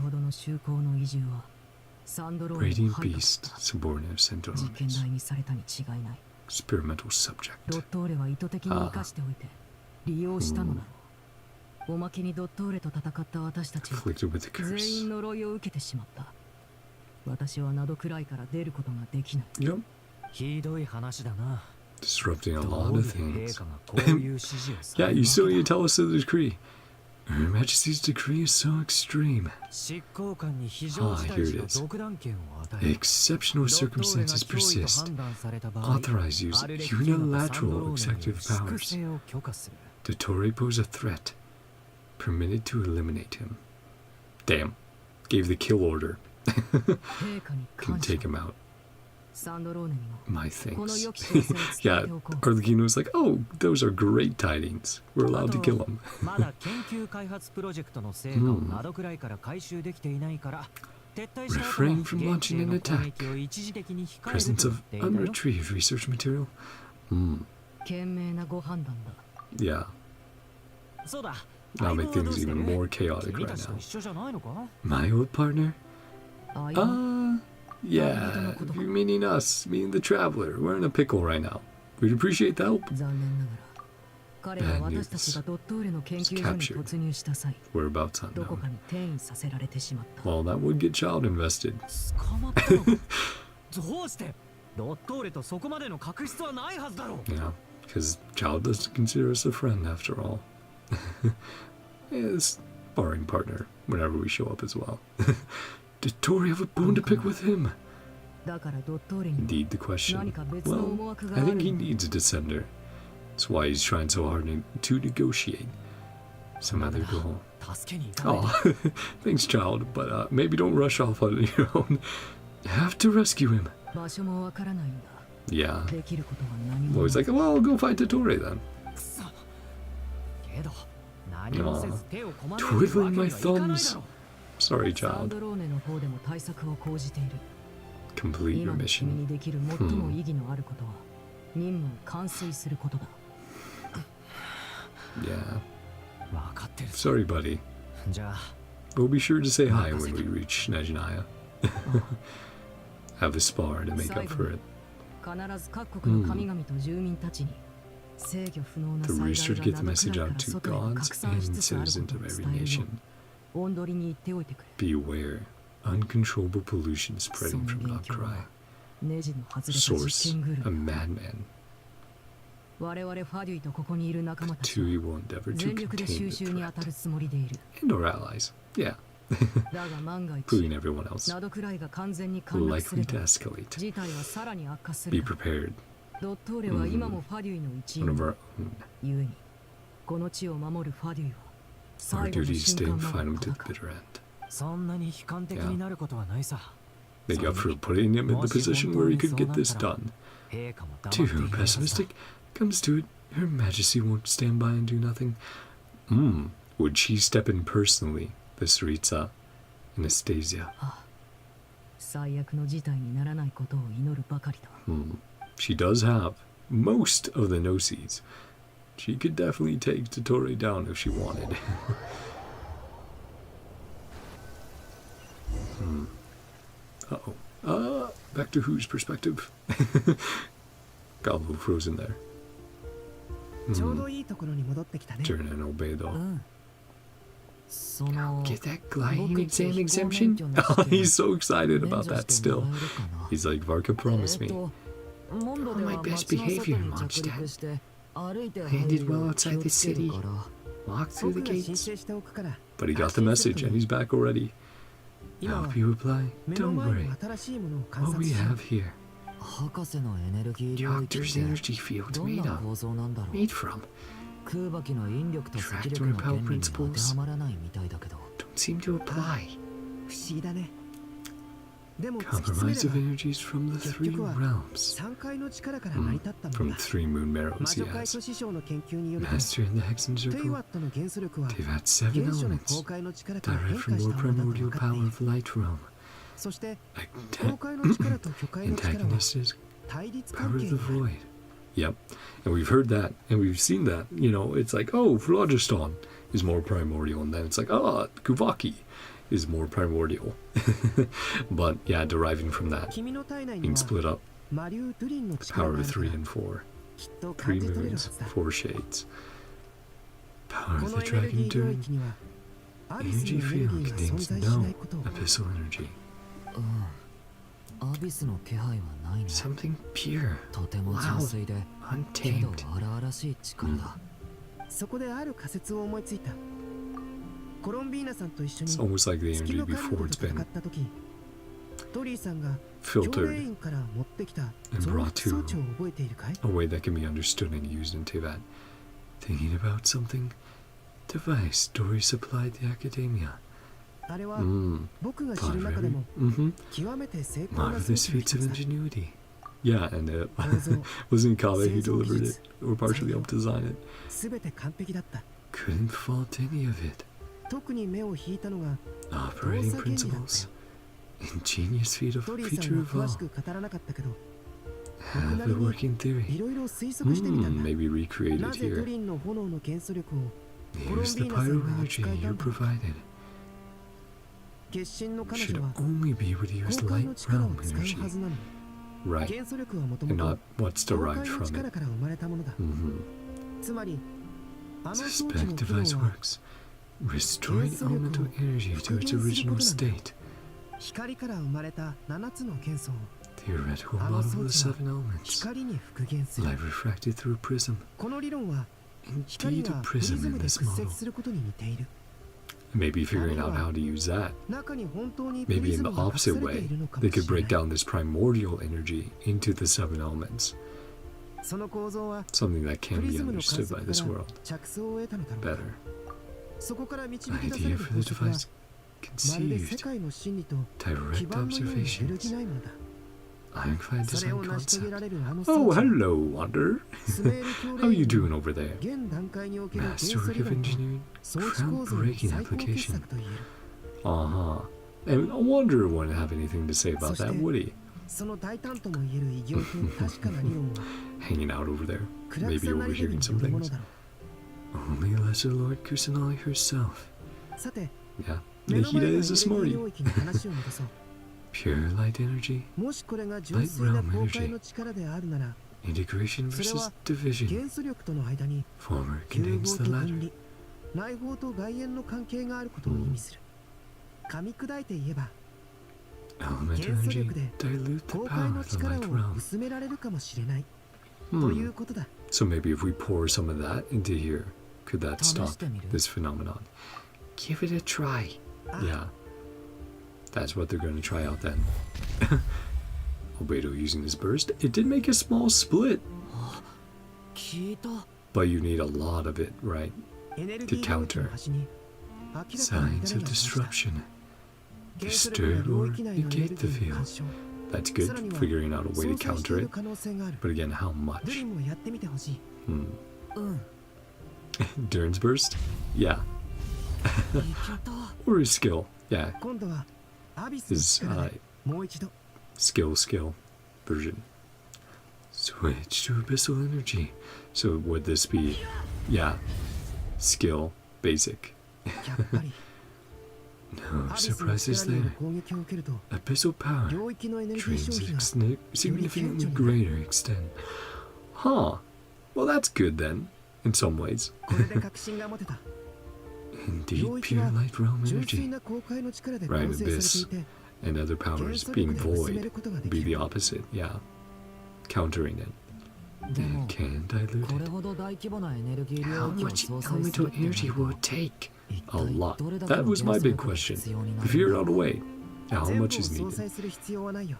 Radiant beast, subordinate of Sandrone. Experimental subject. Afflicted with the curse. Yep. Disrupting a lot of things. Yeah, you still need to tell us the decree. Her Majesty's decree is so extreme. Here it is. Exceptional circumstances persist. Authorize use unilateral executive powers. Dottore pose a threat. Permitted to eliminate him. Damn. Gave the kill order. Can take him out. My thanks. Yeah, Arlecchino was like, oh, those are great tidings. We're allowed to kill him. Refrain from launching an attack. Presence of unretrieved research material. Yeah. That'll make things even more chaotic right now. My old partner? Yeah, if you're meaning us, me and the Traveler, we're in a pickle right now. We'd appreciate the help. Bad news. He's captured. Whereabouts unknown. Well, that would get Child invested. Yeah, because Child doesn't consider us a friend after all. Yeah, sparring partner whenever we show up as well. Did Tori have a bone to pick with him? Indeed the question. Well, I think he needs a descender. That's why he's trying so hard to negotiate some other goal. Oh, thanks, Child, but maybe don't rush off on your own. Have to rescue him. Yeah. Well, he's like, well, I'll go fight Dottore then. Aw. Twiddling my thumbs. Sorry, child. Complete your mission. Yeah. Sorry, buddy. We'll be sure to say hi when we reach Snezhnaya. Have a spar to make up for it. The rooster to get the message out to gods and citizens of every nation. Beware, uncontrollable pollution spreading from NodKrai. Source, a madman. The two will endeavor to contain the threat. And our allies, yeah. Including everyone else. Likely to escalate. Be prepared. One of our own. Our duty is to fight him to the bitter end. Yeah. Make up for putting him in the position where he could get this done. Too pessimistic? Comes to it, Her Majesty won't stand by and do nothing. Would she step in personally, the Tsaritsa, Anastasia? She does have most of the Gnosis. She could definitely take Dottore down if she wanted. Uh-oh. Back to whose perspective? Got a little frozen there. Turn and obey though. Get that gliding exam exemption? Oh, he's so excited about that still. He's like, Varka promised me.
On my best behavior, Mondstadt. Landed well outside the city. Walked through the gates.
But he got the message and he's back already. Help you reply? Don't worry. What we have here.
Doctor's energy field made from. Attract and repel principles don't seem to apply.
Compromise of energies from the three realms. From 3 moon marrows he has. Master in the Hexen Circle. They've had 7 elements. Direct from more primordial power of the light realm. Antagonist is power of the void. Yep. And we've heard that, and we've seen that. You know, it's like, oh, Phlogiston is more primordial, and then it's like, oh, Kuvaki is more primordial. But yeah, deriving from that, being split up. Power of 3 and 4. 3 moons, 4 shades. Power of the Dragon Dune. Energy field contains no abyssal energy.
Something pure, loud, untamed.
It's almost like the energy before it's been filtered and brought to a way that can be understood and used into that. Thinking about something? Device Dory supplied the academia. Marvelous feats of ingenuity. Yeah, and wasn't Kave who delivered it, or partially helped design it. Couldn't fault any of it. Operating principles. Ingenious feature of all. Have the working theory. Maybe recreate it here. Here's the pyro energy you provided. Should only be able to use light realm energy. Right. And not what's derived from it. Suspect device works. Restoring elemental energy to its original state. Theoretical model of the 7 elements. Light refracted through a prism. Indeed, a prism in this model. Maybe figuring out how to use that. Maybe in the opposite way, they could break down this primordial energy into the 7 elements. Something that can be understood by this world better. Idea for the device conceived. Direct observations. Ironclad
それを
design
成し遂げら
concept.
れるあの
Oh,
装置
hello, Wander.
スメール教
How you
連
doing over there?
現段階における元素
Masterwork
理
of
論の
engineering,
装置構造の
groundbreaking
最高傑
application.
作と言える
Uh-huh. And Wander wouldn't have anything to say about that, would he?
その大胆とも言える偉業と確かな理論は
Hanging out over there,
暗
maybe
さなりで
overhearing
に
some
よるもの
things.
だろ
Only Lesser Lord Kusanali herself.
うさて
Yeah,
目の前
Nahida
のエネル
is a
ギー
smarty.
領域に話を戻そう
Pure light energy,
もしこれが純粋な公開の力であるなら
integration
それ
versus
は
division.
元素力との間に
Former
融
contains
合
the
と分
latter.
離内包と外縁の関係があることを意味する噛み砕いて言えば
Elemental
元素
energy
力で
dilute the
公開
power
の
of the
力
light
を
realm.
薄められるかもしれないとい
Hmm.
うことだ
So maybe if we pour some of that into here, could that
試
stop
してみる
this phenomenon? Give it a try. Yeah. That's what they're going to try out then. Albedo using his burst. It did make a small split,
聞いた
but you need a lot of it, right?
エネルギー領域の端に明らかな
Signs
乱れ
of
が出ました
disruption.
元素力が
Disturb
領
or
域内のエネル
negate
ギ
the
ーを干
field.
渉
That's good,
さらには
figuring out a way
相
to
殺して
counter
いる
it.
可能性がある
But again, how
ドリ
much?
ンもやってみてほしい
Hmm.
うん
Durn's burst? Yeah.
いけた
Or his skill. Yeah.
今度はアビスの
His
力でもう一度
skill version. Switch to abyssal energy. So would this be, yeah, skill basic?
やっぱり
No
アビスの
surprises
力による
there.
攻撃を受けると
Abyssal power
領域のエネルギー
dreams
消
to
費が
significantly greater extent. Huh. Well, that's good then, in some ways.
これで確信が持てた
Indeed,
領域
pure
は
light realm
純粋
energy.
な公開の力で
Right,
構成されていて
And other
元
powers
素
being
力で薄める
void
ことがで
be
き
the
る
opposite, yeah. Countering it.
で
And
も
can dilute
これ
it.
ほど大規模なエネルギー
How
領域を
much
相殺する
elemental
ってなる
energy
と
will it take?
一
A
体
lot.
どれだけ
That
の
was
元
my
素
big
力が
question.
必要にな
We
る
figured
んだ
out a way. Now, how
全部を
much is
相
needed?
殺する必要はないよ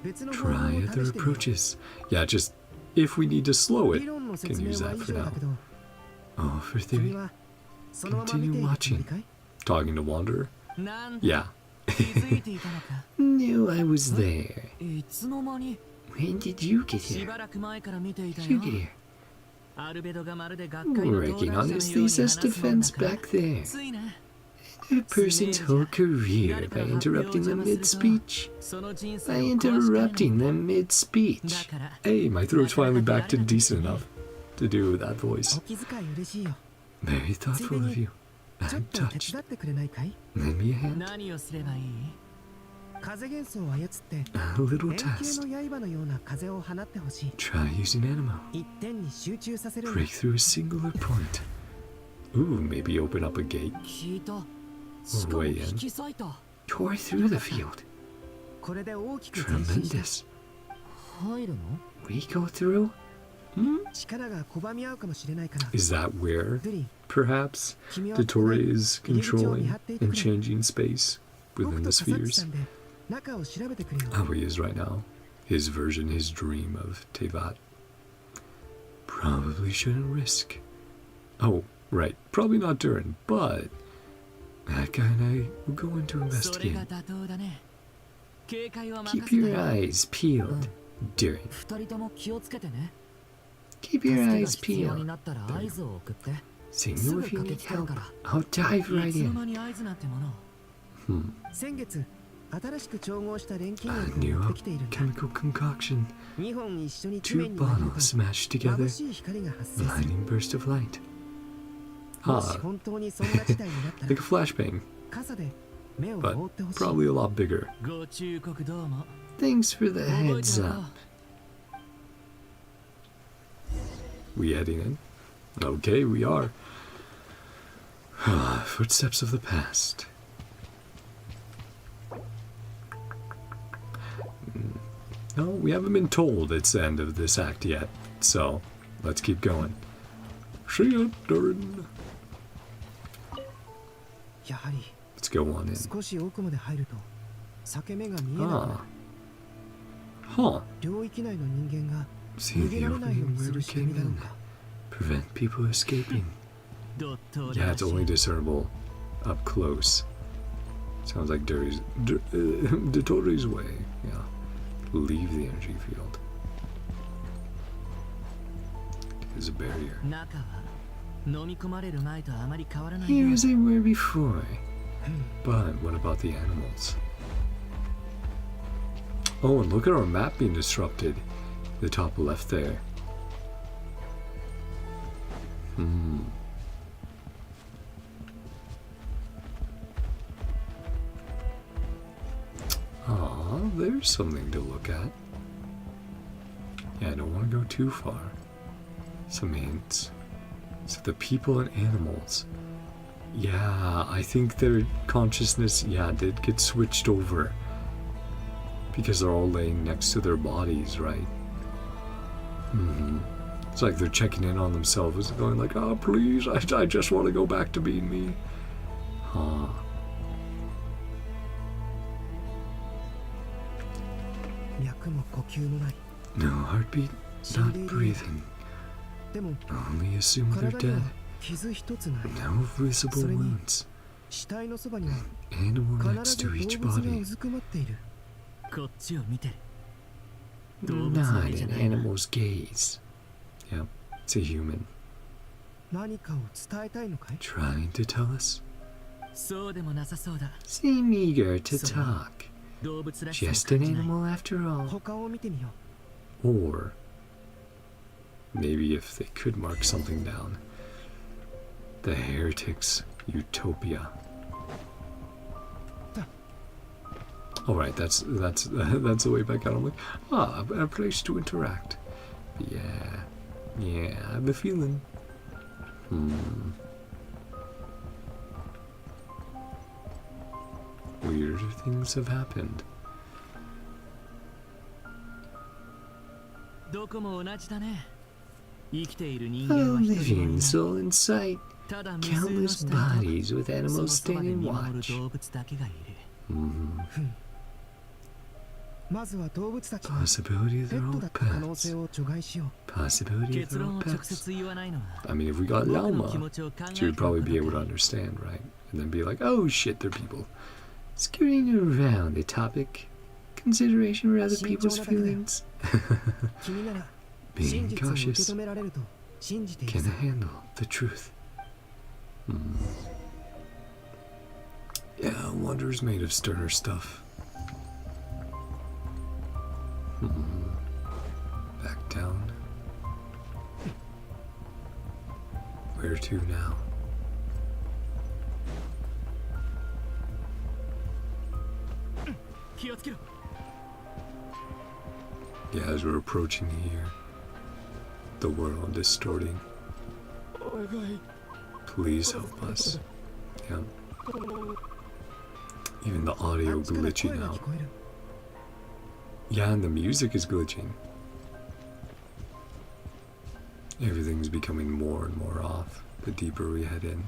別の方法を
Try
試
other
してみよう
approaches. Yeah, just if we need to slow
理
it,
論の
can
説明
use
は
that
以
for
上だ
now.
けど
Oh, for
君
theory.
はそのまま見ているつもりかい
Talking to Wanderer?
なんだ
Yeah.
気づいていたのか
No, I was there.
いつの間に
When did you get
し
here?
ばらく前から見ていた
Did you
よ
get here?
アルベドがまるで学会の登
Working
壇
on
者
his
のように
thesis
話すもん
defense
だから
back there.
ついね
A person's whole career by interrupting them mid-speech.
その人生
By
を壊しかねない
interrupting them
だ
mid-speech.
から
Hey, my throat's finally back to decent enough to do that
お
voice.
気遣い嬉しいよ
Very thoughtful of you.
ちょっ
I'm
と手
touched.
伝ってくれないかい
Lend me a hand.
何をすればいい
風元素を操って
A little
円形
test.
の刃のような風を放ってほしい
Try using animo.
一点に集中させるんだ
Break through a singular point. Ooh, maybe open up a gate.
聞いたしかも
Way in.
引き裂いた
Tore through the field.
これで大きく前進した
Tremendous.
入るの
We go through?
力が拒み合うかもしれないから
Is that where,
ドゥリン
perhaps,
君は
Dottore is
入り口を見
controlling
張っていて
and
くれ
changing space
僕
within
と
the
カサッチ
spheres?
さんで中を調べてくれよ
How he is right now. His version, his dream of Tevat. Probably shouldn't risk. Oh, right. Probably not Durin, but that guy and I will go in to
それが
investigate.
妥当だね警戒は任
Keep
せた
your
よ
eyes peeled. During.
二人とも気をつけてね
Keep
助
your
けが
eyes
必要に
peeled.
なったら合図を送って
Signal
すぐ
if you
駆け
need
つける
help.
から
I'll dive
い
right
つの
in.
間に合図なんてもの
Hmm.
先月新しく調合した錬金
A
薬を
new
持ってきているんだ
chemical concoction.
2本一緒に地
Two
面に投げる
bottles
と
smashed together.
眩しい光が発生する
Blinding burst of light.
もし
Ah,
本当にそんな事態になった
like a
ら
flashbang,
傘で目を
but
覆ってほしい
probably a lot bigger.
ご忠告どうも
Thanks for the
覚え
heads
てろ
up.
We heading in? Okay, we are. Footsteps of the past. No, we haven't been told it's the end of this act yet, so let's keep going. See ya, Durin.
やはり
Let's go on in.
少し奥まで入ると裂け目が見えなくなる
Huh.
領域内の人間が
See
逃げ
the
られないよう
opening
にす
where
る
we
仕組
came
みだろう
in.
か
Prevent people escaping.
ドット
Yeah, it's only discernible up close. Sounds like Dottore's way. Yeah. leave the energy field. There's a barrier. Here as they were before. But what about the animals? Oh, and look at our map being disrupted. The top left there. Aw, there's something to look at. Yeah, I don't want to go too far. Some hints. So the people and animals. Yeah, I think their consciousness, did get switched over. Because they're all laying next to their bodies, right? It's like they're checking in on themselves, going like, oh, please, I just want to go back to being me. Huh. No heartbeat, not breathing. Only assume they're dead. No visible wounds. Animal next to each body. Not an animal's gaze. Yep, it's a human. Trying to tell us? Seem eager to talk. Just an animal after all. Or maybe if they could mark something down. The Heretic's Utopia. Alright, that's the way back out. I'm like, a place to interact. Yeah, I have a feeling. Weirder things have happened. A living soul in sight. Countless bodies with animals standing watch. Possibility they're all pets. Possibility they're all pets. I mean, if we got llama, she would probably be able to understand, right? And then be like, oh shit, they're people. Skirting around the topic. Consideration for other people's feelings. Being cautious can handle the truth. Yeah, Wanderer's made of sterner stuff. Back down. Where to now? Yeah, as we're approaching here, the world distorting. Please help us. Yeah. Even the audio glitching out. Yeah, and the music is glitching. Everything's becoming more and more off the deeper we head in.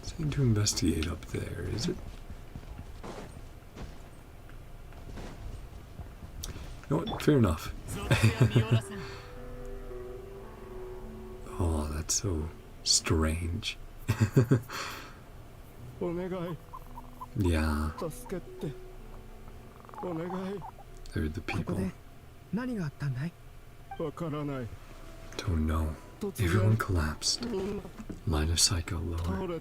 Something to investigate up there, is it? You know what? Fair enough. Oh, that's so strange. Yeah. They're the people. Don't know. Everyone collapsed. Line of sight got lower.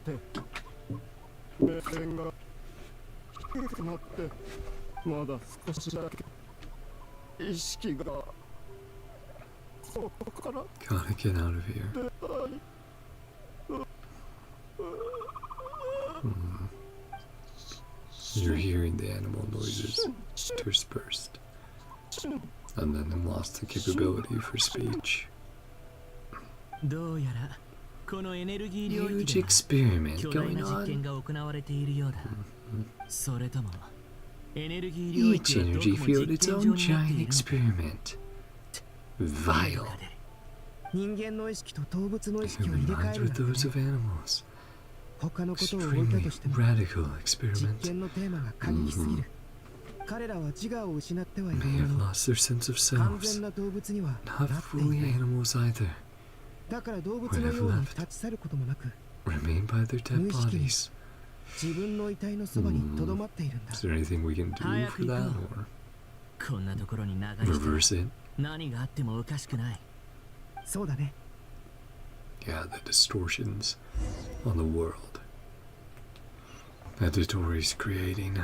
Gotta get out of here. You're hearing the animal noises interspersed, and then them lost the capability for speech. Huge experiment going on. Each energy field its own giant experiment. Vile. Human minds were those of animals. Extremely radical experiment. May have lost their sense of selves. Not fully animals either. Would have left. Remained by their dead bodies.
自分の遺体のそばにとどまっているんだ。
Is there anything we can do for that or
こんなところに長い
reverse it?
何があってもおかしくない。
そうだね。
Yeah, the distortions on the world that Dottore is creating.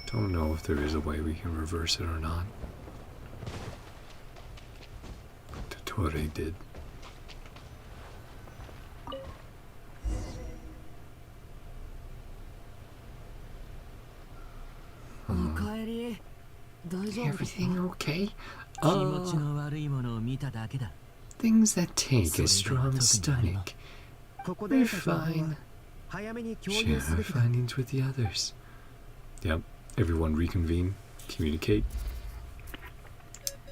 Don't know if there is a way we can reverse it or not. Dottore did. Everything okay?
気持ちの悪いものを見ただけだ。
Things that take a strong stomach.
ここで
We're
得た情報は
fine.
早めに共
Share
有す
our
べきだ。
findings with the others. Yep, everyone reconvene, communicate,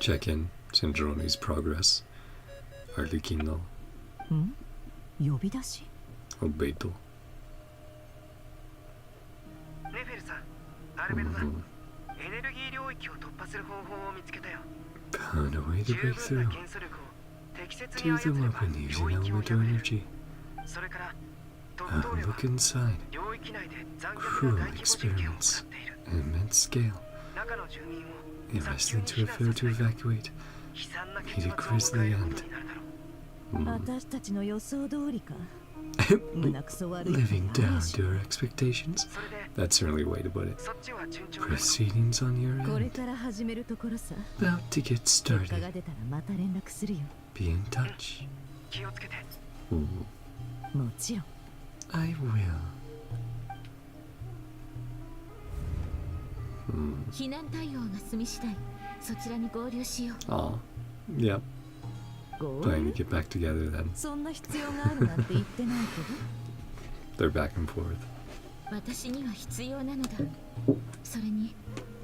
check in, Sandrone's progress, Arlecchino,
ん呼び出し
Obeto.
ネフェルさん、アルベルだ。エネルギー領域を突破する方法を見つけたよ。
Found a way to
十
break
分
through
な検査力を適切に
to
操
the
れば
weapon using
領域を
elemental
破れる。
energy.
それからドットーレ
Have a
は
look inside.
領域内で残虐
Cruel
な大規模実験を行
experiments
っている。
at immense scale.
中の住民を
Invest into a fail to evacuate.
悲惨な
Meet
結末
a
を
grisly
迎える
end.
ことになるだろう。
私たちの予想通りか胸くそ悪い
Living
ことに
down
なるし
to our expectations.
それで
That's certainly a way to put it.
そっちは順調だ。
Proceedings on your
これ
end.
から始めるところさ
About to get
結果が
started.
出たらまた連絡するよ
Be in touch.
気をつけて。
Ooh,
もちろん
I will.
避難対応が済み次第そちらに合流しよう
Aw. Yep.
合
Planning
流
to get back together then.
そんな必要があるなんて言ってないけど
They're back and forth.
私には必要なのだそれに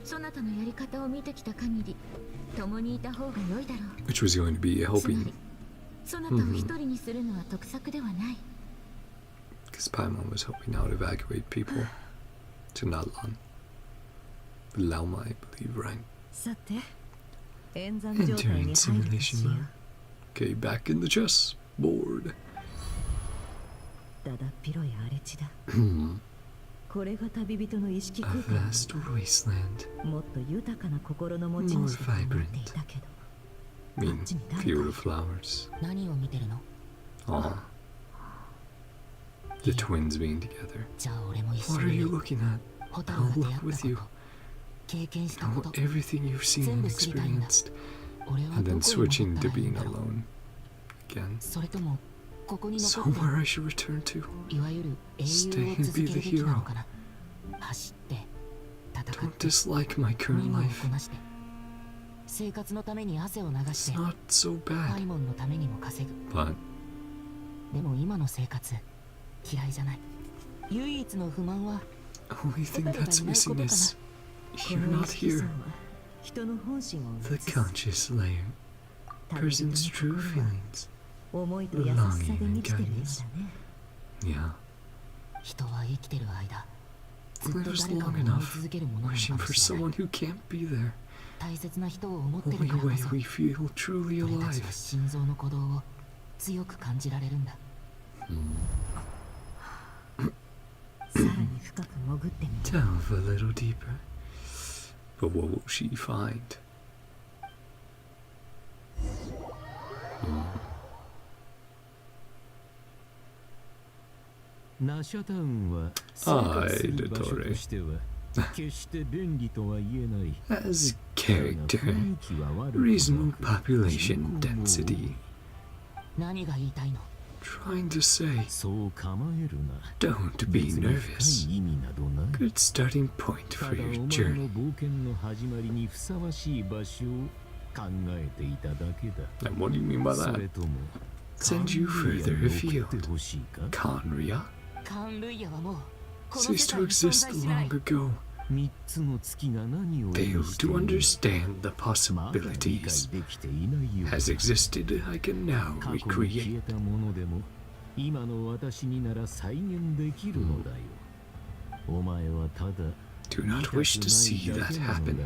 そなたのやり方を見てきた限り共にいた方が良いだろう
Which was going to be
つま
helping.
りそなたを一人にするのは得策ではない
Because Paimon was helping out evacuate people to Nadlan. Lauma, I believe, right?
さて演算状態
Entering
に入ると
simulation
しよ
mode. Okay, back in the chess board.
うだだっ広い荒れ地だ
A
これが旅人の意識空間
vast wasteland.
もっと豊かな心の持ち主だと思っていたけど
I mean, field of flowers.
何を見てるの？
Aw. The twins being together.
じゃあ俺も一緒
What are
に
you looking at?
ホタルが
I'll
出会
look
った
with
こ
you.
と、経験した
Know
こと、
everything you've seen and
全部知りたいんだ。
experienced.
俺は
And
ど
then
こへ
switching
戻っ
to
たらいいん
being
だろう。
alone. Again.
それともここに残って
Somewhere I should return to.
いわゆる英雄
Stay
を
and
続
be
け
the
るべきなの
hero.
かな。走って戦っ
Don't
て
dislike my
任
current
務を
life.
こなして生活のために汗を流し
It's
て
not so
パイ
bad.
モンのためにも稼ぐ。
But
でも今の生活嫌いじゃない。唯一の不満は
only thing that's missing is
こ
you're
の
not
意識層
here.
は人の本心を
The
映す
conscious layer.
旅人の
Person's true
心は
feelings.
思いと優しさで満ちてるようだね
Yeah.
人は生きてる間ずっと
Lives
誰かを
long
思い
enough
続けるものなの
wishing
かも
for
しれない。
someone who can't be there.
大切な人を思ってる
Only
からこ
way
そ
we feel truly
俺たち
alive.
は心臓の鼓動を強く感じられるんだ。
さらに深く潜ってみる
Delve a little deeper. But what will she find?
ナシャタウンは生活する場所としては決して便利とは言えない。
As
だが
character,
雰囲気は悪くな
reasonable
く
population density.
何が言いたいの？
Trying to say,
そう構えるな。
don't be
別に
nervous.
深い意味などない。
Good starting point
た
for
だお
your
前
journey.
の冒険の始まりにふさわしい場所を考えていただけだ。
And what do you mean by
そ
that?
れとも
Send you
カンリア
further
に送
afield.
ってほしいか。
Conria
カンルイヤはもうこの
ceased
世
to
界に存
exist
在しない。
long ago.
三つの月が何を意
Failed
味してい
to
るのか
understand the
まだ理解
possibilities.
できていないようだ。
Has existed, I can now
過去に消
recreate.
えたものでも今の私になら再現できるのだよ。お前はただ
Do not wish to see that happen.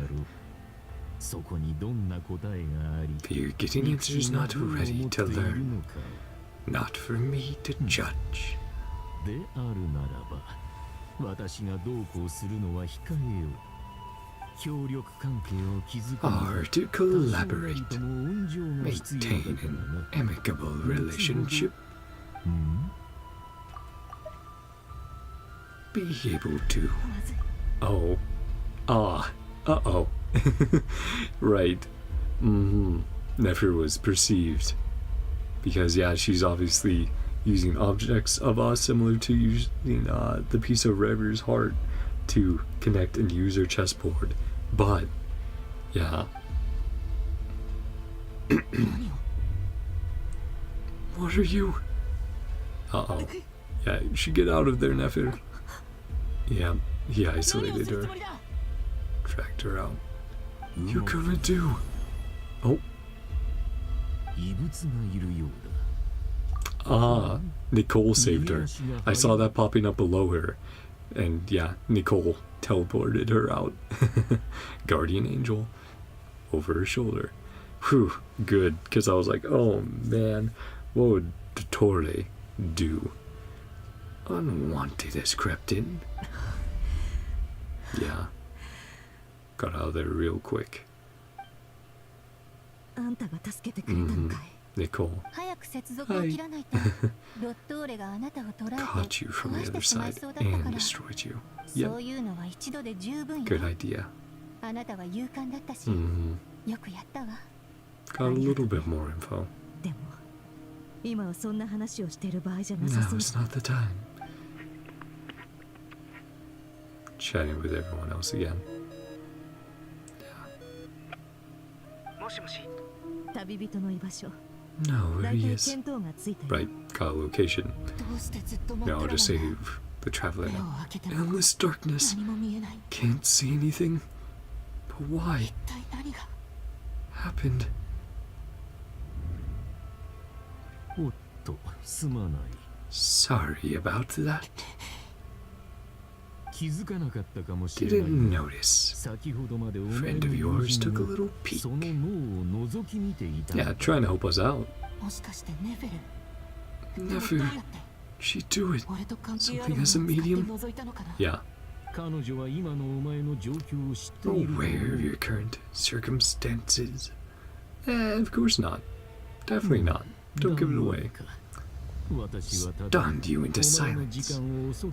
Fear getting answers not ready to learn. Not for me to judge.
であるならば、私がどうこうするのは控えよう。協力関係を築く。
Are to collaborate, maintain an amicable relationship. Be able to. Oh. Uh-oh. Right. Nefer was perceived. Because, yeah, she's obviously using objects of us similar to using the piece of Rever's heart to connect and use her chessboard. But, yeah. What are you? Uh-oh. Yeah, you should get out of there, Nefer. Yeah, he isolated her. Tracked her out. You gonna do? Oh. Ah, Nicole saved her. I saw that popping up below her. And yeah, Nicole teleported her out. Guardian angel over her shoulder. Whew, good. Because I was like, oh man, what would Dottore do? Unwanted has crept in. Yeah. Got out of there real quick. Nicole. Caught you from the other side and destroyed you. Yep. Good idea. Got a little bit more info. Now is not the time. Chatting with everyone else again. No, where he is. Right, got a location. Now to save the traveler. Endless darkness. Can't see anything. But why? Happened. Sorry about that. Didn't notice. Friend of yours took a little peek. Yeah, trying to help us out. Never. She'd do it. Something as a medium? Yeah. Aware of your current circumstances? Of course not. Definitely not. Don't give it away. Stunned you into silence.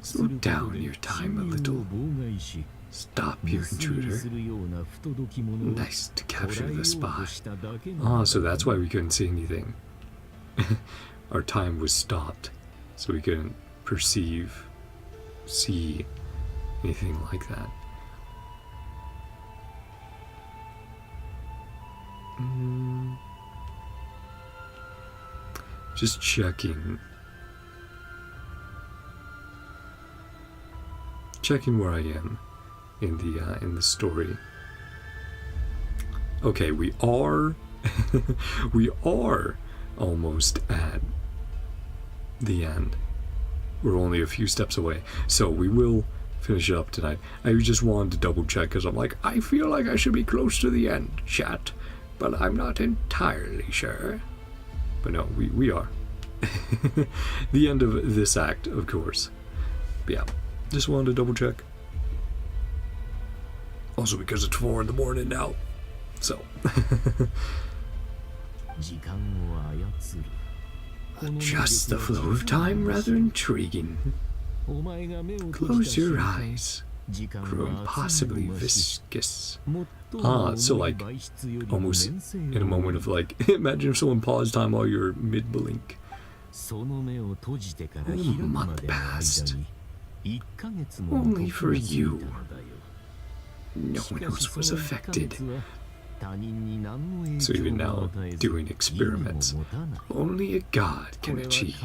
Slow down your time a little. Stop your intruder. Nice to capture the spy. Ah, so that's why we couldn't see anything. Our time was stopped, so we couldn't see anything like that. Just checking where I am in the story. Okay, we are we are almost at the end. We're only a few steps away, so we will finish it up tonight. I just wanted to double check because I'm like, I feel like I should be close to the end, chat, but I'm not entirely sure. But no, we are. The end of this act, of course. But yeah, just wanted to double check. Also because it's 4 in the morning now, so. Just the flow of time, rather intriguing. Close your eyes. Grow impossibly viscous. Ah, so like, almost in a moment of like, imagine if someone paused time while you're mid-blink. A month passed. Only for you. No one else was affected. So even now, doing experiments, only a god can achieve.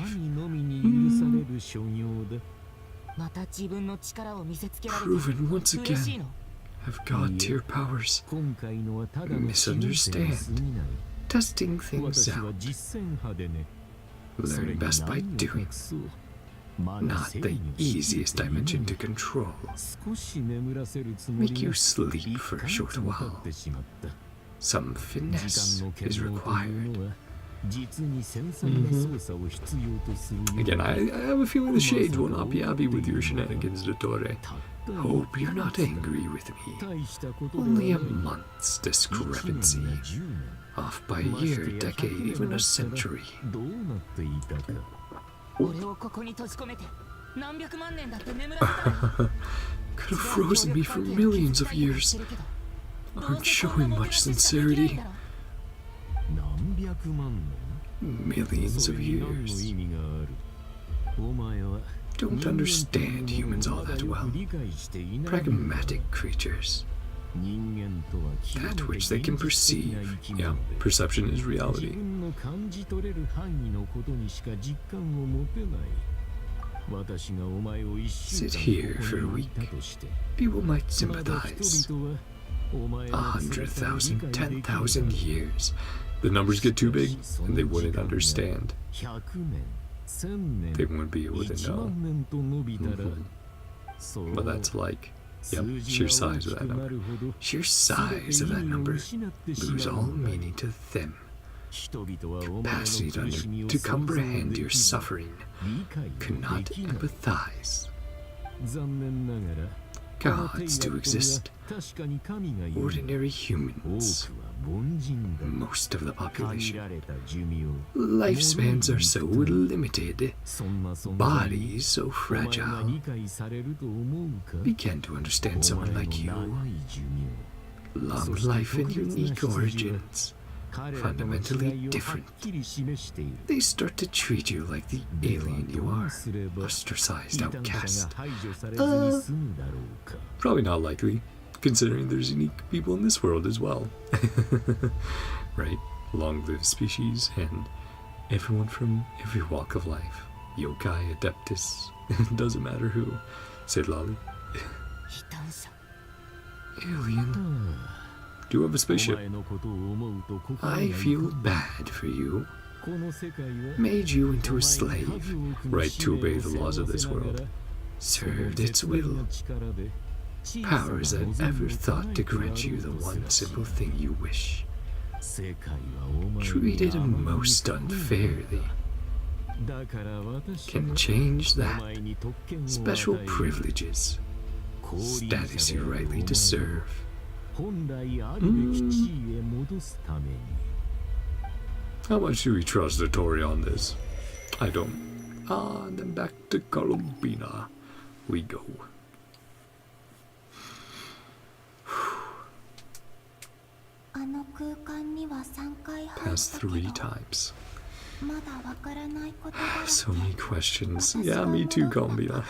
Proven once again. Have god-tier powers. Misunderstand. Testing things out. Learn best by doing. Not the easiest dimension to control. Make you sleep for a short while. Some finesse is required. Again, I have a feeling the Shades will not be happy with your shenanigans, Dottore. Hope you're not angry with me. Only a month's discrepancy. Off by a year, decade, even a century. Could have frozen me for millions of years. Aren't showing much sincerity. Millions of years. Don't understand humans all that well. Pragmatic creatures. That which they can perceive. Yeah, perception is reality. Sit here for a week. People might sympathize. 100,000, 10,000 years. The numbers get too big, and they wouldn't understand. They wouldn't be able to know. But that's like, yep, sheer size of that number. Sheer size of that number lose all meaning to them. Capacity to comprehend your suffering, cannot empathize. Gods do exist. Ordinary humans. Most of the population. Lifespans are so limited. Bodies so fragile. Begin to understand someone like you. Long life and unique origins. Fundamentally different. They start to treat you like the alien you are, ostracized outcast. Probably not likely, considering there's unique people in this world as well. Right? Long-lived species and everyone from every walk of life. Yokai, Adeptus, doesn't matter who. Said Lolly. Alien. Do you have a spaceship? I feel bad for you. Made you into a slave, right to obey the laws of this world. Served its will. Powers that ever thought to grant you the one simple thing you wish. Treated most unfairly. Can change that. Special privileges. Status you rightly deserve. How much do we trust Dottore on this? I don't. And then back to Columbina we go. Passed 3 times. So many questions. Yeah, me too, Columbina.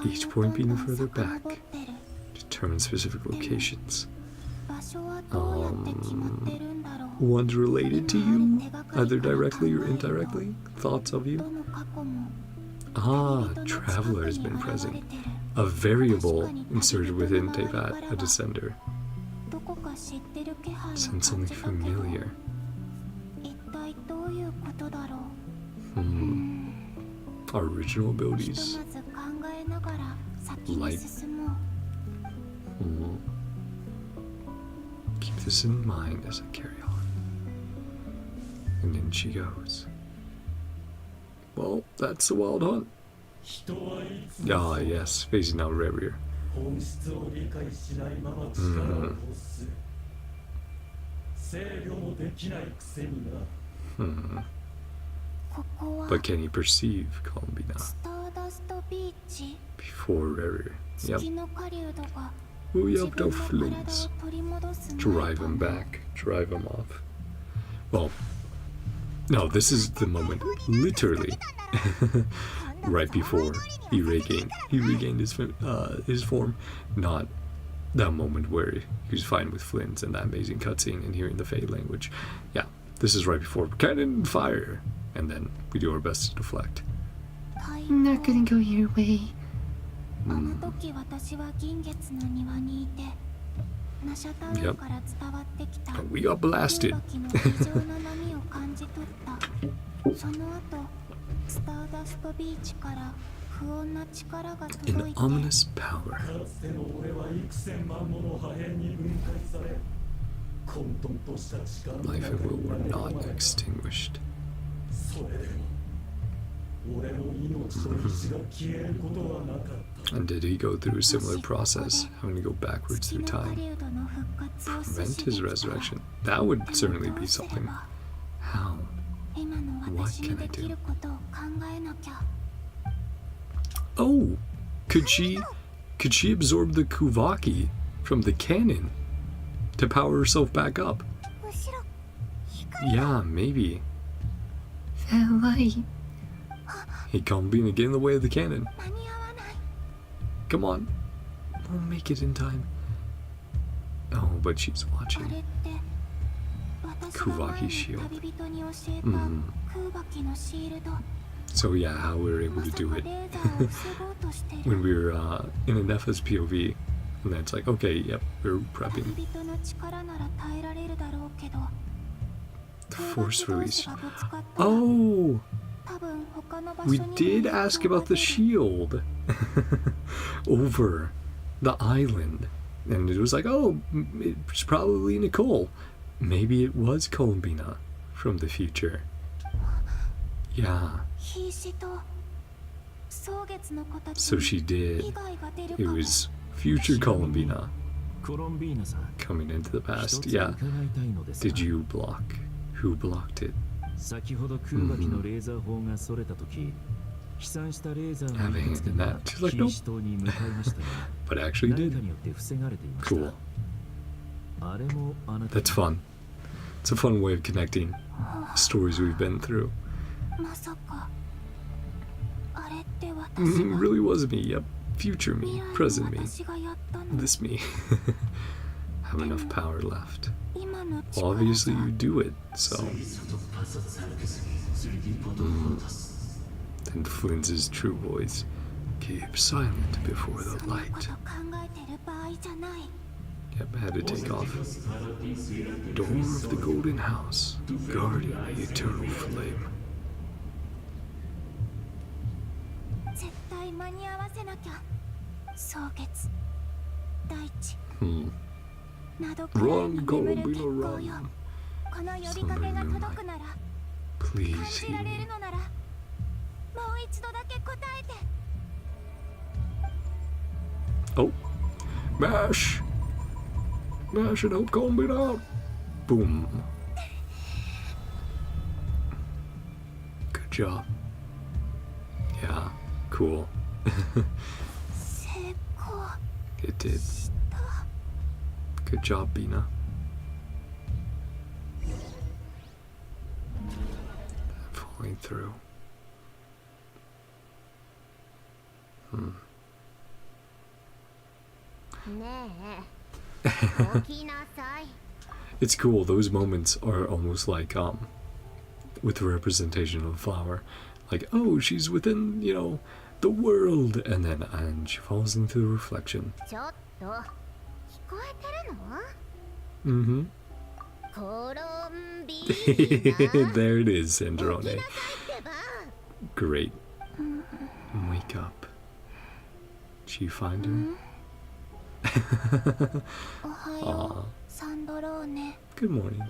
Each point being further back. Determine specific locations. One's related to you, either directly or indirectly. Thoughts of you? Traveler has been present. A variable inserted within Tevat, a descender. Sense something familiar. Our original abilities. Light. Keep this in mind as I carry on. And in she goes. Well, that's the wild hunt. Yes, facing out Revier. But can he perceive Columbina? Before Revier. Yep. We up to flints. Drive him back. Drive him off. Well, no, this is the moment, literally, right before he regained his form. Not that moment where he was fighting with Flint and that amazing cutscene and hearing the Fade language. Yeah, this is right before cannon fire, and then we do our best to deflect.
I'm not gonna go your way.
Yep. We got blasted. An ominous power.
Life and will were not extinguished. And did he go through a similar process, having to go backwards through time? Prevent his resurrection? That would certainly be something. How? What can I do? Oh! Could she absorb the Kuvaki from the cannon to power herself back up? Yeah, maybe.
That light.
Hey, columbina, get in the way of the cannon. Come on. We'll make it in time. Oh, but she's watching. Kuvaki shield. So yeah, how we were able to do it. When we were in an FS POV. And then it's like, okay, yep, we're prepping. The force release. Oh! We did ask about the shield over the island. And it was like, oh, it's probably Nicole. Maybe it was Columbina from the future. Yeah. So she did. It was future Columbina coming into the past. Yeah. Did you block? Who blocked it? Having in that, she's like, nope. But actually did. Cool. That's fun. It's a fun way of connecting stories we've been through. It really was me, yep. Future me, present me, this me. Have enough power left. Well, obviously you do it, so. And Flynn's true voice. Keep silent before the light. Yep, had to take off. Door of the golden house, guarding the eternal flame. Run, Columbina, run. Somebody moonlight. Please heed me. Oh, mash! Mash and help Columbina! Boom. Good job. Yeah, cool. It did. Good job, Bina. Falling through. It's cool, those moments are almost like with the representation of the flower. Like, oh, she's within, you know, the world, and she falls into the reflection. Mm-hmm. There it is, Sandrone. Great. Wake up. Did you find her? Aw. Good morning.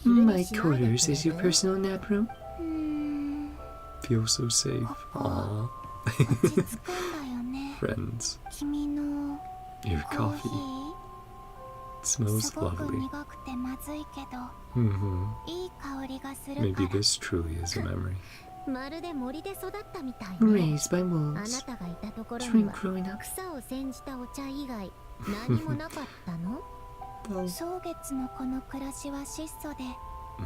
My quarters is your personal nap room?
Feel so safe. Aw. Friends. Your coffee. It smells lovely. Maybe this truly is a memory.
Raised by wolves. Drink growing up.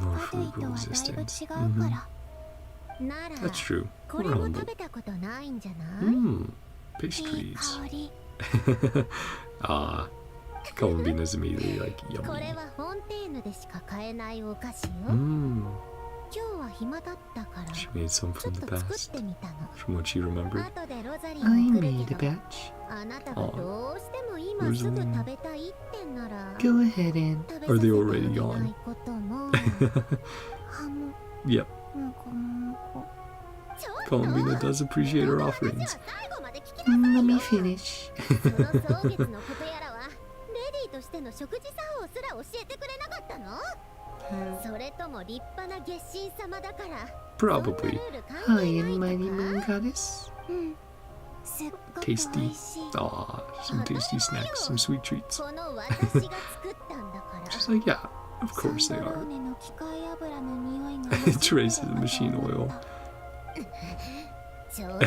More frugal existence. That's true. We're humble. Pastries. Ah, Columbina's immediately like, yummy. She made some from the past, from what she remembered.
I made a batch.
Aw. Rosaline.
Go ahead and...
Are they already gone? Yep. Columbina does appreciate her offerings.
Let me finish.
その蒼月のことやらはレディーとしての食事作法すら教えてくれなかったの？それとも立派な月神様だから
Probably.
Hi, and mighty moon goddess.
すっごく
Tasty.
美味しい。
Aw, some tasty snacks, some sweet treats.
この私が作ったんだから。
She's like, yeah, of course they
サンドロ
are.
ーネの機械油の匂いが
Traces of machine oil.
ちょっと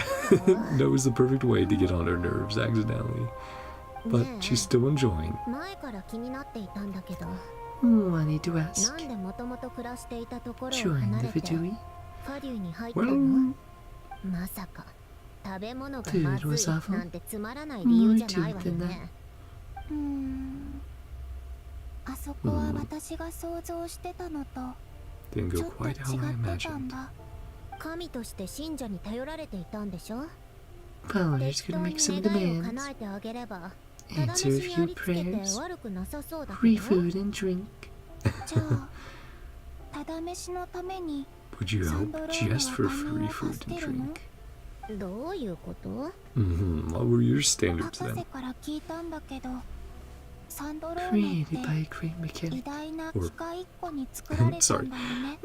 Knows the perfect way to get on her nerves accidentally. But she's still enjoying.
前から気になっていたんだけど、
Wanted to
な
ask.
んでもともと暮らしていたところを
Join
離
the
れて
Vitui?
ファデューに入ったの？
Well,
まさか食べ物が
Food
ま
was
ずい
awful.
なんてつまらない理由じゃないわよ
More to it than
ね。あそこは私が想像してたのと
Didn't
ち
go
ょっと
quite
違
how I
ってたん
imagined.
だ。神として信者に頼られていたんでしょ？
Paladin's
適
gonna
当に
make some
願いを
demands.
叶えてあげればただ
Answer
飯
a
にあ
few
りつけて
prayers.
悪くなさそうだけ
Free
ど。
food and drink.
じゃあただ飯のために
Would you help just for free food and drink?
どういうこと？
What were your
博
standards
士
then?
から聞いたんだけど、サンドローネっ
Created
て
by a great
偉
mechanic.
大な機械一個に作られたんだよね。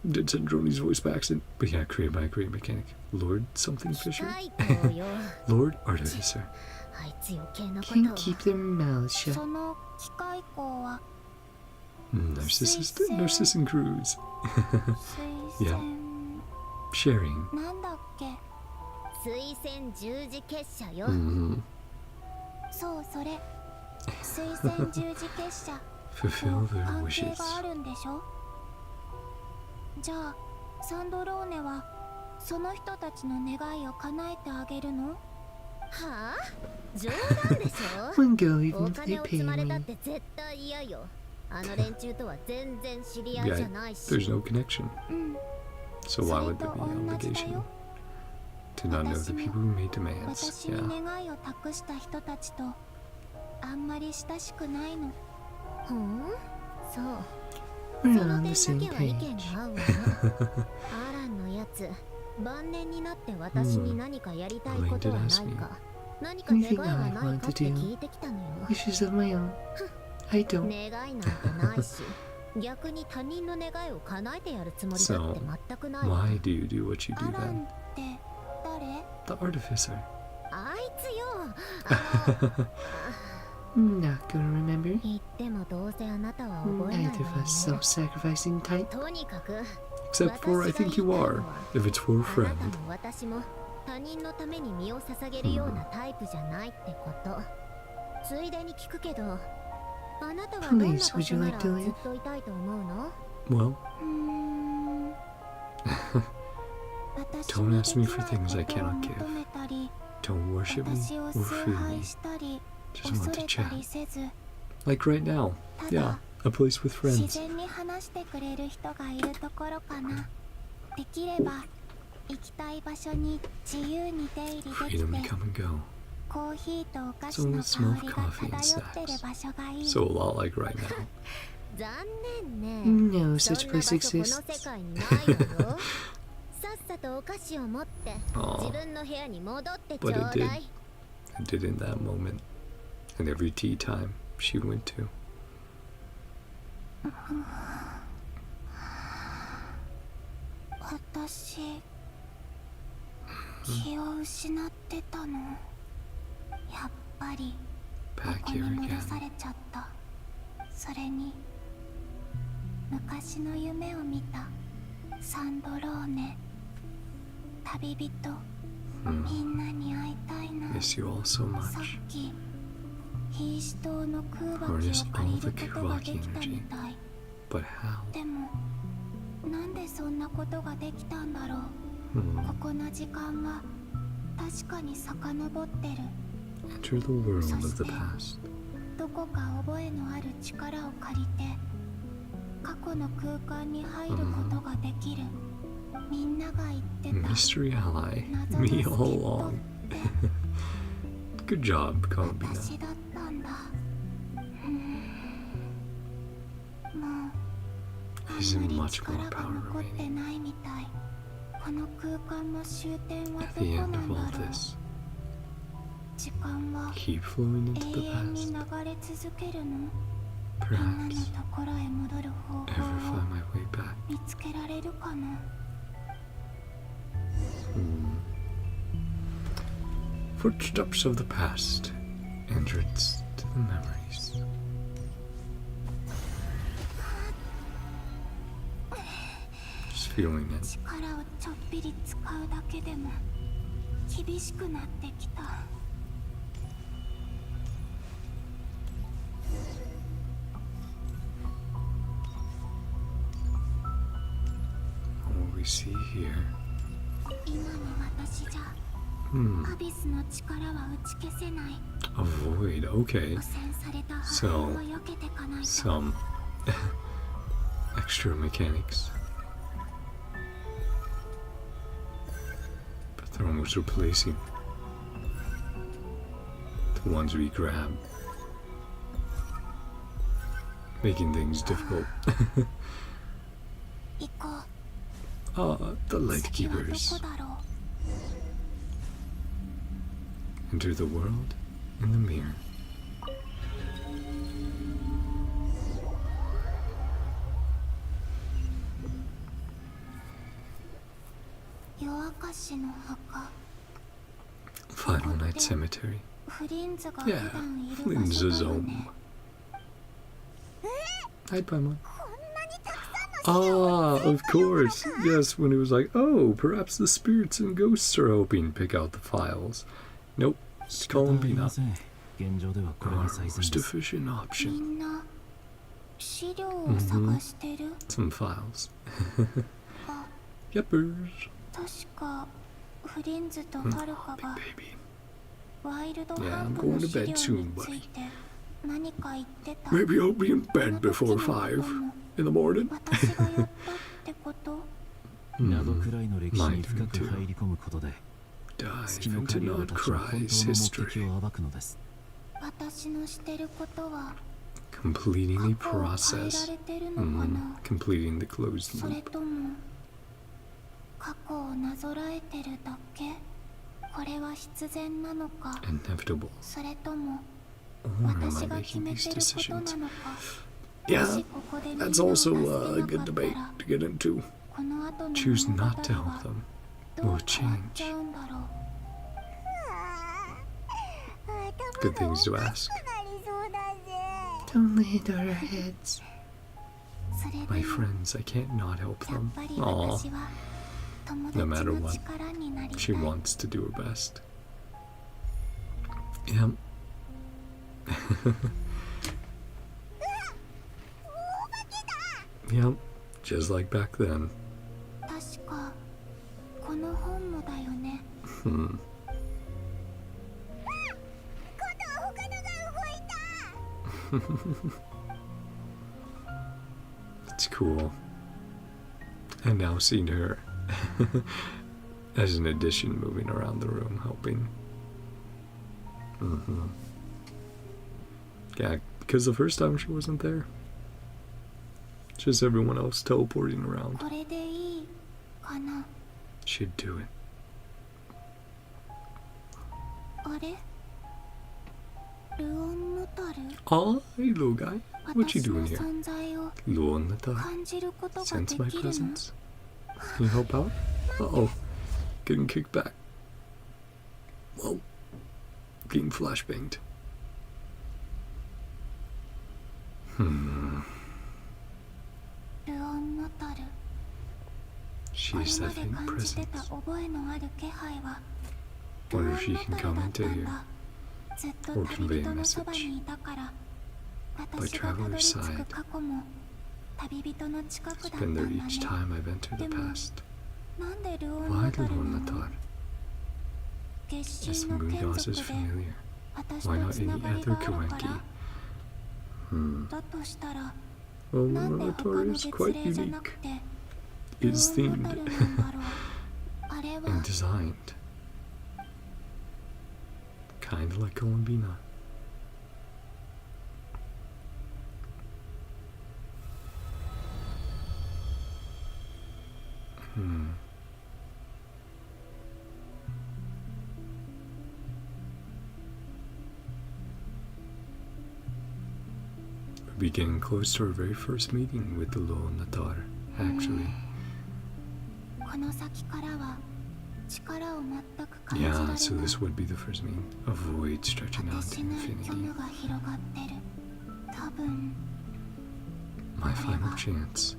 Did Sandrone's voice by accident? But yeah, created by a great mechanic. Lord something
機
Fisher?
械工よ。
Lord Artificer.
あいつ余計なこと
Can't
を。
keep their mouths shut.
その機械工は
Narcissus Cruise.
水
Yeah.
仙
Sharing.
なんだっけ？水仙十字結社よ。 そうそれ。水仙十字結社。
Fulfill their
関係
wishes.
があるんでしょ？じゃあサンドローネはその人たちの願いを叶えてあげるの？はあ？冗談でしょ？
One go even
お
if
金
they
を
pay
積まれたっ
me.
て絶対嫌よ。あの連中とは全然知り合い
Yeah,
じゃないし。
there's no connection.
うん。
So why would there be
それと同じだ
obligation
よ。
to not know the people who made demands?
私
Yeah.
に願いを託した人たちとあんまり親しくないの。ふん？そう。
We're
その
on
点
the
だ
same
けは意見
page.
が合うわよ。アランのやつ、晩年になって私に何かやりたいことはないか、何か願いはないかって聞いてきたのよ。
Wishes of my own. I don't.
願いなんてないし、逆に他人の願いを叶えてやるつもりだって全くないわ。
Why do you do what you
ア
do
ラン
then?
って誰？
The Artificer.
あいつよ。
Not gonna remember.
言ってもどうせあなたは覚えない
Neither
わ
of us
よね。
self-sacrificing type.
とにかく
Except for I think you are, if it's for a
あな
friend.
たも私も他人のために身を捧げるようなタイプじゃないってこと。ついでに聞くけど、あなたはどんな場
Please, would
所
you
な
like
ら
to
ず
live?
っといたいと思うの？
Well,
私
don't
に
ask me
で
for
きない
things I
ことを
cannot
求
give.
めたり、
Don't worship me
私を
or
崇
fear
拝
me.
したり、
Just
恐
want
れ
to
た
chat.
りせず、
Like right now.
た
Yeah,
だ
a place with
自
friends.
然に話してくれる人がいるところかな。できれば行きたい場所に自由に出入りで
Freedom to
きて、
come and go.
コーヒーとお菓
So
子の
let's smell
香りが
coffee and
漂ってる
snacks.
場所がいい。
So a lot like right now.
残念ね。
No
そ
such
んな場
place
所この
exists.
世界にないわよ。さっさとお菓子を持って自分の部屋に戻ってちょう
But it
だ
did.
い。
I did in that moment. And every tea time she went to.
私、気を失ってたの。やっぱりこ
Back
こに
here
戻さ
again.
れちゃった。それに昔の夢を見たサンドローネ。旅人、みんなに会いたいな。
Miss you all so
さ
much.
っきヒーシ島の空爆を
Harness
借
all
り
the
ることができた
Kuvaki
み
energy.
たい。
But how?
でもなんでそんなことができたんだろう。
Hmm.
ここの時間は確かに遡ってる。
Enter the world of the past.
どこか覚えのある力を借りて過去の空間に入ることができる。みんなが言ってた
Mystery ally.
謎の
Me
助っ
all
人
along.
って
Good job, Columbina.
私だったんだ。もうあん
Isn't
まり
much
力
more
が
power
残ってないみたい。
At the end of all this, keep flowing into the past. Perhaps ever find my way back. Footsteps of the past, entrance to the memories. Just feeling it. What we see here. Avoid, okay. So, some extra mechanics. But they're almost replacing the ones we grab. Making things difficult. The Lightkeepers. Enter the world in the mirror. Final Night Cemetery. Yeah, Flynn's home. Hi, Paimon. Ah, of course. Yes, when it was like, oh, perhaps the spirits and ghosts are helping pick out the files. Nope, it's columbina. Most efficient option. Some files. Yuppers. Oh, big baby. Yeah, I'm going to bed soon, buddy. Maybe I'll be in bed before 5 in the morning. Mind me too. Dive into NodKrai's history. Completing a process. Completing the closed loop. Inevitable. Or am I making these decisions? Yeah, that's also a good debate to get into. Choose not to help them. Will change. Good things to ask.
Don't lay it on our heads.
My friends, I can't not help them. Aww. No matter what, she wants to do her best. Yep. Yep, just like back then. It's cool. And now seeing her as an addition moving around the room helping. Yeah, because the first time she wasn't there. Just everyone else teleporting around. She'd do it. Oh, hey little guy. What you doing here? Luonnatar. Sense my presence? Can you help out? Uh-oh. Getting kicked back. Whoa. Getting flashbanged. She's that faint presence. Wonder if she can come into here or convey a message. By Traveler's side. It's been there each time I've entered the past. Why Luonnatar? As the moon gods is familiar, why not any other Kuenki? Well, Luonnatar is quite unique. Is themed and designed. Kinda like Columbina. We'll be getting close to our very first meeting with the Lord Natar, actually. Yeah, so this would be the first meeting. Avoid stretching out to infinity. My final chance.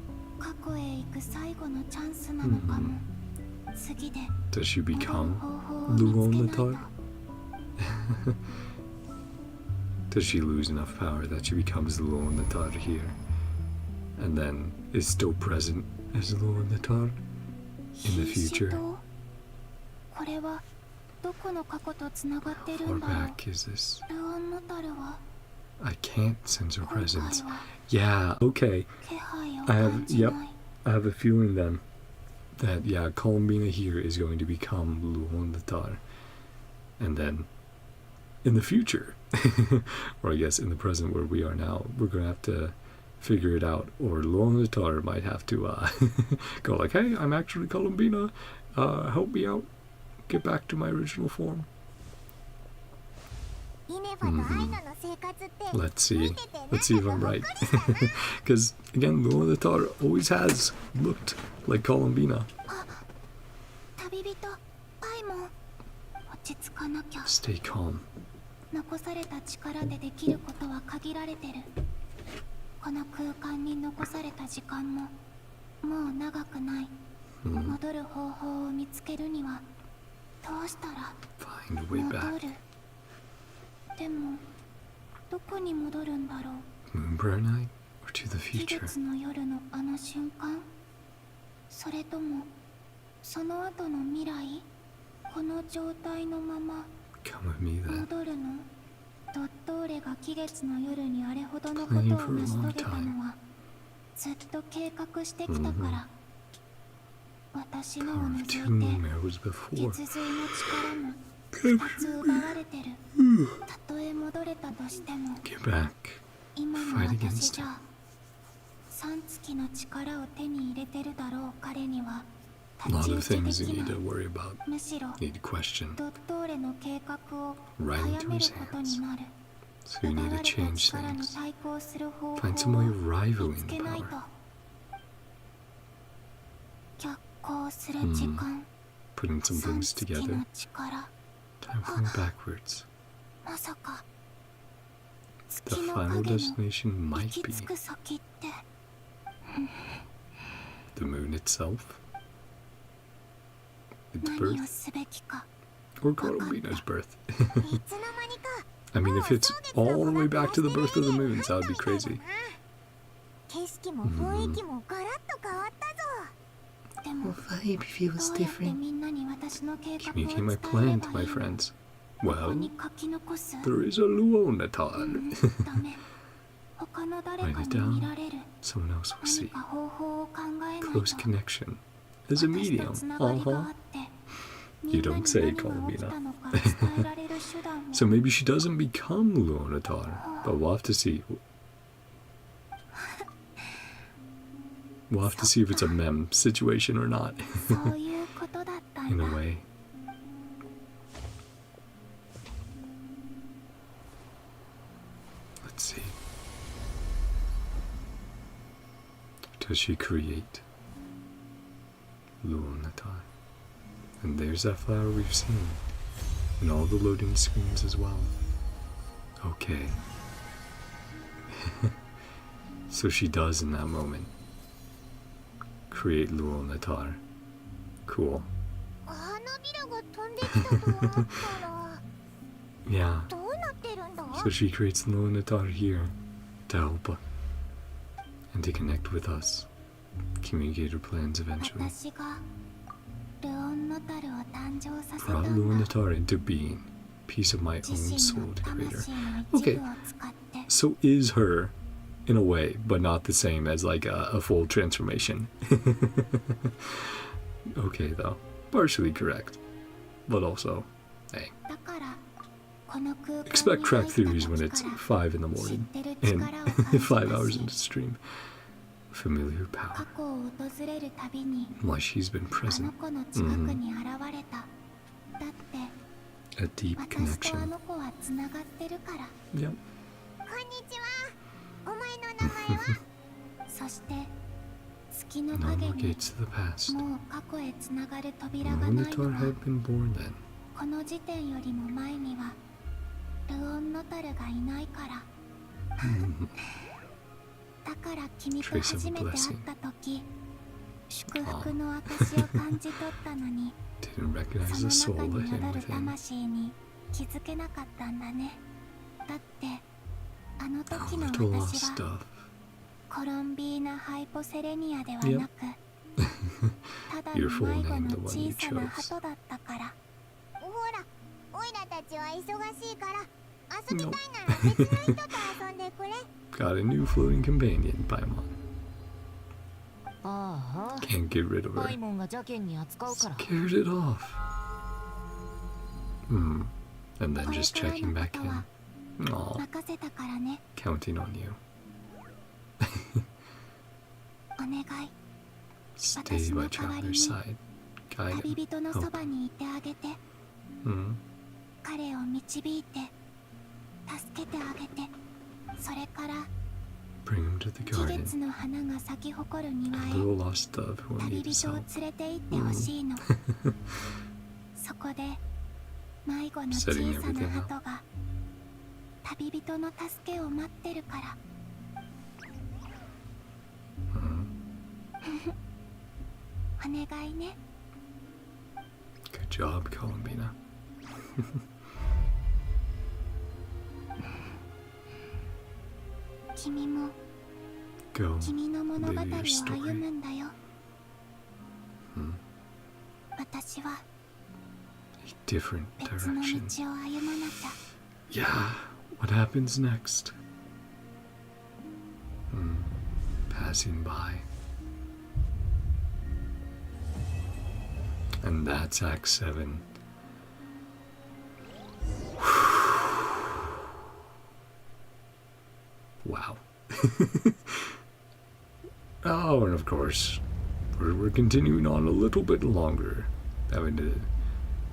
Does she become Luon-Natar? Does she lose enough power that she becomes Luon-Natar here, and then is still present as Luon-Natar in the future? How far back is this? I can't sense her presence. Yeah, okay. I have a feeling then that, yeah, Columbina here is going to become Luon-Natar. And then, in the future, or I guess in the present where we are now, we're going to have to figure it out. Or Luon-Natar might have to go like, hey, I'm actually Columbina, help me out, get back to my original form. Let's see if I'm right. Because again, Luon-Natar always has looked like Columbina. Stay calm. Find a way back. Moonbright night or to the future? Come with me then. Playing for a long time. Power of 2 moon arrows before. Get back. Fight against him. A lot of things you need to worry about. You need to question. Right into his hands. So you need to change things. Find some way of rivaling power. Putting some things together. Time going backwards. The final destination might be the moon itself, its birth, or Columbina's birth. I mean, if it's all the way back to the birth of the moons, that would be crazy.
The vibe feels different.
Communicate my plan to my friends. Well, there is a Luon-Natar. Write it down. Someone else will see. Close connection. As a medium. You don't say, Columbina. So maybe she doesn't become Luon-Natar, but we'll have to see. We'll have to see if it's a mem situation or not. In a way. Let's see. Does she create Luon-Natar? And there's that flower we've seen. And all the loading screens as well. Okay. So she does in that moment create Luon-Natar. Cool. Yeah. So she creates Luon-Natar here to help and to connect with us. Communicate her plans eventually. Brought Luon-Natar into being. Piece of my own soul to create her. Okay. So is her in a way, but not the same as like a full transformation. Okay, though. Partially correct. But also, hey. Expect crack theories when it's 5 in the morning and 5 hours into stream. Familiar power. Why she's been present. A deep connection. Yep.
そして月の
No
影
more
に
gates to the past.
もう過去へつながる扉
No
が
one
ない
that
の
Tor
は
had been born then.
この時点よりも前にはルオンノタルがいないからだから君と初めて会った時祝福の証を感じ取ったのに
Didn't recognize
そ
the
の
soul
中に
that
宿
him
る
within.
魂に気づけなかったんだね。だってあの
A
時の
little
私
lost
は
stuff.
コロンビーナ・ハイポセレニアではなくただ
Your
の
full
迷子
name,
の
the one
小
you
さな
chose.
鳩だったから。
ほら、オイラたちは忙しいから遊びたいなら別の人と遊んでくれ。
Got a new floating companion, Paimon.
ああ
Can't get rid of
パ
her.
イモンが邪険に扱うから
Scared it off. And then
これ
just
から
checking
のこ
back
と
in.
は
Aw,
任せたからね。
counting on you.
お願い。
Stay by Traveler's side. Guide
旅
him.
人のそばにいてあげて。
Hmm.
彼を導いて助けてあげて。それから
Bring him to the
季
garden.
節の花が咲き誇る
A
庭へ
little lost dove who will
旅
need his
人を
help.
連れて行ってほしいの。そこで迷子の小さな鳩が旅人の助けを待ってるから。 お願いね。
Good job, Columbina.
君も
Go.
君の物語を
live your
歩
story.
むんだよ。
Hmm.
私は
Different
別の道を
directions.
歩まなきゃ。
Yeah. What happens next? Passing by. And that's Act 7. Wow. Oh, and of course, we're continuing on a little bit longer. Having to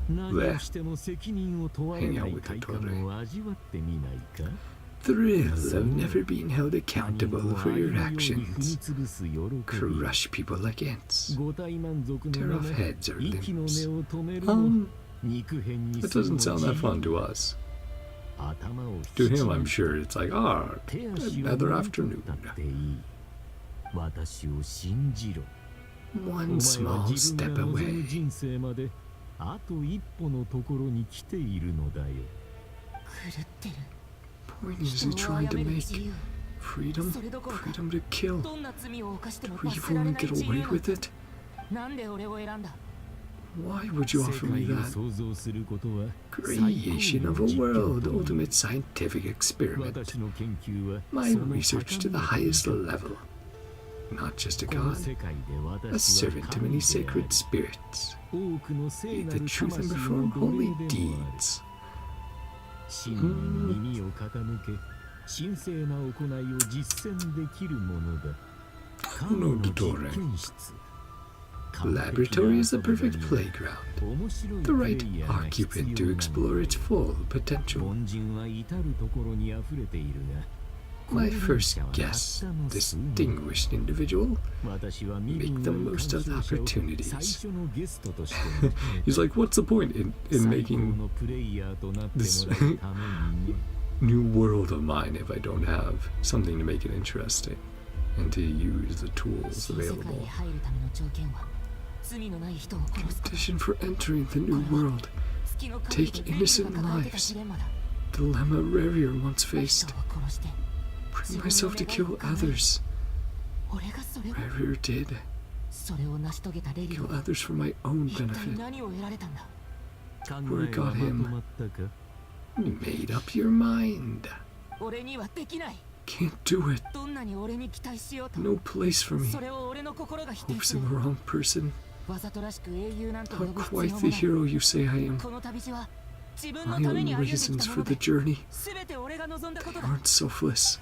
何をしても責任を問われない快感を味わってみないか
thrill of never being held accountable for your actions. Crush people like ants. Tear off heads or limbs. That doesn't sound that fun to us. To him, I'm sure it's like, another afternoon. One small step away.
あと一歩のところに来ているのだよ。
狂ってる
Point is he trying to make freedom to kill?
どんな罪を犯しても
Would
罰
you
せられ
only
ない
get
自
away
由
with it?
なんで俺を選んだ
Why would you
世
offer me
界を
that?
想像することは
Creation of a world, ultimate scientific experiment.
私の研究は
My research to the highest level. Not just a
この
god,
世界で
a
私は
servant to
神
many
であ
sacred
る
spirits.
多くの聖
Read
な
the
る
truth
魂
and
の
perform
奴隷
holy
でもある
deeds.
真理に耳を傾け神聖な行いを実践できるものだ。神の実験室
Laboratory is the perfect playground. The right occupant to explore its full potential.
凡人は至るところに溢れているが
My first guest, distinguished individual,
私は
make the most of the
最
opportunities.
初のゲストとして
He's like, what's the point in
最高
making
のプレイヤーとなっても
this
らうためにね
new world of mine if I don't have something to make it interesting and to use the tools
新世界
available?
に入るための条件は罪のない人を殺すこと
Condition for entering the new world.
月の限り
Take
で
innocent
何か抱えてた
lives.
ジレンマだ
Dilemma Rarier once
人を
faced.
殺して
Bring myself to kill others.
俺がそれを
Rarier did.
それを成し遂げたレリ
Kill
オは
others for my own
一体
benefit.
何を得られたんだ
考
Word
えは
got
ま
him.
とまったか
You made up your mind.
俺にはできない
Can't do it.
どんなに俺に期待しようと
No place for me.
それを俺の心が否定
Hopes
する
in the wrong person.
わざとらしく英雄なんて呼
Not
ぶ必
quite
要
the
もない
hero you say I am.
この旅路は自分の
My
ために
own
歩んでき
reasons
たも
for
の
the
で
journey
全て俺が望んだことだ
aren't selfless.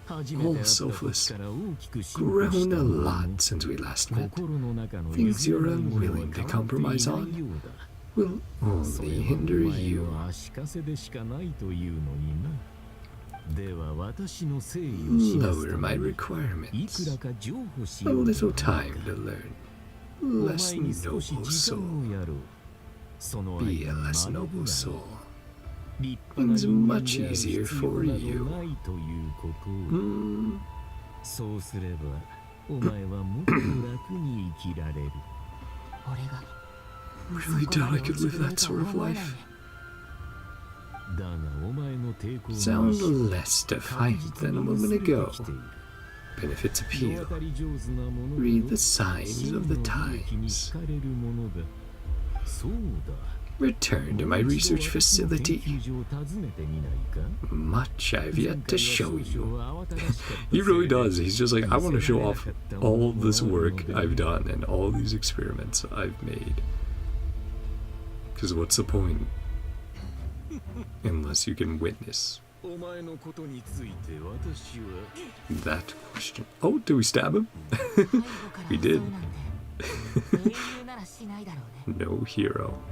初めて会った時から大きく進歩
Grown
した
a
ものの
lot since we last met.
心の中の
Things you're
譲れないものは
unwilling to
変わっていない
compromise
よ
on
うだ
will
それ
only
は
hinder
お前
you.
の足かせでしかないというのにな
Lower my requirements. A little time to learn. Less noble soul. Be a less noble soul. It's much easier for you. Really doubt I could live that sort of life. Sound less defiant than a moment ago. Benefits appeal. Read the signs of the times. Return to my research facility. Much I've yet to show you.
He really does. He's just like, I want to show off all this work I've done and all these experiments I've made. Because what's the point? Unless you can witness that question. Oh, do we stab him? We did. No hero.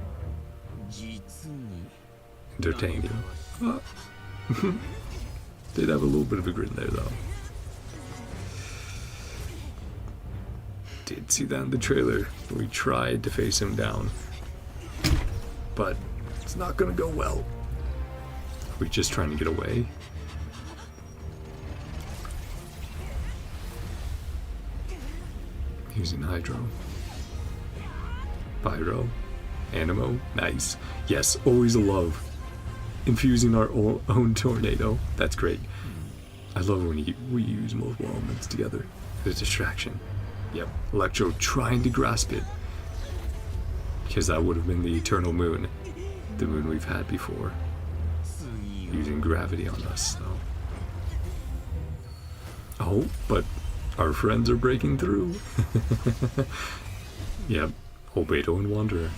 Entertaining. Did have a little bit of a grin there, though. Did see that in the trailer. We tried to face him down, but it's not gonna go well. We're just trying to get away. Using hydro. Pyro. Animo. Nice. Yes, always a love. Infusing our own tornado. That's great. I love when we use multiple elements together. The distraction. Yep. Electro trying to grasp it. Because that would have been the eternal moon. The moon we've had before. Using gravity on us, though. Oh, but our friends are breaking through. Yep. Obedo and Wanderer.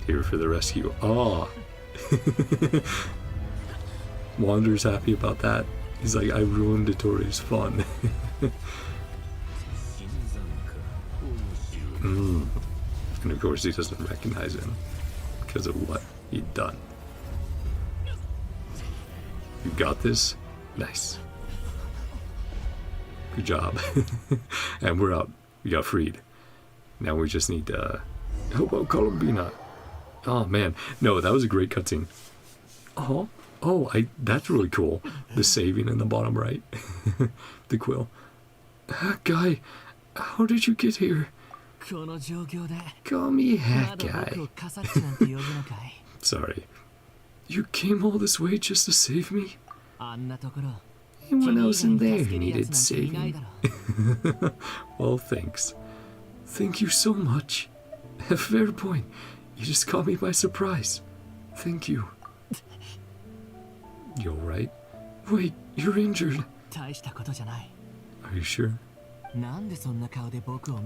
Here for the rescue. Ah! Wanderer's happy about that. He's like, I ruined Dottore's fun. And of course he doesn't recognize him because of what he'd done. You got this? Nice. Good job. And we're out. We got freed. Now we just need to help out Columbina. Oh man. No, that was a great cutscene. Oh, that's really cool. The saving in the bottom right. The quill. Guy, how did you get here? Call me Hat Guy. Sorry. You came all this way just to save me? Anyone else in there needed saving? Well, thanks. Thank you so much. Fair point. You just caught me by surprise. Thank you. You alright? Wait, you're injured. Are you sure?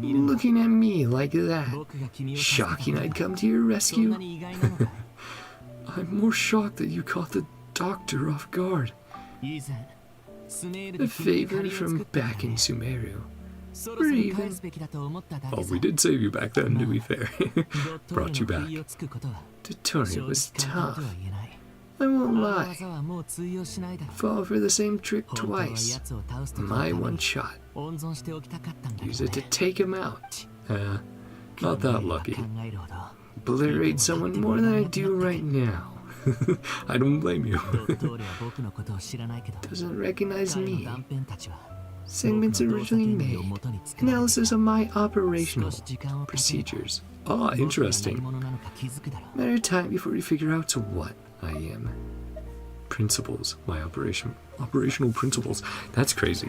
Looking at me like that. Shocking I'd come to your rescue. I'm more shocked that you caught the doctor off guard. A favor from back in Sumeru. Or even... Oh, we did save you back then, to be fair. Brought you back. Dottore was tough. I won't lie. Fall for the same trick twice. My one shot. Use it to take him out. Not that lucky. Obliterate someone more than I do right now. I don't blame you. Doesn't recognize me. Segments originally made. Analysis of my operational procedures. Ah, interesting. Matter of time before you figure out to what I am. Principles. My operational principles. That's crazy.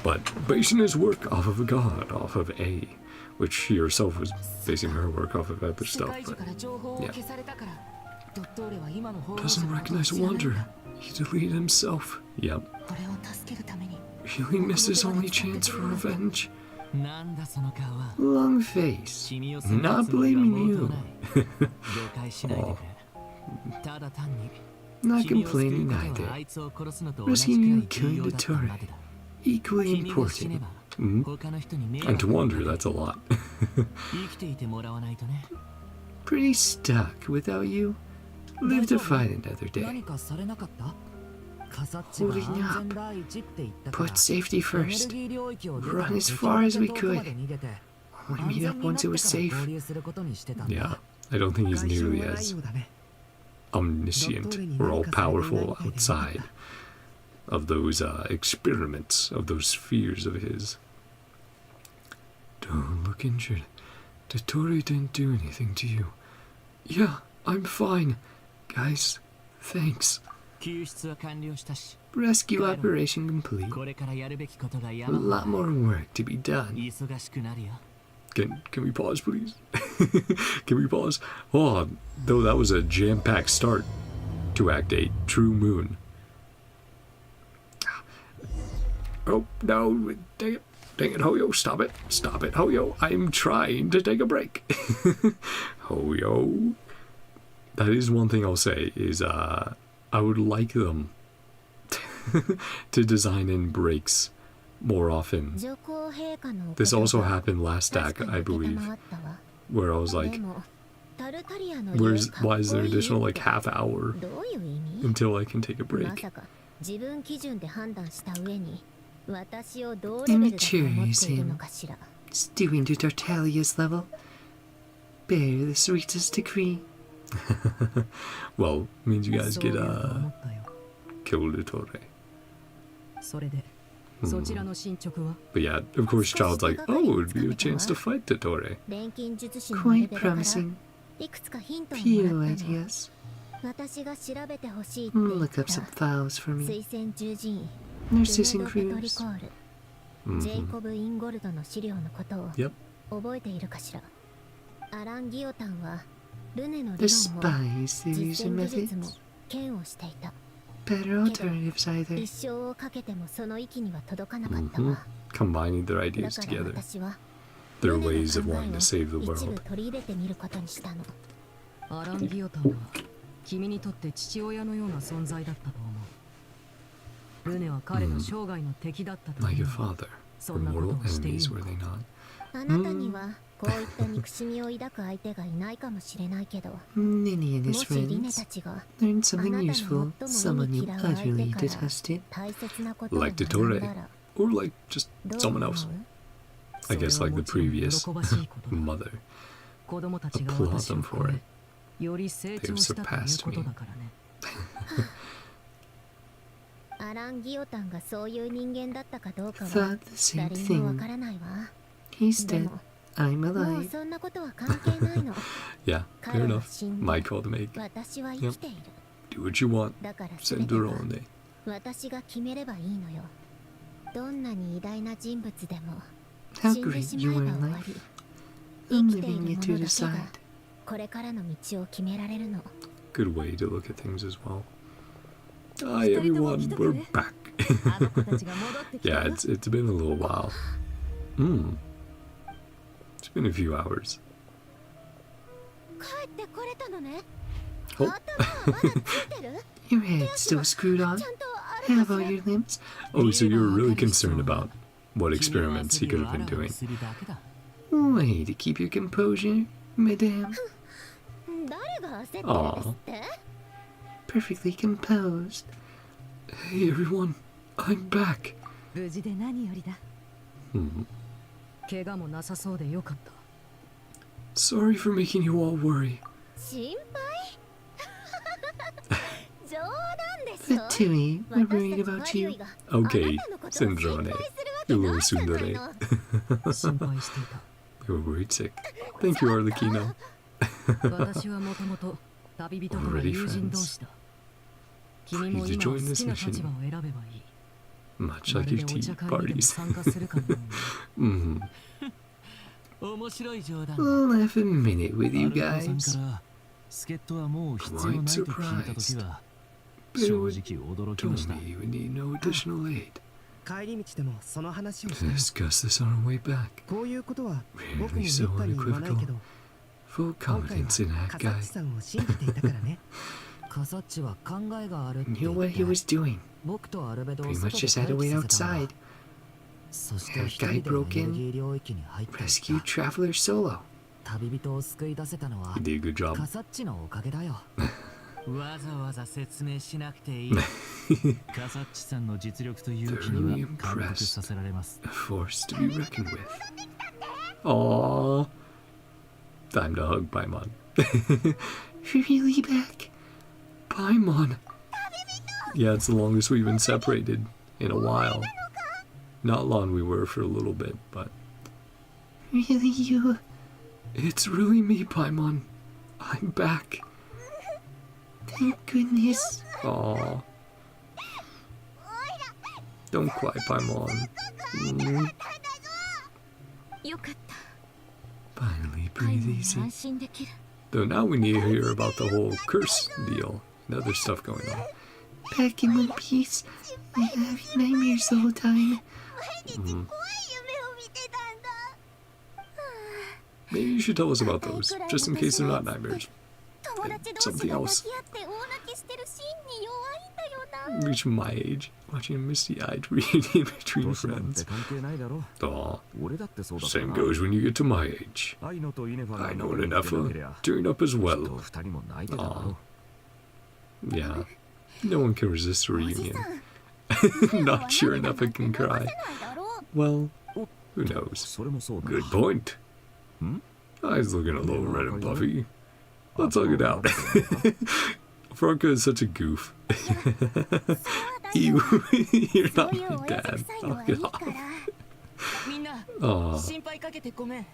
But basing his work off of a god, off of A. Which she herself was basing her work off of other stuff, but yeah. Doesn't recognize Wanderer. He deleted himself. Yep. Really missed his only chance for revenge. Long face. Not blaming you. Oh. Not complaining either. Rescuing you and killing Dottore. Equally important. And to Wanderer, that's a lot. Pretty stuck without you. Live to fight another day.
Holding up. Put safety first. Run as far as we could. We meet up once it was safe.
Yeah, I don't think he's nearly as omniscient or all-powerful outside of those experiments, of those fears of his. Don't look injured. Dottore didn't do anything to you. Yeah, I'm fine. Guys, thanks.
Rescue operation complete. A lot more work to be done.
Can we pause, please? Can we pause? Oh, though that was a jam-packed start to Act 8, True Moon. Oh, no, dang it, Hoyo, stop it, Hoyo, I'm trying to take a break. Hoyo. That is one thing I'll say, is I would like them to design in breaks more often. This also happened last act, I believe, where I was like, why is there additional like half hour until I can take a break?
Immature, Sam. Stewing to Tartalia's level. Bear the sweetest decree.
Well, means you guys get kill Dottore. But yeah, of course, Child's like, oh, it would be a chance to fight Dottore.
Quite promising. Few ideas. Look up some files for me. Nurses and crews.
Yep.
The spies, theories, and methods. Better alternatives either.
Combining their ideas together. Their ways of wanting to save the world. Like a father. Were mortal enemies, were they not?
Nini and his friends learned something useful, someone you utterly detested.
Like Dottore, or like just someone else. I guess like the previous mother. Applaud them for it. They have surpassed me.
Thought the same thing. He's dead. I'm alive.
Yeah, fair enough. My call to make. Yep. Do what you want. Sandrone.
How great you are in life. I'm leaving you to decide.
Good way to look at things as well. Hi everyone, we're back. Yeah, it's been a little while. It's been a few hours. Oh.
Your head's still screwed on. How about your limbs?
Oh, so you're really concerned about what experiments he could have been doing.
Way to keep your composure, madame.
Aw.
Perfectly composed.
Hey everyone, I'm back. Sorry for making you all worry.
But Timmy, we're worried about you.
Okay, Sandrone, you little tsundere. You were worried sick. Thank you, Arlecchino. Already friends. Free to join this mission. Much like your tea parties.
I'll have a minute with you guys.
Quite surprised. But it would told me you would need no additional aid. Discuss this on our way back. Really so unequivocal. Full confidence in that guy.
Knew what he was doing. Pretty much just had to wait outside. That guy broke in, rescued Traveler solo.
You did a good job.
わざわざ説明しなくていい。
カサッチさんの実力と勇気
Thoroughly
には感服さ
impressed.
せられます。
A force to be reckoned with. Aww. Time to hug Paimon. Really back? Paimon. Yeah, it's the longest we've been separated in a while. Not long we were for a little bit, but... Really you? It's really me, Paimon. I'm back. Thank goodness. Aww. Don't cry, Paimon. Mm.
よかった。
Finally,
パイ
breathe
モンに
easy.
安心できる。
Though now we need to hear about the whole curse deal and other stuff going on.
Back in one piece. I have nightmares the whole time.
毎日怖い夢を見てたんだ。
Maybe you should tell us about those, just in case they're not nightmares.
友達同士
Something
が
else.
抱き合って大泣きしてるシーンに弱いんだよな。
Reach my age, watching a misty-eyed reunion between
年なんて
friends.
関係ないだろ。
Aw,
俺だってそうだった
same
な。
goes when you get to my age.
アイノとイネファが
I know
乗
an
りに出なけ
Enefa
りゃ
turned up as
きっと
well.
二人も泣いてただろ
Yeah, no one can resist a
おじ
reunion.
さん。
Not sure Enefa can cry. Well, who
う。
knows?
それもそうだ。
Good point.
Hmm?
Eyes looking a little red and puffy. Let's hug it out. Franca is such a goof. Ew, you're not my dad. Knock it off.
みんな
Aw,
心配かけてごめん。
a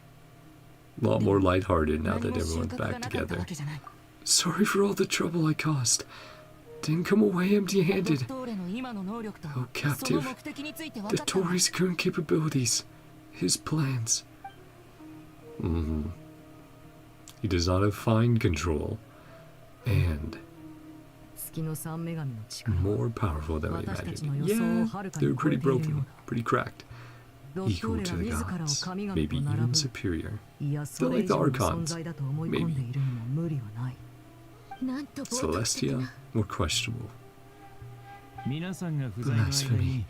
lot more lighthearted now
何
that
も収
everyone's
穫が
back
なかった
together.
わけじゃない。
Sorry for all the trouble I caused. Didn't come away
ド
empty-handed.
ットーレの今の能力と
Oh,
その
captive.
目的について分
The
かったわ。
Tory's current capabilities. His plans. He does not have fine control. And
月の三女神の力
more powerful than we
私たちの
imagined.
予想を
Yeah,
はるかに
they're
超え
pretty
ているよう
broken,
だ。
pretty cracked.
ドットー
Equal
レ
to
が
the
自らを
gods,
神々と
maybe
並
even
ぶ。
superior.
いや、そ
They're
れ
like
以
the
上の
Archons,
存在だと思い込んでいるにも無理はない。
なんと冒涜的
Celestia,
な。
more questionable.
皆さんが不在の間
Blasphemy.
に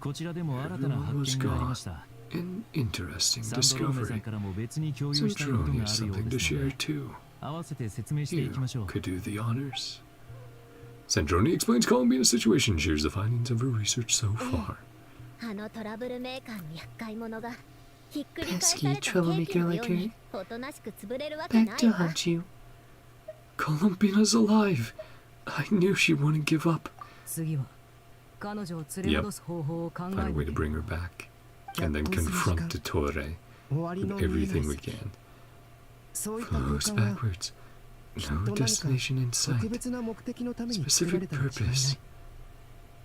こちらでも新たな発見がありました。
An interesting
サンドローメさん
discovery.
からも別に共有したいことが
Sandrone
あ
has
るよう
something
で
to
すの
share
で、
too.
合わせて説明してい
You
きましょう。
could do the honors. Sandrone explains Columbia's situation and shares the findings of her research so far.
あのトラブルメーカーの厄介者がひっくり返
Pesky
されたケーキ
troublemaker
の
like
ように
her.
おとなしく潰れるわけ
Back
ない
to
わ。
haunt you.
Columbina's alive. I knew she wouldn't give up.
次は彼女を連れ戻す方法を考
Find a
え
way to
る。
bring her back. And then confront Dottore
終わり
with
の見えない
everything we
先
can.
そういった
Follow
空
us
間は
backwards.
きっと
No
何か
destination in
特
sight.
別な目的のために作られ
Specific
たに違いない
purpose.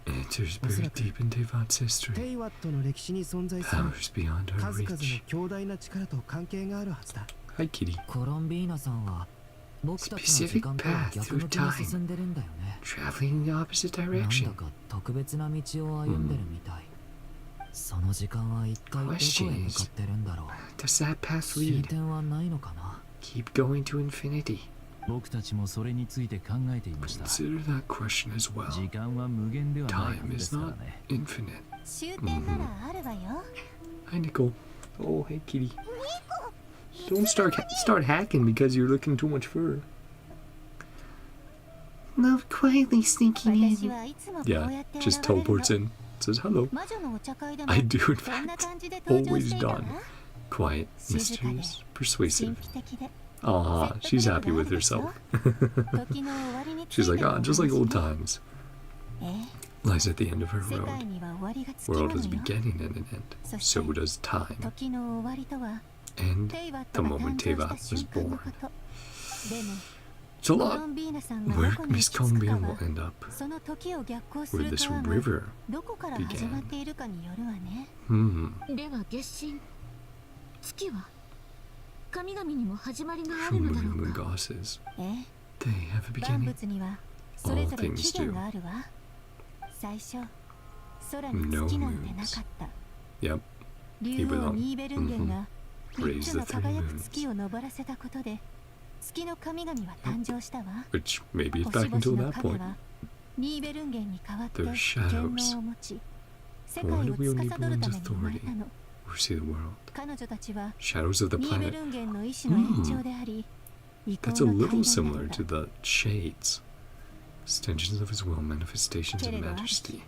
Enters buried deep in Tevat's
テ
history.
イワットの歴史に存在する
Powers beyond our
数々の
reach.
強大な力と関係があるはずだ。
Hi, kitty.
コロンビーナさんは僕たちの時間とは逆向きに進んでるんだよね。
Traveling in the opposite
なんだ
direction.
か特別な道を歩んでるみたい。その時間は一体どこへ向かってるんだろう。
Does that path
進
lead?
展はないのかな。
Keep going to infinity.
僕たちもそれについて考えていました。
Consider that question as well.
時間は無限ではないは
Time
ずで
is
すから
not
ね。
infinite.
終点ならあるわよ。
Hi, Nicole. Oh, hey, kitty. Don't start hacking because you're looking too much fur.
Love quietly sneaking
私
in.
はいつもこうや
Yeah,
って
just
現れる
teleports
の。
in. Says hello.
魔女のお茶会でも
I do, in
そんな
fact.
感じで登場
Always
していたわ。
done. Quiet,
静かで
mysterious, persuasive.
神秘的で
Ah,
説
she's
得力
happy
があ
with
るでしょ
herself.
時の終わりについ
She's
て
like,
のお
ah,
話
just like old
ね
times.
ええ
Lies at the end of her
世
road.
界には終わりがつきも
World
の
has a
よ。
beginning and an end.
そして
So does time.
時の終わりとは
And
テイワッ
the
トが
moment
誕
Tevat
生した
was
瞬間の
born.
こと。でも
It's a
コ
lot
ロンビーナさんがど
where
こに行
Miss
き着くか
Columbia
は
will end up.
その時を逆行す
Where
る
this
川が
river
どこから始まっているかによるわね。
Hmm.
では月神月は神々にも始まりがある
True
のだろ
moon
うか。
goddesses.
ええ
They have a
万
beginning.
物にはそれぞれ
All things
起源があるわ。最初空に
No
月なんてなかった。
Yep.
竜王ニーベルンゲンが
Raise
3
the
つの
three
輝く
moons.
月を昇らせたことで月の神々は誕生したわ。
Which maybe it's
星
back until
々の
that
影
point.
はニーベルンゲンに代わって
They're
権
shadows.
能を持ち世界
Why
を
do we only
司るために生まれ
authority
たの。
oversee the world?
彼女たちは
Shadows of the
ニーベ
planet.
ルンゲンの意志の延長であり、意向
That's a
が
little
階段な
similar
のだ
to the shades. Extensions of his will, manifestations of majesty.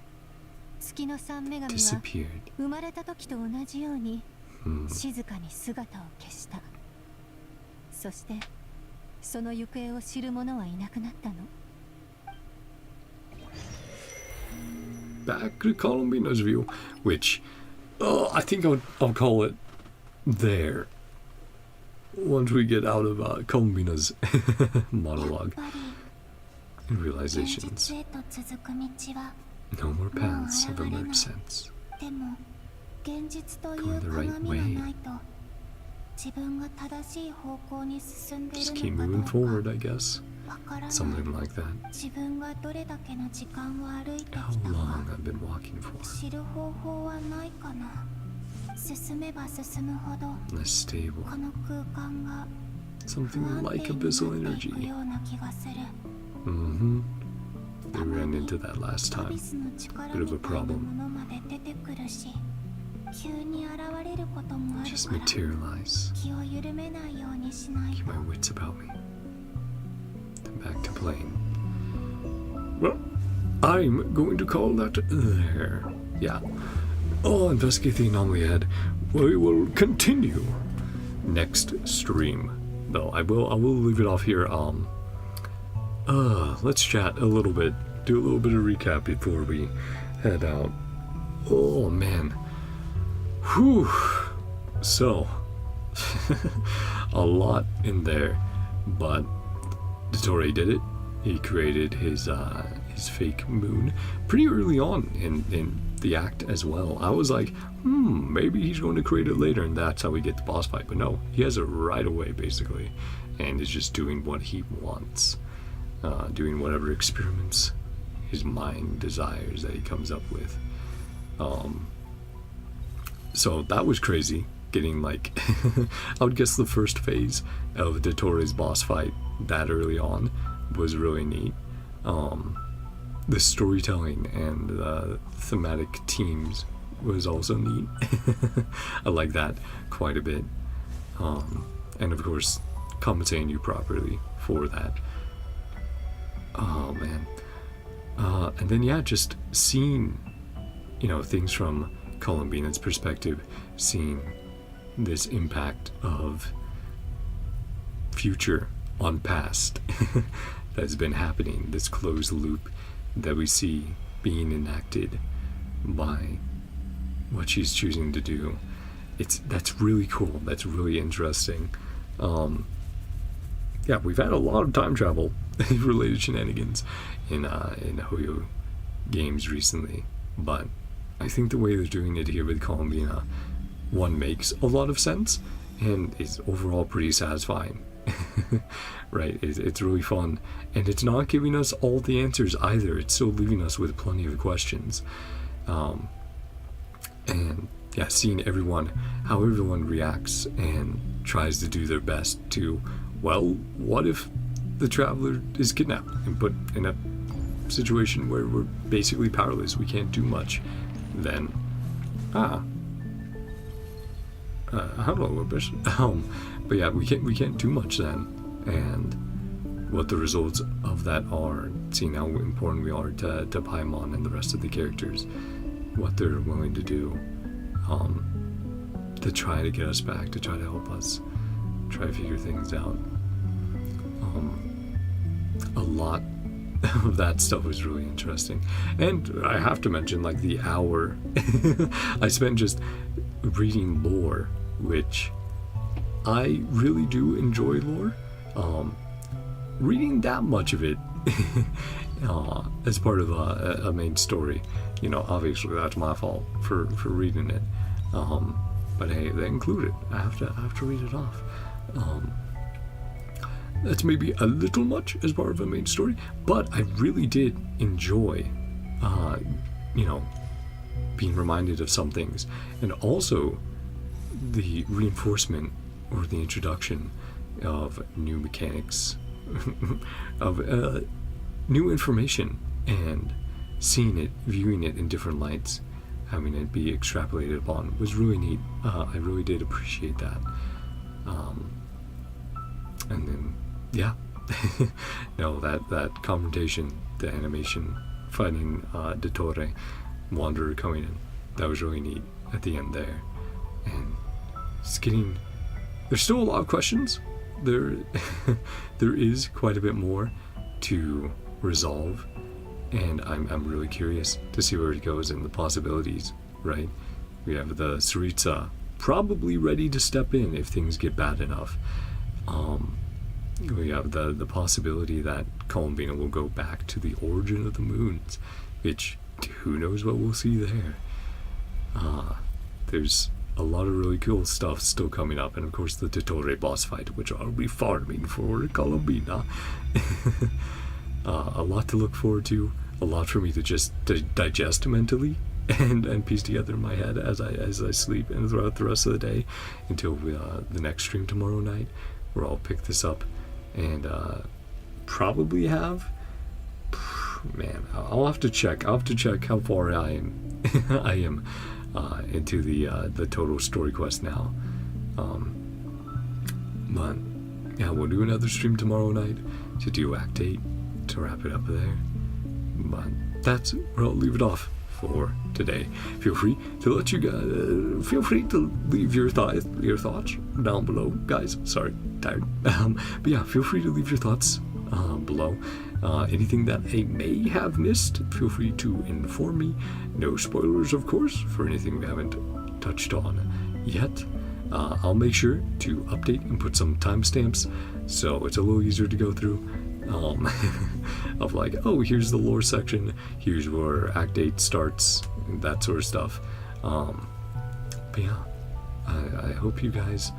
月の三女神は
Disappeared.
生まれた時と同じように
Hmm.
静かに姿を消した。そしてその行方を知る者はいなくなったの。
Back to Columbina's view, which I think I'll call it there. Once we get out of Columbina's monologue and realizations.
現実へと続く道は
No more paths of emergence.
でも現実という
Going the right
鏡
way.
がないと自分が正しい方向に進んでい
Just
る
keep
の
moving
かどう
forward,
か
I guess.
わからない。
Something like that.
自分がどれだけの時間を歩いて
How
きた
long
か
I've been walking for.
知る方法はないかな。進めば進むほど
Less stable.
この空間が
Something
不安
like
定に
abyssal
なっていく
energy.
ような気がする。
Mm-hmm. We ran into that last
ア
time.
ビスの力
Bit
み
of a
たいな
problem.
ものまで出てくるし、急に現れることもある
Just
から
materialize.
気を緩めないようにしない
Keep
と。
my wits about me. Then back to playing. Well, I'm going to call that there. Yeah. Oh, investigate the anomaly ahead. We will continue next stream. Though I will leave it off here. Let's chat a little bit. Do a little bit of recap before we head out. Oh man. Whew. So a lot in there, but Dottore did it. He created his fake moon pretty early on in the act as well. I was like, maybe he's going to create it later, and that's how we get the boss fight. But no, he has it right away basically, and is just doing what he wants, doing whatever experiments his mind desires that he comes up with. So that was crazy. Getting like, I would guess the first phase of Dottore's boss fight that early on was really neat. The storytelling and the thematic teams was also neat. I like that quite a bit. And of course, compensating you properly for that. Oh man. And then yeah, just seeing, things from Columbina's perspective, seeing this impact of future on past that's been happening, this closed loop that we see being enacted by what she's choosing to do. That's really cool. That's really interesting. Yeah, we've had a lot of time travel related shenanigans in Hoyo games recently, but I think the way they're doing it here with Columbina, one, makes a lot of sense and is overall pretty satisfying. Right? It's really fun, and it's not giving us all the answers either. It's still leaving us with plenty of questions. And yeah, seeing how everyone reacts and tries to do their best to, well, what if the traveler is kidnapped and put in a situation where we're basically powerless, we can't do much? Then, hello, Wimpish. But yeah, we can't do much then, and what the results of that are, seeing how important we are to Paimon and the rest of the characters, what they're willing to do, to try to get us back, to try to help us, try to figure things out. A lot of that stuff was really interesting, and I have to mention, like, the hour I spent just reading lore, which I really do enjoy lore. Reading that much of it as part of a main story, obviously that's my fault for reading it. But hey, they include it. I have to read it off. That's maybe a little much as part of a main story, but I really did enjoy, being reminded of some things, and also the reinforcement or the introduction of new mechanics, of new information, and seeing it, viewing it in different lights, having it be extrapolated upon was really neat. I really did appreciate that. And then, yeah, no, that confrontation, the animation fighting Dottore Wanderer coming in, that was really neat at the end there. And it's getting, there's still a lot of questions. There is quite a bit more to resolve, and I'm really curious to see where it goes and the possibilities, right? We have the Tsaritsa probably ready to step in if things get bad enough. We have the possibility that Columbina will go back to the origin of the moons, which who knows what we'll see there. There's a lot of really cool stuff still coming up, and of course the Dottore boss fight, which I'll be farming for Columbina. A lot to look forward to, a lot for me to just digest mentally and piece together in my head as I sleep and throughout the rest of the day until the next stream tomorrow night, where I'll pick this up and probably have, man, I'll have to check how far I am into the total story quest now. But yeah, we'll do another stream tomorrow night to do Act 8 to wrap it up there. But that's where I'll leave it off for today. Feel free to leave your thoughts down below, guys. Sorry, tired. But yeah, feel free to leave your thoughts below. Anything that I may have missed, feel free to inform me. No spoilers, of course, for anything we haven't touched on yet. I'll make sure to update and put some timestamps so it's a little easier to go through. Of like, oh, here's the lore section, here's where Act 8 starts, that sort of stuff. But yeah, I hope you guys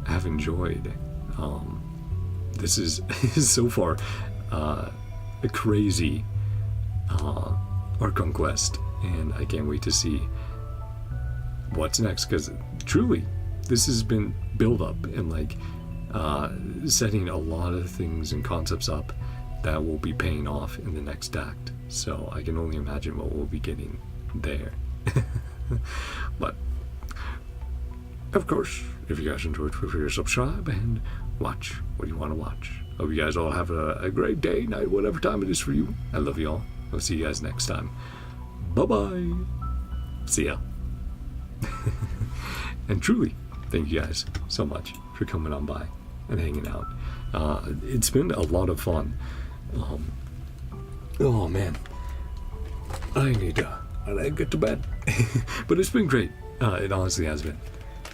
have enjoyed. This is so far a crazy Archon quest, and I can't wait to see what's next, because truly this has been build up and like setting a lot of things and concepts up that will be paying off in the next act. So I can only imagine what we'll be getting there. But of course, if you guys enjoyed, feel free to subscribe and watch what you want to watch. Hope you guys all have a great day, night, whatever time it is for you. I love you all. I'll see you guys next time. Bye-bye. See ya. And truly, thank you guys so much for coming on by and hanging out. It's been a lot of fun. Oh man, I need to get to bed. But it's been great. It honestly has been.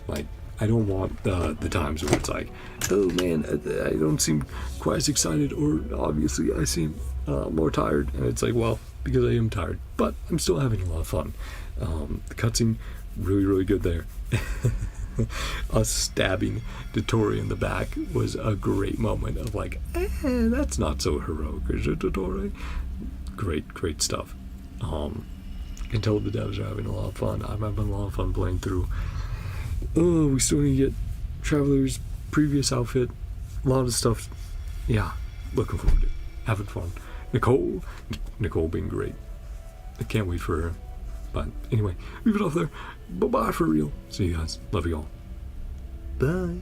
Like, I don't want the times where it's like, oh man, I don't seem quite as excited, or obviously I seem more tired, and it's like, well, because I am tired, but I'm still having a lot of fun. The cutscene, really good there. Us stabbing Dottore in the back was a great moment of like, that's not so heroic, is it, Dottore? Great stuff. I can tell the devs are having a lot of fun. I'm having a lot of fun playing through. Oh, we still need to get Traveler's previous outfit. A lot of stuff. Yeah, looking forward to it. Having fun. Nicole being great. I can't wait for her. But anyway, leave it off there. Bye-bye for real. See you guys. Love you all. Bye.